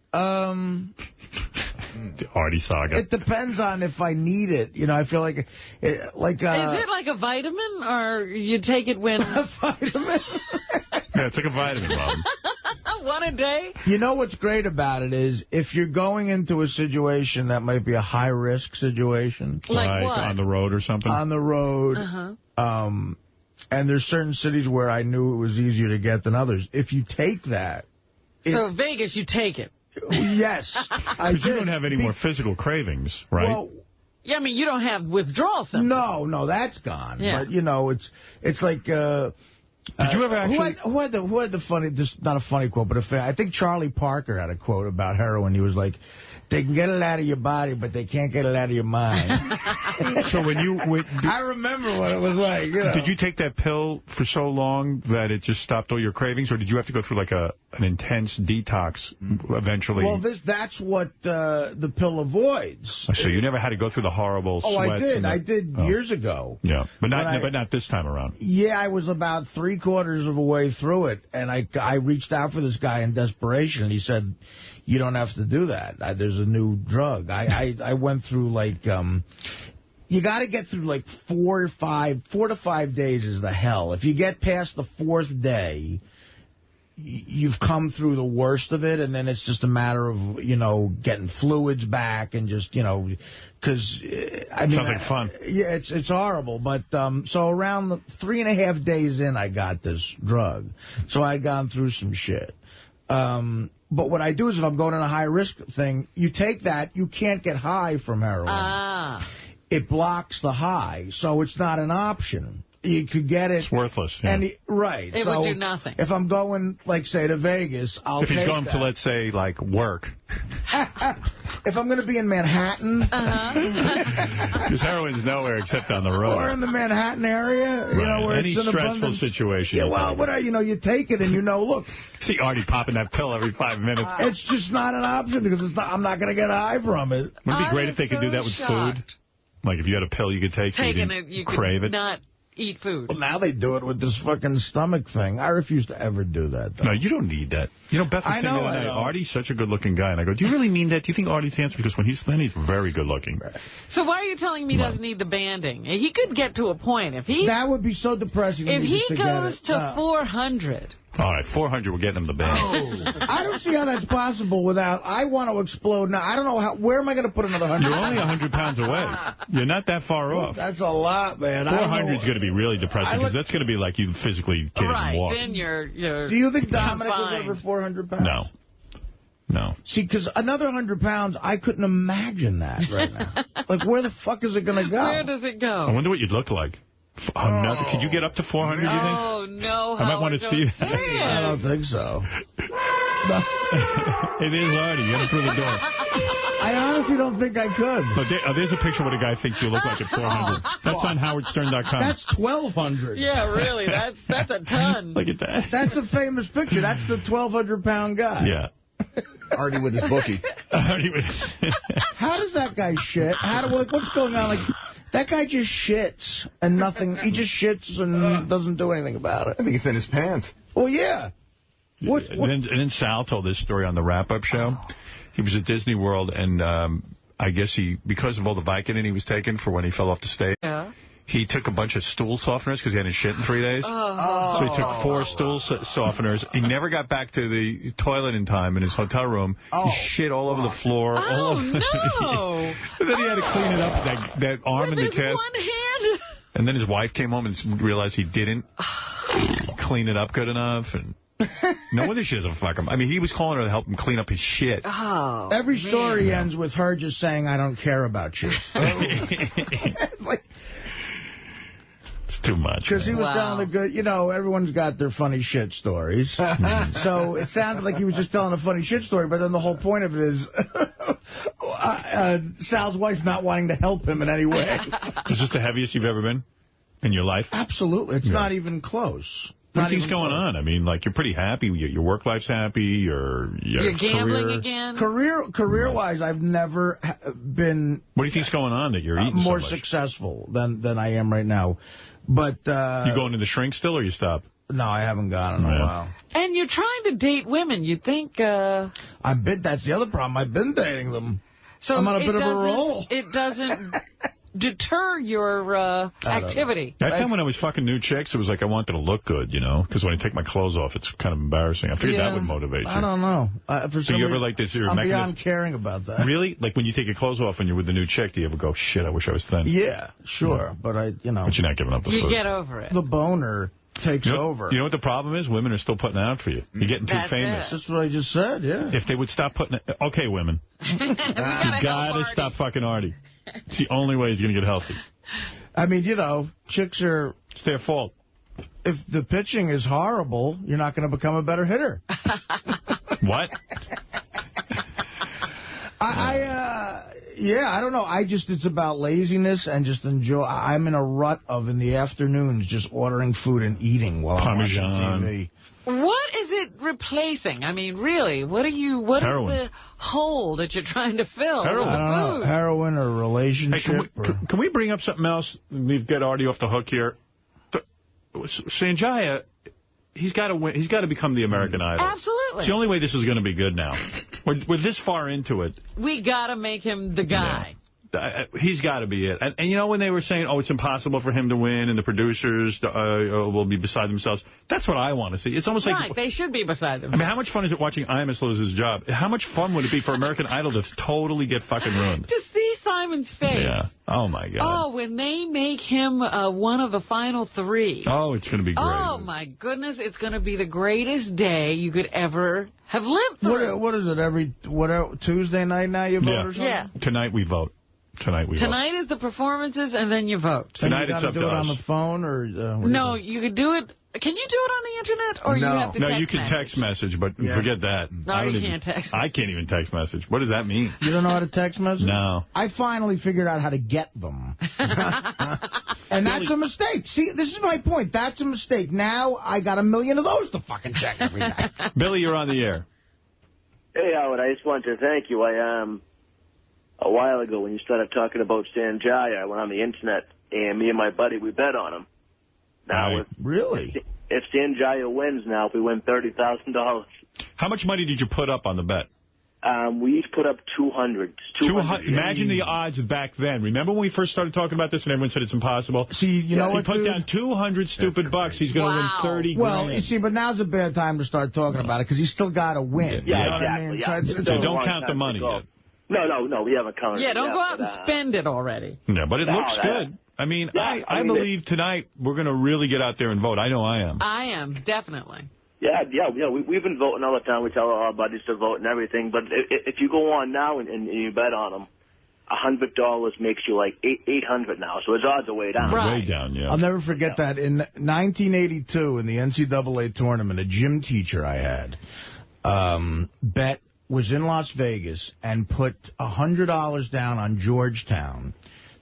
S1: The Artie saga.
S4: It depends on if I need it. You know, I feel like... Is it
S2: like a vitamin, or you take it when...
S4: A vitamin?
S1: Yeah, it's like a vitamin, Robin.
S2: One a day?
S4: You know what's great about it is if you're going into a situation that might be a high-risk situation.
S2: Like what?
S1: On the road or something?
S4: On the road. And there's certain cities where I knew it was easier to get than others. If you take that...
S2: So Vegas, you take it?
S4: Yes.
S1: Because you don't have any more physical cravings, right? Well,
S2: yeah, I mean, you don't have withdrawal symptoms.
S4: No, that's gone.
S2: Yeah.
S4: But, you know, it's like... Did
S1: you ever actually...
S4: Who had the funny... Just not a funny quote, but I think Charlie Parker had a quote about heroin. He was like, they can get it out of your body, but they can't get it out of your mind.
S1: So when you...
S4: I remember what it was like, you know.
S1: Did you take that pill for so long that it just stopped all your cravings, or did you have to go through like an intense detox eventually?
S4: Well, that's what the pill avoids.
S1: So you never had to go through the horrible sweats?
S4: I did years ago.
S1: Yeah, but not this time around.
S4: Yeah, I was about 3/4 of a way through it, and I reached out for this guy in desperation, and he said, you don't have to do that. There's a new drug. I went through, like, you got to get through, like, 4 to 5 days is the hell. If you get past the 4th day, you've come through the worst of it, and then it's just a matter of, you know, getting fluids back and just, you know, because, I mean...
S1: Sounds like fun.
S4: Yeah, it's horrible. But, so around the 3.5 days in, I got this drug. So I'd gone through some shit. But what I do is if I'm going on a high-risk thing, you take that, you can't get high from heroin. It blocks the high, so it's not an option. You could get it.
S1: It's worthless. Yeah.
S4: Right.
S2: It would do nothing.
S4: If I'm going, like, say, to Vegas, I'll take that.
S1: If he's going to, let's say, like, work.
S4: If I'm going to be in Manhattan.
S1: Because heroin's nowhere except on the road.
S4: Or in the Manhattan area. You know, where
S1: any
S4: it's
S1: stressful situation.
S4: Yeah, well, you know, you take it and you know, look.
S1: See Artie popping that pill every 5 minutes.
S4: It's just not an option because I'm not going to get high from it.
S1: Wouldn't it be great if they could do that with food? Like if you had a pill you could take so you didn't crave it.
S2: Not eat food.
S4: Well, now they do it with this fucking stomach thing. I refuse to ever do that, though.
S1: No, you don't need that. You know, Beth was saying the other night, Artie's such a good-looking guy. And I go, do you really mean that? Do you think Artie's handsome? Because when he's thin, he's very good-looking.
S2: So why are you telling me he doesn't need the banding? He could get to a point.
S4: That would be so depressing.
S2: If he goes to 400...
S1: All right, 400, we're getting him the band.
S4: I don't see how that's possible without... I want to explode now. I don't know how... Where am I going to put another 100?
S1: You're only 100 pounds away. You're not that far off.
S4: That's a lot, man.
S1: 400 is going to be really depressing because that's going to be like you physically can't even walk.
S2: Then you're
S4: Do you think Dominic was over 400 pounds?
S1: No.
S4: See, because another 100 pounds, I couldn't imagine that right now. Like, where the fuck is it going to go?
S2: Where does it go?
S1: I wonder what you'd look like. Could you get up to 400, you think?
S2: Oh, no.
S1: I might want to see that.
S4: I don't think so.
S1: It is Artie. Get him through the door.
S4: I honestly don't think I could.
S1: But there's a picture of what a guy thinks you look like at 400. That's on howardstern.com.
S4: That's 1,200.
S2: Yeah, really. That's a ton.
S1: Look at that.
S4: That's a famous picture. That's the 1,200-pound guy.
S1: Yeah.
S3: Artie with his bookie.
S4: How does that guy shit? What's going on? Like, that guy just shits and nothing. He just shits and doesn't do anything about it.
S3: I think it's in his pants.
S4: Well, yeah.
S1: And then Sal told this story on the wrap-up show. He was at Disney World, and I guess because of all the Vicodin he was taking for when he fell off the stage, he took a bunch of stool softeners because he hadn't shit in 3 days. So he took 4 stool softeners. He never got back to the toilet in time in his hotel room. He shit all over the floor.
S2: Oh,
S1: no. And then he had to clean it up, that arm in the cast.
S2: One hand.
S1: And then his wife came home and realized he didn't clean it up good enough. And no wonder she doesn't fuck him. I mean, he was calling her to help him clean up his shit.
S2: Oh,
S4: every story ends with her just saying, I don't care about you.
S1: It's too much.
S4: Because he was telling a good, everyone's got their funny shit stories. So it sounded like he was just telling a funny shit story, but then the whole point of it is Sal's wife not wanting to help him in any way.
S1: Is this the heaviest you've ever been in your life?
S4: Absolutely. It's not even close.
S1: What do you think's going on? I mean, like, you're pretty happy. Your work life's happy. You're
S2: gambling again?
S4: Career-wise, I've never been...
S1: What do you think's going on that you're eating
S4: more
S1: so much?
S4: Successful than I am right now. But
S1: you going to the shrink still, or you stop?
S4: No, I haven't gone in a while.
S2: And you're trying to date women. You'd think...
S4: That's the other problem. I've been dating them. So I'm on a bit of a roll.
S2: It doesn't deter your activity.
S1: That time when I was fucking new chicks, it was like I wanted to look good, because when I take my clothes off, it's kind of embarrassing. I figured that would motivate you.
S4: I don't know.
S1: So you ever like this?
S4: I'm beyond caring about that.
S1: Really? Like when you take your clothes off when you're with the new chick, do you ever go, shit, I wish I was thin?
S4: Yeah, sure. But But you're not
S1: giving up the food.
S2: You get over it.
S4: The boner takes over.
S1: You know what the problem is? Women are still putting it out for you. You're getting too famous.
S4: That's what I just said, yeah.
S1: If they would stop putting it... Okay, women. You gotta stop fucking Artie. It's the only way he's going to get healthy.
S4: I mean, chicks are...
S1: It's their fault.
S4: If the pitching is horrible, you're not going to become a better hitter.
S1: What?
S4: I don't know. It's about laziness and just enjoy. I'm in a rut of, in the afternoons, just ordering food and eating while I'm watching TV.
S2: What is it replacing? I mean, really, what is the hole that you're trying to fill?
S1: Heroin.
S4: I don't know. Heroin or relationship.
S1: Hey, can we bring up something else? We've got Artie off the hook here. Sanjaya, he's got to win. He's got to become the American Idol.
S2: Absolutely.
S1: It's the only way this is going to be good now. We're this far into it.
S2: We got to make him the guy.
S1: Yeah. He's got to be it. And when they were saying, it's impossible for him to win and the producers will be beside themselves, that's what I want to see. It's almost like...
S2: Right, they should be beside themselves.
S1: I mean, how much fun is it watching Imus lose his job? How much fun would it be for American Idol to totally get fucking ruined?
S2: To see Simon's face.
S1: Yeah. Oh, my God.
S2: Oh, when they make him one of the final 3.
S1: Oh, it's going to be great.
S2: Oh, my goodness. It's going to be the greatest day you could ever have lived through.
S4: What is it, Tuesday night now you vote or something?
S2: Yeah.
S1: Tonight we vote. Tonight
S2: is the performances, and then you vote.
S1: Tonight it's up to us.
S4: Do it on the phone, or...
S2: no, you could do it... Can you do it on the Internet, or you have to text
S1: No, you can text message, but forget that.
S2: No, you can't text.
S1: I can't even text message. What does that mean?
S4: You don't know how to text message?
S1: No.
S4: I finally figured out how to get them. And that's a mistake. See, this is my point. That's a mistake. Now I got 1 million of those to fucking check every night.
S1: Billy, you're on the air.
S9: Hey, Howard, I just wanted to thank you. A while ago, when you started talking about Sanjaya, I went on the Internet, and me and my buddy, we bet on him. Now, if Sanjaya wins now, if we win $30,000.
S1: How much money did you put up on the bet?
S9: We each put up 200. 200.
S1: Imagine the odds back then. Remember when we first started talking about this and everyone said it's impossible?
S4: See, you know what,
S1: he put down 200 stupid bucks. He's going to win 30 grand.
S4: Well, you see, but now's a bad time to start talking about it because he's still got to win.
S9: Yeah,
S4: you know
S9: exactly.
S4: What I mean?
S1: So don't count the money yet.
S9: No, we haven't counted it.
S2: Yeah, don't go out and spend it already.
S1: Yeah, but it looks good. I mean, I believe tonight we're going to really get out there and vote. I know I am.
S2: I am, definitely.
S9: Yeah, we've been voting all the time. We tell our buddies to vote and everything. But if you go on now and you bet on them, $100 makes you like $800 now. So his odds are way down.
S1: Right. Way down, yeah.
S4: I'll never forget that. In 1982, in the NCAA tournament, a gym teacher I had was in Las Vegas and put $100 down on Georgetown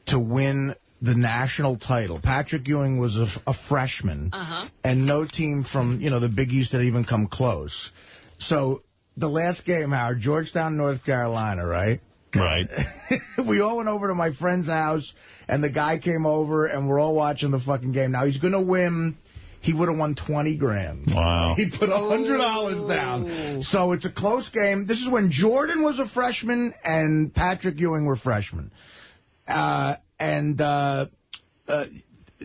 S4: to win the national title. Patrick Ewing was a freshman, and no team from, the Big East had even come close. So the last game, Howard, Georgetown, North Carolina, right?
S1: Right.
S4: We all went over to my friend's house, and the guy came over, and we're all watching the fucking game. Now, he's going to win. He would have won 20 grand.
S1: Wow.
S4: He put $100 down. So it's a close game. This is when Jordan was a freshman and Patrick Ewing were freshmen.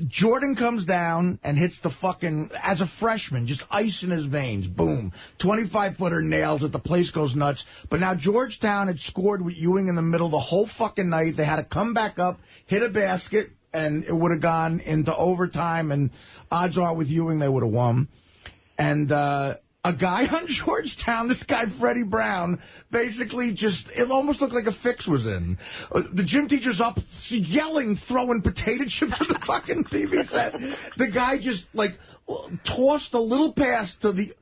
S4: Jordan comes down and hits the fucking, as a freshman, just ice in his veins. Boom. 25-footer nails it. The place goes nuts. But now Georgetown had scored with Ewing in the middle the whole fucking night. They had to come back up, hit a basket, and it would have gone into overtime. And odds are with Ewing, they would have won. And a guy on Georgetown, this guy Freddie Brown, basically just, it almost looked like a fix was in. The gym teacher's up yelling, throwing potato chips at the fucking TV set. The guy just, like, tossed a little pass to the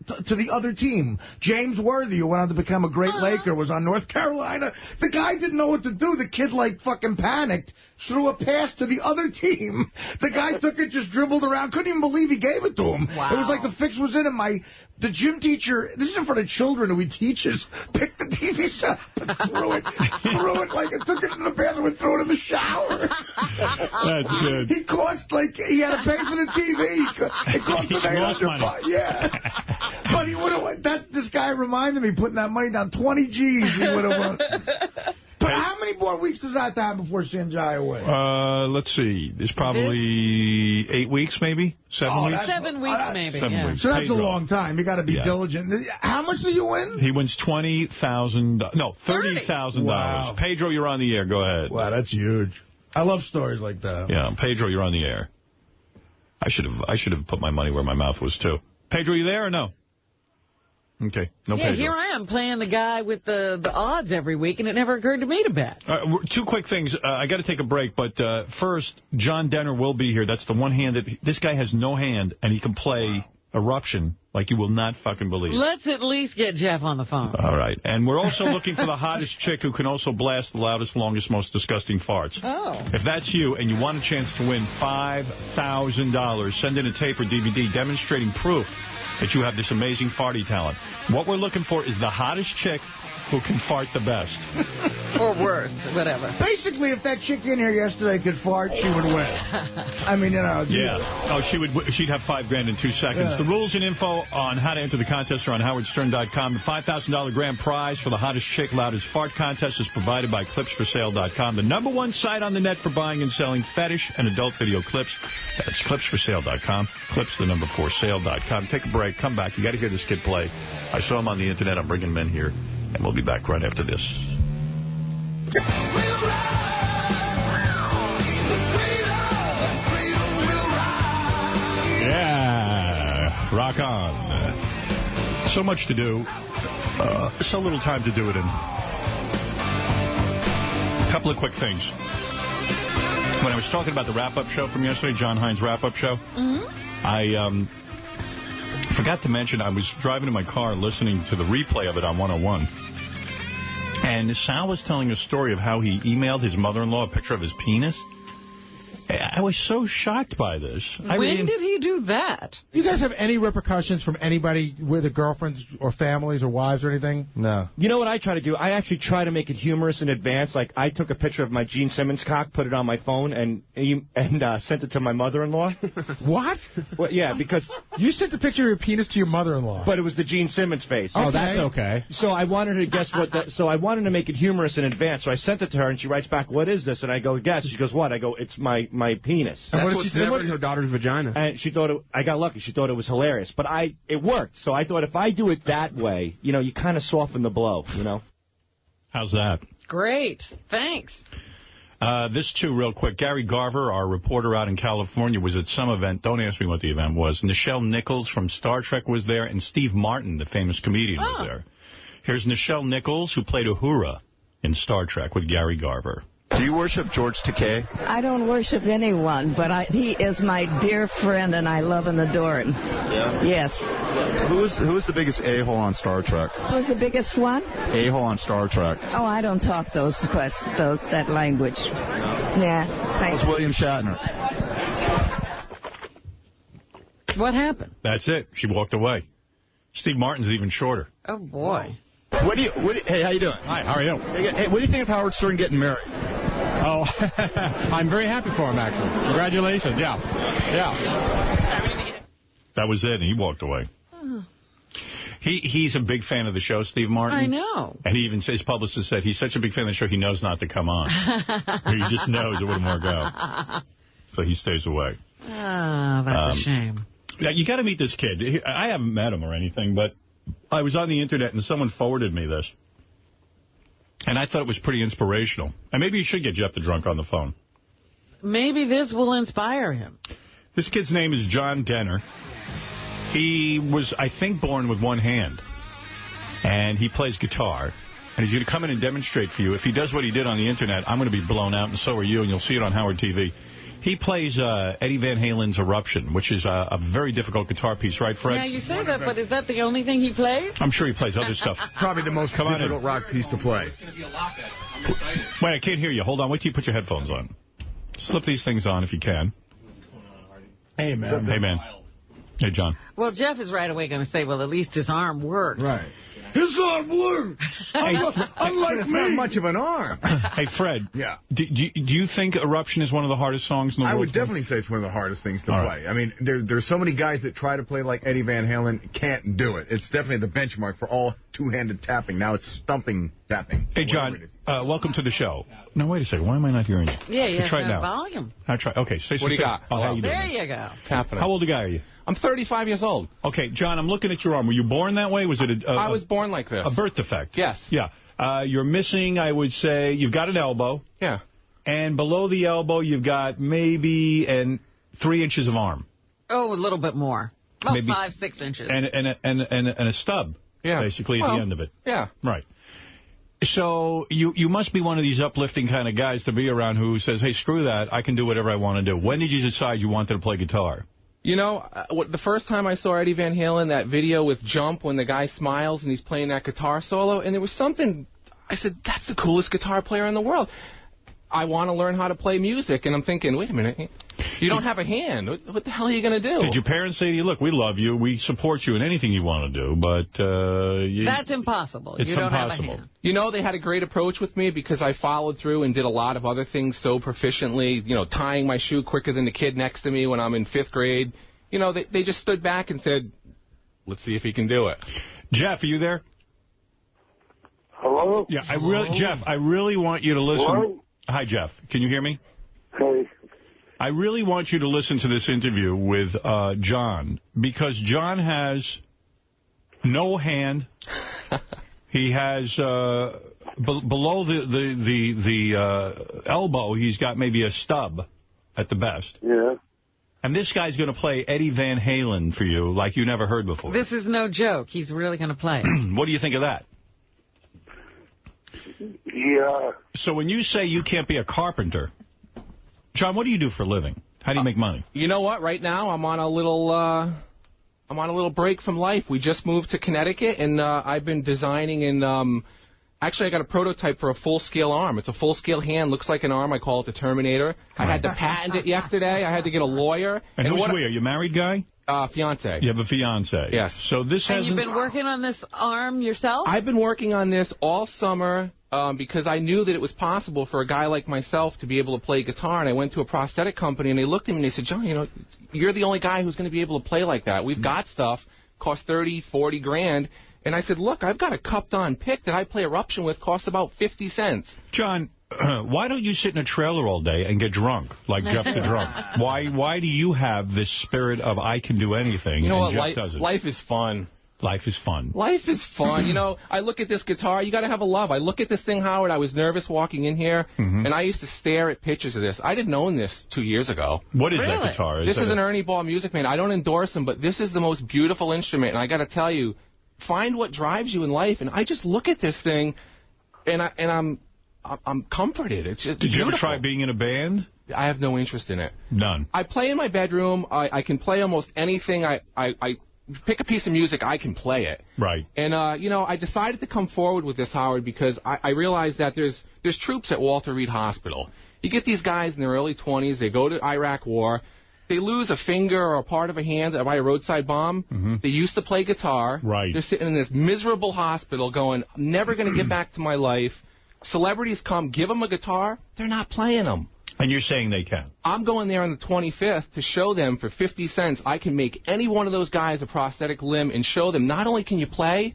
S4: other team. James Worthy, who went on to become a great Laker, was on North Carolina. The guy didn't know what to do. The kid, like, fucking panicked, threw a pass to the other team. The guy took it, just dribbled around. Couldn't even believe he gave it to him. Wow. It was like the fix was in him. The gym teacher, this is in front of children who he teaches, picked the TV set up and threw it like it, took it to the bathroom and threw it in the shower.
S14: That's good.
S4: He cost, like, he had to pay for the TV. It cost him $800. Yeah. But he would have, this guy reminded me, putting that money down, 20 G's, he would have won. But how many more weeks does that have to have before Sanjaya wins?
S14: Let's see. There's probably 8 weeks, maybe? 7 weeks?
S2: 7 weeks, maybe.
S14: 7 weeks.
S4: So that's
S14: Pedro.
S4: a long time. You got to be diligent. How much do you win?
S14: He wins $20,000. No, $30,000.
S4: Wow.
S14: Pedro, you're on the air. Go ahead.
S4: Wow, that's huge. I love stories like that.
S14: Yeah, Pedro, you're on the air. I should have put my money where my mouth was, too. Pedro, you there or no? Okay. No,
S2: yeah,
S14: Pedro.
S2: Here I am playing the guy with the odds every week, and it never occurred to me to bet.
S14: Two quick things. I got to take a break, but first, John Denner will be here. That's the one hand that this guy has no hand, and he can play Eruption like you will not fucking believe.
S2: Let's at least get Jeff on the phone.
S14: All right. And we're also looking for the hottest chick who can also blast the loudest, longest, most disgusting farts.
S2: Oh.
S14: If that's you and you want a chance to win $5,000, send in a tape or DVD demonstrating proof that you have this amazing farty talent. What we're looking for is the hottest chick who can fart the best.
S2: Or worse, whatever.
S4: Basically, if that chick in here yesterday could fart, she would win. I mean, you know.
S14: Yeah. Oh, she'd have $5,000 in 2 seconds. Yeah. The rules and info on how to enter the contest are on howardstern.com. The $5,000 grand prize for the hottest chick, loudest fart contest is provided by clipsforsale.com, the #1 site on the net for buying and selling fetish and adult video clips. That's clipsforsale.com. Clips4sale.com. Take a break. Come back. You got to hear this kid play. I saw him on the internet. I'm bringing him in here. And we'll be back right after this. Yeah, rock on. So much to do, so little time to do it in. A couple of quick things. When I was talking about the wrap-up show from yesterday, John Hines' wrap-up show, I forgot to mention I was driving in my car listening to the replay of it on 101. And Sal was telling a story of how he emailed his mother-in-law a picture of his penis. I was so shocked by this.
S2: When did he do that?
S22: You guys have any repercussions from anybody with their girlfriends or families or wives or anything?
S10: No. You know what I try to do? I actually try to make it humorous in advance. Like, I took a picture of my Gene Simmons cock, put it on my phone, and sent it to my mother-in-law.
S22: What?
S10: Well, yeah, because...
S22: You sent the picture of your penis to your mother-in-law.
S10: But it was the Gene Simmons face.
S22: Oh, that's okay.
S10: So I wanted to guess what that... So I wanted to make it humorous in advance. So I sent it to her, and she writes back, "What is this?" And I go, "Guess." She goes, "What?" I go, "It's my penis."
S22: And what's never in her daughter's vagina.
S10: And she thought I got lucky. She thought it was hilarious. But it worked. So I thought if I do it that way, you know, you kind of soften the blow, you know.
S14: How's that?
S2: Great. Thanks.
S14: This, too, real quick. Gary Garver, our reporter out in California, was at some event. Don't ask me what the event was. Nichelle Nichols from Star Trek was there, and Steve Martin, the famous comedian, was there. Here's Nichelle Nichols, who played Uhura in Star Trek with Gary Garver.
S11: Do you worship George Takei?
S16: I don't worship anyone, but he is my dear friend, and I love and adore him.
S11: Yeah?
S16: Yes.
S11: Who is the biggest a-hole on Star Trek?
S16: Who's the biggest one?
S11: A-hole on Star Trek.
S16: Oh, I don't talk that language. No. Yeah.
S11: How's William Shatner?
S2: What happened?
S14: That's it. She walked away. Steve Martin's even shorter.
S2: Oh, boy.
S11: Hey, how you doing?
S14: Hi, how are you?
S11: Hey, what do you think of Howard Stern getting married?
S20: Oh, I'm very happy for him, actually. Congratulations, yeah.
S14: That was it, and he walked away. He's a big fan of the show, Steve Martin.
S2: I know.
S14: And he even his publicist said he's such a big fan of the show, he knows not to come on. He just knows it wouldn't work out. So he stays away.
S2: Ah, that's a shame.
S1: Yeah, you got to meet this kid. I haven't met him or anything, but I was on the internet and someone forwarded me this. And I thought it was pretty inspirational. And maybe you should get Jeff the Drunk on the phone.
S2: Maybe this will inspire him.
S1: This kid's name is John Denner. He was, I think, born with one hand. And he plays guitar. And he's going to come in and demonstrate for you. If he does what he did on the internet, I'm going to be blown out, and so are you, and you'll see it on Howard TV. He plays Eddie Van Halen's Eruption, which is a very difficult guitar piece, right, Fred?
S2: Yeah, you say that, but is that the only thing he plays?
S1: I'm sure he plays other stuff.
S3: Probably the most difficult rock piece to play.
S1: Wait, I can't hear you. Hold on. Wait till you put your headphones on. Slip these things on if you can.
S4: Hey, man.
S1: Hey, man. Hey, John.
S2: Well, Jeff is right away going to say, well, at least his arm works.
S4: Right. His arm works. Unlike
S3: it's
S4: me.
S3: not much of an arm.
S1: Hey, Fred.
S3: Yeah.
S1: Do you think Eruption is one of the hardest songs in the world?
S3: I would definitely say it's one of the hardest things to
S1: All
S3: play.
S1: right.
S3: I mean, there's so many guys that try to play like Eddie Van Halen, can't do it. It's definitely the benchmark for all two-handed tapping. Now it's stumping tapping.
S1: Hey, John, welcome to the show. No, wait a second. Why am I not hearing you?
S2: Yeah, you have
S1: try
S2: to
S1: it
S2: have
S1: now.
S2: volume.
S1: I try. Okay, say
S24: What do you got?
S1: Oh, how you doing?
S2: There you go.
S24: It's happening.
S1: How old a guy are you?
S24: I'm 35 years old.
S1: Okay, John, I'm looking at your arm. Were you born that way? Was it
S24: I was born like this.
S1: A birth defect?
S24: Yes.
S1: Yeah. You're missing, I would say, you've got an elbow.
S24: Yeah.
S1: And below the elbow, you've got maybe 3 inches of arm.
S2: Oh, a little bit more. About
S1: Maybe
S2: 5-6 inches.
S1: And a stub, basically, at the end of it.
S24: Yeah.
S1: Right. So you must be one of these uplifting kind of guys to be around who says, hey, screw that, I can do whatever I want to do. When did you decide you wanted to play guitar?
S24: You know, the first time I saw Eddie Van Halen, that video with Jump, when the guy smiles and he's playing that guitar solo, and there was something, I said, that's the coolest guitar player in the world. I want to learn how to play music, and I'm thinking, wait a minute, you don't have a hand. What the hell are you going to do?
S1: Did your parents say to you, look, we love you, we support you in anything you want to do, but...
S2: That's impossible.
S1: It's
S2: you don't
S1: impossible.
S2: have a hand.
S24: You know, they had a great approach with me because I followed through and did a lot of other things so proficiently, you know, tying my shoe quicker than the kid next to me when I'm in 5th grade. You know, they just stood back and said, let's see if he can do it.
S1: Jeff, are you there?
S13: Hello?
S1: Yeah, Jeff, I really want you to listen.
S13: Hello?
S1: Hi, Jeff. Can you hear me?
S13: Hey.
S1: I really want you to listen to this interview with John, because John has no hand. He has below the elbow, he's got maybe a stub at the best.
S13: Yeah.
S1: And this guy's going to play Eddie Van Halen for you like you never heard before.
S2: This is no joke. He's really going to play it.
S1: What do you think of that?
S13: Yeah.
S1: So when you say you can't be a carpenter, John, what do you do for a living? How do you make money?
S24: You know what? Right now, I'm on a little break from life. We just moved to Connecticut, and I've been designing and actually I got a prototype for a full-scale arm. It's a full-scale hand, looks like an arm. I call it the Terminator. I had to patent it yesterday. I had to get a lawyer.
S1: And who's we? Are you a married guy?
S24: Fiance.
S1: You have a fiance.
S24: Yes.
S1: So this
S2: And you've been working on this arm yourself?
S24: I've been working on this all summer because I knew that it was possible for a guy like myself to be able to play guitar. And I went to a prosthetic company, and they looked at me and they said, John, you know, you're the only guy who's going to be able to play like that. We've got stuff, costs 30, 40 grand. And I said, look, I've got a cupped-on pick that I play Eruption with, costs about 50 cents.
S1: John, why don't you sit in a trailer all day and get drunk, like Jeff the Drunk? Why do you have this spirit of I can do anything,
S24: you know
S1: and
S24: what?
S1: Jeff doesn't?
S24: Life is fun.
S1: Life is fun.
S24: Life is fun. You know, I look at this guitar. You got to have a love. I look at this thing, Howard. I was nervous walking in here, and I used to stare at pictures of this. I didn't own this 2 years ago.
S1: What is that guitar?
S24: This is an Ernie Ball Music Man. I don't endorse him, but this is the most beautiful instrument, and I got to tell you, find what drives you in life. And I just look at this thing, and I'm comforted. It's just
S1: Did
S24: beautiful.
S1: you ever try being in a band?
S24: I have no interest in it.
S1: None.
S24: I play in my bedroom. I can play almost anything. I pick a piece of music, I can play it.
S1: Right.
S24: And, you know, I decided to come forward with this, Howard, because I realized that there's troops at Walter Reed Hospital. You get these guys in their early 20s. They go to Iraq War. They lose a finger or a part of a hand by a roadside bomb. They used to play guitar.
S1: Right.
S24: They're sitting in this miserable hospital going, I'm never going to get back to my life. Celebrities come, give them a guitar. They're not playing them.
S1: And you're saying they can?
S24: I'm going there on the 25th to show them for 50 cents I can make any one of those guys a prosthetic limb and show them not only can you play,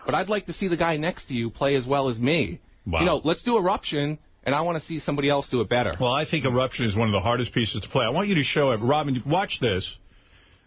S24: but I'd like to see the guy next to you play as well as me.
S1: Wow.
S24: You know, let's do Eruption, and I want to see somebody else do it better.
S1: Well, I think Eruption is one of the hardest pieces to play. I want you to show it. Robin, watch this.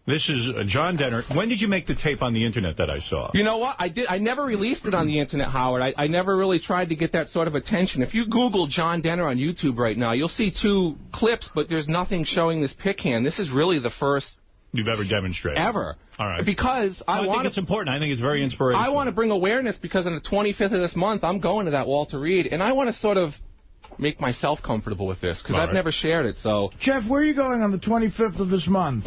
S1: This is John Denner. When did you make the tape on the Internet that I saw?
S24: You know what? I never released it on the Internet, Howard. I never really tried to get that sort of attention. If you Google John Denner on YouTube right now, you'll see 2 clips, but there's nothing showing this pick hand. This is really the first
S1: you've ever demonstrated.
S24: Ever.
S1: All right.
S24: Because I
S1: think it's important. I think it's very inspirational.
S24: I want to bring awareness because on the 25th of this month, I'm going to that Walter Reed, and I want to sort of make myself comfortable with this because I've never shared it. So,
S4: Jeff, where are you going on the 25th of this month?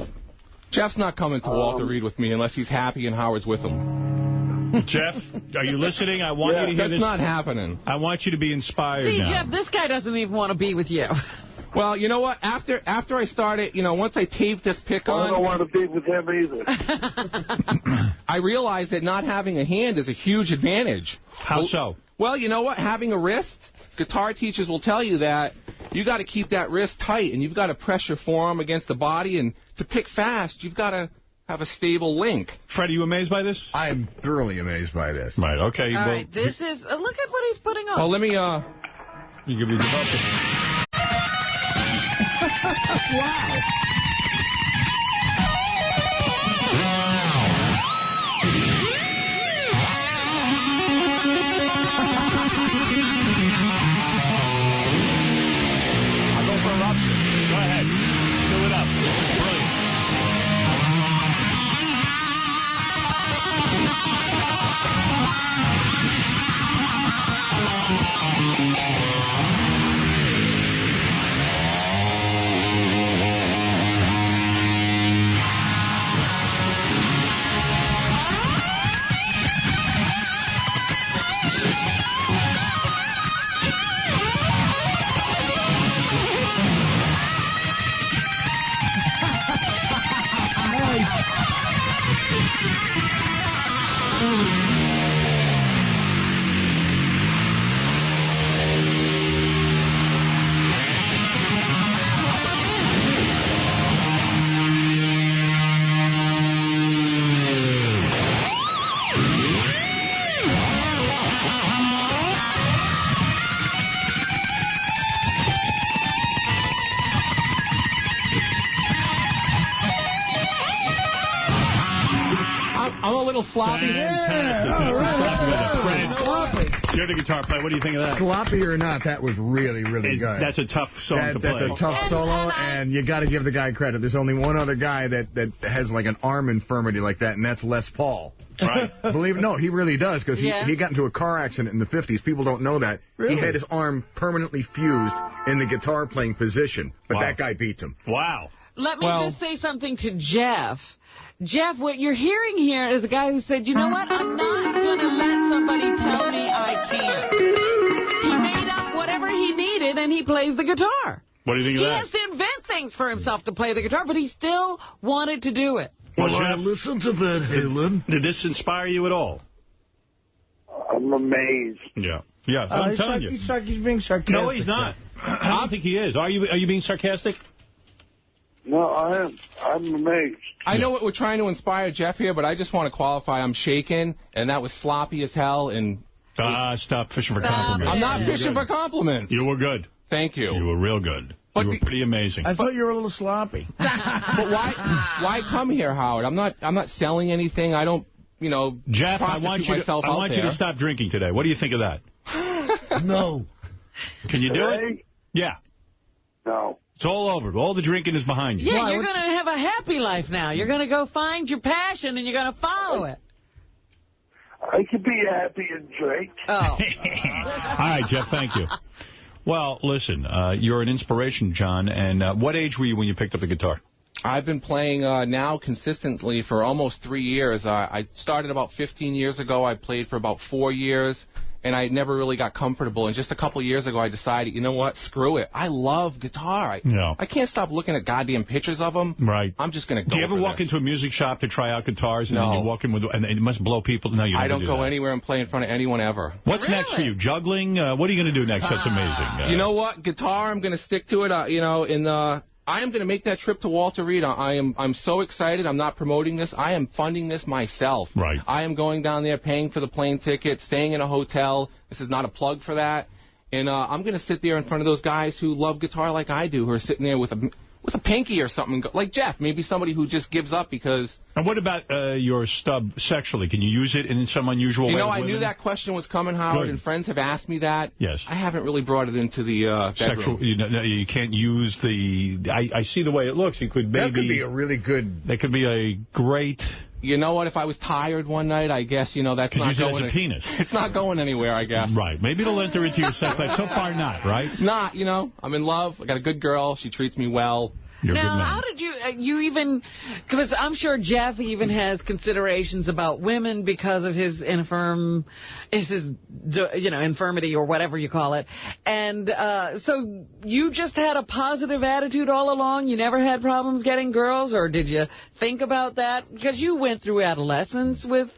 S24: Jeff's not coming to Walter Reed with me unless he's happy and Howard's with him.
S1: Jeff, are you listening? I want you to hear this.
S24: That's not happening.
S1: I want you to be inspired
S2: See,
S1: now.
S2: Jeff, this guy doesn't even want to be with you.
S24: Well, you know what? After I started, once I taped this pick on...
S13: I don't want to be with him either.
S24: I realized that not having a hand is a huge advantage.
S1: How so?
S24: Well, you know what? Having a wrist, guitar teachers will tell you that you got to keep that wrist tight, and you've got to press your forearm against the body, and to pick fast, you've got to have a stable link.
S1: Fred, are you amazed by this?
S3: I'm thoroughly amazed by this.
S1: Right, okay.
S2: All right, this is... look at what he's putting on.
S24: Well, let me...
S1: You give me the bucket.
S4: Wow.
S1: I'll go for Eruption. Go ahead. Do it up. Brilliant.
S24: Sloppy.
S1: Fantastic. You're the guitar player. What do you think of that?
S3: Sloppy or not, that was really, really good.
S1: That's a tough song to play.
S3: That's a tough solo, and you got to give the guy credit. There's only one other guy that has like an arm infirmity like that, and that's Les Paul.
S1: Right.
S3: Believe it, no, he really does, because he got into a car accident in the 50s. People don't know that.
S4: Really?
S3: He had his arm permanently fused in the guitar playing position, but that guy beats him.
S1: Wow.
S2: Let me just say something to Jeff. Jeff, what you're hearing here is a guy who said, you know what, I'm not going to let somebody tell me I can't. He made up whatever he needed, and he plays the guitar.
S1: What do you think of that?
S2: He has to invent things for himself to play the guitar, but he still wanted to do it.
S1: Well, Jeff,
S13: listen to Van Halen.
S1: Did this inspire you at all?
S13: I'm amazed.
S1: Yeah. Yeah, I'm telling you.
S4: He's being sarcastic.
S1: No, he's not. I don't think he is. Are you being sarcastic?
S13: No, I am. I'm amazed.
S24: I know what we're trying to inspire Jeff here, but I just want to qualify. I'm shaken, and that was sloppy as hell. And
S1: stop fishing for compliments.
S24: I'm not fishing for compliments.
S1: You were good.
S24: Thank you.
S1: You were real good. You were pretty amazing.
S4: I thought you were a little sloppy.
S24: But why come here, Howard? I'm not selling anything. I don't,
S1: Jeff, I want you to stop drinking today. What do you think of that?
S4: No.
S1: Can you do it? Yeah.
S13: No.
S1: It's all over. All the drinking is behind you.
S2: Yeah, you're going to have a happy life now. You're going to go find your passion, and you're going to follow it.
S13: I could be happy and drink.
S2: Oh.
S1: All right, Jeff, thank you. Well, listen, you're an inspiration, John. And what age were you when you picked up the guitar?
S24: I've been playing now consistently for almost 3 years. I started about 15 years ago. I played for about 4 years, and I never really got comfortable. And just a couple of years ago, I decided, you know what, screw it. I love guitar. I can't stop looking at goddamn pictures of them.
S1: Right.
S24: I'm just going to go.
S1: Do you ever walk into a music shop to try out guitars, and then you walk in with, and it must blow people? No, you
S24: I don't go
S1: that.
S24: anywhere and play in front of anyone ever.
S1: What's next for you? Juggling? What are you going to do next? That's amazing.
S24: You know what? Guitar, I'm going to stick to it. I am going to make that trip to Walter Reed. I'm so excited. I'm not promoting this. I am funding this myself.
S1: Right.
S24: I am going down there, paying for the plane ticket, staying in a hotel. This is not a plug for that. And I'm going to sit there in front of those guys who love guitar like I do, who are sitting there with a pinky or something, like Jeff, maybe somebody who just gives up because...
S1: And what about your stub sexually? Can you use it in some unusual way?
S24: You know, I knew that question was coming, Howard, and friends have asked me that.
S1: Yes.
S24: I haven't really brought it into the bedroom.
S1: Sexual, you can't use the... I see the way it looks. You could maybe...
S4: That could be a really good...
S1: That could be a great...
S24: You know what? If I was tired one night, I guess, that's not going...
S1: use it as a penis.
S24: It's not going anywhere, I guess.
S1: Right. Maybe it'll enter into your sex life. So far, not, right?
S24: Not, I'm in love. I got a good girl. She treats me well.
S2: Now, how did you even, because I'm sure Jeff even has considerations about women because of his infirmity or whatever you call it. And so you just had a positive attitude all along? You never had problems getting girls? Or did you think about that? Because you went through adolescence with...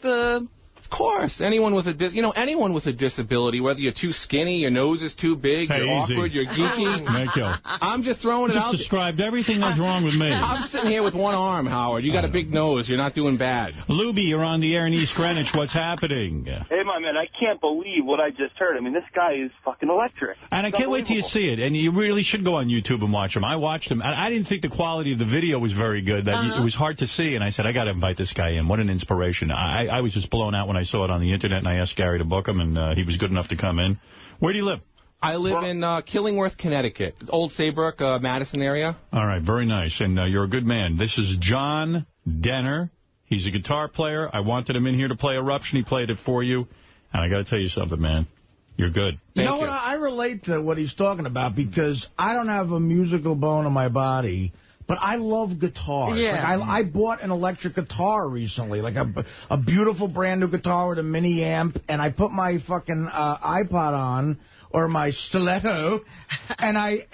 S24: Of course. Anyone with a disability, whether you're too skinny, your nose is too big, you're awkward, you're geeky.
S1: Thank you.
S24: I'm just throwing it out.
S1: Just described everything that's wrong with me.
S24: I'm sitting here with one arm, Howard. You got a big nose. You're not doing bad.
S1: Luby, you're on the air in East Greenwich. What's happening?
S12: Hey, my man, I can't believe what I just heard. I mean, this guy is fucking electric.
S1: And I can't wait till you see it. And you really should go on YouTube and watch him. I watched him. I didn't think the quality of the video was very good. It was hard to see. And I said, I got to invite this guy in. What an inspiration. I was just blown out when I saw it on the internet. And I asked Gary to book him, and he was good enough to come in. Where do you live?
S24: I live in Killingworth, Connecticut, Old Saybrook, Madison area.
S1: All right, very nice. And you're a good man. This is John Denner. He's a guitar player. I wanted him in here to play Eruption. He played it for you. And I got to tell you something, man. You're good.
S4: You know what? I relate to what he's talking about because I don't have a musical bone in my body. But I love guitars.
S2: Yeah.
S4: Like I bought an electric guitar recently, like a beautiful brand new guitar with a mini amp, and I put my fucking iPod on or my stiletto, and I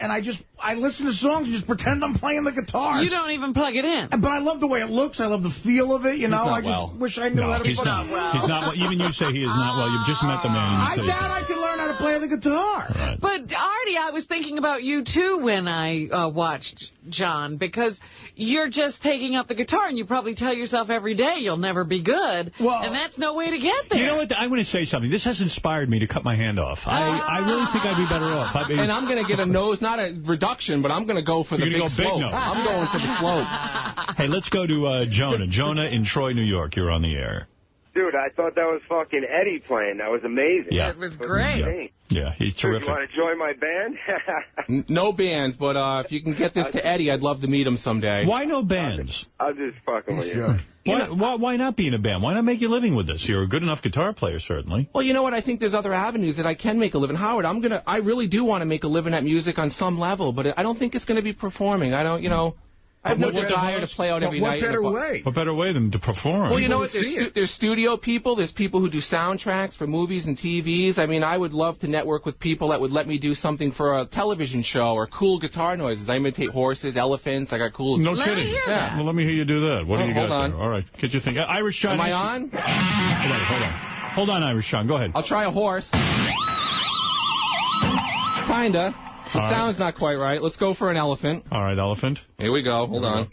S4: listen to songs and just pretend I'm playing the guitar.
S2: You don't even plug it in.
S4: But I love the way it looks. I love the feel of it. I just wish I knew how to.
S1: He's not well. He's not well. Even you say he is not well. You've just met the man.
S4: I doubt I can learn how to play the guitar.
S1: Right.
S2: But Artie, I was thinking about you too when I watched John, because you're just taking up the guitar and you probably tell yourself every day you'll never be good, and that's no way to get there.
S1: You know what? I'm going to say something. This has inspired me to cut my hand off. I really think I'd be better off.
S24: And I'm going to get a nose, not a reduction, but I'm going to go for the big slope. I'm going for the slope.
S1: Hey, let's go to Jonah. Jonah in Troy, New York. You're on the air.
S15: Dude, I thought that was fucking Eddie playing. That was amazing.
S1: Yeah.
S2: It was great.
S1: Yeah, he's terrific.
S15: Dude, you want to join my band?
S24: No bands, but if you can get this to Eddie, I'd love to meet him someday.
S1: Why no bands?
S15: I'll just fucking with you.
S1: Why not be in a band? Why not make your living with this? You're a good enough guitar player, certainly.
S24: Well, you know what? I think there's other avenues that I can make a living. Howard, I really do want to make a living at music on some level, but I don't think it's going to be performing. I don't, I have no desire to play out every night.
S1: What better way than to perform?
S24: Well, you know what? There's studio people. There's people who do soundtracks for movies and TVs. I mean, I would love to network with people that would let me do something for a television show or cool guitar noises. I imitate horses, elephants. I got cool...
S1: No kidding.
S24: Yeah.
S1: Well, let me hear you do that. What do you got there? All right. Get your thing. Irish John.
S24: Am I on?
S1: Hold on. Hold on, Irish John. Go ahead.
S24: I'll try a horse. Kinda. The sound's not quite right. Let's go for an elephant.
S1: All right, elephant.
S24: Here we go. Hold on.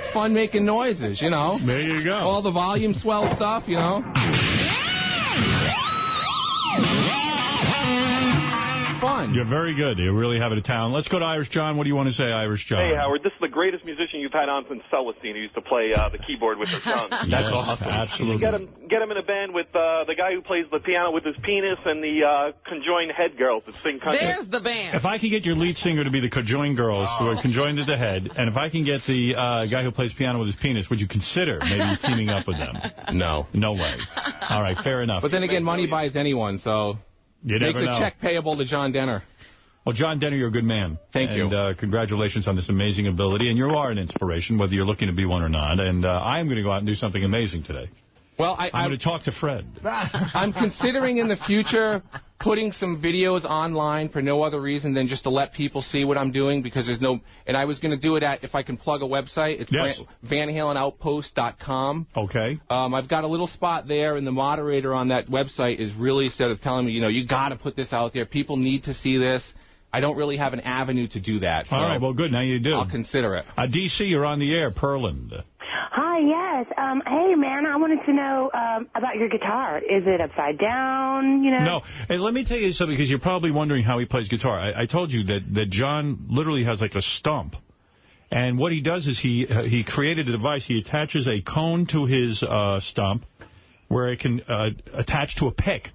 S24: It's fun making noises,
S1: There you go.
S24: All the volume swell stuff, Fun.
S1: You're very good. You really have a talent. Let's go to Irish John. What do you want to say, Irish John?
S17: Hey, Howard, this is the greatest musician you've had on since Celestine, who used to play the keyboard with her tongue.
S1: That's awesome. Absolutely.
S17: Get him in a band with the guy who plays the piano with his penis and the conjoined head girls that sing country.
S2: There's the band.
S1: If I can get your lead singer to be the conjoined girls who are conjoined at the head, and if I can get the guy who plays piano with his penis, would you consider maybe teaming up with them?
S24: No.
S1: No way. All right, fair enough.
S24: But then again, money buys anyone, so
S1: you
S24: make
S1: never
S24: the
S1: know.
S24: check payable to John Denner.
S1: Well, John Denner, you're a good man.
S24: Thank you.
S1: And congratulations on this amazing ability. And you are an inspiration, whether you're looking to be one or not. And I'm going to go out and do something amazing today.
S24: Well,
S1: I'm going to talk to Fred.
S24: I'm considering in the future putting some videos online for no other reason than just to let people see what I'm doing, because there's no... And I was going to do it at, if I can plug a website, it's VanHalenOutpost.com.
S1: Okay.
S24: I've got a little spot there, and the moderator on that website is really sort of telling me, you got to put this out there. People need to see this. I don't really have an avenue to do that. So
S1: all right, well, good. Now you do.
S24: I'll consider it.
S1: D.C., you're on the air. Perland.
S18: Hi,
S6: yes. Hey, man, I wanted to know about your guitar. Is it upside down, you know?
S1: No. And let me tell you something, because you're probably wondering how he plays guitar. I told you that John literally has like a stump. And what he does is he created a device. He attaches a cone to his stump where it can attach to a pick.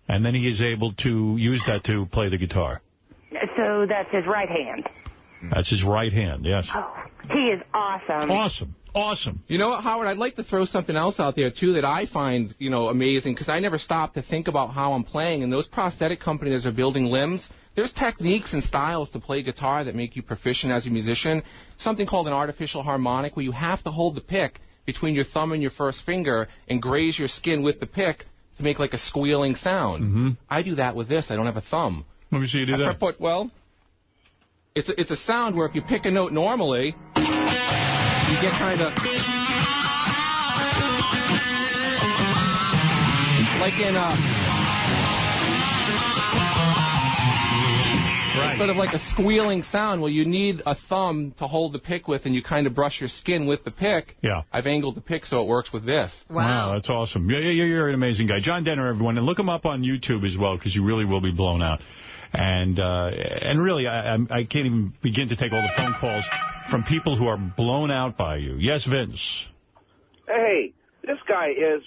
S1: And then he is able to use that to play the guitar.
S6: So that's his right hand.
S1: That's his right hand, yes.
S6: Oh, he is awesome.
S1: Awesome. Awesome.
S24: You know what, Howard, I'd like to throw something else out there, too, that I find, amazing, because I never stop to think about how I'm playing. And those prosthetic companies are building limbs. There's techniques and styles to play guitar that make you proficient as a musician. Something called an artificial harmonic, where you have to hold the pick between your thumb and your first finger and graze your skin with the pick to make like a squealing sound.
S1: Mm-hmm.
S24: I do that with this. I don't have a thumb.
S1: Let me see you do that.
S24: Well, it's a sound where if you pick a note normally, you get kind of like in sort of like a squealing sound. Well, you need a thumb to hold the pick with, and you kind of brush your skin with the pick.
S1: Yeah.
S24: I've angled the pick so it works with this.
S1: Wow, that's awesome. You're an amazing guy. John Dehner, everyone. And look him up on YouTube as well, because you really will be blown out. And really, I can't even begin to take all the phone calls from people who are blown out by you. Yes, Vince.
S15: Hey, this guy is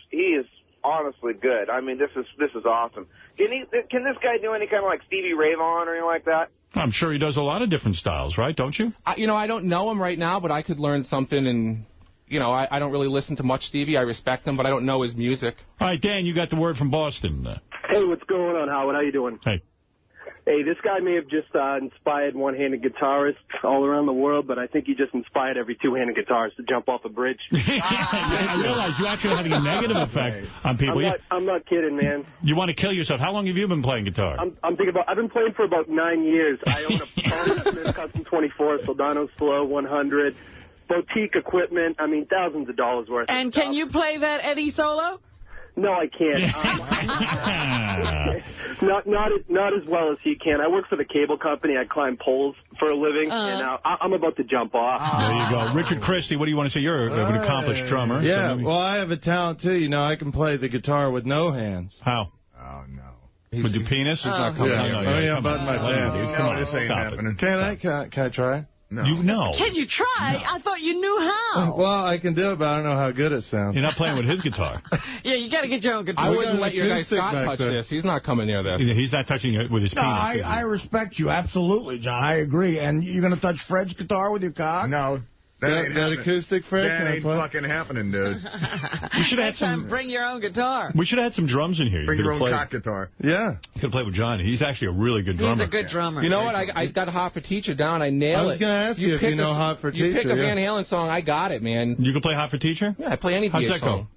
S15: honestly good. I mean, this is awesome. Can this guy do any kind of like Stevie Ray Vaughan or anything like that?
S1: I'm sure he does a lot of different styles, right? Don't you?
S24: I don't know him right now, but I could learn something. And I don't really listen to much Stevie. I respect him, but I don't know his music.
S1: All right, Dan, you got the word from Boston.
S18: Hey, what's going on, Howard? How you doing?
S1: Hey.
S18: Hey, this guy may have just inspired one-handed guitarists all around the world, but I think he just inspired every two-handed guitarist to jump off a bridge.
S1: I realize you're actually having a negative effect on people.
S18: I'm not kidding, man.
S1: You want to kill yourself. How long have you been playing guitar?
S18: I've been playing for about 9 years. I own a Paul Smith Custom 24, Soldano Slow 100, boutique equipment. I mean, thousands of dollars worth.
S2: And can you play that Eddie solo?
S18: No, I can't. Not as well as he can. I work for the cable company. I climb poles for a living, and I'm about to jump off.
S1: There you go. Richard Christie, what do you want to say? You're an accomplished drummer.
S19: Yeah, well, I have a talent, too. I can play the guitar with no hands.
S1: How?
S19: Oh, no.
S1: With your penis? It's not coming
S19: out.
S1: About
S19: my band.
S1: Come on,
S19: this ain't happening. Can I try?
S1: No. No.
S2: Can you try? No. I thought you knew how.
S19: Well, I can do it, but I don't know how good it sounds.
S1: You're not playing with his guitar.
S2: Yeah, you got to get your own guitar.
S24: I wouldn't let your guy Scott touch this. He's not coming near this.
S1: He's not touching it with his penis.
S4: I respect you. Absolutely, John. I agree. And you're going to touch Fred's guitar with your cock?
S19: No. That acoustic, Fred?
S3: That ain't fucking happening, dude.
S1: You should have had some.
S2: Bring your own guitar.
S1: We should have had some drums in here.
S3: Bring your own cock guitar.
S19: Yeah.
S1: You could play with John. He's actually a really good drummer.
S2: He's a good drummer.
S24: You know what? I got Hot for Teacher down. I nailed it.
S19: I was going to ask you if you know Hot for Teacher.
S24: You pick a Van Halen song, I got it, man.
S1: You can play Hot for Teacher?
S24: Yeah, I play any
S1: How's that
S24: song.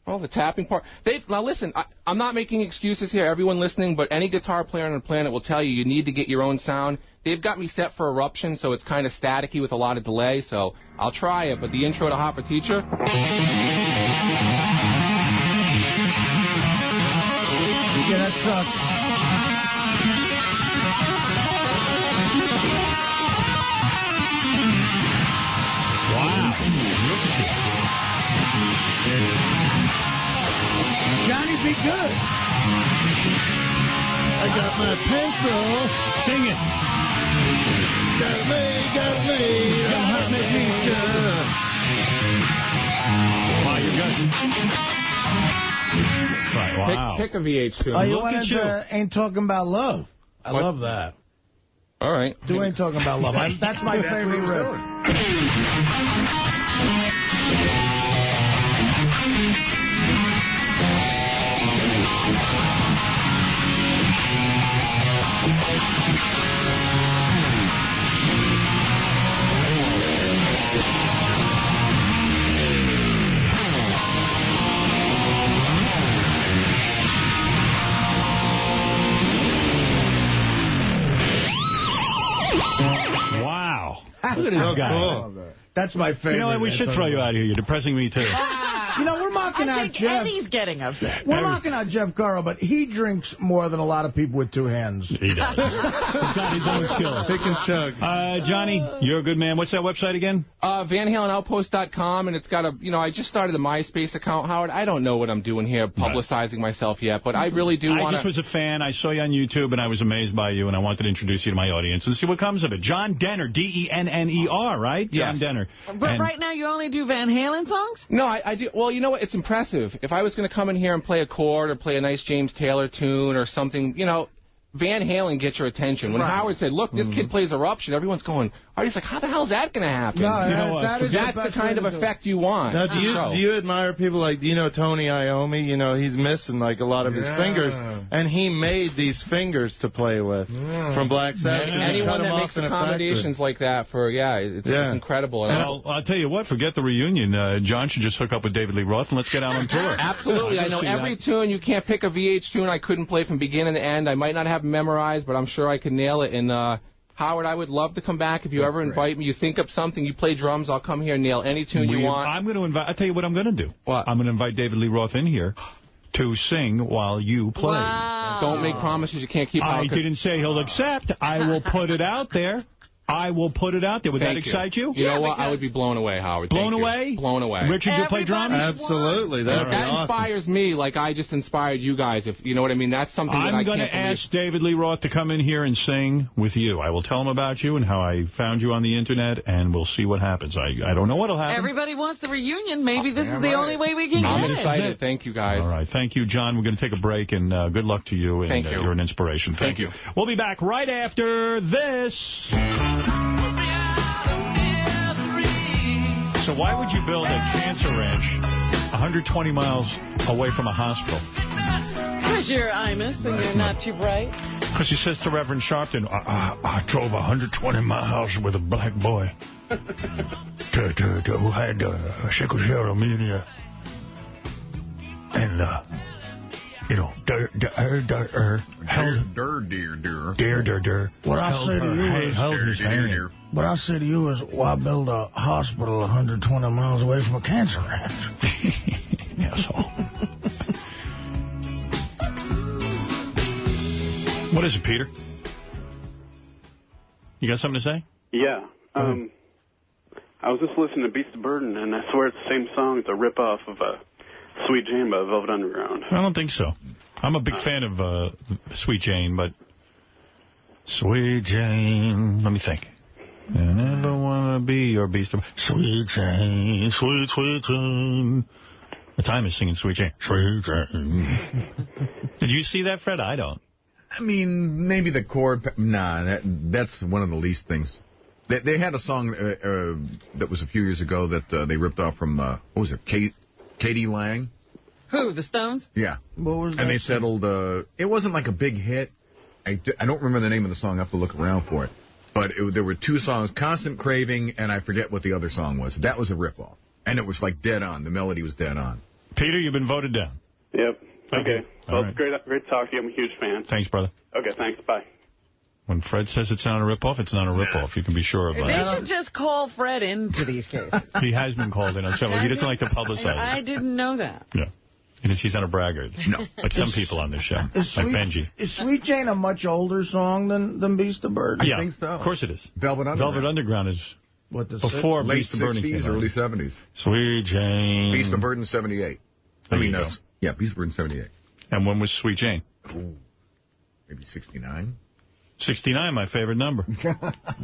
S24: Oh, the tapping part. Now, listen, I'm not making excuses here, everyone listening, but any guitar player on the planet will tell you need to get your own sound. They've got me set for Eruption, so it's kind of staticky with a lot of delay, so I'll try it. But the intro to Hot for Teacher...
S4: Yeah, that sucks. Johnny, be good. I got my pencil.
S1: Sing it.
S4: Got me, I'm a teacher.
S1: Wow, you're good. Right, wow.
S24: Pick a VH tune.
S4: Oh, you wanted to Ain't Talking About Love. I love that.
S24: All right.
S4: Do Ain't Talking About Love. That's my favorite riff.
S1: Wow. Look at this guy.
S19: Cool.
S4: That's my favorite.
S1: You know what? We should throw you out of here. You're depressing me, too.
S4: You know, we're mocking out Jeff.
S2: Eddie's getting upset.
S4: We're mocking out Jeff Carl, but he drinks more than a lot of people with two hands.
S1: He does. He's got his own skills.
S19: Pick and chug.
S1: Johnny, you're a good man. What's that website again?
S24: VanHalenOutpost.com, and it's got a, I just started a MySpace account, Howard. I don't know what I'm doing here, publicizing myself yet, but I really do want to.
S1: I just was a fan. I saw you on YouTube, and I was amazed by you, and I wanted to introduce you to my audience and see what comes of it. John Denner, D-E-N-N-E-R, right?
S24: Yes.
S1: John Denner.
S2: But right now you only do Van Halen songs?
S24: No, I do. Well, you know what? It's impressive. If I was going to come in here and play a chord or play a nice James Taylor tune or something, Van Halen gets your attention. When Howard said, look, this kid plays Eruption, everyone's going, Artie's like, how the hell is that going to happen?
S19: No,
S24: that's the kind of effect you want.
S19: Now, do you admire people like, Tony Iommi? He's missing, like, a lot of his fingers. And he made these fingers to play with from Black Sabbath.
S24: Anyone that makes accommodations like that for, it's incredible.
S1: Well, I'll tell you what, forget the reunion. John should just hook up with David Lee Roth and let's get out on tour.
S24: Absolutely. I know every tune. You can't pick a VH tune I couldn't play from beginning to end. I might not have memorized, but I'm sure I could nail it. And Howard, I would love to come back if you ever invite me. You think up something, you play drums, I'll come here and nail any tune you want.
S1: I'm going to invite. I'll tell you what I'm going to do.
S24: What?
S1: I'm going to invite David Lee Roth in here to sing while you play.
S2: Wow.
S24: Don't make promises you can't keep.
S1: I didn't say he'll accept. I will put it out there. I will put it out there. Would that excite you?
S24: You know what? I would be blown away, Howard.
S1: Blown away?
S24: Blown away.
S1: Richard, you play drums?
S19: Absolutely. That
S24: inspires me like I just inspired you guys. If you know what I mean, that's something that I can't believe.
S1: I'm going to ask David Lee Roth to come in here and sing with you. I will tell him about you and how I found you on the Internet, and we'll see what happens. I don't know what will happen.
S2: Everybody wants the reunion. Maybe this is the only way we can get it.
S24: I'm excited. Thank you, guys.
S1: All right. Thank you, John. We're going to take a break, and good luck to you. And,
S24: Thank you.
S1: You're an inspiration. Thank you. We'll be back right after this. So why would you build a cancer ranch 120 miles away from a hospital?
S2: Because you're Imus and you're not too bright.
S1: Because he says to Reverend Sharpton, I drove 120 miles with a black boy who had sickle cell anemia. And,
S4: What I say to you what I say to you is, why build a hospital 120 miles away from a cancer ranch?
S1: Asshole. What is it, Peter? You got something to say?
S7: Yeah. I was just listening to Beast of Burden, and I swear it's the same song. It's a rip-off of Sweet Jane by Velvet Underground.
S1: I don't think so. I'm a big fan of Sweet Jane, but Sweet Jane, let me think. I never want to be your Beast of Sweet Jane, sweet, sweet Jane. The time is singing Sweet Jane. Sweet Jane. Did you see that, Fred? I don't.
S3: I mean, maybe the chord. Nah, that's one of the least things. They had a song that was a few years ago that they ripped off from, what was it, Katie Lang?
S2: Who, the Stones?
S3: Yeah.
S4: What was that?
S3: And they settled, it wasn't like a big hit. I don't remember the name of the song. I have to look around for it. But there were two songs, Constant Craving, and I forget what the other song was. That was a ripoff. And it was like dead on. The melody was dead on.
S1: Peter, you've been voted down.
S7: Yep. Okay. Well,
S1: right.
S7: It's great to talk to you. I'm a huge fan.
S1: Thanks, brother.
S7: Okay, thanks. Bye.
S1: When Fred says it's not a ripoff, it's not a ripoff. You can be sure of that.
S2: They should just call Fred into these cases.
S1: He has been called in on several. He doesn't like to publicize it.
S2: I didn't know that.
S1: Yeah. He's not a braggart. No. Like some people on this show. Like Benji.
S4: Is Sweet Jane a much older song than Beast of Burden?
S1: Yeah,
S3: I think so.
S1: Of course it is.
S3: Velvet Underground.
S1: Velvet Underground is
S4: what, the
S1: before
S3: late
S1: Beast of Burden came
S3: 60s,
S1: out.
S3: early 70s.
S1: Sweet Jane.
S3: Beast of Burden, 78. Yeah, Beast of Burden, 78.
S1: And when was Sweet Jane?
S3: Ooh, maybe 69.
S1: 69, my favorite number.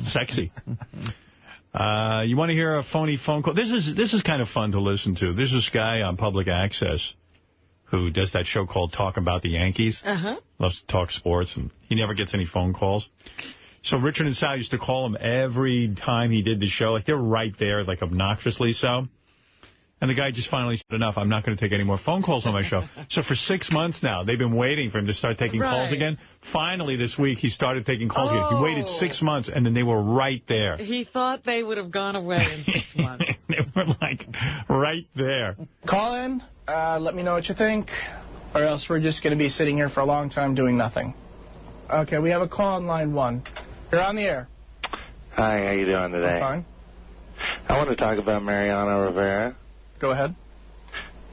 S1: Sexy. You want to hear a phony phone call? This is kind of fun to listen to. There's this guy on Public Access who does that show called Talk About the Yankees. Loves to talk sports, and he never gets any phone calls. So Richard and Sal used to call him every time he did the show. Like, they're right there, like obnoxiously so. And the guy just finally said, enough, I'm not going to take any more phone calls on my show. So for 6 months now, they've been waiting for him to start taking calls again. Finally, this week, he started taking calls again. He waited 6 months, and then they were right there.
S2: He thought they would have gone away in 6 months.
S1: They were, like, right there.
S8: Call in, let me know what you think, or else we're just going to be sitting here for a long time doing nothing. Okay, we have a call on line 1. You're on the air.
S21: Hi, how you doing today?
S8: I'm fine.
S5: I want to talk about Mariano Rivera.
S8: Go ahead.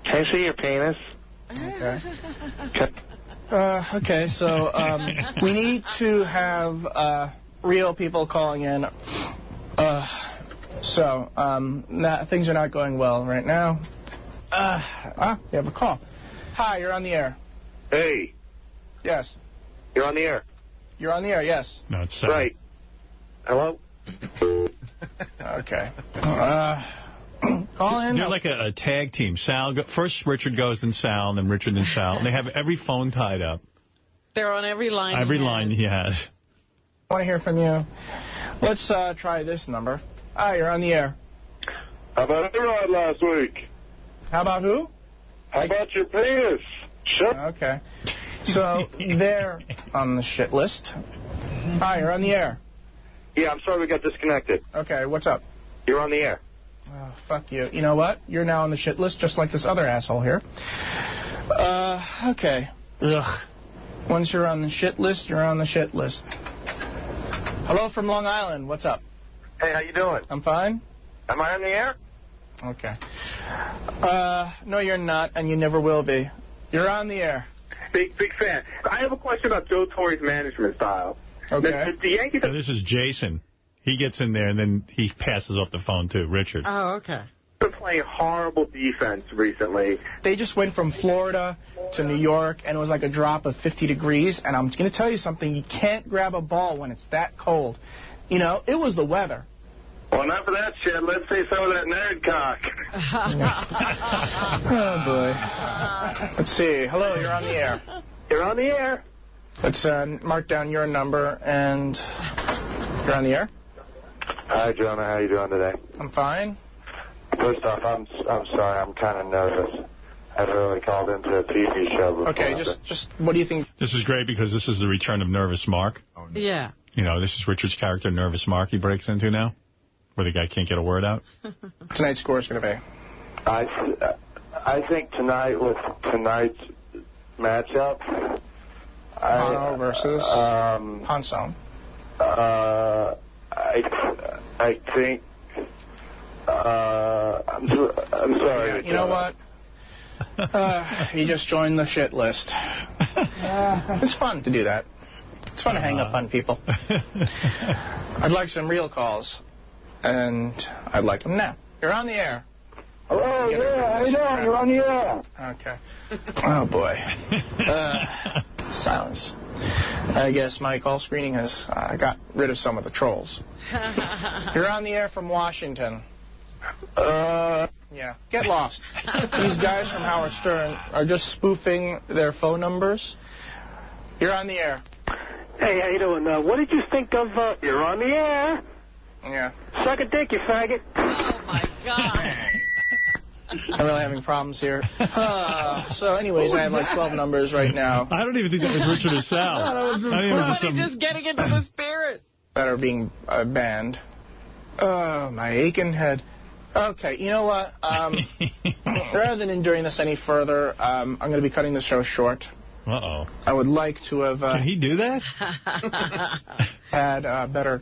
S5: Can I see your penis?
S8: Okay. Okay, so we need to have real people calling in. Things are not going well right now. You have a call. Hi, you're on the air.
S13: Hey.
S8: Yes.
S13: You're on the air.
S8: You're on the air, yes.
S1: No, it's
S13: right. Hello?
S8: Okay. Call in.
S1: They're like a tag team. First Richard goes, then Sal, and then Richard, then Sal. And they have every phone tied up.
S2: They're on every line.
S1: Every line he has.
S8: I want to hear from you. Let's try this number. Hi, you're on the air.
S13: How about A-Rod last week?
S8: How about who?
S13: How about your penis?
S8: Okay. So they're on the shit list. Hi, you're on the air.
S13: Yeah, I'm sorry we got disconnected.
S8: Okay, what's up?
S13: You're on the air.
S8: Oh, fuck you. You know what? You're now on the shit list, just like this other asshole here. Okay. Ugh. Once you're on the shit list, you're on the shit list. Hello from Long Island. What's up?
S13: Hey, how you doing?
S8: I'm fine.
S13: Am I on the air?
S8: Okay. No, you're not, and you never will be. You're on the air.
S13: Big fan. I have a question about Joe Torre's management style.
S8: Okay.
S13: The Yankees...
S1: So this is Jason. He gets in there, and then he passes off the phone to Richard.
S2: Oh, okay.
S13: They're playing horrible defense recently.
S8: They just went from Florida to New York, and it was like a drop of 50 degrees. And I'm going to tell you something. You can't grab a ball when it's that cold. You know, it was the weather.
S13: Well, not for that shit. Let's say some of that nerd cock.
S8: Oh, boy. Let's see. Hello, you're on the air.
S13: You're on the air.
S8: Let's mark down your number, and you're on the air.
S5: Hi, Jonah. How you doing today?
S8: I'm fine.
S5: First off, I'm sorry. I'm kind of nervous. I've really called into a TV show before.
S8: Okay, just what do you think?
S1: This is great because this is the return of Nervous Mark.
S2: Oh, no. Yeah.
S1: You know, this is Richard's character, Nervous Mark, he breaks into now, where the guy can't get a word out.
S8: Tonight's score is going to be?
S5: I think tonight, with tonight's matchup...
S8: Pano versus Ponson.
S5: I think... I'm sorry.
S8: You know what? You just joined the shit list. It's fun to do that. It's fun to hang up on people. I'd like some real calls, and I'd like them now. You're on the air.
S13: Hello, yeah, how you doing? You're on the air.
S8: Okay. Oh, boy. Silence. I guess my call screening has got rid of some of the trolls. You're on the air from Washington. Yeah, get lost. These guys from Howard Stern are just spoofing their phone numbers. You're on the air.
S18: Hey, how you doing? What did you think of, you're on the air?
S8: Yeah.
S18: Suck a dick, you faggot.
S2: Oh, my God.
S8: I'm really having problems here. So anyways, I have like 12 numbers right now.
S1: I don't even think that was Richard or Sal.
S2: Just getting into the spirit.
S8: That are being banned. Oh, my aching head. Okay, you know what? Rather than enduring this any further, I'm going to be cutting the show short.
S1: Uh-oh.
S8: I would like to have...
S1: Can he do that?
S8: had better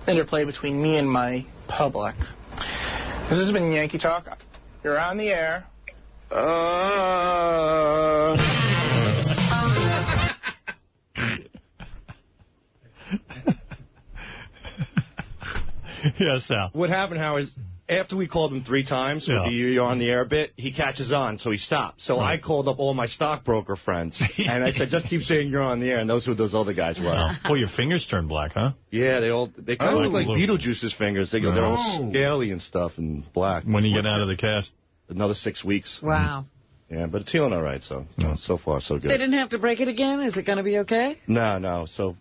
S8: interplay between me and my public. This has been Yankee Talk. You're on the air.
S1: Yes, Sal.
S10: What happened, Howard, is after we called him 3 times with the You're on the Air bit, he catches on, so he stopped. So I called up all my stockbroker friends, and I said, just keep saying You're on the Air, and those who those other guys were.
S1: Oh, your fingers turned black, huh?
S10: Yeah, they kind of look like Beetlejuice's fingers. They're all scaly and stuff and black.
S1: When you get out of the cast?
S10: Another 6 weeks.
S2: Wow.
S10: Yeah, but it's healing all right, so so far so good.
S2: They didn't have to break it again? Is it going to be okay?
S10: No. So,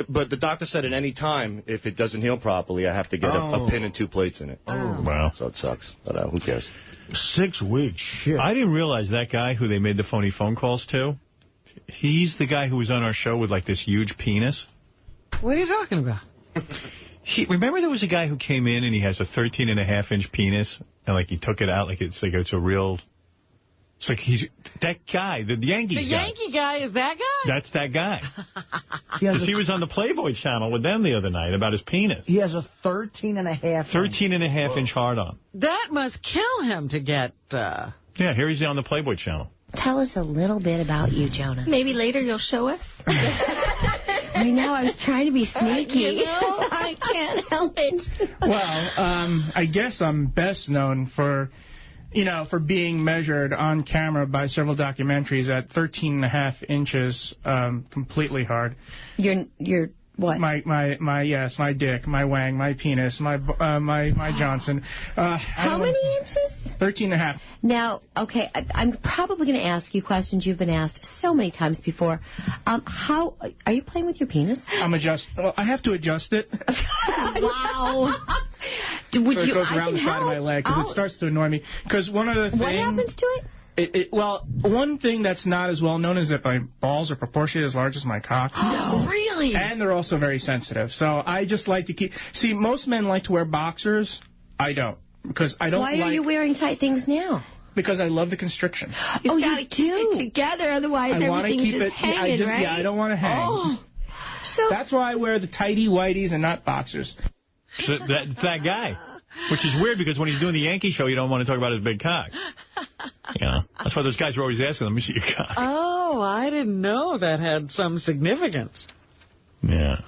S10: but the doctor said at any time, if it doesn't heal properly, I have to get a pin and 2 plates in it.
S1: Oh. Wow.
S10: So it sucks, but who cares?
S4: 6 weeks, shit.
S1: I didn't realize that guy who they made the phony phone calls to, he's the guy who was on our show with, like, this huge penis.
S2: What are you talking about?
S1: Remember there was a guy who came in and he has a 13.5-inch penis, and, like, he took it out like it's a real... It's like he's that guy, the Yankees guy.
S2: The Yankee guy is that guy?
S1: That's that guy. Because he was on the Playboy channel with them the other night about his penis.
S4: He has a
S1: 13.5-inch hard-on.
S2: That must kill him to get...
S1: Yeah, here he's on the Playboy channel.
S9: Tell us a little bit about you, Jonah.
S21: Maybe later you'll show us.
S9: I know, I was trying to be sneaky.
S21: You know, I can't help it.
S8: Well, I guess I'm best known for... for being measured on camera by several documentaries at 13.5 inches, completely hard.
S9: Your what?
S8: My dick, my wang, my penis, my Johnson.
S9: How many inches?
S8: 13.5.
S9: Now, okay, I'm probably going to ask you questions you've been asked so many times before. How are you playing with your penis?
S8: Well, I have to adjust it.
S9: Wow.
S8: So it goes around the side of my leg because it starts to annoy me. Because one of the things...
S9: What happens to it?
S8: Well, one thing that's not as well known is that my balls are proportionally as large as my cock.
S9: Oh, really?
S8: And they're also very sensitive. So I just like to keep... See, most men like to wear boxers. I don't. Because I don't
S9: Why are you wearing tight things now?
S8: Because I love the constriction.
S9: Oh, you do?
S21: Keep it together, otherwise everything's just hanging, right?
S8: Yeah, I don't want to hang.
S9: Oh. So
S8: that's why I wear the tighty whities and not boxers.
S1: So that's that guy. Which is weird because when he's doing the Yankee show, you don't want to talk about his big cock. That's why those guys are always asking, let me see your cock.
S2: Oh, I didn't know that had some significance.
S1: Yeah.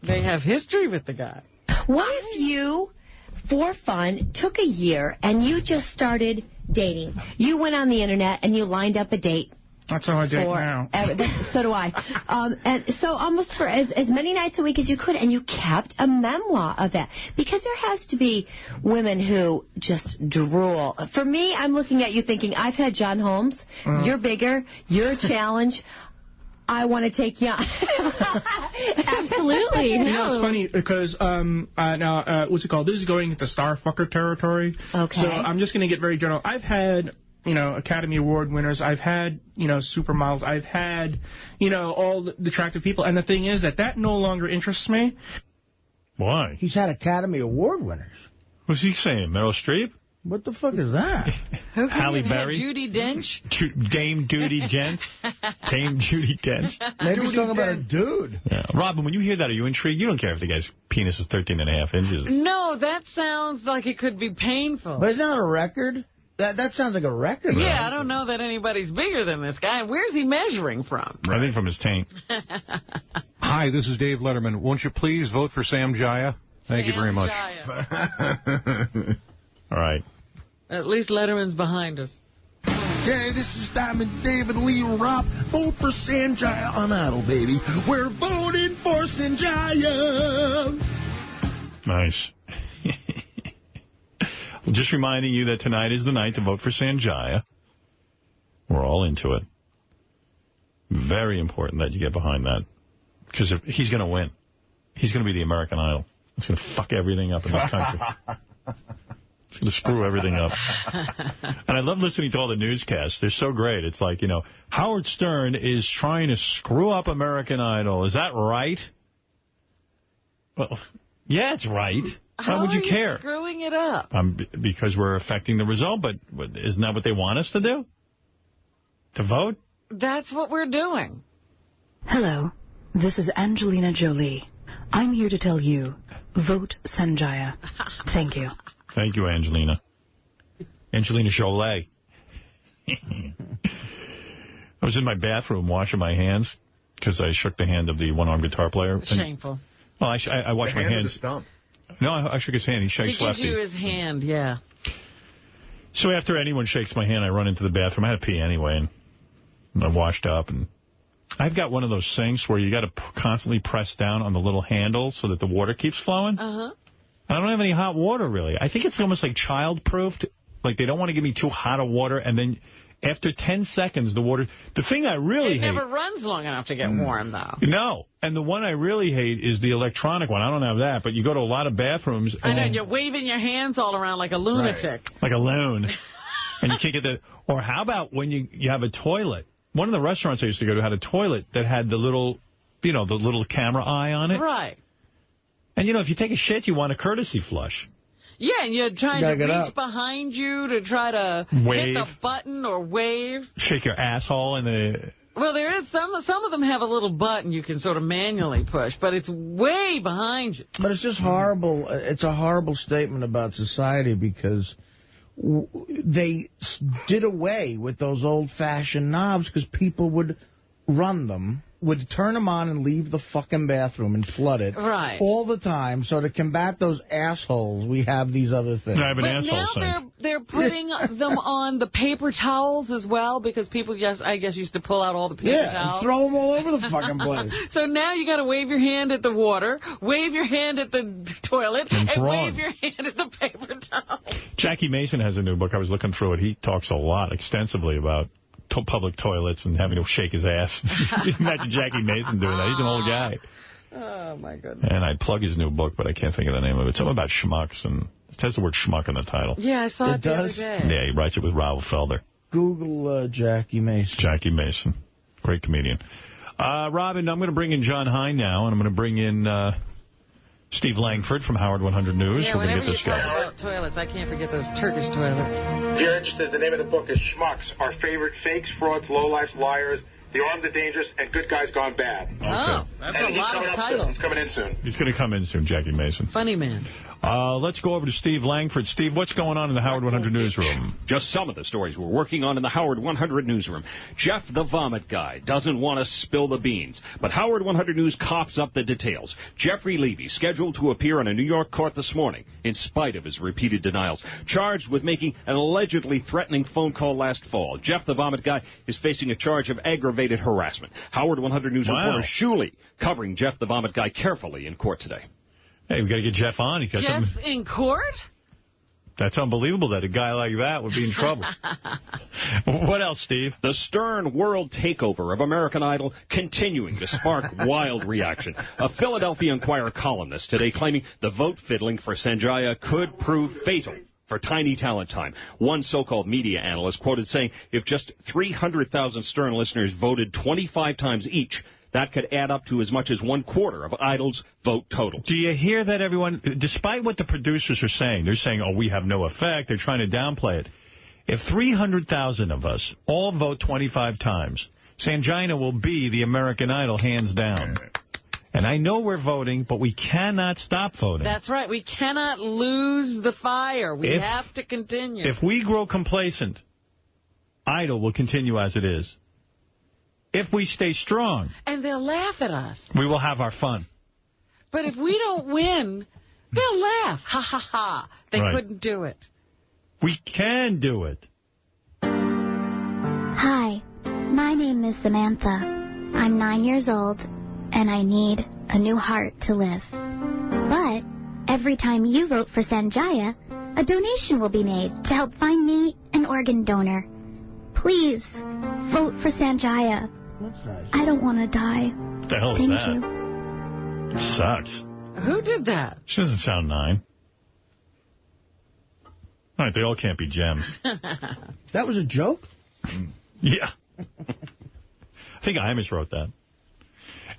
S2: They have history with the guy.
S9: What if you, for fun, took a year and you just started dating? You went on the Internet and you lined up a date.
S8: That's how I date now.
S9: So do I. And so almost for as many nights a week as you could, and you kept a memoir of that. Because there has to be women who just drool. For me, I'm looking at you thinking, I've had John Holmes. You're bigger. You're a challenge. I want to take you on.
S21: Absolutely.
S8: You know, it's funny because now, what's it called? This is going into Starfucker territory.
S9: Okay.
S8: So I'm just going to get very general. I've had... Academy Award winners. I've had, supermodels. I've had, all the attractive people. And the thing is that no longer interests me.
S1: Why?
S4: He's had Academy Award winners.
S1: What's he saying? Meryl Streep?
S4: What the fuck is that?
S1: Halle Berry?
S2: Judi Dench?
S1: Dame Judi Dench? Dame Judi Dench?
S4: Maybe he's talking about a dude.
S1: Yeah. Robin, when you hear that, are you intrigued? You don't care if the guy's penis is 13.5 inches.
S2: No, that sounds like it could be painful.
S4: But isn't that a record? That sounds like a record.
S2: Yeah,
S4: right?
S2: I don't know that anybody's bigger than this guy. Where's he measuring from?
S1: I think from his taint.
S22: Hi, this is Dave Letterman. Won't you please vote for Sam Jaya? Thank you very much.
S1: All right.
S2: At least Letterman's behind us.
S23: Yeah, this is Diamond David Lee Roth. Vote for Sanjaya on Idol, baby. We're voting for Sanjaya.
S1: Nice. Just reminding you that tonight is the night to vote for Sanjaya. We're all into it. Very important that you get behind that. Because he's going to win. He's going to be the American Idol. It's going to fuck everything up in this country. It's going to screw everything up. And I love listening to all the newscasts. They're so great. It's like, Howard Stern is trying to screw up American Idol. Is that right? Well, yeah, it's right. Why would you care?
S2: How are you screwing it up?
S1: Because we're affecting the result, but isn't that what they want us to do? To vote?
S2: That's what we're doing.
S25: Hello, this is Angelina Jolie. I'm here to tell you, vote Sanjaya. Thank you.
S1: Thank you, Angelina. Angelina Jolie. I was in my bathroom washing my hands because I shook the hand of the one-armed guitar player.
S2: Shameful.
S1: Well, I washed my hands. No, I shook his hand. He shakes lefty.
S2: He gives you his hand, yeah.
S1: So after anyone shakes my hand, I run into the bathroom. I had to pee anyway, and I washed up. And I've got one of those sinks where you got to constantly press down on the little handle so that the water keeps flowing.
S2: Uh-huh.
S1: I don't have any hot water, really. I think it's almost like child-proofed. Like, they don't want to give me too hot of water, and then after 10 seconds, the water... The thing I really hate...
S2: It never runs long enough to get warm, though.
S1: No. And the one I really hate is the electronic one. I don't have that, but you go to a lot of bathrooms...
S2: I know, you're waving your hands all around like a lunatic.
S1: Right. Like a loon. And you can't get the... Or how about when you have a toilet? One of the restaurants I used to go to had a toilet that had the little, the little camera eye on it.
S2: Right.
S1: And, if you take a shit, you want a courtesy flush.
S2: Yeah, and you're trying to reach behind you to try to hit the button or wave.
S1: Shake your asshole in the...
S2: Well, there is some of them have a little button you can sort of manually push, but it's way behind you.
S4: But it's just horrible. It's a horrible statement about society because they did away with those old-fashioned knobs because people would run them, would turn them on and leave the fucking bathroom and flood it all the time. So to combat those assholes, we have these other things.
S1: I have an asshole
S2: now they're putting them on the paper towels as well because people, I guess, used to pull out all the paper towels.
S4: And throw them all over the fucking place.
S2: So now you got to wave your hand at the water, wave your hand at the toilet, and wave your hand at the paper towel.
S1: Jackie Mason has a new book. I was looking through it. He talks a lot, extensively about public toilets and having to shake his ass. Imagine Jackie Mason doing that. He's an old guy.
S2: Oh, my goodness.
S1: And I plug his new book, but I can't think of the name of it. Something about schmucks, and it has the word schmuck in the title.
S2: Yeah, I saw it the other day.
S1: Yeah, he writes it with Raoul Felder.
S4: Google Jackie Mason.
S1: Jackie Mason. Great comedian. Robin, I'm going to bring in John Hine now, and I'm going to bring in Steve Langford from Howard 100 News.
S2: Yeah,
S1: we're going to
S2: whenever
S1: get this
S2: you
S1: guy.
S2: talk about toilets, I can't forget those Turkish toilets.
S11: If you're interested, the name of the book is Schmucks, Our Favorite Fakes, Frauds, Lowlifes, Liars, The Armed, the Dangerous, and Good Guys Gone Bad.
S1: Okay.
S2: Oh, that's a lot of titles.
S11: He's coming in soon.
S1: He's going to come in soon, Jackie Mason.
S2: Funny man.
S1: Let's go over to Steve Langford. Steve, what's going on in the Howard 100 newsroom?
S12: Just some of the stories we're working on in the Howard 100 newsroom. Jeff the Vomit Guy doesn't want to spill the beans, but Howard 100 News coughs up the details. Jeffrey Levy, scheduled to appear in a New York court this morning, in spite of his repeated denials, charged with making an allegedly threatening phone call last fall. Jeff the Vomit Guy is facing a charge of aggravated harassment. Howard 100 News reporter Shuley covering Jeff the Vomit Guy carefully in court today.
S1: Hey, we got to get Jeff on. He's got
S2: Jeff
S1: something.
S2: in court?
S1: That's unbelievable that a guy like that would be in trouble. What else, Steve?
S12: The Stern world takeover of American Idol continuing to spark wild reaction. A Philadelphia Inquirer columnist today claiming the vote fiddling for Sanjaya could prove fatal for Tiny Talent Time. One so-called media analyst quoted saying if just 300,000 Stern listeners voted 25 times each, that could add up to as much as 1/4 of Idol's vote total.
S1: Do you hear that, everyone? Despite what the producers are saying, they're saying, oh, we have no effect. They're trying to downplay it. If 300,000 of us all vote 25 times, Sanjaya will be the American Idol hands down. And I know we're voting, but we cannot stop voting.
S2: That's right. We cannot lose the fire. We have to continue.
S1: If we grow complacent, Idol will continue as it is. If we stay strong,
S2: and they'll laugh at us.
S1: We will have our fun.
S2: But if we don't win, they'll laugh. Ha, ha, ha. They couldn't do it.
S1: We can do it.
S14: Hi, my name is Samantha. I'm 9 years old, and I need a new heart to live. But every time you vote for Sanjaya, a donation will be made to help find me an organ donor. Please, vote for Sanjaya.
S4: That's nice.
S14: I don't want to die.
S1: What the hell is
S14: Thank
S1: that?
S14: you.
S1: It sucks.
S2: Who did that?
S1: She doesn't sound 9. All right, they all can't be gems.
S4: That was a joke?
S1: Yeah. I think Imus wrote that.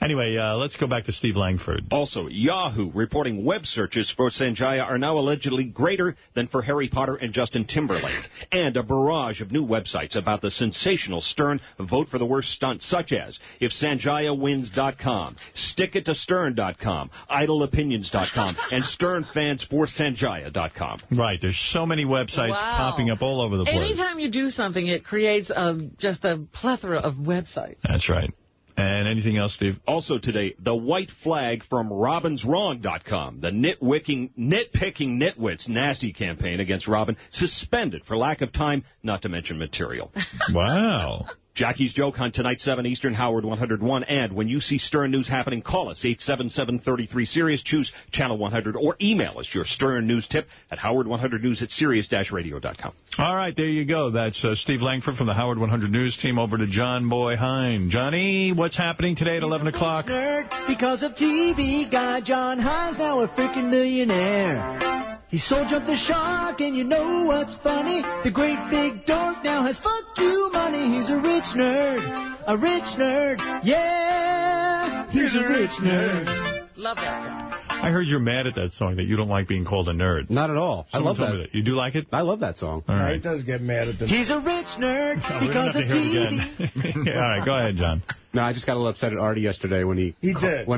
S1: Anyway, let's go back to Steve Langford.
S12: Also, Yahoo reporting web searches for Sanjaya are now allegedly greater than for Harry Potter and Justin Timberlake. And a barrage of new websites about the sensational Stern vote for the worst stunt, such as IfSanjayaWins.com, StickItToStern.com, IdleOpinions.com, and SternFansForSanjaya.com.
S1: Right, there's so many websites popping up all over the place.
S2: Anytime you do something, it creates just a plethora of websites.
S1: That's right. And anything else, Steve?
S12: Also today, the white flag from RobinsWrong.com. The nitpicking nitwits nasty campaign against Robin suspended for lack of time, not to mention material.
S1: Wow.
S12: Jackie's Joke Hunt tonight, 7 Eastern, Howard 101. And when you see Stern News happening, call us, 877-33-SIRIUS, choose Channel 100, or email us your Stern News tip at howard100news@sirius-radio.com.
S1: All right, there you go. That's Steve Langford from the Howard 100 News team. Over to John Boy Hine. Johnny, what's happening today at 11 o'clock?
S16: Because of TV guy John Hine's now a freaking millionaire. He sold Jump the Shark, and you know what's funny? The great big dork now has fuck you money. He's a rich nerd, yeah, he's a rich nerd.
S2: Love that, John.
S1: I heard you're mad at that song, that you don't like being called a nerd.
S6: Not at all.
S1: Someone
S6: I love
S1: told
S6: that.
S1: me that. You do like it?
S6: I love that song.
S1: All right.
S4: He does get mad at the...
S16: He's a rich nerd because of TV.
S1: Yeah, all right, go ahead, John.
S6: No, I just got a little upset at Artie yesterday when he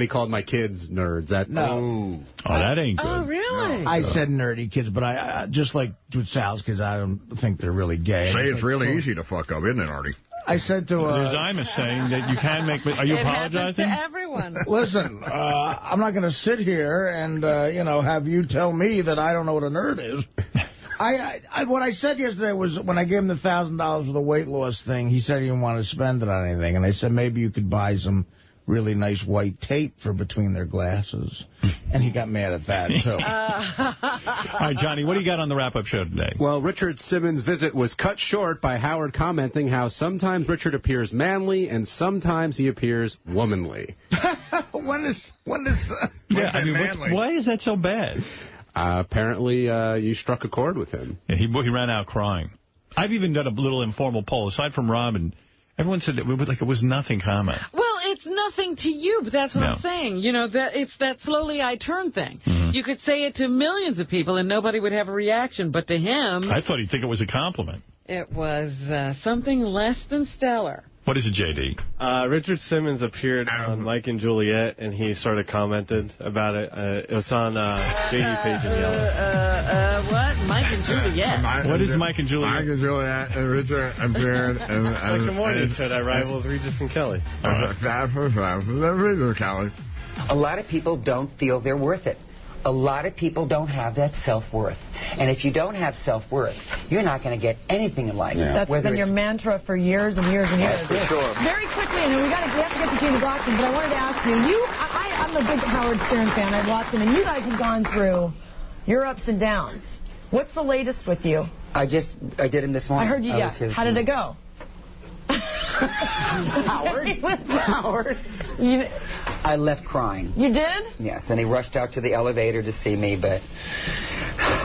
S6: called my kids nerds. That
S1: Oh, that ain't good.
S2: Oh, really?
S4: I said nerdy kids, but I just like with Sal's kids, I don't think they're really gay.
S3: Say it's really easy to fuck up, isn't it, Artie?
S4: I said to...
S1: There's Imus saying that you can make... Are you apologizing?
S2: It happens to everyone.
S4: Listen, I'm not going to sit here and, have you tell me that I don't know what a nerd is. What I said yesterday was when I gave him the $1,000 for the weight loss thing, he said he didn't want to spend it on anything. And I said maybe you could buy some really nice white tape for between their glasses. And he got mad at that, too.
S1: All right, Johnny, what do you got on the wrap-up show today?
S6: Well, Richard Simmons' visit was cut short by Howard commenting how sometimes Richard appears manly and sometimes he appears womanly.
S4: When is
S1: why is that so bad?
S6: Apparently, you struck a chord with him.
S1: Yeah, he ran out crying. I've even done a little informal poll. Aside from Robin, everyone said that it was nothing comment.
S2: Well, it's nothing to you, but that's what I'm saying. You know, it's that slowly I turn thing. Mm-hmm. You could say it to millions of people and nobody would have a reaction, but to him...
S1: I thought he'd think it was a compliment.
S2: It was something less than stellar.
S1: What is it, J.D.?
S15: Richard Simmons appeared on Mike and Juliet, and he sort of commented about it. It was on J.D. Page and Yellow.
S2: What? Mike and Juliet?
S1: What is Mike and Juliet?
S3: Mike and Juliet and Richard appeared.
S15: Like the morning show that rivals Regis and Kelly.
S17: A lot of people don't feel they're worth it. A lot of people don't have that self-worth. And if you don't have self-worth, you're not going to get anything in life.
S19: Yeah. That's been your mantra for years and years and years.
S17: For sure.
S19: Very quickly, and we have to get to Katie Glockton, but I wanted to ask you, I'm a big Howard Stern fan. I've watched him, and you guys have gone through your ups and downs. What's the latest with you?
S17: I did him this morning.
S19: I heard you, yeah. How did it go?
S17: Howard? I left crying.
S19: You did?
S17: Yes, and he rushed out to the elevator to see me, but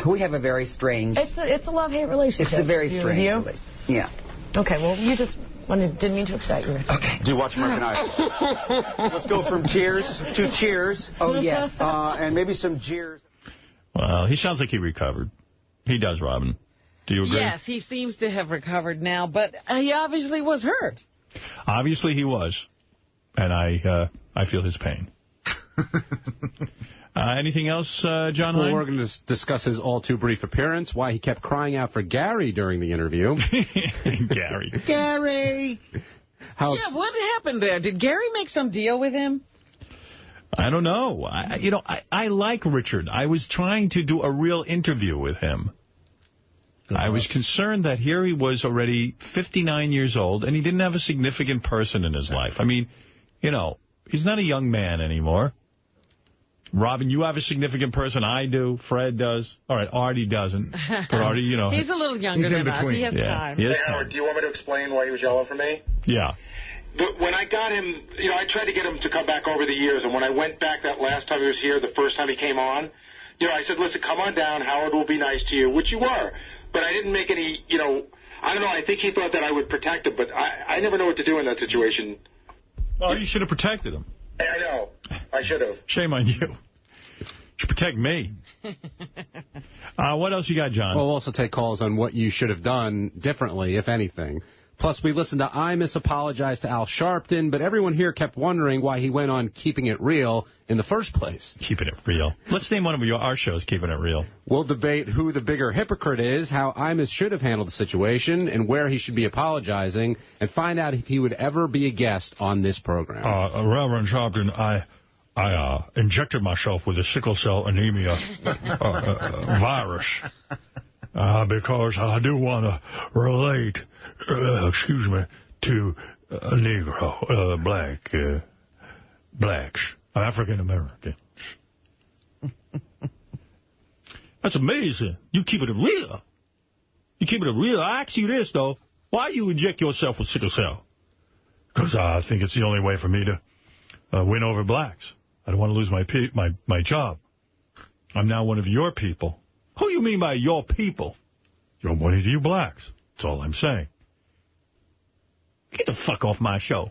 S17: we have a very strange...
S19: It's a love-hate relationship.
S17: It's a very strange relationship. Yeah.
S19: Okay, well, you just didn't mean to excite you.
S17: Okay.
S11: Do you watch American Idol? Let's go from cheers to cheers.
S17: Oh, yes.
S11: And maybe some jeers.
S1: Well, he sounds like he recovered. He does, Robin. Do you agree?
S2: Yes, he seems to have recovered now, but he obviously was hurt.
S1: Obviously he was, and I feel his pain. Anything else, John Hein?
S6: Well, we're going to discuss his all-too-brief appearance, why he kept crying out for Gary during the interview.
S1: Gary.
S19: Gary!
S2: What happened there? Did Gary make some deal with him?
S1: I don't know. I like Richard. I was trying to do a real interview with him. I was concerned that here he was already 59 years old, and he didn't have a significant person in his life. I mean, he's not a young man anymore. Robin, you have a significant person. I do. Fred does. All right, Artie doesn't. But Artie,
S2: He's a little younger than us. He has time.
S11: Hey, Howard, do you want me to explain why he was yelling for me?
S1: Yeah.
S11: When I got him, I tried to get him to come back over the years, and when I went back that last time he was here, the first time he came on, I said, listen, come on down, Howard will be nice to you, which you were. But I didn't make any, I don't know, I think he thought that I would protect him, but I never know what to do in that situation.
S1: Well, you should have protected him.
S11: I know. I should have.
S1: Shame on you. You should protect me. What else you got, John?
S6: We'll also take calls on what you should have done differently, if anything. Plus, we listened to Imus apologize to Al Sharpton, but everyone here kept wondering why he went on Keeping It Real in the first place.
S1: Keeping It Real. Let's name one of our shows, Keeping It Real.
S6: We'll debate who the bigger hypocrite is, how Imus should have handled the situation, and where he should be apologizing, and find out if he would ever be a guest on this program.
S1: Reverend Sharpton, I injected myself with a sickle cell anemia virus because I do want to relate, to a Negro, blacks, African-American. That's amazing. You keep it real. You keep it real. I ask you this, though. Why you inject yourself with sickle cell? Because I think it's the only way for me to win over blacks. I don't want to lose my job. I'm now one of your people. Who you mean by your people? You're one of you blacks. That's all I'm saying. Get the fuck off my show.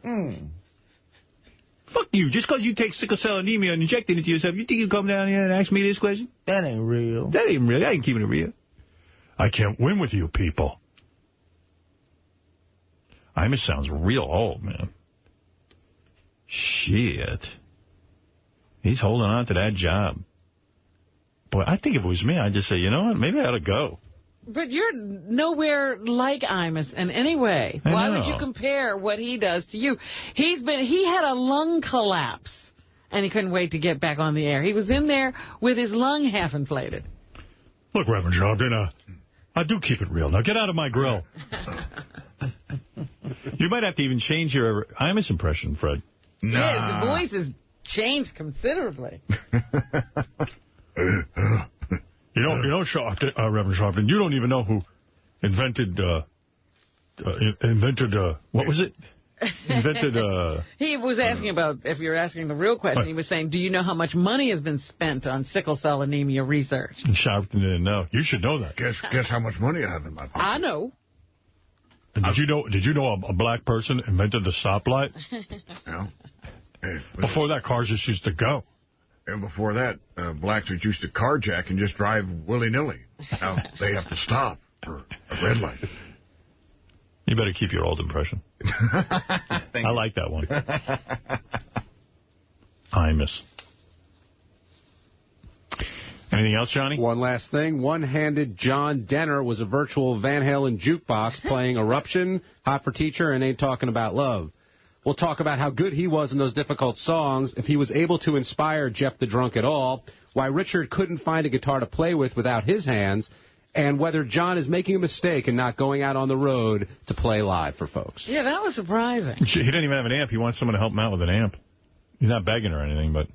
S1: Fuck you. Just because you take sickle cell anemia and inject it into yourself, you think you come down here and ask me this question?
S4: That ain't real.
S1: That ain't real. I ain't keeping it real. I can't win with you people. Imus sounds real old, man. Shit. He's holding on to that job. Boy, I think if it was me, I'd just say, you know what, maybe I ought to go.
S2: But you're nowhere like Imus in any way. Why would you compare what he does to you? He had a lung collapse, and he couldn't wait to get back on the air. He was in there with his lung half inflated.
S1: Look, Reverend Sharpton, I do keep it real. Now get out of my grill. You might have to even change your Imus impression, Fred.
S2: Nah. Yeah, the voice has changed considerably.
S1: You know, Sharpton, Reverend Sharpton, you don't even know who invented, what was it?
S2: He was asking about, if you're asking the real question, he was saying, do you know how much money has been spent on sickle cell anemia research?
S1: And Sharpton didn't know. You should know that.
S3: Guess how much money I have in my pocket.
S2: I know.
S1: And did you know a black person invented the stoplight?
S3: Yeah.
S1: Before that, cars just used to go.
S3: And before that, blacks just used to carjack and just drive willy-nilly. Now they have to stop for a red light.
S1: You better keep your old impression. I like that one. Imus. Anything else, Johnny?
S6: One last thing. One-handed John Denner was a virtual Van Halen jukebox playing Eruption, Hot for Teacher, and Ain't Talking About Love. We'll talk about how good he was in those difficult songs, if he was able to inspire Jeff the Drunk at all, why Richard couldn't find a guitar to play with without his hands, and whether John is making a mistake and not going out on the road to play live for folks.
S2: Yeah, that was surprising.
S1: He didn't even have an amp. He wants someone to help him out with an amp. He's not begging or anything, but...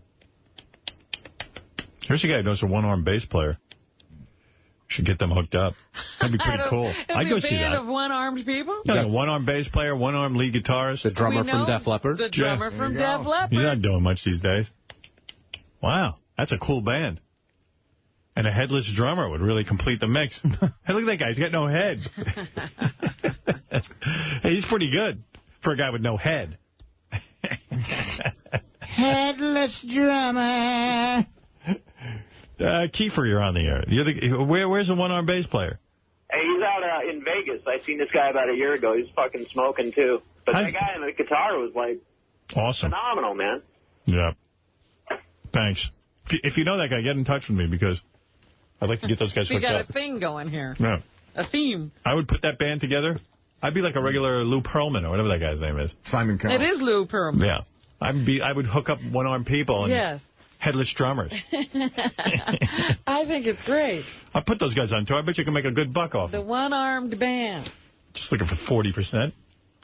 S1: Here's a guy who knows a one-arm bass player. Should get them hooked up. That'd be pretty cool. I'd go see that.
S2: A band of one-armed people?
S1: Yeah, a one-arm bass player, one-arm lead guitarist.
S6: The drummer from Def Leppard.
S2: The drummer from Def Leppard.
S1: He's not doing much these days. Wow, that's a cool band. And a headless drummer would really complete the mix. Hey, look at that guy. He's got no head. Hey, he's pretty good for a guy with no head.
S4: Headless drummer.
S1: Kiefer, you're on the air. Where's the one-arm bass player?
S5: Hey, he's out in Vegas. I seen this guy about a year ago. He's fucking smoking, too. But that guy on the guitar was, like,
S1: awesome.
S5: Phenomenal, man.
S1: Yeah. Thanks. If you know that guy, get in touch with me, because I'd like to get those guys hooked up.
S2: We got a thing going here.
S1: Yeah.
S2: A theme.
S1: I would put that band together. I'd be like a regular Lou Pearlman, or whatever that guy's name is.
S3: Simon Cowell.
S2: It is Lou Pearlman.
S1: Yeah. I would hook up one-armed people. And
S2: yes.
S1: Headless drummers.
S2: I think it's great.
S1: I'll put those guys on tour. I bet you can make a good buck off
S2: the one-armed band.
S1: Just looking for 40%.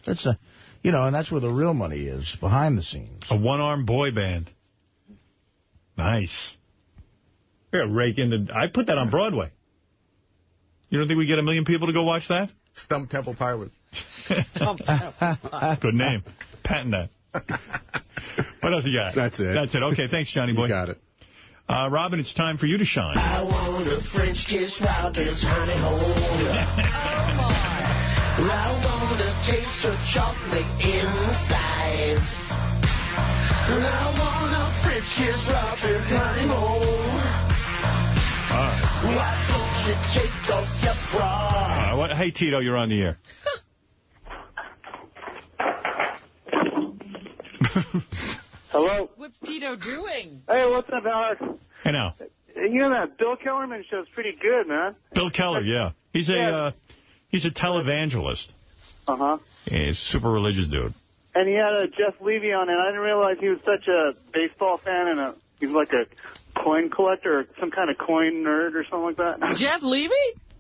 S4: That's and that's where the real money is, behind the scenes.
S1: A one-armed boy band. Nice. We're gonna rake in I put that on Broadway. You don't think we get 1 million people to go watch that?
S3: Stump Temple Pilots.
S1: Good name. Patent that. What else you got?
S6: That's it.
S1: That's it. Okay, thanks, Johnny boy.
S6: You got it.
S1: Robin, it's time for you to shine.
S23: I want a French kiss Robin's honey hole. I want to taste of chocolate inside. I want a French kiss Robin's honey hole. Why don't you take off your bra?
S1: Hey, Tito, you're on the air.
S5: Hello?
S2: What's Tito doing?
S5: Hey, what's up, Alex?
S1: Hey, now.
S5: You know that Bill Kellerman show's pretty good, man.
S1: Bill Keller, yeah. He's a televangelist.
S5: Uh-huh.
S1: He's a super religious dude.
S5: And he had Jeff Levy on, and I didn't realize he was such a baseball fan, and he's like a coin collector or some kind of coin nerd or something like that.
S2: Jeff Levy?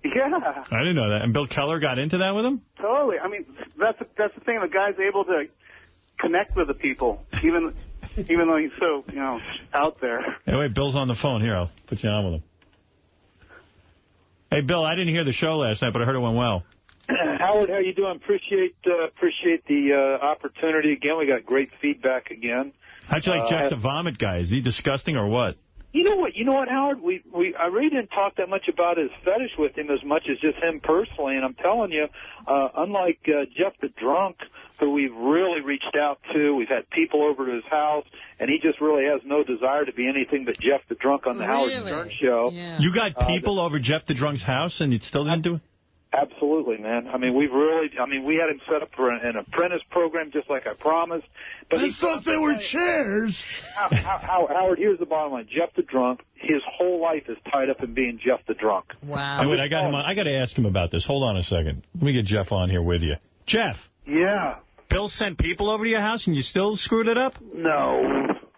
S5: Yeah.
S1: I didn't know that. And Bill Keller got into that with him?
S5: Totally. I mean, that's the thing. The guy's able to connect with the people, even though he's so, out there.
S1: Hey, wait, Bill's on the phone. Here, I'll put you on with him. Hey, Bill, I didn't hear the show last night, but I heard it went well.
S7: Howard, how you doing? Appreciate the opportunity again. We got great feedback again.
S1: How'd you like Jeff the Vomit guy? Is he disgusting or what?
S7: You know what, Howard? I really didn't talk that much about his fetish with him as much as just him personally. And I'm telling you, unlike Jeff the Drunk, who we've really reached out to, we've had people over to his house, and he just really has no desire to be anything but Jeff the Drunk on the Howard Stern show.
S1: Yeah. You got people over Jeff the Drunk's house, and you still didn't do it?
S7: Absolutely, man. I mean, we had him set up for an apprentice program just like I promised. But
S4: I thought they were chairs.
S7: Howard, here's the bottom line. Jeff the Drunk, his whole life is tied up in being Jeff the Drunk.
S2: Wow.
S1: Wait, I got him on. I got to ask him about this. Hold on a second. Let me get Jeff on here with you. Jeff.
S23: Yeah.
S1: Bill sent people over to your house and you still screwed it up?
S23: No.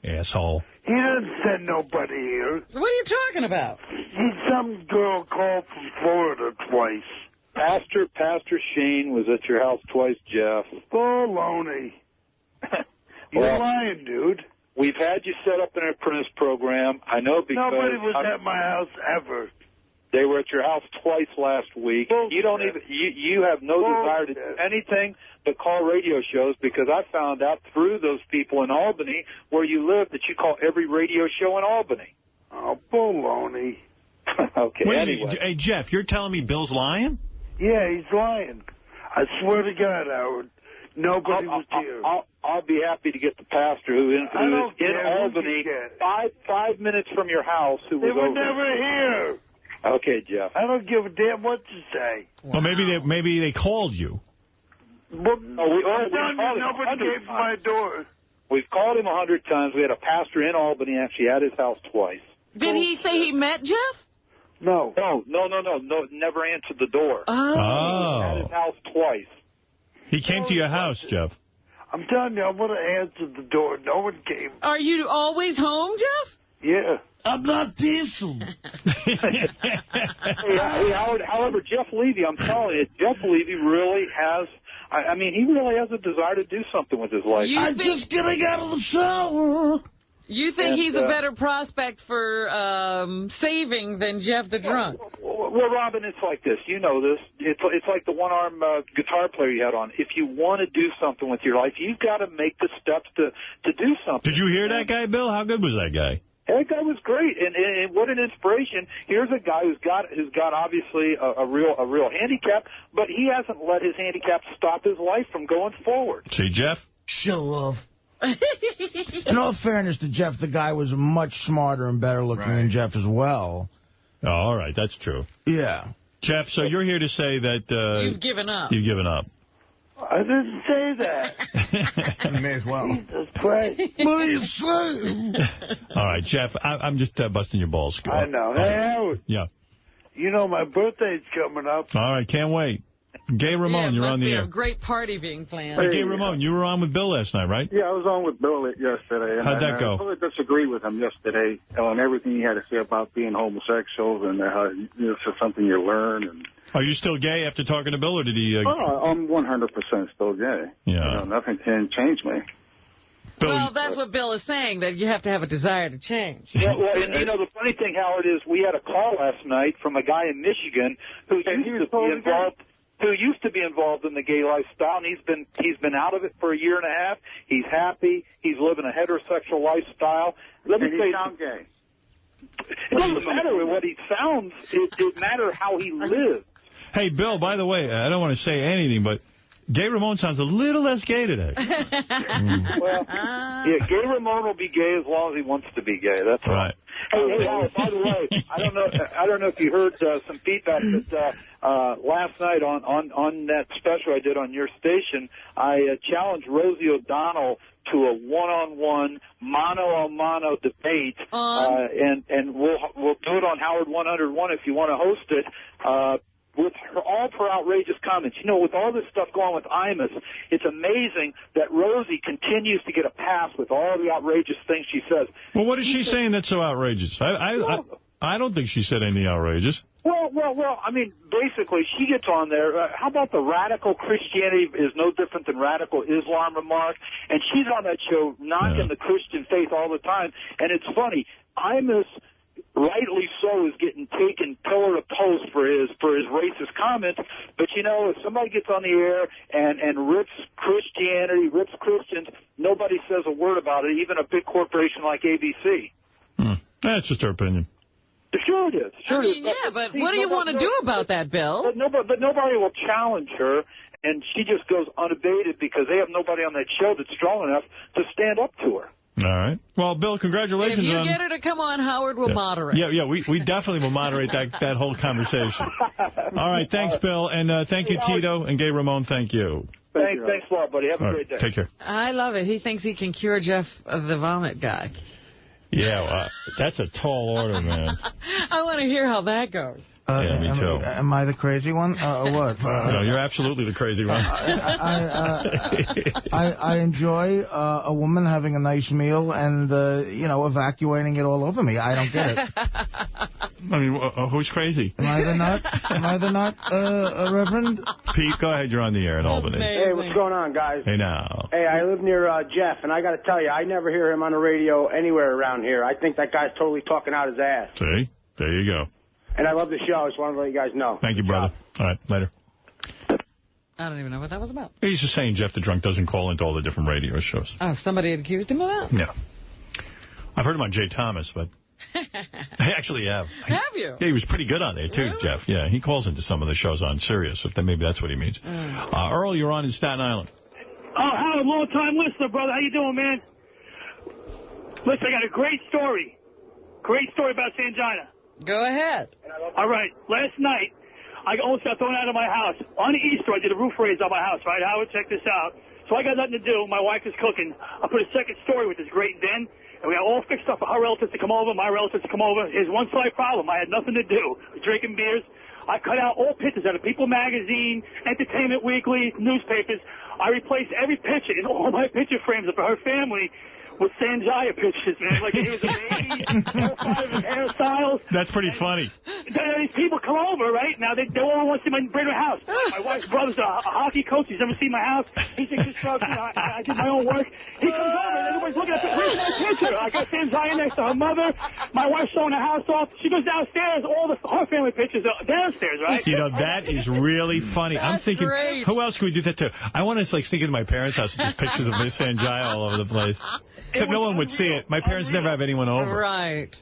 S1: Asshole.
S23: He didn't send nobody here.
S2: What are you talking about?
S23: Some girl called from Florida twice.
S7: Pastor Shane was at your house twice, Jeff.
S23: Baloney. You're lying, dude.
S7: We've had you set up an apprentice program. I know because...
S23: Nobody was at my house ever.
S7: They were at your house twice last week. Bullshit. You don't even... You have no desire to do anything but call radio shows because I found out through those people in Albany where you live that you call every radio show in Albany.
S23: Oh, baloney.
S7: Okay,
S1: Wait,
S7: anyway.
S1: Hey, Jeff, you're telling me Bill's lying?
S23: Yeah, he's lying. I swear to God, Howard. Nobody was here.
S7: I'll be happy to get the pastor who is in Albany, 5 minutes from your house, who was over.
S23: They were never here.
S7: Okay, Jeff.
S23: I don't give a damn what to say.
S1: Well, maybe they called you.
S23: Well, nobody came to my door.
S7: We've called him 100 times. We had a pastor in Albany actually at his house twice.
S2: Did he say he met Jeff?
S23: No.
S7: No, never answered the door.
S1: Oh.
S7: At his house twice.
S1: He came to your house, Jeff.
S23: I'm telling you, I'm going to answer the door. No one came.
S2: Are you always home, Jeff?
S23: Yeah.
S4: I'm not Diesel.
S7: Hey, Howard, however, Jeff Levy, I'm telling you, Jeff Levy really has... I mean, he really has a desire to do something with his life.
S4: I'm just getting out of the shower.
S2: You think he's a better prospect for saving than Jeff the Drunk?
S7: Well, Robin, it's like this. You know this. It's like the one-arm guitar player you had on. If you want to do something with your life, you've got to make the steps to do something.
S1: Did you hear that guy, Bill? How good was that guy?
S7: That guy was great, and what an inspiration. Here's a guy who's got obviously a real handicap, but he hasn't let his handicap stop his life from going forward.
S1: See, Jeff?
S4: Show off. In all fairness to Jeff, the guy was much smarter and better looking than Jeff as well.
S1: Oh, all right, that's true.
S4: Yeah.
S1: Jeff, so you're here to say that...
S2: you've given up.
S1: You've given up.
S23: I didn't say that.
S3: You may as well.
S23: Jesus Christ. What are you saying?
S1: All right, Jeff, I'm just busting your balls.
S23: I know. Hey, Howard.
S1: Yeah.
S23: You know my birthday's coming up.
S1: All right, can't wait. Gay Ramon, you're on the air.
S2: Must be a great party being planned.
S1: Hey, Gay Ramon, you were on with Bill last night, right?
S10: Yeah, I was on with Bill yesterday.
S1: How'd that go?
S10: I totally disagreed with him yesterday on everything he had to say about being homosexual and how it's just something you learn. And
S1: are you still gay after talking to Bill, or did he...
S10: I'm 100% still gay.
S1: Yeah.
S10: Nothing can change me.
S2: Well, that's what Bill is saying, that you have to have a desire to change.
S7: Well, and you know, the funny thing, Howard, is we had a call last night from a guy in Michigan who used to be involved in the gay lifestyle, and he's been out of it for a year and a half. He's happy. He's living a heterosexual lifestyle. Let me say,
S10: sound gay.
S7: It doesn't matter what he sounds. It matters how he lives.
S1: Hey, Bill, by the way, I don't want to say anything, but Gay Ramon sounds a little less gay today.
S7: Well, yeah, Gay Ramon will be gay as long as he wants to be gay. That's
S1: right.
S7: Hey, by the way, I don't know if you heard some feedback that last night on that special I did on your station, I challenged Rosie O'Donnell to a one-on-one, mano-a-mano debate, and we'll do it on Howard 101 if you want to host it. With all her outrageous comments. You know, with all this stuff going on with Imus, it's amazing that Rosie continues to get a pass with all the outrageous things she says.
S1: Well, what is she saying that's so outrageous? I don't think she said anything outrageous.
S7: Well, I mean, basically, she gets on there. How about the radical Christianity is no different than radical Islam remark? And she's on that show knocking the Christian faith all the time. And it's funny, Imus, rightly so, is getting taken pillar to post for his racist comments. But, you know, if somebody gets on the air and rips Christianity, rips Christians, nobody says a word about it, even a big corporation like ABC.
S1: That's just her opinion.
S7: Sure it is. Sure
S2: I mean, yeah, but what do you want to do about that, Bill?
S7: But nobody will challenge her, and she just goes unabated because they have nobody on that show that's strong enough to stand up to her.
S1: All right. Well, Bill, congratulations.
S2: If you get her to come on, Howard will moderate.
S1: Yeah, we definitely will moderate that whole conversation. All right, thanks, Bill, and thank you, Tito, and Gay Ramon, thank you.
S7: Thanks a lot, buddy. Have a great day.
S1: Take care.
S2: I love it. He thinks he can cure Jeff of the vomit guy.
S1: Yeah, well, that's a tall order, man.
S2: I want to hear how that goes.
S1: Yeah, me too.
S4: Am I the crazy one? Or what?
S1: No, you're absolutely the crazy one.
S4: I enjoy a woman having a nice meal and, evacuating it all over me. I don't get it.
S1: I mean, who's crazy?
S4: Am I the nut, Reverend?
S1: Pete, go ahead. You're on the air in Albany.
S13: Hey, what's going on, guys?
S1: Hey, now.
S13: Hey, I live near Jeff, and I got to tell you, I never hear him on the radio anywhere around here. I think that guy's totally talking out his ass.
S1: See? There you go.
S13: And I love the show. I just wanted to let you guys know.
S1: Thank you, brother. All right, later.
S2: I don't even know what that was about.
S1: He's just saying Jeff the Drunk doesn't call into all the different radio shows.
S2: Oh, somebody had accused him of that?
S1: Yeah. I've heard him on Jay Thomas, but I actually have.
S2: Have you?
S1: Yeah, he was pretty good on there, too, really? Jeff. Yeah, he calls into some of the shows on Sirius, if maybe that's what he means. Earl, you're on in Staten Island.
S18: Oh, Howard, long-time listener, brother. How you doing, man? Listen, I got a great story. Great story about Sangina.
S2: Go ahead.
S18: All right. Last night, I almost got thrown out of my house. On Easter, I did a roof raise on my house, right? Howard, check this out. So I got nothing to do. My wife is cooking. I put a second story with this great den, and we got all fixed up for her relatives to come over, my relatives to come over. Here's one slight problem. I had nothing to do. Drinking beers. I cut out all pictures out of People Magazine, Entertainment Weekly, newspapers. I replaced every picture in all my picture frames of her family with Sanjaya pictures, man. Like, he was a baby, all five of his hairstyles.
S1: That's pretty funny.
S18: These people come over, right? Now, they all want to see my brand new house. My wife's brother's a hockey coach. He's never seen my house. He thinks it's drugs. I did my own work. He comes over, and everybody's looking at the where's my picture? I got Sanjaya next to her mother. My wife's showing the house off. She goes downstairs. All her family pictures are downstairs, right?
S1: You know, that is really funny. I'm thinking,
S2: great.
S1: Who else can we do that to? I want to, sneak into my parents' house with just pictures of Miss Sanjaya all over the place. Except no one would see it. My parents never have anyone over.
S2: Right.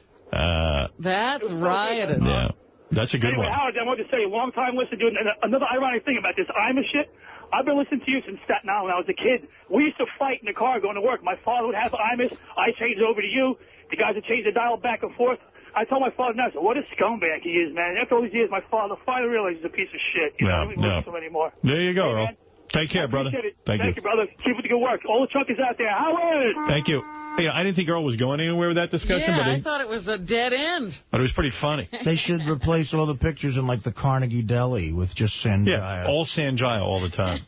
S2: That's riotous.
S1: Yeah. That's a good
S18: one. Howard, I want to say, long-time listener, dude, another ironic thing about this Imus shit, I've been listening to you since Staten Island when I was a kid. We used to fight in the car going to work. My father would have Imus. I changed over to you. The guys would change the dial back and forth. I told my father now, I said, what a scumbag he is, man. After all these years, my father finally realized he's a piece of shit. You know, I don't listen to him anymore.
S1: There you go, Earl. Take care, brother.
S18: Thank you, brother. Keep up the good work. All the truckers out there. Howard!
S1: Thank you. Hey, I didn't think Earl was going anywhere with that discussion.
S2: Yeah,
S1: but
S2: I thought it was a dead end.
S1: But it was pretty funny.
S4: They should replace all the pictures in, the Carnegie Deli with just Sanjaya.
S1: Yeah, all Sanjaya all the time.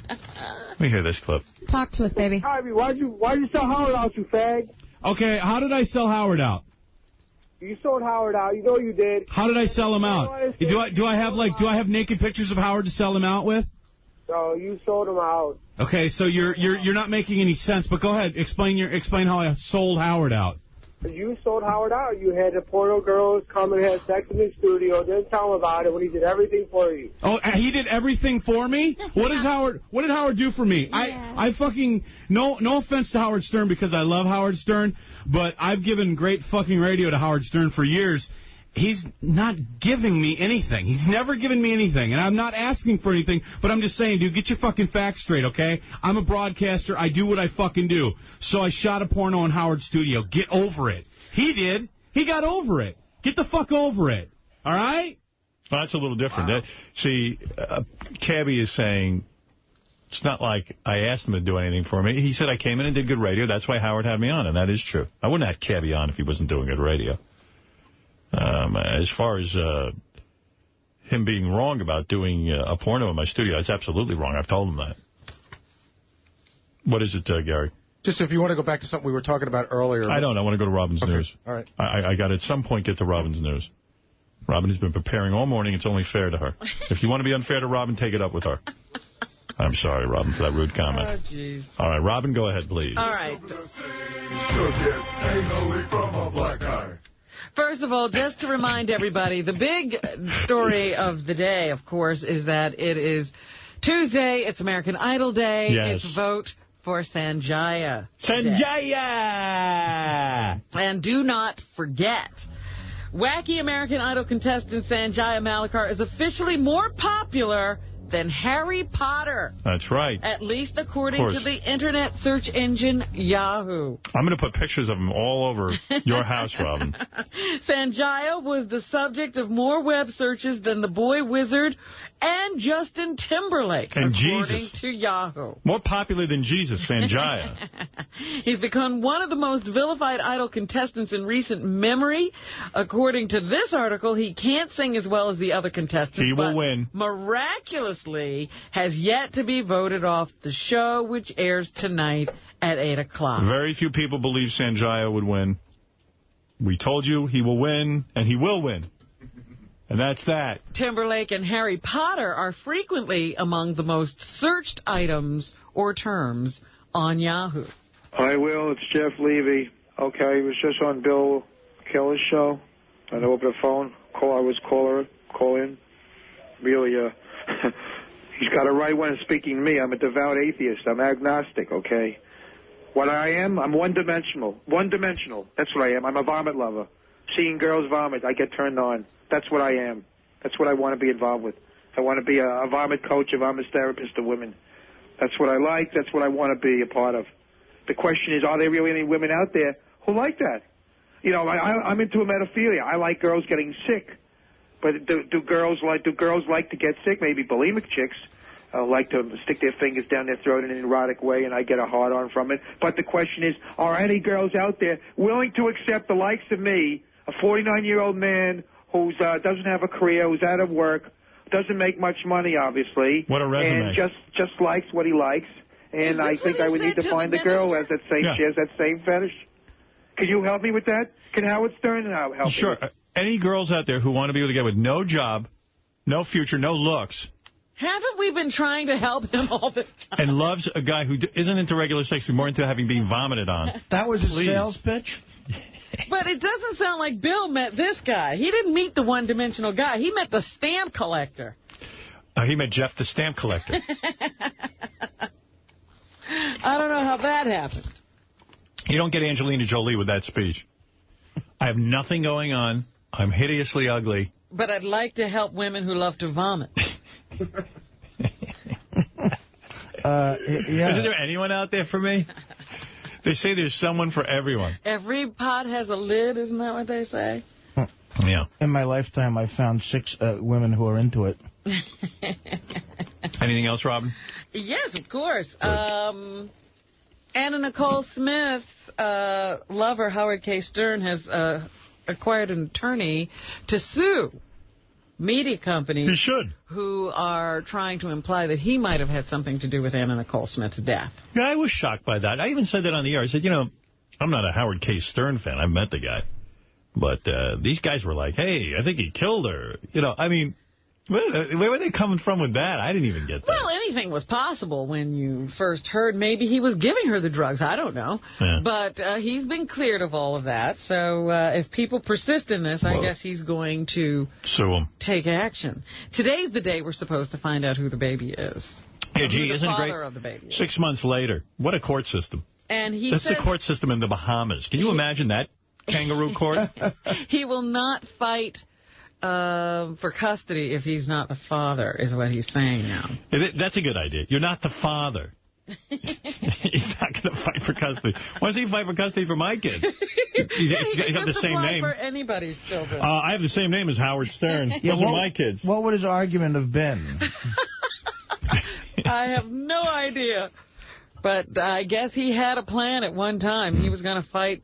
S1: Let me hear this clip.
S19: Talk to us, baby.
S13: Harvey, why'd you sell Howard out, you fag?
S20: Okay, how did I sell Howard out?
S13: You sold Howard out. You know you did.
S20: How did I sell him out? Do I have naked pictures of Howard to sell him out with?
S13: So you sold him out.
S20: Okay, so you're not making any sense. But go ahead, explain how I sold Howard out.
S13: You sold Howard out. You had the porno girls come and have sex in the studio. Didn't tell him about it when he did everything for you.
S20: Oh, he did everything for me? What did Howard do for me? Yeah. I fucking no offense to Howard Stern because I love Howard Stern, but I've given great fucking radio to Howard Stern for years. He's not giving me anything. He's never given me anything. And I'm not asking for anything, but I'm just saying, dude, get your fucking facts straight, okay? I'm a broadcaster. I do what I fucking do. So I shot a porno in Howard's studio. Get over it. He did. He got over it. Get the fuck over it. All right?
S1: Well, that's a little different. Wow. See, Cabby is saying, it's not like I asked him to do anything for me. He said I came in and did good radio. That's why Howard had me on, and that is true. I wouldn't have Cabby on if he wasn't doing good radio. As far as him being wrong about doing a porno in my studio, that's absolutely wrong. I've told him that. What is it, Gary?
S21: Just if you want to go back to something we were talking about earlier.
S1: I don't. I want to go to Robin's News.
S21: All right.
S1: I got to at some point get to Robin's News. Robin has been preparing all morning. It's only fair to her. If you want to be unfair to Robin, take it up with her. I'm sorry, Robin, for that rude comment.
S2: Oh, jeez.
S1: All right, Robin, go ahead, please.
S2: All right. First of all, just to remind everybody, the big story of the day, of course, is that it is Tuesday. It's American Idol Day.
S1: Yes.
S2: It's Vote for Sanjaya.
S1: Sanjaya!
S2: And do not forget, wacky American Idol contestant Sanjaya Malakar is officially more popular than Harry Potter.
S1: That's right.
S2: At least according to the internet search engine Yahoo.
S1: I'm going to put pictures of him all over your house, Robin.
S2: Sanjaya was the subject of more web searches than the Boy Wizard and Justin Timberlake,
S1: and
S2: according
S1: Jesus.
S2: to Yahoo.
S1: More popular than Jesus, Sanjaya.
S2: He's become one of the most vilified Idol contestants in recent memory. According to this article, he can't sing as well as the other contestants.
S1: He will win.
S2: Miraculously, has yet to be voted off the show, which airs tonight at 8 o'clock.
S1: Very few people believe Sanjaya would win. We told you he will win, and he will win. And that's that.
S2: Timberlake and Harry Potter are frequently among the most searched items or terms on Yahoo.
S7: Hi, Will. It's Jeff Levy. Okay, he was just on Bill Keller's show. I opened the phone. I was call in. Really, he's got a right when speaking to me. I'm a devout atheist. I'm agnostic, okay? What I am, I'm one-dimensional. One-dimensional. That's what I am. I'm a vomit lover. Seeing girls vomit, I get turned on. That's what I am. That's what I want to be involved with. I want to be a vomit coach, a vomit therapist to women. That's what I like. That's what I want to be a part of. The question is, are there really any women out there who like that? You know, I'm into emetophilia. I like girls getting sick. But do girls like to get sick? Maybe bulimic chicks like to stick their fingers down their throat in an erotic way, and I get a hard-on from it. But the question is, are any girls out there willing to accept the likes of me, a 49-year-old man who doesn't have a career, who's out of work, doesn't make much money, obviously.
S1: What a resume.
S7: And just likes what he likes. And I think I would need to find a girl who has that same, she has that same fetish. Can you help me with that? Can Howard Stern help me?
S1: Sure. Any girls out there who want to be with a guy with no job, no future, no looks,
S2: Haven't we been trying to help him all this time?
S1: and loves a guy who isn't into regular sex, more into having being vomited on.
S4: That was his sales pitch?
S2: But it doesn't sound like Bill met this guy. He didn't meet the one-dimensional guy. He met the stamp collector.
S1: He met Jeff the stamp collector.
S2: I don't know how that happened.
S1: You don't get Angelina Jolie with that speech. I have nothing going on. I'm hideously ugly.
S2: But I'd like to help women who love to vomit.
S1: Yeah. Isn't there anyone out there for me? They say there's someone for everyone.
S2: Every pot has a lid, isn't that what they say?
S1: Yeah.
S4: In my lifetime, I've found 6 women who are into it.
S1: Anything else, Robin?
S2: Yes, of course. Anna Nicole Smith's lover, Howard K. Stern, has acquired an attorney to sue media companies
S1: He should.
S2: who are trying to imply that he might have had something to do with Anna Nicole Smith's death.
S1: Yeah, I was shocked by that. I even said that on the air. I said, you know, I'm not a Howard K. Stern fan. I've met the guy. But these guys were like, hey, I think he killed her. You know, I mean, where were they coming from with that? I didn't even get that.
S2: Well, anything was possible when you first heard maybe he was giving her the drugs. I don't know.
S1: Yeah.
S2: But he's been cleared of all of that. So if people persist in this, I guess he's going to
S1: sue him.
S2: Take action. Today's the day we're supposed to find out who the baby is.
S1: Yeah, gee,
S2: who the
S1: isn't it great?
S2: father of the baby is.
S1: 6 months later. What a court system.
S2: And he
S1: That's
S2: says
S1: the court system in the Bahamas. Can you imagine that kangaroo court?
S2: he will not fight for custody if he's not the father, is what he's saying now.
S1: That's a good idea. You're not the father. He's not going to fight for custody. Why does he fight for custody for my kids? He's got the same name.
S2: For anybody's children.
S1: I have the same name as Howard Stern. Those are my kids.
S4: What would his argument have been?
S2: I have no idea. But I guess he had a plan at one time. He was going to fight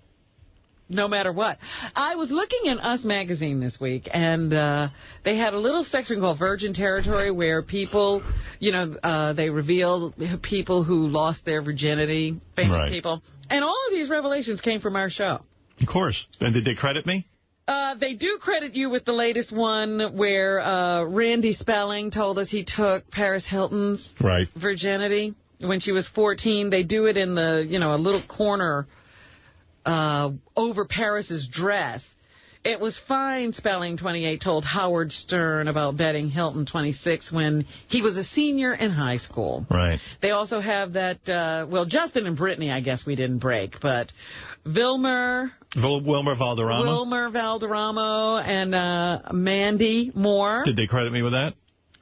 S2: no matter what. I was looking in Us magazine this week, and they had a little section called Virgin Territory where people, you know, they revealed people who lost their virginity, famous people. And all of these revelations came from our show.
S1: Of course. And did they credit me?
S2: They do credit you with the latest one where Randy Spelling told us he took Paris Hilton's virginity when she was 14. They do it in the, you know, a little corner over Paris's dress It was fine, Spelling 28 told Howard Stern about betting Hilton 26 when he was a senior in high school.
S1: Right.
S2: They also have that, well, Justin and Brittany, I guess we didn't break, but Wilmer Valderrama and Mandy Moore.
S1: Did they credit me with that?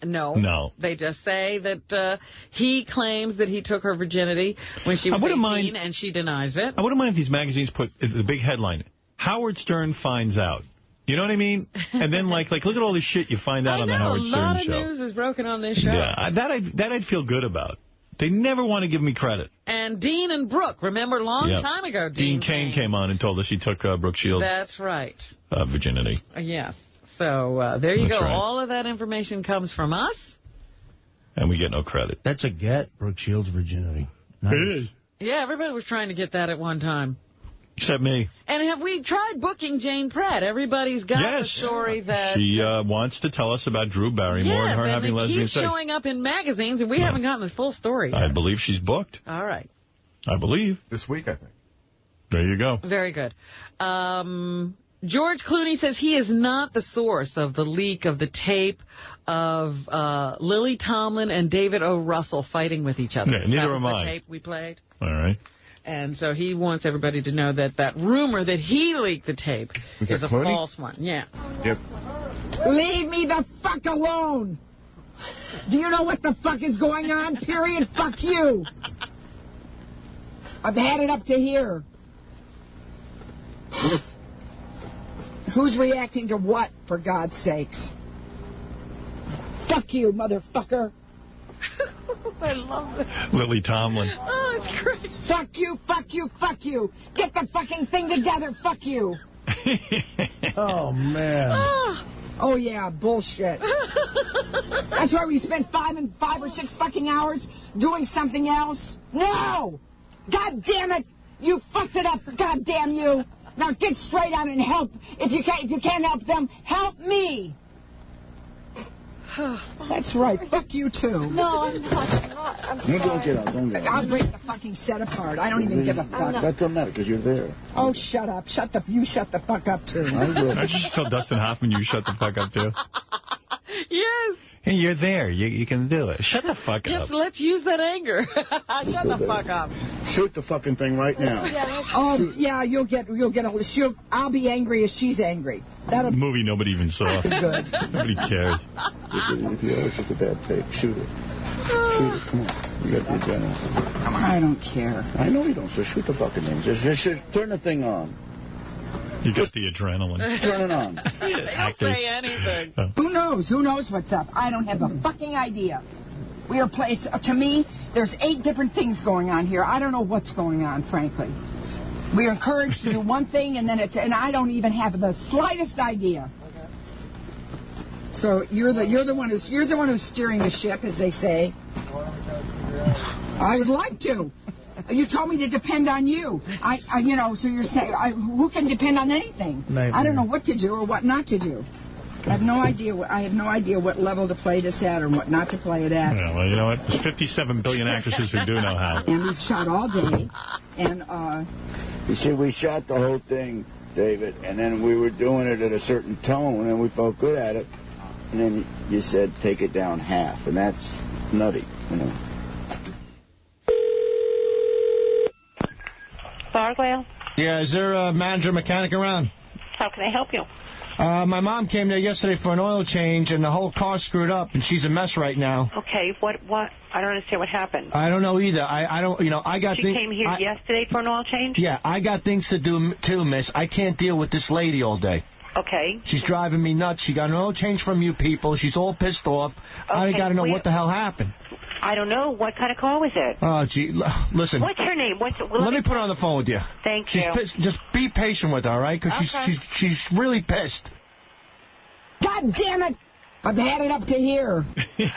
S2: No.
S1: No.
S2: They just say that he claims that he took her virginity when she was 18, and she denies it.
S1: I wouldn't mind if these magazines put the big headline, Howard Stern finds out. You know what I mean? And then, like look at all this shit you find out on the Howard Stern show.
S2: A lot of news is broken on this show.
S1: Yeah, that I'd feel good about. They never want to give me credit.
S2: And Dean and Brooke, remember, long time ago,
S1: Dean Cain came on and told us he took Brooke Shields'
S2: That's right.
S1: Virginity.
S2: Yes. So there you go.
S1: Right.
S2: All of that information comes from us.
S1: And we get no credit.
S4: That's a get, Brooke Shields' virginity. Nice.
S1: It is.
S2: Yeah, everybody was trying to get that at one time.
S1: Except me.
S2: And have we tried booking Jane Pratt? Everybody's got the story that...
S1: She wants to tell us about Drew Barrymore and her having lesbian sex.
S2: Yes, and it keeps showing up in magazines, and we haven't gotten this full story yet.
S1: I believe she's booked.
S2: All right.
S1: I believe.
S3: This week, I think.
S1: There you go.
S2: Very good. George Clooney says he is not the source of the leak of the tape of Lily Tomlin and David O. Russell fighting with each other.
S1: Yeah, neither am I.
S2: That was the tape we played.
S1: All right.
S2: And so he wants everybody to know that that rumor that he leaked the tape is a false one. Yeah.
S3: Yep.
S8: Leave me the fuck alone. Do you know what the fuck is going on? Period. Fuck you. I've had it up to here. Who's reacting to what, for God's sakes? Fuck you, motherfucker.
S2: I love that.
S1: Lily Tomlin.
S2: Oh, it's great.
S8: Fuck you, fuck you, fuck you. Get the fucking thing together, fuck you.
S4: Oh, man.
S8: Oh, yeah, bullshit. That's why we spent 5 or 6 fucking hours doing something else? No! God damn it! You fucked it up, God damn you! Now get straight on and help. If you can't help them, help me! That's right. Fuck you, too.
S2: No, I'm not.
S23: Don't get out. Don't get out.
S8: I'll break the fucking set apart. I don't even give a fuck.
S23: That doesn't matter because you're there.
S8: Oh, shut up. You shut the fuck up, too.
S1: I just tell Dustin Hoffman you shut the fuck up, too.
S2: Yes.
S1: Hey, you're there. You can do it. Shut the fuck up.
S2: Yes, let's use that anger. Shut the fuck up.
S23: Shoot the fucking thing right now.
S8: Oh, yeah, you'll get I'll be angry as she's angry.
S1: That'll movie nobody even saw.
S8: Good.
S1: Nobody cares.
S23: If you it's just a bad tape, shoot it. Shoot it. Come on. You got the adrenaline.
S8: Come on, I don't care.
S23: I know you don't, so shoot the fucking thing. Just turn the thing on.
S1: You got the adrenaline.
S23: Turn it on.
S2: Don't say anything.
S8: Who knows? Who knows what's up? I don't have a fucking idea. We are to me, there's 8 different things going on here. I don't know what's going on, frankly. We are encouraged to do one thing, and then and I don't even have the slightest idea. So you're the one who's steering the ship, as they say. I would like to. You told me to depend on you. So you're saying who can depend on anything? I don't know what to do or what not to do. I have no idea what level to play this at or what not to play it at.
S1: Yeah, well, you know what? There's 57 billion actresses who do know how.
S8: And we've shot all day. And
S23: you see, we shot the whole thing, David, and then we were doing it at a certain tone, and we felt good at it. And then you said, take it down half, and that's nutty, you know.
S9: Barwell?
S21: Yeah, is there a manager mechanic around?
S9: How can I help you?
S21: My mom came there yesterday for an oil change, and the whole car's screwed up, and she's a mess right now.
S9: Okay, what? I don't understand what happened.
S21: I don't know either. I don't, I got things...
S9: She came here yesterday for an oil change?
S21: Yeah, I got things to do, too, miss. I can't deal with this lady all day.
S9: Okay.
S21: She's driving me nuts. She got an oil change from you people. She's all pissed off. I got to know what the hell happened.
S9: I don't know. What kind of car was it?
S21: Oh, gee, listen.
S9: What's her name?
S21: Let me put her on the phone with you.
S9: Thank you.
S21: Pissed. Just be patient with her, all right? Because she's really pissed.
S8: God damn it! I've had it up to here.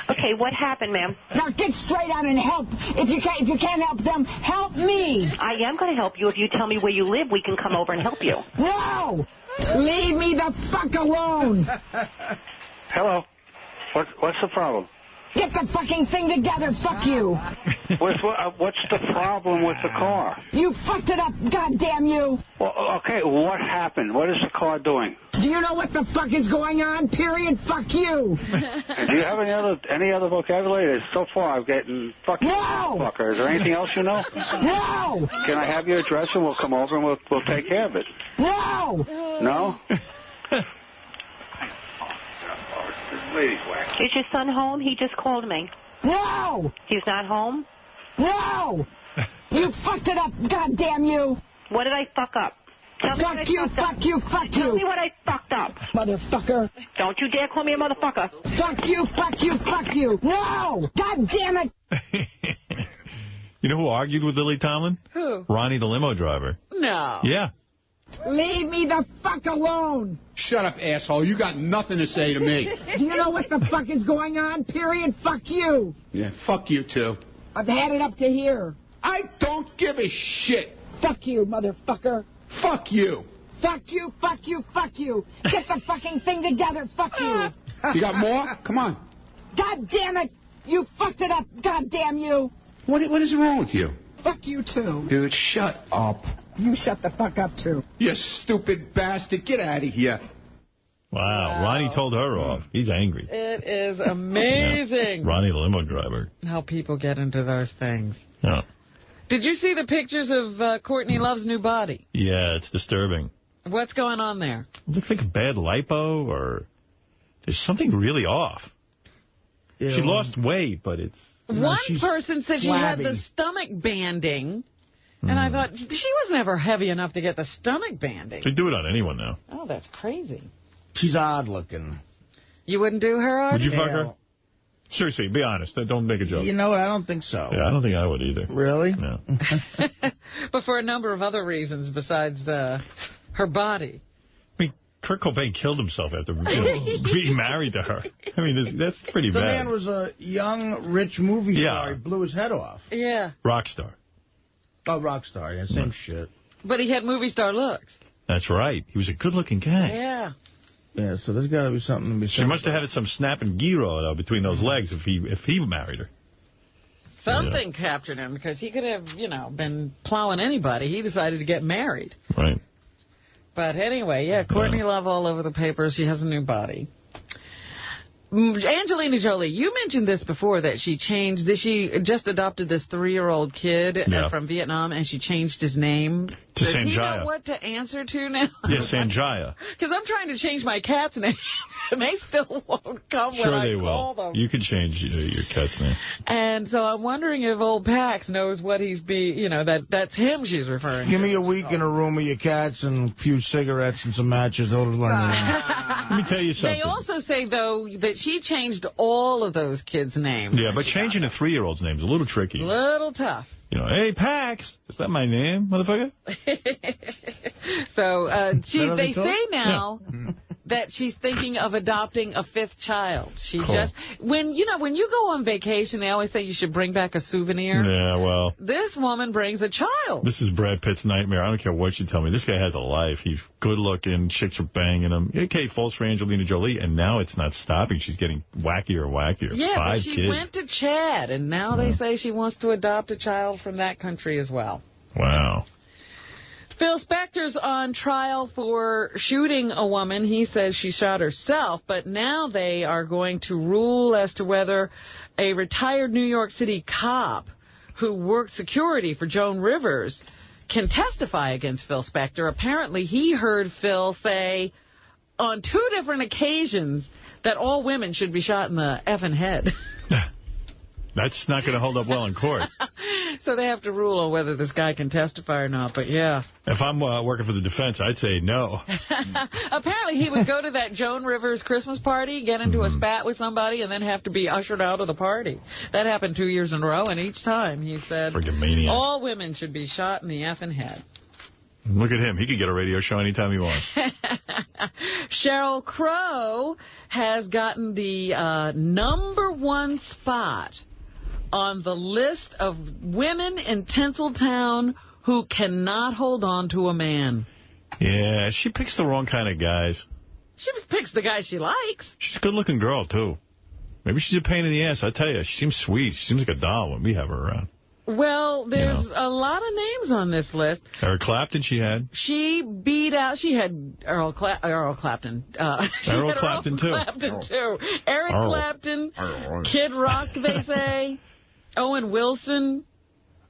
S9: Okay, what happened, ma'am?
S8: Now get straight on and help. If you can't help them, help me.
S9: I am going to help you. If you tell me where you live, we can come over and help you.
S8: No! Leave me the fuck alone.
S10: Hello. What's the problem?
S8: Get the fucking thing together, fuck you.
S10: What's the problem with the car?
S8: You fucked it up, goddamn you.
S10: Well, okay, what happened? What is the car doing?
S8: Do you know what the fuck is going on? Period. Fuck you.
S10: Do you have any other vocabulary? So far, I've gotten fucking fucker. Is there anything else you know?
S8: No.
S10: Can I have your address and we'll come over and we'll take care of it?
S8: No.
S10: No?
S9: Is your son home? He just called me.
S8: No.
S9: He's not home?
S8: No. You fucked it up, goddamn you.
S9: What did I fuck up? Tell me what I fucked up.
S8: Fuck you.
S9: Tell me what I fucked up.
S8: Motherfucker.
S9: Don't you dare call me a motherfucker.
S8: Fuck you. No. God damn it.
S1: You know who argued with Lily Tomlin?
S2: Who?
S1: Ronnie, the limo driver.
S2: No.
S1: Yeah.
S8: Leave me the fuck alone.
S12: Shut up, asshole. You got nothing to say to me.
S8: Do you know what the fuck is going on? Period. Fuck you.
S12: Yeah, fuck you, too.
S8: I've had it up to here.
S12: I don't give a shit.
S8: Fuck you, motherfucker.
S12: Fuck you.
S8: Fuck you. Get the fucking thing together. Fuck you.
S12: You got more? Come on.
S8: God damn it. You fucked it up. God damn you.
S12: What is wrong with you?
S8: Fuck you, too.
S12: Dude, shut up.
S8: You shut the fuck up, too.
S12: You stupid bastard. Get out of here.
S1: Wow. Ronnie told her off. He's angry.
S2: It is amazing.
S1: Yeah. Ronnie, the limo driver.
S2: How people get into those things.
S1: Yeah.
S2: Did you see the pictures of Courtney Love's new body?
S1: Yeah, it's disturbing.
S2: What's going on there?
S1: It looks like a bad lipo, or there's something really off. Ew. She lost weight, but it's...
S2: One person said
S1: flabby.
S2: she had the stomach banding, and I thought, she was never heavy enough to get the stomach banding.
S1: They do it on anyone now.
S2: Oh, that's crazy.
S4: She's odd looking.
S2: You wouldn't do her, Artie?
S1: Would you fuck her? Seriously, be honest. Don't make a joke.
S4: You know what? I don't think so.
S1: Yeah, I don't think I would either.
S4: Really?
S1: No.
S2: But for a number of other reasons besides her body.
S1: I mean, Kurt Cobain killed himself after being married to her. I mean, that's pretty bad.
S4: The man was a young, rich movie star. He blew his head off.
S2: Yeah.
S1: Rock star.
S4: Oh, rock star. Yeah, same shit.
S2: But he had movie star looks.
S1: That's right. He was a good-looking guy.
S2: Yeah.
S4: Yeah, so there's got to be something to be said.
S1: She must have had some snapping gyro, though, between those legs if he married her.
S2: Something captured him, because he could have, been plowing anybody. He decided to get married.
S1: Right.
S2: But anyway, yeah, Courtney Love all over the papers. She has a new body. Angelina Jolie, you mentioned this before, that she just adopted this 3-year-old kid from Vietnam, and she changed his name.
S1: To
S2: Does
S1: Sanjaya.
S2: he know what to answer to now?
S1: Yes, Sanjaya.
S2: Because I'm trying to change my cat's name, and they still won't come when I call them.
S1: You can change your cat's name.
S2: And so I'm wondering if old Pax knows what that's him she's referring to.
S4: Give me a week in a room with your cats and a few cigarettes and some matches. They'll learn
S1: Let me tell you something.
S2: They also say, though, that she changed all of those kids' names.
S1: Yeah, but changing a 3-year-old's name is a little tricky.
S2: A little tough.
S1: Hey, Pax, is that my name, motherfucker?
S2: So they say now that she's thinking of adopting a 5th child. When you go on vacation, they always say you should bring back a souvenir.
S1: Yeah, well.
S2: This woman brings a child.
S1: This is Brad Pitt's nightmare. I don't care what you tell me. This guy has a life. He's good looking. Chicks are banging him. Okay, falls for Angelina Jolie, and now it's not stopping. She's getting wackier and wackier.
S2: Yeah,
S1: 5
S2: but she
S1: kids.
S2: went to Chad, and now they say she wants to adopt a child from that country as well.
S1: Wow.
S2: Phil Spector's on trial for shooting a woman. He says she shot herself, but now they are going to rule as to whether a retired New York City cop who worked security for Joan Rivers can testify against Phil Spector. Apparently, he heard Phil say on 2 different occasions that all women should be shot in the effing head.
S1: That's not going to hold up well in court.
S2: So they have to rule on whether this guy can testify or not, but yeah.
S1: If I'm working for the defense, I'd say no.
S2: Apparently he would go to that Joan Rivers Christmas party, get into a spat with somebody, and then have to be ushered out of the party. That happened 2 years in a row, and each time he said all women should be shot in the effing head.
S1: Look at him. He could get a radio show anytime he wants.
S2: Sheryl Crow has gotten the #1 spot on the list of women in Tinseltown who cannot hold on to a man.
S1: Yeah, she picks the wrong kind of guys.
S2: She picks the guy she likes.
S1: She's a good-looking girl, too. Maybe she's a pain in the ass. I tell you, she seems sweet. She seems like a doll when we have her around.
S2: Well, there's a lot of names on this list.
S1: Eric Clapton she had.
S2: She had Earl Clapton.
S1: Earl Clapton, too.
S2: Eric Clapton, Kid Rock, they say. Owen Wilson.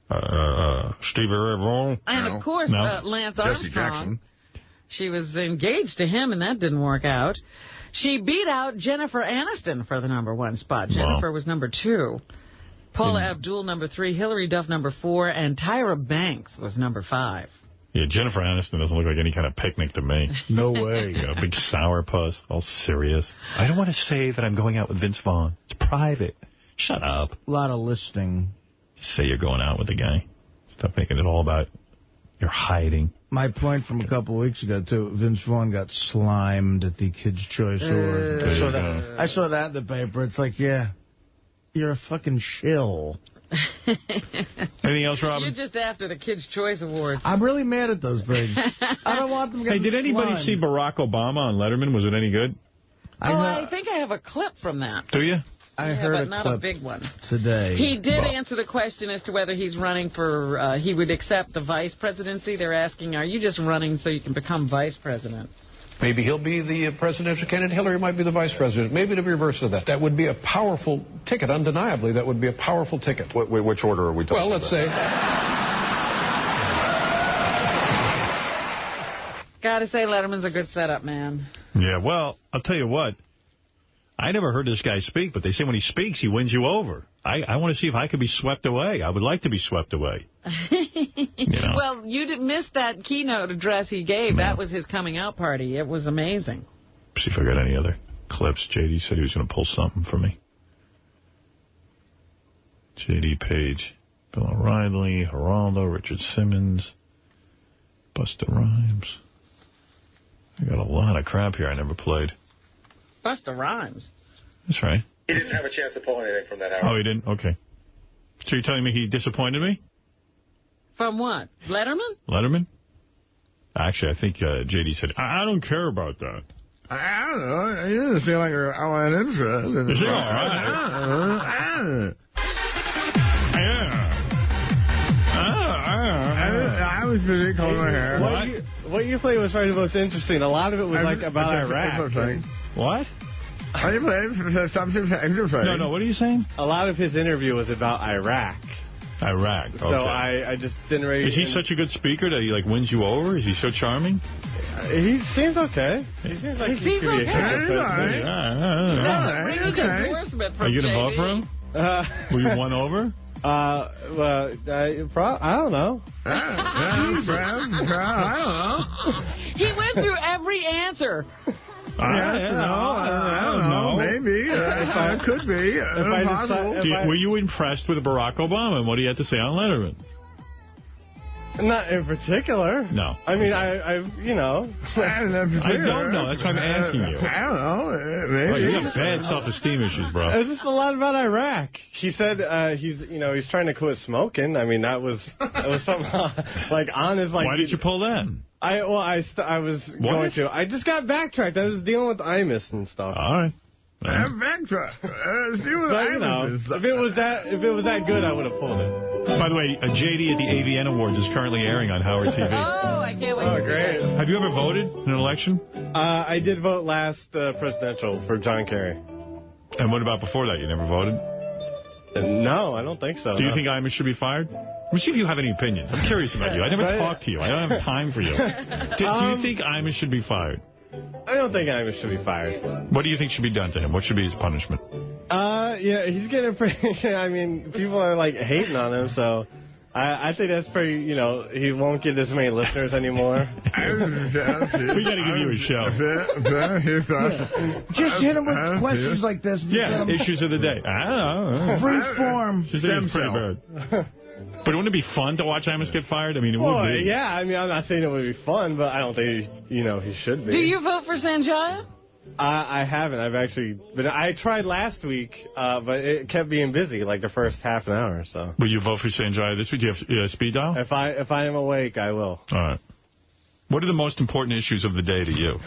S1: Stevie Ray Vaughan.
S2: And, of course, Lance Armstrong. Jesse Jackson. She was engaged to him, and that didn't work out. She beat out Jennifer Aniston for the #1 spot. Jennifer was #2. Paula Abdul, #3. Hillary Duff, #4. And Tyra Banks was #5.
S1: Yeah, Jennifer Aniston doesn't look like any kind of picnic to me.
S4: No way.
S1: A big sourpuss, all serious. I don't want to say that I'm going out with Vince Vaughn. It's private. Shut up.
S4: A lot of listing.
S1: Just say you're going out with the guy. Stop making it all about you're hiding.
S4: My point from a couple of weeks ago, too, Vince Vaughn got slimed at the Kids' Choice Awards. I saw that in the paper. It's like, yeah, you're a fucking shill.
S1: Anything else, Robin?
S2: You're just after the Kids' Choice Awards.
S4: I'm really mad at those things. I don't want them getting
S1: Hey, did anybody see Barack Obama on Letterman? Was it any good?
S2: I think I have a clip from that.
S1: Do you?
S4: I heard
S2: but not a big one.
S4: Today.
S2: He did answer the question as to whether he's running for, he would accept the vice presidency. They're asking, are you just running so you can become vice president?
S14: Maybe he'll be the presidential candidate. Hillary might be the vice president. Maybe the reverse of that. That would be a powerful ticket. Undeniably, that would be a powerful ticket.
S3: Which order are we talking about?
S14: Well, let's say...
S2: Gotta say, Letterman's a good setup, man.
S1: Yeah, well, I'll tell you what. I never heard this guy speak, but they say when he speaks, he wins you over. I want to see if I could be swept away. I would like to be swept away.
S2: Well, you didn't miss that keynote address he gave. That was his coming out party. It was amazing.
S1: See if I got any other clips. J.D. said he was going to pull something for me. J.D. Page, Bill O'Reilly, Geraldo, Richard Simmons, Busta Rhymes. I got a lot of crap here I never played.
S2: Busta Rhymes.
S1: That's right.
S11: He didn't have a chance to pull anything from that hour.
S1: Oh, he didn't? Okay. So you're telling me he disappointed me?
S2: From what?
S1: Letterman? Actually, I think J.D. said, I don't care about that.
S3: I don't know. You didn't seem like you're all that interested.
S1: You seem all right.
S3: I was busy combing my hair.
S15: What you played was probably the most interesting. A lot of it was about Iraq.
S1: What?
S3: Something interesting.
S1: No, what are you saying?
S15: A lot of his interview was about Iraq.
S1: Okay.
S15: So I just didn't really...
S1: Is he such a good speaker that he wins you over? Is he so charming?
S15: He seems okay. He seems like he could be a good
S1: person. Are you going to vote for him? Will you won over?
S15: I don't know.
S3: I don't know.
S2: He went through every answer.
S3: I don't know. Maybe. It could be.
S1: Were you impressed with Barack Obama and what he had to say on Letterman?
S15: Not in particular.
S1: No.
S15: I mean, I you know.
S1: I don't know. That's why I'm asking you.
S3: I don't know. Maybe.
S1: Oh, you have bad self-esteem issues, bro.
S15: It was just a lot about Iraq. He said he's trying to quit smoking. I mean, that was something like on his like.
S1: Why did you pull that?
S15: I was going to. I just got backtracked. I was dealing with Imus and stuff.
S1: All right.
S3: Backtrack.
S15: If it was that good, I would have pulled it.
S1: By the way, JD at the AVN Awards is currently airing on Howard TV.
S2: Oh, I can't wait.
S15: Oh, great.
S1: Have you ever voted in an election?
S15: I did vote last presidential for John Kerry.
S1: And what about before that? You never voted?
S15: No, I don't think so.
S1: Do you think Imus should be fired? Let me see if you have any opinions. I'm curious about you. I never talked to you. I don't have time for you. Do you think Imus should be fired?
S15: I don't think Imus should be fired.
S1: What do you think should be done to him? What should be his punishment?
S15: Yeah, he's getting pretty... I mean, people are, like, hating on him, so... I think that's pretty, he won't get as many listeners anymore.
S1: We got to give you a show.
S4: Just hit him with questions like this.
S1: Yeah, issues of the day. I don't know.
S4: Free form.
S1: Stem cell. But wouldn't it be fun to watch Imus get fired? I mean, it would be.
S15: Yeah, I mean, I'm not saying it would be fun, but I don't think, he should be.
S2: Do you vote for Sanjaya?
S15: I haven't. But I tried last week, but it kept being busy, like the first half an hour or so.
S1: Will you vote for Sanjaya this week? Do you have speed dial?
S15: If I am awake, I will.
S1: All right. What are the most important issues of the day to you?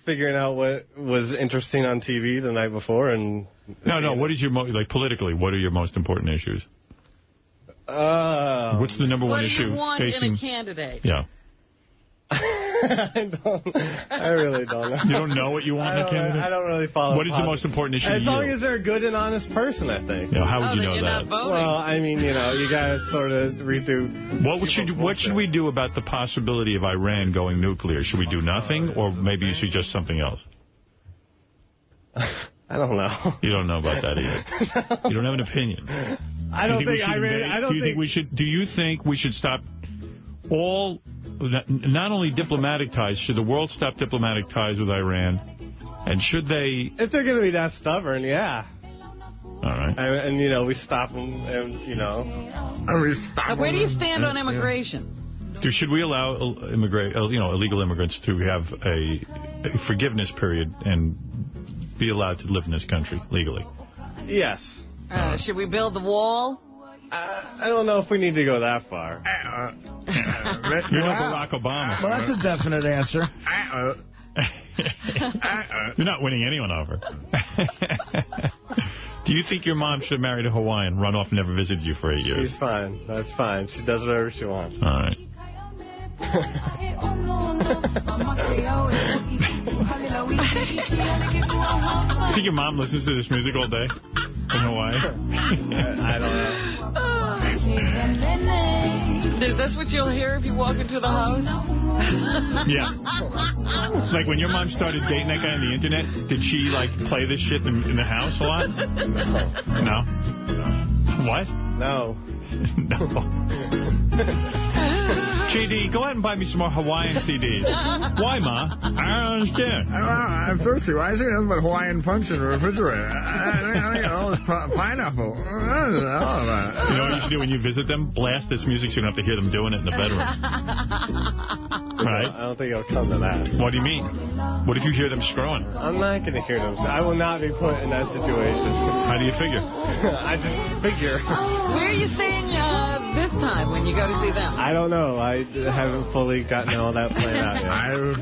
S15: figuring out what was interesting on TV the night before. And
S1: No, what is your, politically, what are your most important issues? What's the number one issue?
S2: What do you want
S1: facing...
S2: in a candidate?
S1: Yeah.
S15: I really don't know.
S1: You don't know what you want in a candidate?
S15: I don't really follow.
S1: What is the most important issue to you?
S15: As long as they're a good and honest person, I think.
S1: Yeah, how would you know that?
S15: Well, I mean, you guys sort of read through...
S1: What should we do about the possibility of Iran going nuclear? Should we do nothing, or maybe you suggest something else?
S15: I don't know.
S1: You don't know about that either. You don't have an opinion.
S15: I don't think Iran...
S1: Do you think we should stop all... Not only diplomatic ties, should the world stop diplomatic ties with Iran? And should they...
S15: If they're going to be that stubborn, yeah.
S1: All right.
S15: And we stop them, and,
S2: Where do you stand on immigration?
S1: Should we allow illegal immigrants to have a forgiveness period and be allowed to live in this country legally?
S15: Yes.
S2: Should we build the wall?
S15: I don't know if we need to go that far.
S1: You're not Barack Obama.
S4: Well, that's a definite answer.
S1: You're not winning anyone over. Do you think your mom should have married a Hawaiian, run off and never visited you for 8 years?
S15: She's fine. That's fine. She does whatever she wants.
S1: All right. Think your mom listens to this music all day in Hawaii?
S15: I don't know.
S2: Is this what you'll hear if you walk into the house?
S1: Yeah. Like when your mom started dating that guy on the internet, did she play this shit in the house a lot? No. What?
S15: No.
S1: No. JD, go ahead and buy me some more Hawaiian CDs. Why, Ma? I don't understand.
S3: I'm thirsty. Why is there nothing but Hawaiian punch in the refrigerator? I think all this pineapple. I don't know about it.
S1: You know what you should do when you visit them? Blast this music so you don't have to hear them doing it in the bedroom. Right?
S15: I don't think it'll come to that.
S1: What do you mean? What if you hear them screwing?
S15: I'm not going to hear them. I will not be put in that situation.
S1: How do you figure?
S15: I just figure.
S2: Where are you staying this time when you go to see them?
S15: I don't know. I haven't fully gotten all that planned out yet.
S3: I haven't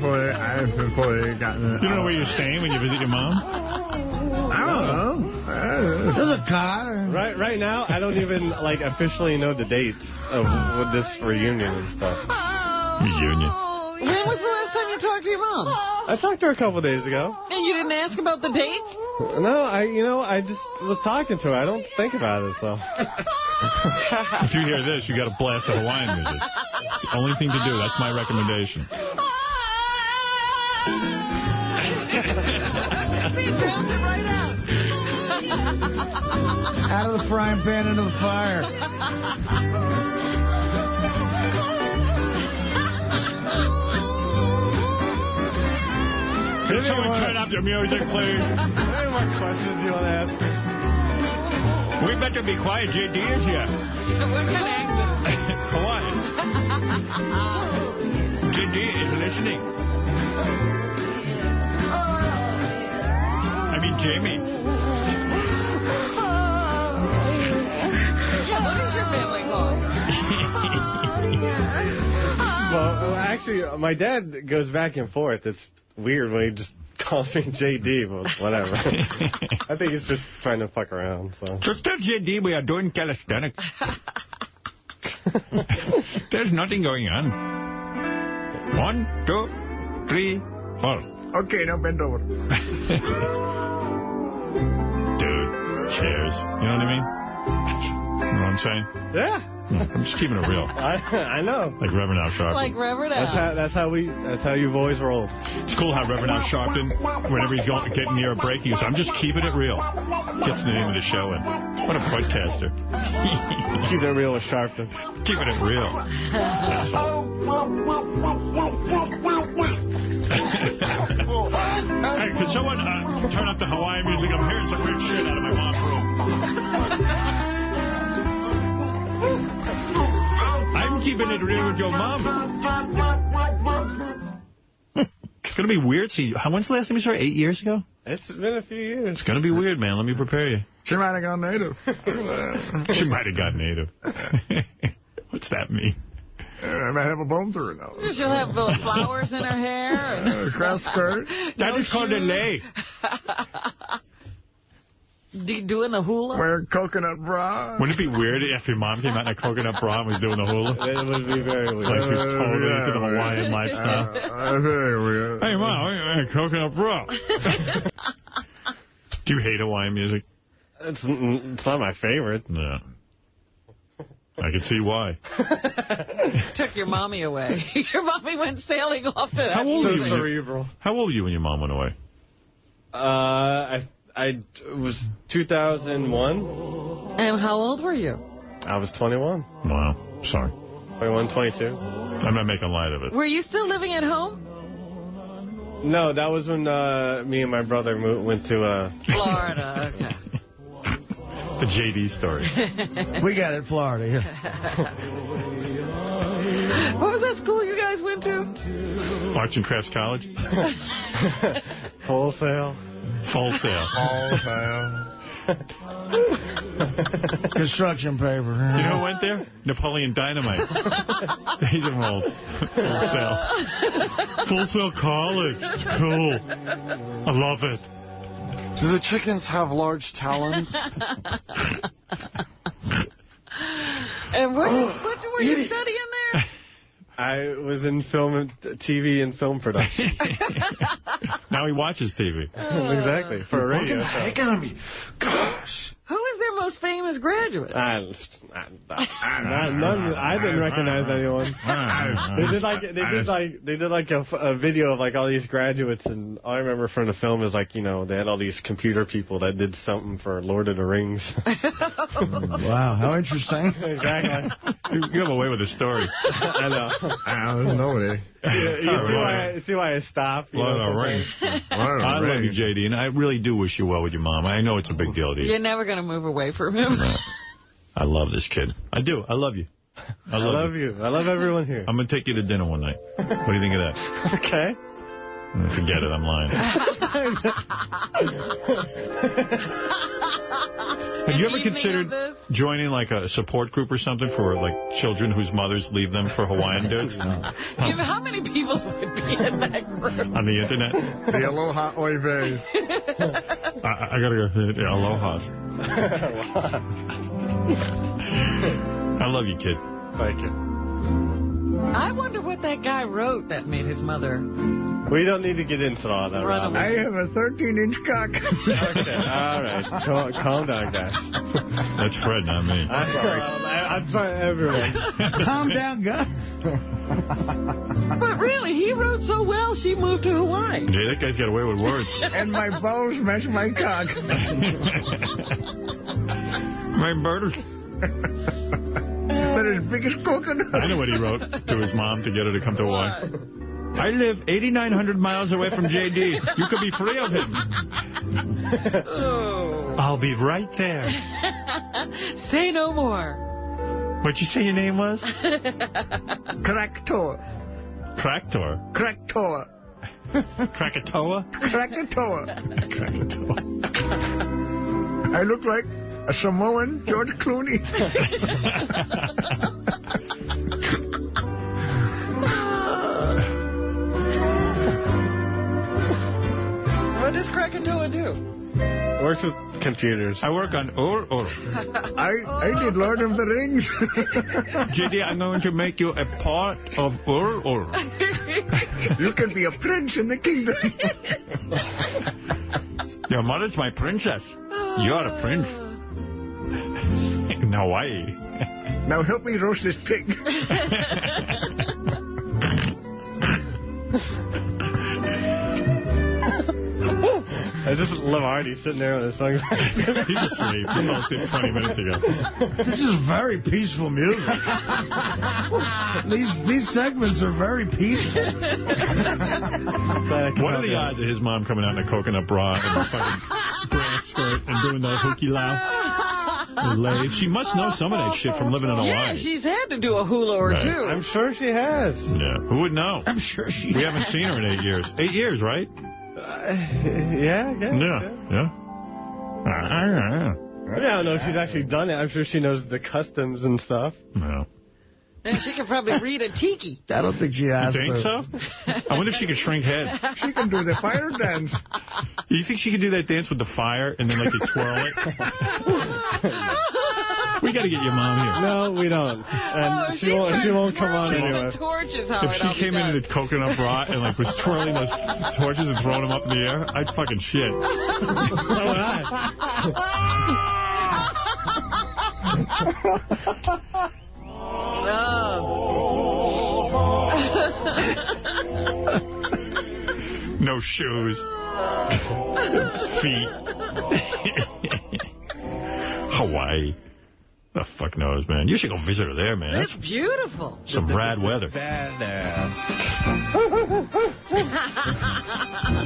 S3: fully gotten it.
S1: You don't know where you're staying when you visit your mom?
S3: I don't know.
S4: There's a car.
S15: Right now, I don't even officially know the dates of this reunion and stuff.
S1: Reunion.
S2: When was the last time you talked to your mom?
S15: I talked to her a couple days ago.
S2: And you didn't ask about the dates?
S15: No, I just was talking to her. I don't think about it, so.
S1: If you hear this, you got to blast the Hawaiian music. It's the only thing to do. That's my recommendation.
S2: He drowns it right out.
S4: Out of the frying pan into the fire.
S1: Can someone turn up the music, please?
S15: Any more questions you want to ask me?
S1: We better be quiet. JD is here.
S2: What kind of accent?
S1: Hawaiian. JD is listening. I mean, Jamie.
S2: Yeah, what is your family called?
S15: Well, actually, my dad goes back and forth. It's weird when he just calls me JD, but whatever. I think he's just trying to fuck around. So.
S1: Just tell JD we are doing calisthenics. There's nothing going on. 1, 2, 3, 4.
S3: Okay, now bend over.
S1: Dude, chairs. You know what I mean? You know what I'm saying?
S15: Yeah.
S1: I'm just keeping it real.
S15: I know.
S1: Like Reverend Al Sharpton.
S2: Like Reverend Al.
S15: That's how you boys roll.
S1: It's cool how Reverend Al Sharpton, whenever he's getting near a break, he goes, I'm just keeping it real. Gets the name of the show in. What a podcaster.
S15: Keeping it real with Sharpton.
S1: Keeping it real. That's all. Hey, could someone turn up the Hawaiian music? I'm hearing some weird shit out of my mom's room. I'm keeping it real with your mom. It's going to be weird. See, when's the last time you saw her? 8 years ago?
S15: It's been a few years.
S1: It's going to be weird, man. Let me prepare you.
S3: She might have gone native.
S1: She might have gone native. What's that mean?
S3: I might have a bone through her nose.
S2: She'll have flowers in her hair. And
S3: grass skirt.
S1: That is called a lay.
S2: Doing the hula?
S3: Wear a coconut bra.
S1: Wouldn't it be weird if your mom came out in a coconut bra and was doing the hula?
S15: It would be very weird.
S1: Like she was totally into the Hawaiian lifestyle.
S3: Very weird.
S1: Hey, Mom, I wear a coconut bra. Do you hate Hawaiian music?
S15: It's not my favorite.
S1: No. I can see why.
S2: Took your mommy away. Your mommy went sailing off to that.
S1: How old were you?
S15: Cerebral.
S1: How old were you when your mom went away?
S15: It was 2001.
S2: And how old were you?
S15: I was 21.
S1: Wow. Sorry.
S15: 21, 22.
S1: I'm not making light of it.
S2: Were you still living at home?
S15: No, that was when me and my brother went to...
S2: Florida, okay.
S1: The J.D. story.
S4: We got it, Florida. Yeah.
S2: What was that school you guys went to?
S1: Arts and Crafts College?
S15: Wholesale.
S1: Full sale.
S4: Construction paper.
S1: You know who went there? Napoleon Dynamite. He's enrolled. Full Sail. Full Sail College. It's cool. I love it.
S16: Do the chickens have large talons?
S2: And what were you studying there?
S15: I was in TV and film production.
S1: Now he watches TV.
S15: Exactly, for a radio show.
S16: Heck out of me. Gosh.
S2: Who is their most famous graduate?
S15: I didn't recognize anyone. They did like a video of like all these graduates, and all I remember from the film is like, you know, they had all these computer people that did something for Lord of the Rings.
S4: Wow, how interesting.
S15: Exactly.
S1: You have a way with the story.
S15: I know.
S3: There's nobody.
S15: You see why I stopped?
S1: Lord of the Rings. I love you, J.D., and I really do wish you well with your mom. I know it's a big deal to you.
S2: You're never going to move away from him.
S1: No. I love this kid. I do. I love you.
S15: I love you. I love everyone here.
S1: I'm going to take you to dinner one night. What do you think of that?
S15: Okay.
S1: Forget it. I'm lying. Have you ever considered joining like a support group or something for like children whose mothers leave them for Hawaiian dudes?
S2: How many people would be in that group?
S1: On the internet?
S3: The Aloha Oy Vey.
S1: I got to go. Yeah, Aloha. I love you, kid.
S15: Thank you.
S2: I wonder what that guy wrote that made his mother...
S15: We don't need to get into all that, Robin.
S3: I have a 13-inch cock.
S15: Okay, all right. Calm down, guys.
S1: That's Fred, not me.
S15: I'm sorry. I'm trying everyone.
S4: Calm down, guys.
S2: But really, he wrote so well, she moved to Hawaii.
S1: Yeah, that guy's got away with words.
S3: And my balls match my cock.
S1: My bird.
S3: That is big as coconut.
S1: I know what he wrote to his mom to get her to come to Hawaii. I live 8,900 miles away from J.D. You could be free of him.
S2: Oh.
S1: I'll be right there.
S2: Say no more.
S1: What'd you say your name was?
S3: Krakatoa.
S1: Kraktor?
S3: Krakatoa.
S1: Krakatoa?
S3: Krakatoa. I look like a Samoan George Clooney.
S2: What does Krakatoa do?
S15: Works with computers.
S1: I work on Ur.
S3: I did Lord of the Rings.
S1: J.D., I'm going to make you a part of Ur.
S3: You can be a prince in the kingdom.
S1: Your mother's my princess. You're a prince. In Hawaii.
S3: Now help me roast this pig.
S15: I just love Artie sitting there with his song.
S1: He's asleep. He fell asleep 20 minutes ago.
S4: This is very peaceful music. These segments are very peaceful.
S1: What are the odds of his mom coming out in a coconut bra and a fucking brass skirt and doing the hooky laugh? She must know some of that shit from living in Hawaii.
S2: Yeah, she's had to do a hula or two.
S15: I'm sure she has.
S1: Yeah, who would know?
S4: I'm sure she
S1: We haven't seen her in 8 years. 8 years, right?
S15: Yeah, I guess.
S1: Yeah.
S15: I don't know if she's actually done it. I'm sure she knows the customs and stuff.
S1: No.
S2: And she could probably read a tiki.
S4: I don't think she has
S1: You think
S4: to.
S1: so? I wonder if she could shrink heads.
S3: She can do the fire dance.
S1: You think she could do that dance with the fire and then like you twirl it? We got to get your mom here.
S15: No, we don't. And she won't come on anyway.
S2: Torches,
S1: If she came in a coconut bra and like was twirling those torches and throwing them up in the air, I'd fucking shit.
S15: So would I.
S1: No shoes. Feet. Hawaii. The fuck knows, man. You should go visit her there, man.
S2: It's beautiful.
S1: Some rad weather.
S15: Badass.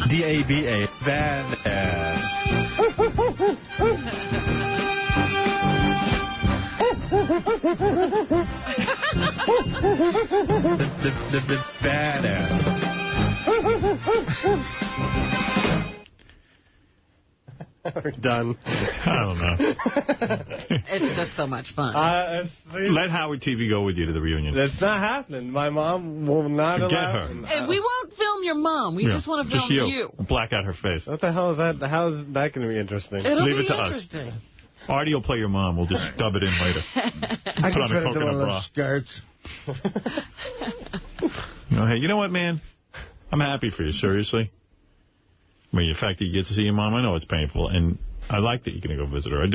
S21: D-A-B-A.
S15: Badass. The badass. We're done.
S1: I don't know.
S2: It's just so much fun.
S1: Let Howard TV go with you to the reunion.
S15: That's not happening. My mom will not
S1: Forget
S15: allow
S1: her.
S2: And we won't film your mom. We just want to film you.
S1: Black out her face.
S15: What the hell is that? How is that going to be interesting?
S2: It'll
S1: Leave
S2: be
S1: it to
S2: interesting.
S1: us. Artie will play your mom. We'll just dub it in later.
S4: I
S1: Put on
S4: can
S1: a
S4: fit into one
S1: coconut
S4: of
S1: bra.
S4: those skirts.
S1: No, hey, you know what, man? I'm happy for you, seriously. I mean, the fact that you get to see your mom, I know it's painful, and I like that you're going to go visit her. I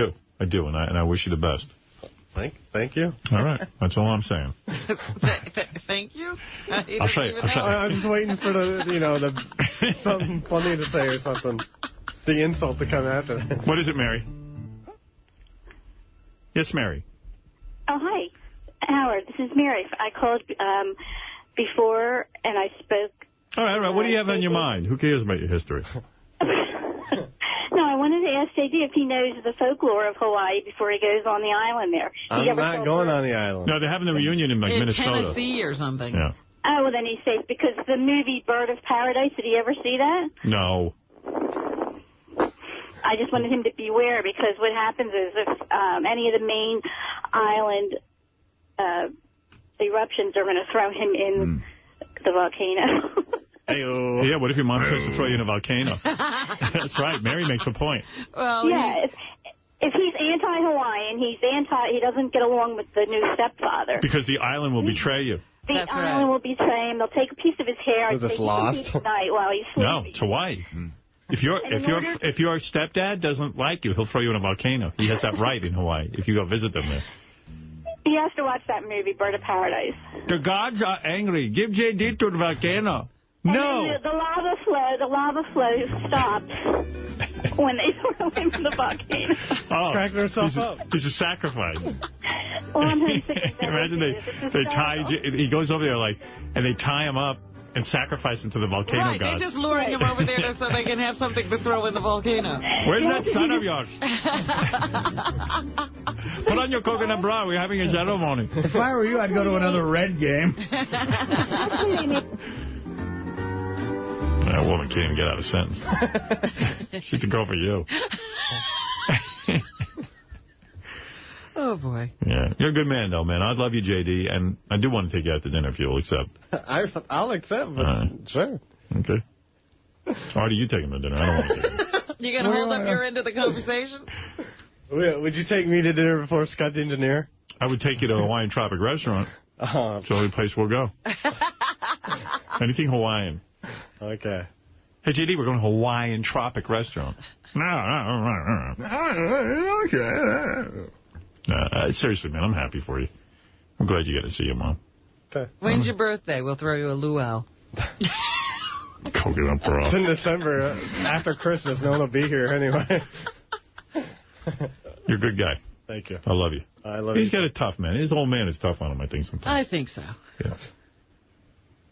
S1: do, and I wish you the best.
S15: Thank you.
S1: All right, that's all I'm saying.
S2: Thank you.
S1: I'll show you.
S15: I'm just waiting for the something funny to say or something. The insult to come after that.
S1: What is it, Mary? Yes, Mary.
S6: Oh, hi, Howard. This is Mary. I called before, and I spoke.
S1: All right. What do you have on your mind? Who cares about your history?
S6: No, I wanted to ask JD if he knows the folklore of Hawaii before he goes on the island there.
S15: I'm not going on the island.
S1: No, they're having the reunion in Minnesota.
S2: Tennessee or something.
S1: Yeah.
S6: Oh, well, then he's safe, because the movie Bird of Paradise, did he ever see that?
S1: No.
S6: I just wanted him to beware, because what happens is if any of the main island eruptions are going to throw him in the volcano.
S1: Yeah, what if your mom tries to throw you in a volcano? That's right. Mary makes a point.
S2: Well,
S6: yeah, if he's anti-Hawaiian, he doesn't get along with the new stepfather.
S1: Because the island will betray you.
S6: The island will betray him. They'll take a piece of his hair and
S1: Was this
S6: take
S1: lost?
S6: it tonight while he's sleeping.
S1: No, it's Hawaii. If your stepdad doesn't like you, he'll throw you in a volcano. He has that right in Hawaii if you go visit them there.
S6: He has to watch that movie, Bird of Paradise.
S1: The gods are angry. Give JD to the volcano. No.
S6: And the lava flow stops when they throw him in the volcano.
S1: Oh,
S15: cracking herself up.
S1: He's a sacrifice.
S6: Well, I'm homesick.
S1: Imagine they tie. He goes over there and they tie him up and sacrifice him to the volcano
S2: Right,
S1: gods.
S2: they're just luring him over there so they can have something to throw in the volcano.
S1: Where's that son of yours? Put on your coconut bra. We're having a ceremony.
S4: If I were you, I'd go to another Red game.
S1: That woman can't even get out of a sentence. She's the girl for you.
S2: Oh, boy.
S1: Yeah, you're a good man, though, man. I love you, JD, and I do want to take you out to dinner if you'll accept.
S15: I'll accept, but sure.
S1: Okay. Artie, you take him to dinner. I don't want to take him.
S2: You going to hold up your end of the conversation?
S15: Would you take me to dinner before Scott the Engineer?
S1: I would take you to a Hawaiian Tropic restaurant. It's the only place we'll go. Anything Hawaiian.
S15: Okay.
S1: Hey, JD, we're going to a Hawaiian Tropic restaurant. Okay. Seriously, man, I'm happy for you. I'm glad you got to see your mom.
S15: Okay.
S2: When's your birthday? We'll throw you a luau.
S1: Coconut bra.
S15: It's in December. After Christmas. No one will be here anyway.
S1: You're a good guy.
S15: Thank you.
S1: I love you.
S15: I love you.
S1: He's got it tough, man. His old man is tough on him, I think, sometimes.
S2: I think so.
S1: Yes.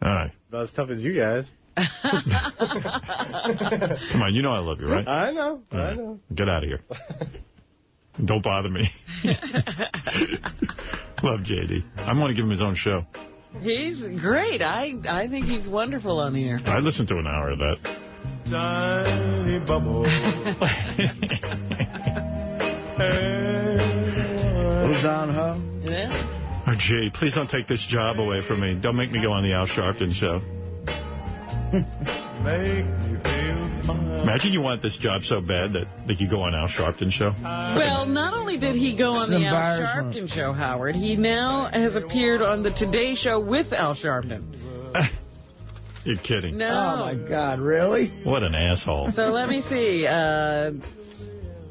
S1: All right.
S15: Not as tough as you guys.
S1: Come on, you know I love you, right?
S15: I know.
S1: All
S15: I
S1: right.
S15: know.
S1: Get out of here. Don't bother me. Love JD. I want to give him his own show.
S2: He's great. I think he's wonderful on the air.
S1: I listened to an hour of that.
S16: Tiny bubble.
S4: Who's on her?
S2: Yeah.
S1: Oh, gee, please don't take this job away from me. Don't make me go on the Al Sharpton show.
S16: Make me feel fine.
S1: Imagine you want this job so bad that you go on Al Sharpton show.
S2: Well, not only did he go on the Al Sharpton show, Howard, he now has appeared on the Today Show with Al Sharpton.
S1: You're kidding.
S2: No.
S4: Oh, my God, really?
S1: What an asshole.
S2: So let me see.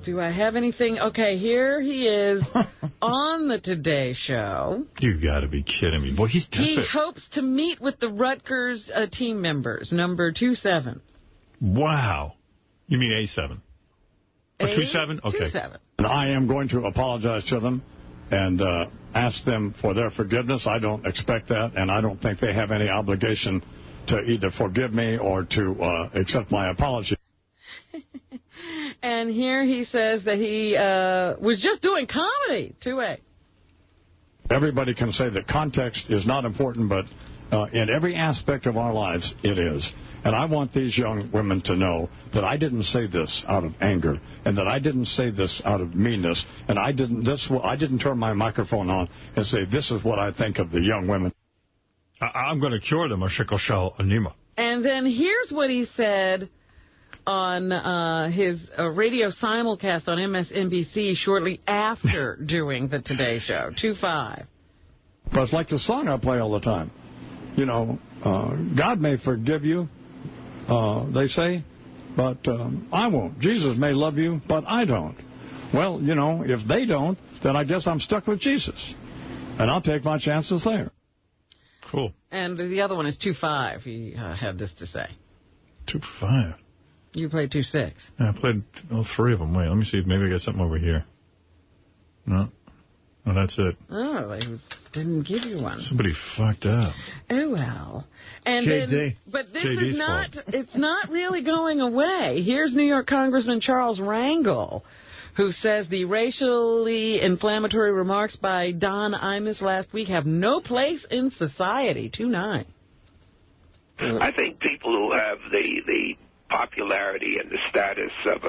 S2: Do I have anything? Okay, here he is on the Today Show.
S1: You got to be kidding me. Boy, he's desperate.
S2: He hopes to meet with the Rutgers team members, number 27.
S1: Wow. You mean A7? Or 27? Okay.
S2: 27.
S5: And I am going to apologize to them and ask them for their forgiveness. I don't expect that, and I don't think they have any obligation to either forgive me or to accept my apology.
S2: And here he says that he was just doing comedy, 2A.
S5: Everybody can say that context is not important, but in every aspect of our lives, it is. And I want these young women to know that I didn't say this out of anger, and that I didn't say this out of meanness, and I didn't turn my microphone on and say, this is what I think of the young women.
S1: I'm going to cure them of sickle cell anemia.
S2: And then here's what he said on his radio simulcast on MSNBC shortly after doing the Today Show, 2-5.
S5: But it's like the song I play all the time. You know, God may forgive you, they say, but I won't. Jesus may love you, but I don't. Well, you know, if they don't, then I guess I'm stuck with Jesus. And I'll take my chances there.
S1: Cool.
S2: And the other one is 2-5. He had this to say.
S1: 2-5.
S2: You played 2-6.
S1: Yeah, I played all three of them. Wait, let me see. Maybe I got something over here. No. Oh, that's it.
S2: Oh, they didn't give you one.
S1: Somebody fucked up.
S2: Oh, well. And
S4: JD.
S2: then, but this
S1: JD's
S2: is not, it's not really going away. Here's New York Congressman Charles Rangel, who says the racially inflammatory remarks by Don Imus last week have no place in society. 2-9.
S17: I think people who have the popularity and the status of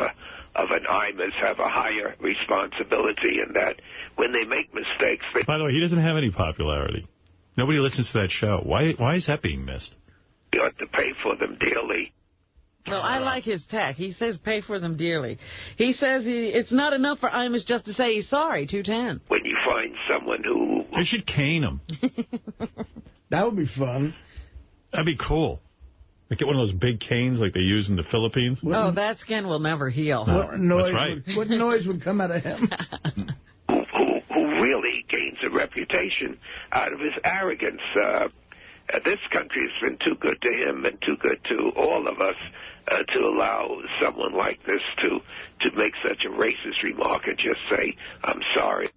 S17: an Imus have a higher responsibility in that when they make mistakes...
S1: By the way, he doesn't have any popularity. Nobody listens to that show. Why is that being missed?
S17: You ought to pay for them dearly.
S2: Well, I like his tack. He says pay for them dearly. He says it's not enough for Imus just to say he's sorry, 2-10.
S17: When you find someone who...
S1: They should cane him.
S4: That would be fun.
S1: That'd be cool. Like get one of those big canes like they use in the Philippines.
S2: Oh, that skin will never heal.
S4: What noise,
S1: That's right.
S4: what noise would come out of him?
S17: who really gains a reputation out of his arrogance. This country has been too good to him and too good to all of us to allow someone like this to make such a racist remark and just say, I'm sorry.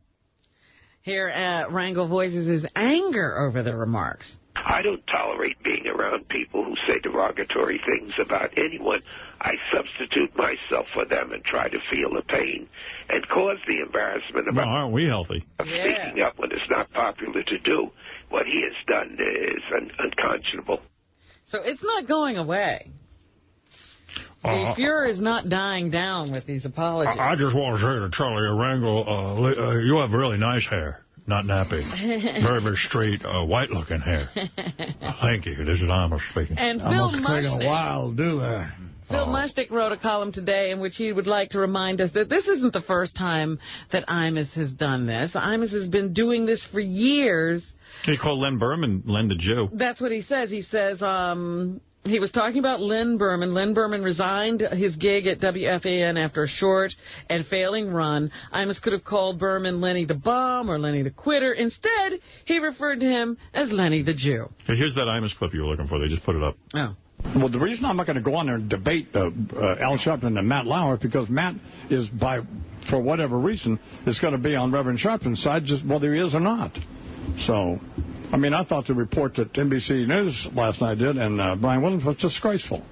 S2: Here, Rangel voices his anger over the remarks.
S17: I don't tolerate being around people who say derogatory things about anyone. I substitute myself for them and try to feel the pain and cause the embarrassment of
S1: aren't we healthy?
S17: Speaking up when it's not popular to do. What he has done is unconscionable.
S2: So it's not going away. The furor is not dying down with these apologies.
S1: I just want to say to Charlie Rangel, you have really nice hair. Not nappy. Very, very straight, white-looking hair. Thank you. This is Imus speaking.
S2: And Phil
S4: Mushnick
S2: wrote a column today in which he would like to remind us that this isn't the first time that Imus has done this. Imus has been doing this for years.
S1: He called Len Berman Len the Jew.
S2: That's what he says. He says... he was talking about Len Berman. Len Berman resigned his gig at WFAN after a short and failing run. Imus could have called Berman Lenny the Bum or Lenny the Quitter. Instead, he referred to him as Lenny the Jew.
S1: Hey, here's that Imus clip you were looking for. They just put it up.
S2: Oh.
S5: Well, the reason I'm not going to go on there and debate Al Sharpton and Matt Lauer is because Matt is, for whatever reason, is going to be on Reverend Sharpton's side, just whether he is or not. So... I mean, I thought the report that NBC News last night did and Brian Williams was disgraceful.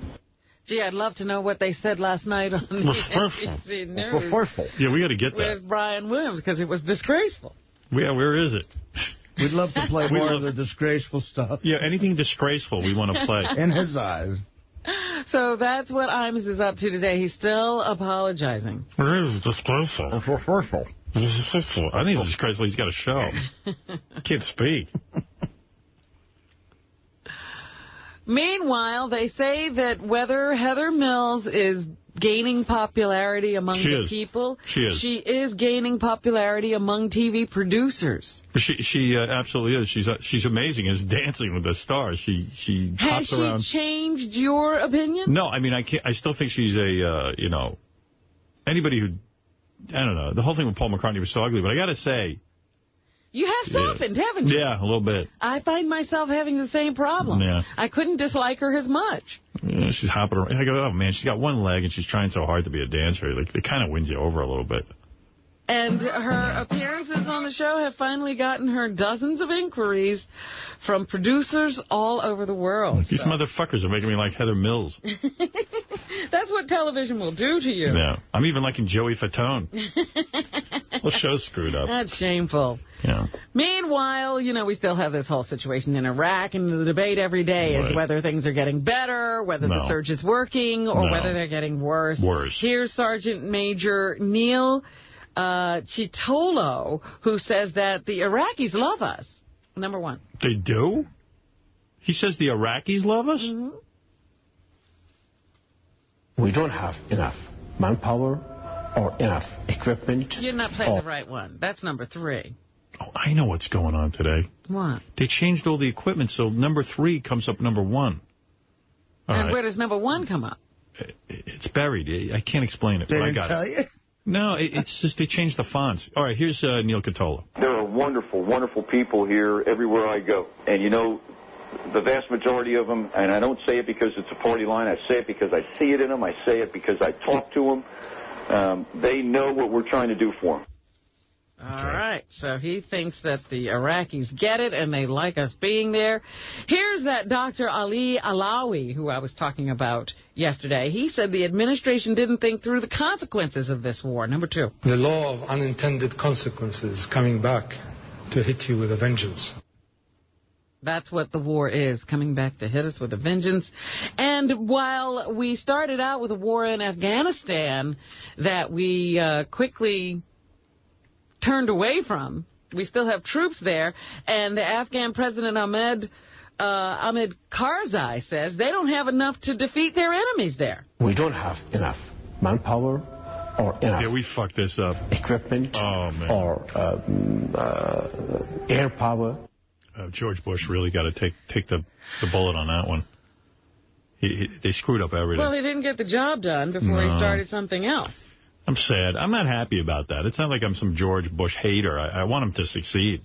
S2: Gee, I'd love to know what they said last night on NBC News.
S1: Yeah, we got to get that.
S2: With Brian Williams, because it was disgraceful.
S1: Yeah, where is it?
S4: We'd love to play more of the disgraceful stuff.
S1: Yeah, anything disgraceful we want to play.
S4: In his eyes.
S2: So that's what Imus is up to today. He's still apologizing.
S1: It is disgraceful. I think it's Chrysler. He's got a show. Can't speak.
S2: Meanwhile, they say that whether Heather Mills is gaining popularity among the people, she is gaining popularity among TV producers.
S1: She absolutely is. She's amazing as Dancing with the Stars. She hops around.
S2: Has she changed your opinion?
S1: No, I mean I still think she's a anybody who I don't know. The whole thing with Paul McCartney was so ugly, but I got to say.
S2: You have softened, haven't you?
S1: Yeah, a little bit.
S2: I find myself having the same problem.
S1: Yeah.
S2: I couldn't dislike her as much.
S1: Yeah, she's hopping around. I go, oh, man, she's got one leg, and she's trying so hard to be a dancer. Like, it kind of wins you over a little bit.
S2: And her appearances on the show have finally gotten her dozens of inquiries from producers all over the world.
S1: These motherfuckers are making me like Heather Mills.
S2: That's what television will do to you.
S1: Yeah. I'm even liking Joey Fatone. The show's screwed up.
S2: That's shameful.
S1: Yeah.
S2: Meanwhile, we still have this whole situation in Iraq, and the debate every day is whether things are getting better, whether the surge is working, or whether they're getting worse. Here's Sergeant Major Neil Chitolo, who says that the Iraqis love us. Number one.
S1: They do? He says the Iraqis love us?
S2: Mm-hmm.
S18: We don't have enough manpower or enough equipment.
S2: You're not playing the right one. That's number 3.
S1: Oh, I know what's going on today.
S2: What?
S1: They changed all the equipment, so number 3 comes up number 1.
S2: And where does number 1 come up?
S1: It's buried. I can't explain it.
S4: They
S1: but
S4: didn't
S1: I got
S4: tell
S1: it.
S4: you?
S1: No, it's just they changed the fonts. All right, here's Neil Chitolo.
S19: There are wonderful, wonderful people here everywhere I go. And, the vast majority of them, and I don't say it because it's a party line, I say it because I see it in them, I say it because I talk to them. They know what we're trying to do for them.
S2: All right, so he thinks that the Iraqis get it and they like us being there. Here's that Dr. Ali Alawi, who I was talking about yesterday. He said the administration didn't think through the consequences of this war. Number 2.
S22: The law of unintended consequences coming back to hit you with a vengeance.
S2: That's what the war is, coming back to hit us with a vengeance. And while we started out with a war in Afghanistan that we quickly turned away from, we still have troops there, and the Afghan President Ahmed Karzai says they don't have enough to defeat their enemies there.
S18: We don't have enough manpower or enough
S1: we fucked this up.
S18: Equipment or air power.
S1: George Bush really got to take the bullet on that one. They screwed up everything.
S2: Well, he didn't get the job done before he started something else.
S1: I'm sad. I'm not happy about that. It's not like I'm some George Bush hater. I want him to succeed.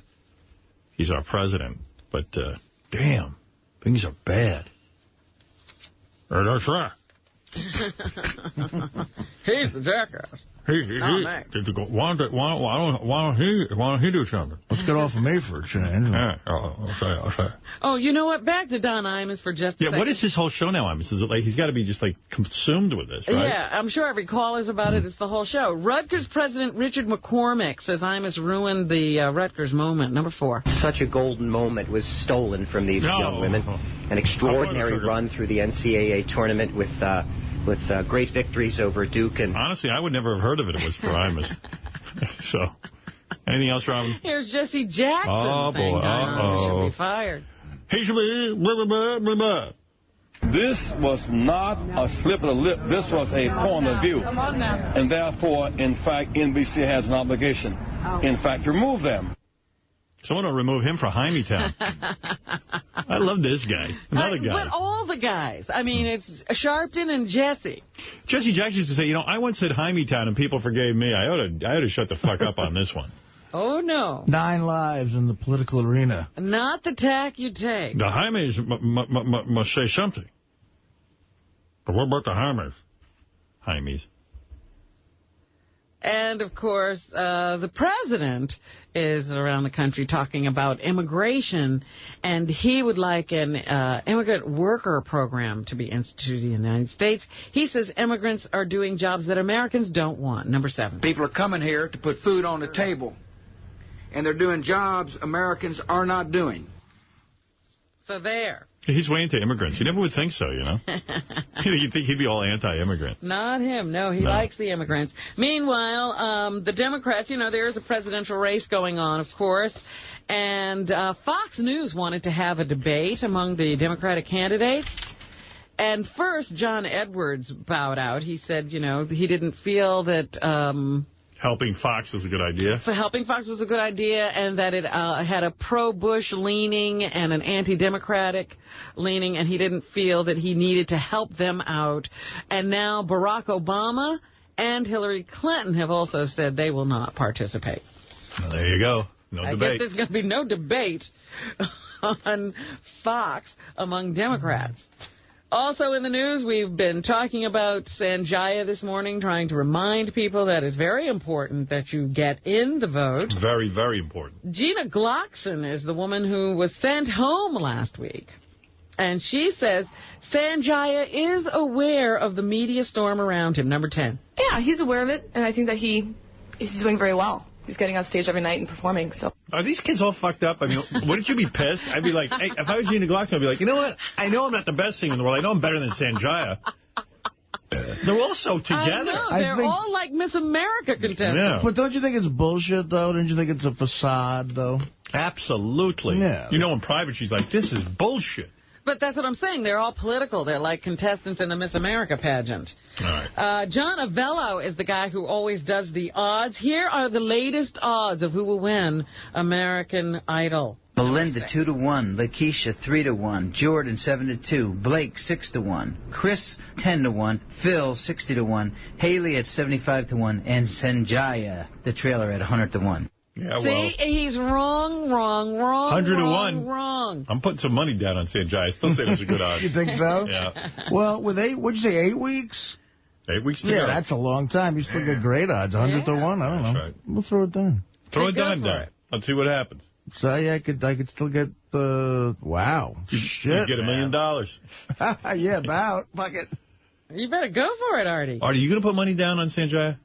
S1: He's our president. But, damn, things are bad. That's right.
S2: He's the jackass.
S1: Why don't he do something?
S4: Let's get off of me for a change.
S1: I'll say.
S2: Oh, you know what? Back to Don Imus for just a second.
S1: What is his whole show now, Imus? Is it like he's got to be just like consumed with this, right?
S2: Yeah, I'm sure every call is about it. It's the whole show. Rutgers President Richard McCormick says Imus ruined the Rutgers moment. Number 4.
S24: Such a golden moment was stolen from these young women. An extraordinary run through the NCAA tournament with great victories over Duke. And
S1: honestly, I would never have heard of it if it was for Imus. So, anything else, Robin?
S2: Here's Jesse Jackson saying Don Imus should be fired.
S1: He should be...
S25: This was not a slip of the lip. This was a point of view.
S2: Come on now.
S25: And therefore, in fact, NBC has an obligation, in fact, to remove them.
S1: Someone will remove him for Hymietown. I love this guy. Another guy.
S2: But all the guys. I mean, it's Sharpton and Jesse.
S1: Jesse Jackson used to say, I once said Hymietown and people forgave me. I ought to shut the fuck up on this one.
S2: Oh, no.
S4: 9 lives in the political arena.
S2: Not the tack you take.
S1: The Hymies must say something. But what about the Hymies?
S2: And, of course, the president is around the country talking about immigration, and he would like an immigrant worker program to be instituted in the United States. He says immigrants are doing jobs that Americans don't want. Number 7.
S26: People are coming here to put food on the table, and they're doing jobs Americans are not doing.
S2: So there.
S1: He's way into immigrants. You never would think so, you know? You'd think he'd be all anti-immigrant.
S2: Not him. No, he likes the immigrants. Meanwhile, the Democrats, there is a presidential race going on, of course. And Fox News wanted to have a debate among the Democratic candidates. And first, John Edwards bowed out. He said, he didn't feel that...
S1: helping Fox was a good idea.
S2: Helping Fox was a good idea, and that it had a pro-Bush leaning and an anti-Democratic leaning, and he didn't feel that he needed to help them out. And now Barack Obama and Hillary Clinton have also said they will not participate.
S1: Well, there you go. No debate.
S2: I guess there's going to be no debate on Fox among Democrats. Also in the news, we've been talking about Sanjaya this morning, trying to remind people that it's very important that you get in the vote.
S1: Very, very important.
S2: Gina Glockson is the woman who was sent home last week. And she says Sanjaya is aware of the media storm around him. Number 10.
S7: Yeah, he's aware of it, and I think that he's doing very well. He's getting on stage every night and performing. So
S1: are these kids all fucked up? I mean, wouldn't you be pissed? I'd be like, hey, if I was Gina Glockson, I'd be like, you know what? I know I'm not the best singer in the world. I know I'm better than Sanjaya. They're all so together.
S2: I know. They're all like Miss America contestants.
S4: Yeah. But don't you think it's bullshit, though? Don't you think it's a facade, though?
S1: Absolutely.
S4: Yeah.
S1: In private, she's like, this is bullshit.
S2: But that's what I'm saying. They're all political. They're like contestants in the Miss America pageant.
S1: All right.
S2: John Avello is the guy who always does the odds. Here are the latest odds of who will win American Idol.
S9: Melinda 2-1, Lakeisha 3-1, Jordan 7-2, Blake 6-1, Chris 10-1, Phil 60-1, Haley at 75-1, and Sanjaya, the trailer, at 100-1.
S1: Yeah,
S2: see, he's wrong.
S1: 100 to 1.
S2: Wrong.
S1: I'm putting some money down on Sanjaya. I still say those are good odds.
S4: You think so?
S1: Yeah.
S4: Well, with what'd you say, 8 weeks?
S1: 8 weeks to go.
S4: Yeah, that's a long time. You still get great odds. 100 to 1. I don't know.
S1: Right.
S4: We'll throw it down.
S1: Throw a dime down. Let's see what happens.
S4: So yeah, I could still get the wow. Shit.
S1: You get $1 million.
S4: Yeah, about. Fuck it.
S2: You better go for it, Artie.
S1: Artie, you gonna put money down on Sanjaya?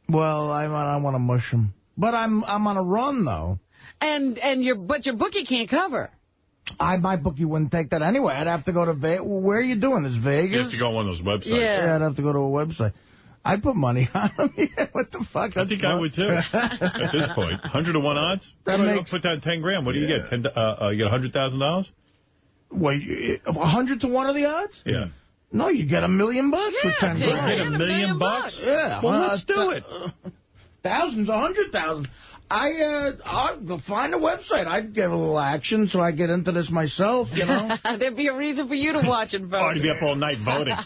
S4: Well, I want to mush him. But I'm on a run, though.
S2: But your bookie can't cover.
S4: My bookie wouldn't take that anyway. I'd have to go to Vegas. Where are you doing this, Vegas?
S1: You have to go on one of those websites.
S2: Yeah,
S4: I'd have to go to a website. I'd put money on him. Yeah, what the fuck?
S1: I think I would, too, at this point. 100 to 1 odds? Put down 10 grand. What do you get? You get $100,000?
S4: Wait, 100 to 1 of the odds?
S1: Yeah.
S4: No, you get $1 million with 10 grand.
S1: You get $1 million?
S4: Yeah.
S1: Well, let's do it.
S4: Thousands, 100,000. I'll find a website. I'd get a little action so I get into this myself,
S2: There'd be a reason for you to watch and vote.
S1: Oh, to be up all night voting.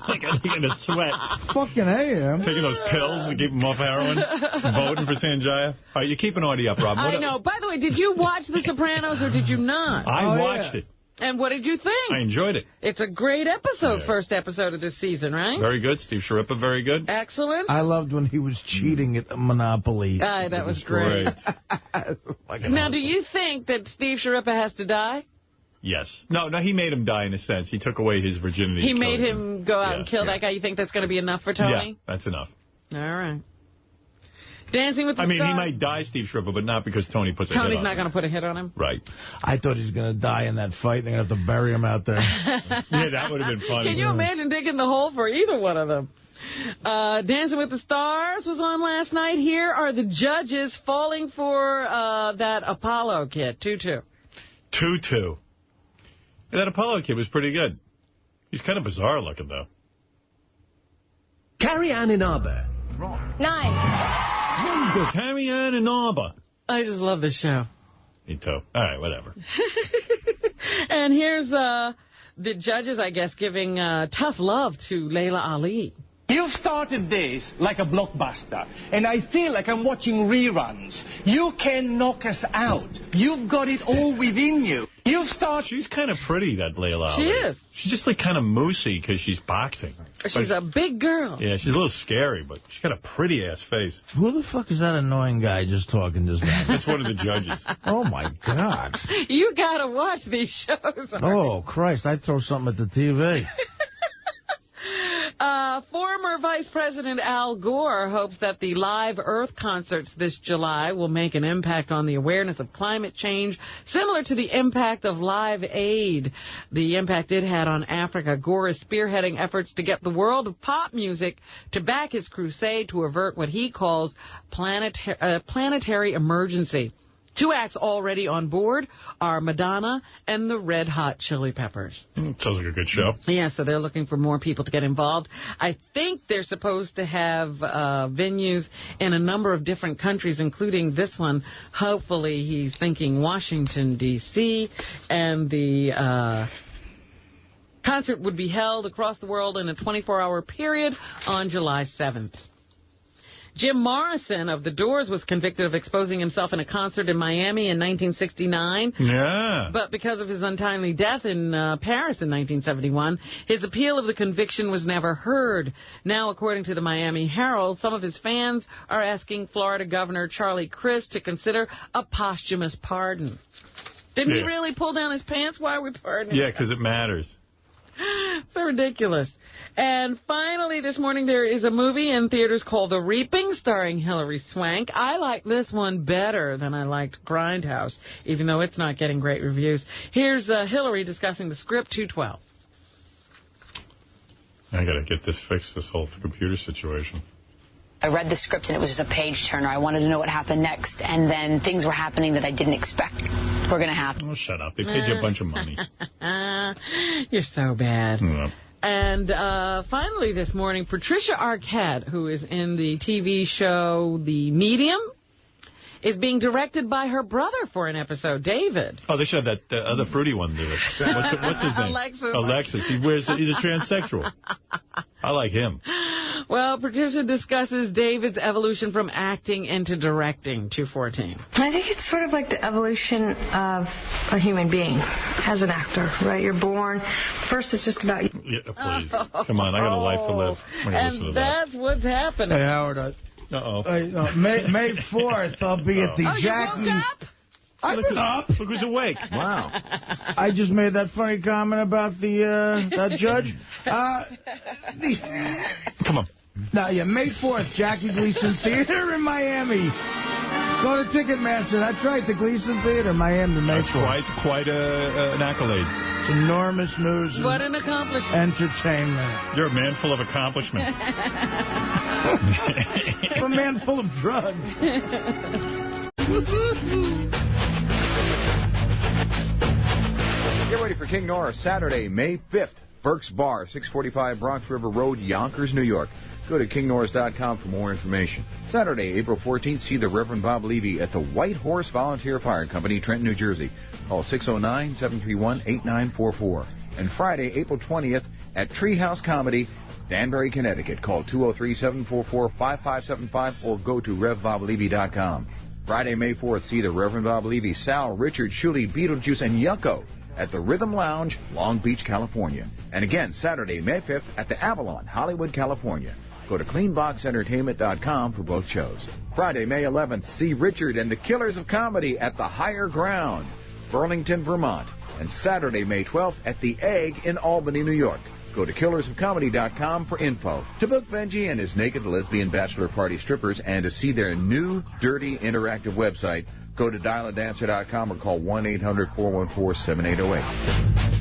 S1: like in a sweat.
S4: Fucking A,
S1: taking those pills to keep him off heroin. Voting for Sanjaya. All right, you're keeping Artie up, Rob.
S2: I know. By the way, did you watch The Sopranos or did you not?
S1: I watched it.
S2: And what did you think?
S1: I enjoyed it.
S2: It's a great episode, first episode of this season, right?
S1: Very good. Steve Sharippa, very good.
S2: Excellent.
S4: I loved when he was cheating at Monopoly.
S2: That was great. Now, do you think that Steve Sharippa has to die?
S1: Yes. No, he made him die in a sense. He took away his virginity.
S2: He made him go out and kill that guy. You think that's going to be enough for Tony?
S1: Yeah, that's enough.
S2: All right. Dancing with the
S1: Stars.
S2: Stars.
S1: He might die, Steve Sharippa, but not because Tony puts a hit on him.
S2: Tony's not going to put a hit on him?
S1: Right.
S4: I thought he was going to die in that fight, and they're going to have to bury him out there.
S1: Yeah, that would have been funny.
S2: Can you imagine digging the hole for either one of them? Dancing with the Stars was on last night. Here are the judges falling for that Apollo kid, Tutu.
S1: Tutu. Yeah, that Apollo kid was pretty good. He's kind of bizarre looking, though.
S18: Carrie Ann Inaba.
S7: 9.
S1: Carrie Ann Inaba.
S2: I just love this show.
S1: Me too. All right, whatever.
S2: And here's the judges, I guess, giving tough love to Layla Ali.
S10: You've started this like a blockbuster, and I feel like I'm watching reruns. You can knock us out. You've got it all within you. You've started...
S1: She's kind of pretty, that Layla Ali.
S2: She is.
S1: She's just like kind of moosey because she's boxing.
S2: She's a big girl.
S1: Yeah, she's a little scary, but she's got a pretty-ass face.
S4: Who the fuck is that annoying guy just talking just now?
S1: That's one of the judges.
S4: Oh, my God.
S2: You got to watch these shows.
S4: Oh, Christ, I'd throw something at the TV.
S2: Former Vice President Al Gore hopes that the Live Earth concerts this July will make an impact on the awareness of climate change, similar to the impact of Live Aid. The impact it had on Africa. Gore is spearheading efforts to get the world of pop music to back his crusade to avert what he calls planetary emergency. 2 acts already on board are Madonna and the Red Hot Chili Peppers.
S1: Sounds like a good show.
S2: Yeah, so they're looking for more people to get involved. I think they're supposed to have venues in a number of different countries, including this one. Hopefully, he's thinking Washington, D.C., and the concert would be held across the world in a 24-hour period on July 7th. Jim Morrison of The Doors was convicted of exposing himself in a concert in Miami in 1969.
S1: Yeah.
S2: But because of his untimely death in Paris in 1971, his appeal of the conviction was never heard. Now, according to the Miami Herald, some of his fans are asking Florida Governor Charlie Crist to consider a posthumous pardon. Didn't he really pull down his pants? Why are we pardoning?
S1: Yeah, because it matters.
S2: So ridiculous. And finally, this morning, there is a movie in theaters called The Reaping, starring Hilary Swank. I like this one better than I liked Grindhouse, even though it's not getting great reviews. Here's Hilary discussing the script, 212.
S1: I got to get this fixed, this whole computer situation.
S8: I read the script and it was just a page turner. I wanted to know what happened next, and then things were happening that I didn't expect were going to happen.
S1: Oh, shut up. They paid you a bunch of money.
S2: You're so bad.
S1: Yeah.
S2: And finally this morning, Patricia Arquette, who is in the TV show The Medium, is being directed by her brother for an episode, David.
S1: Oh, they should have that other fruity one do it. What's his name? Alexis. He's a transsexual. I like him.
S2: Well, Patricia discusses David's evolution from acting into directing, 214.
S12: I think it's sort of like the evolution of a human being as an actor, right? You're born. First, it's just about you.
S1: Yeah, please. Come on, I got a life to live.
S2: And that's what's happening.
S4: Hey, Howard. May 4th, I'll be at the Jackie...
S2: You woke up?
S4: I've been up.
S1: Look who's awake.
S4: Wow. I just made that funny comment about the that judge.
S1: Come on.
S4: No, yeah, May 4th, Jackie Gleason Theater in Miami. Go to Ticketmaster. That's right, the Gleason Theater, Miami, May 4th.
S1: That's quite an accolade.
S4: It's enormous news.
S2: What an accomplishment.
S4: Entertainment.
S1: You're a man full of accomplishments.
S4: I'm a man full of drugs.
S13: Get ready for King Norris, Saturday, May 5th. Burke's Bar, 645 Bronx River Road, Yonkers, New York. Go to kingnorris.com for more information. Saturday, April 14th, see the Reverend Bob Levy at the White Horse Volunteer Fire Company, Trenton, New Jersey. Call 609-731-8944. And Friday, April 20th, at Treehouse Comedy, Danbury, Connecticut. Call 203-744-5575 or go to RevBobLevy.com. Friday, May 4th, see the Reverend Bob Levy, Sal, Richard, Shuley, Beetlejuice, and Yucko at the Rhythm Lounge, Long Beach, California. And again, Saturday, May 5th, at the Avalon, Hollywood, California. Go to cleanboxentertainment.com for both shows. Friday, May 11th, see Richard and the Killers of Comedy at the Higher Ground, Burlington, Vermont. And Saturday, May 12th, at the Egg in Albany, New York. Go to killersofcomedy.com for info. To book Benji and his naked lesbian bachelor party strippers and to see their new, dirty, interactive website, go to dialadancer.com or call 1-800-414-7808.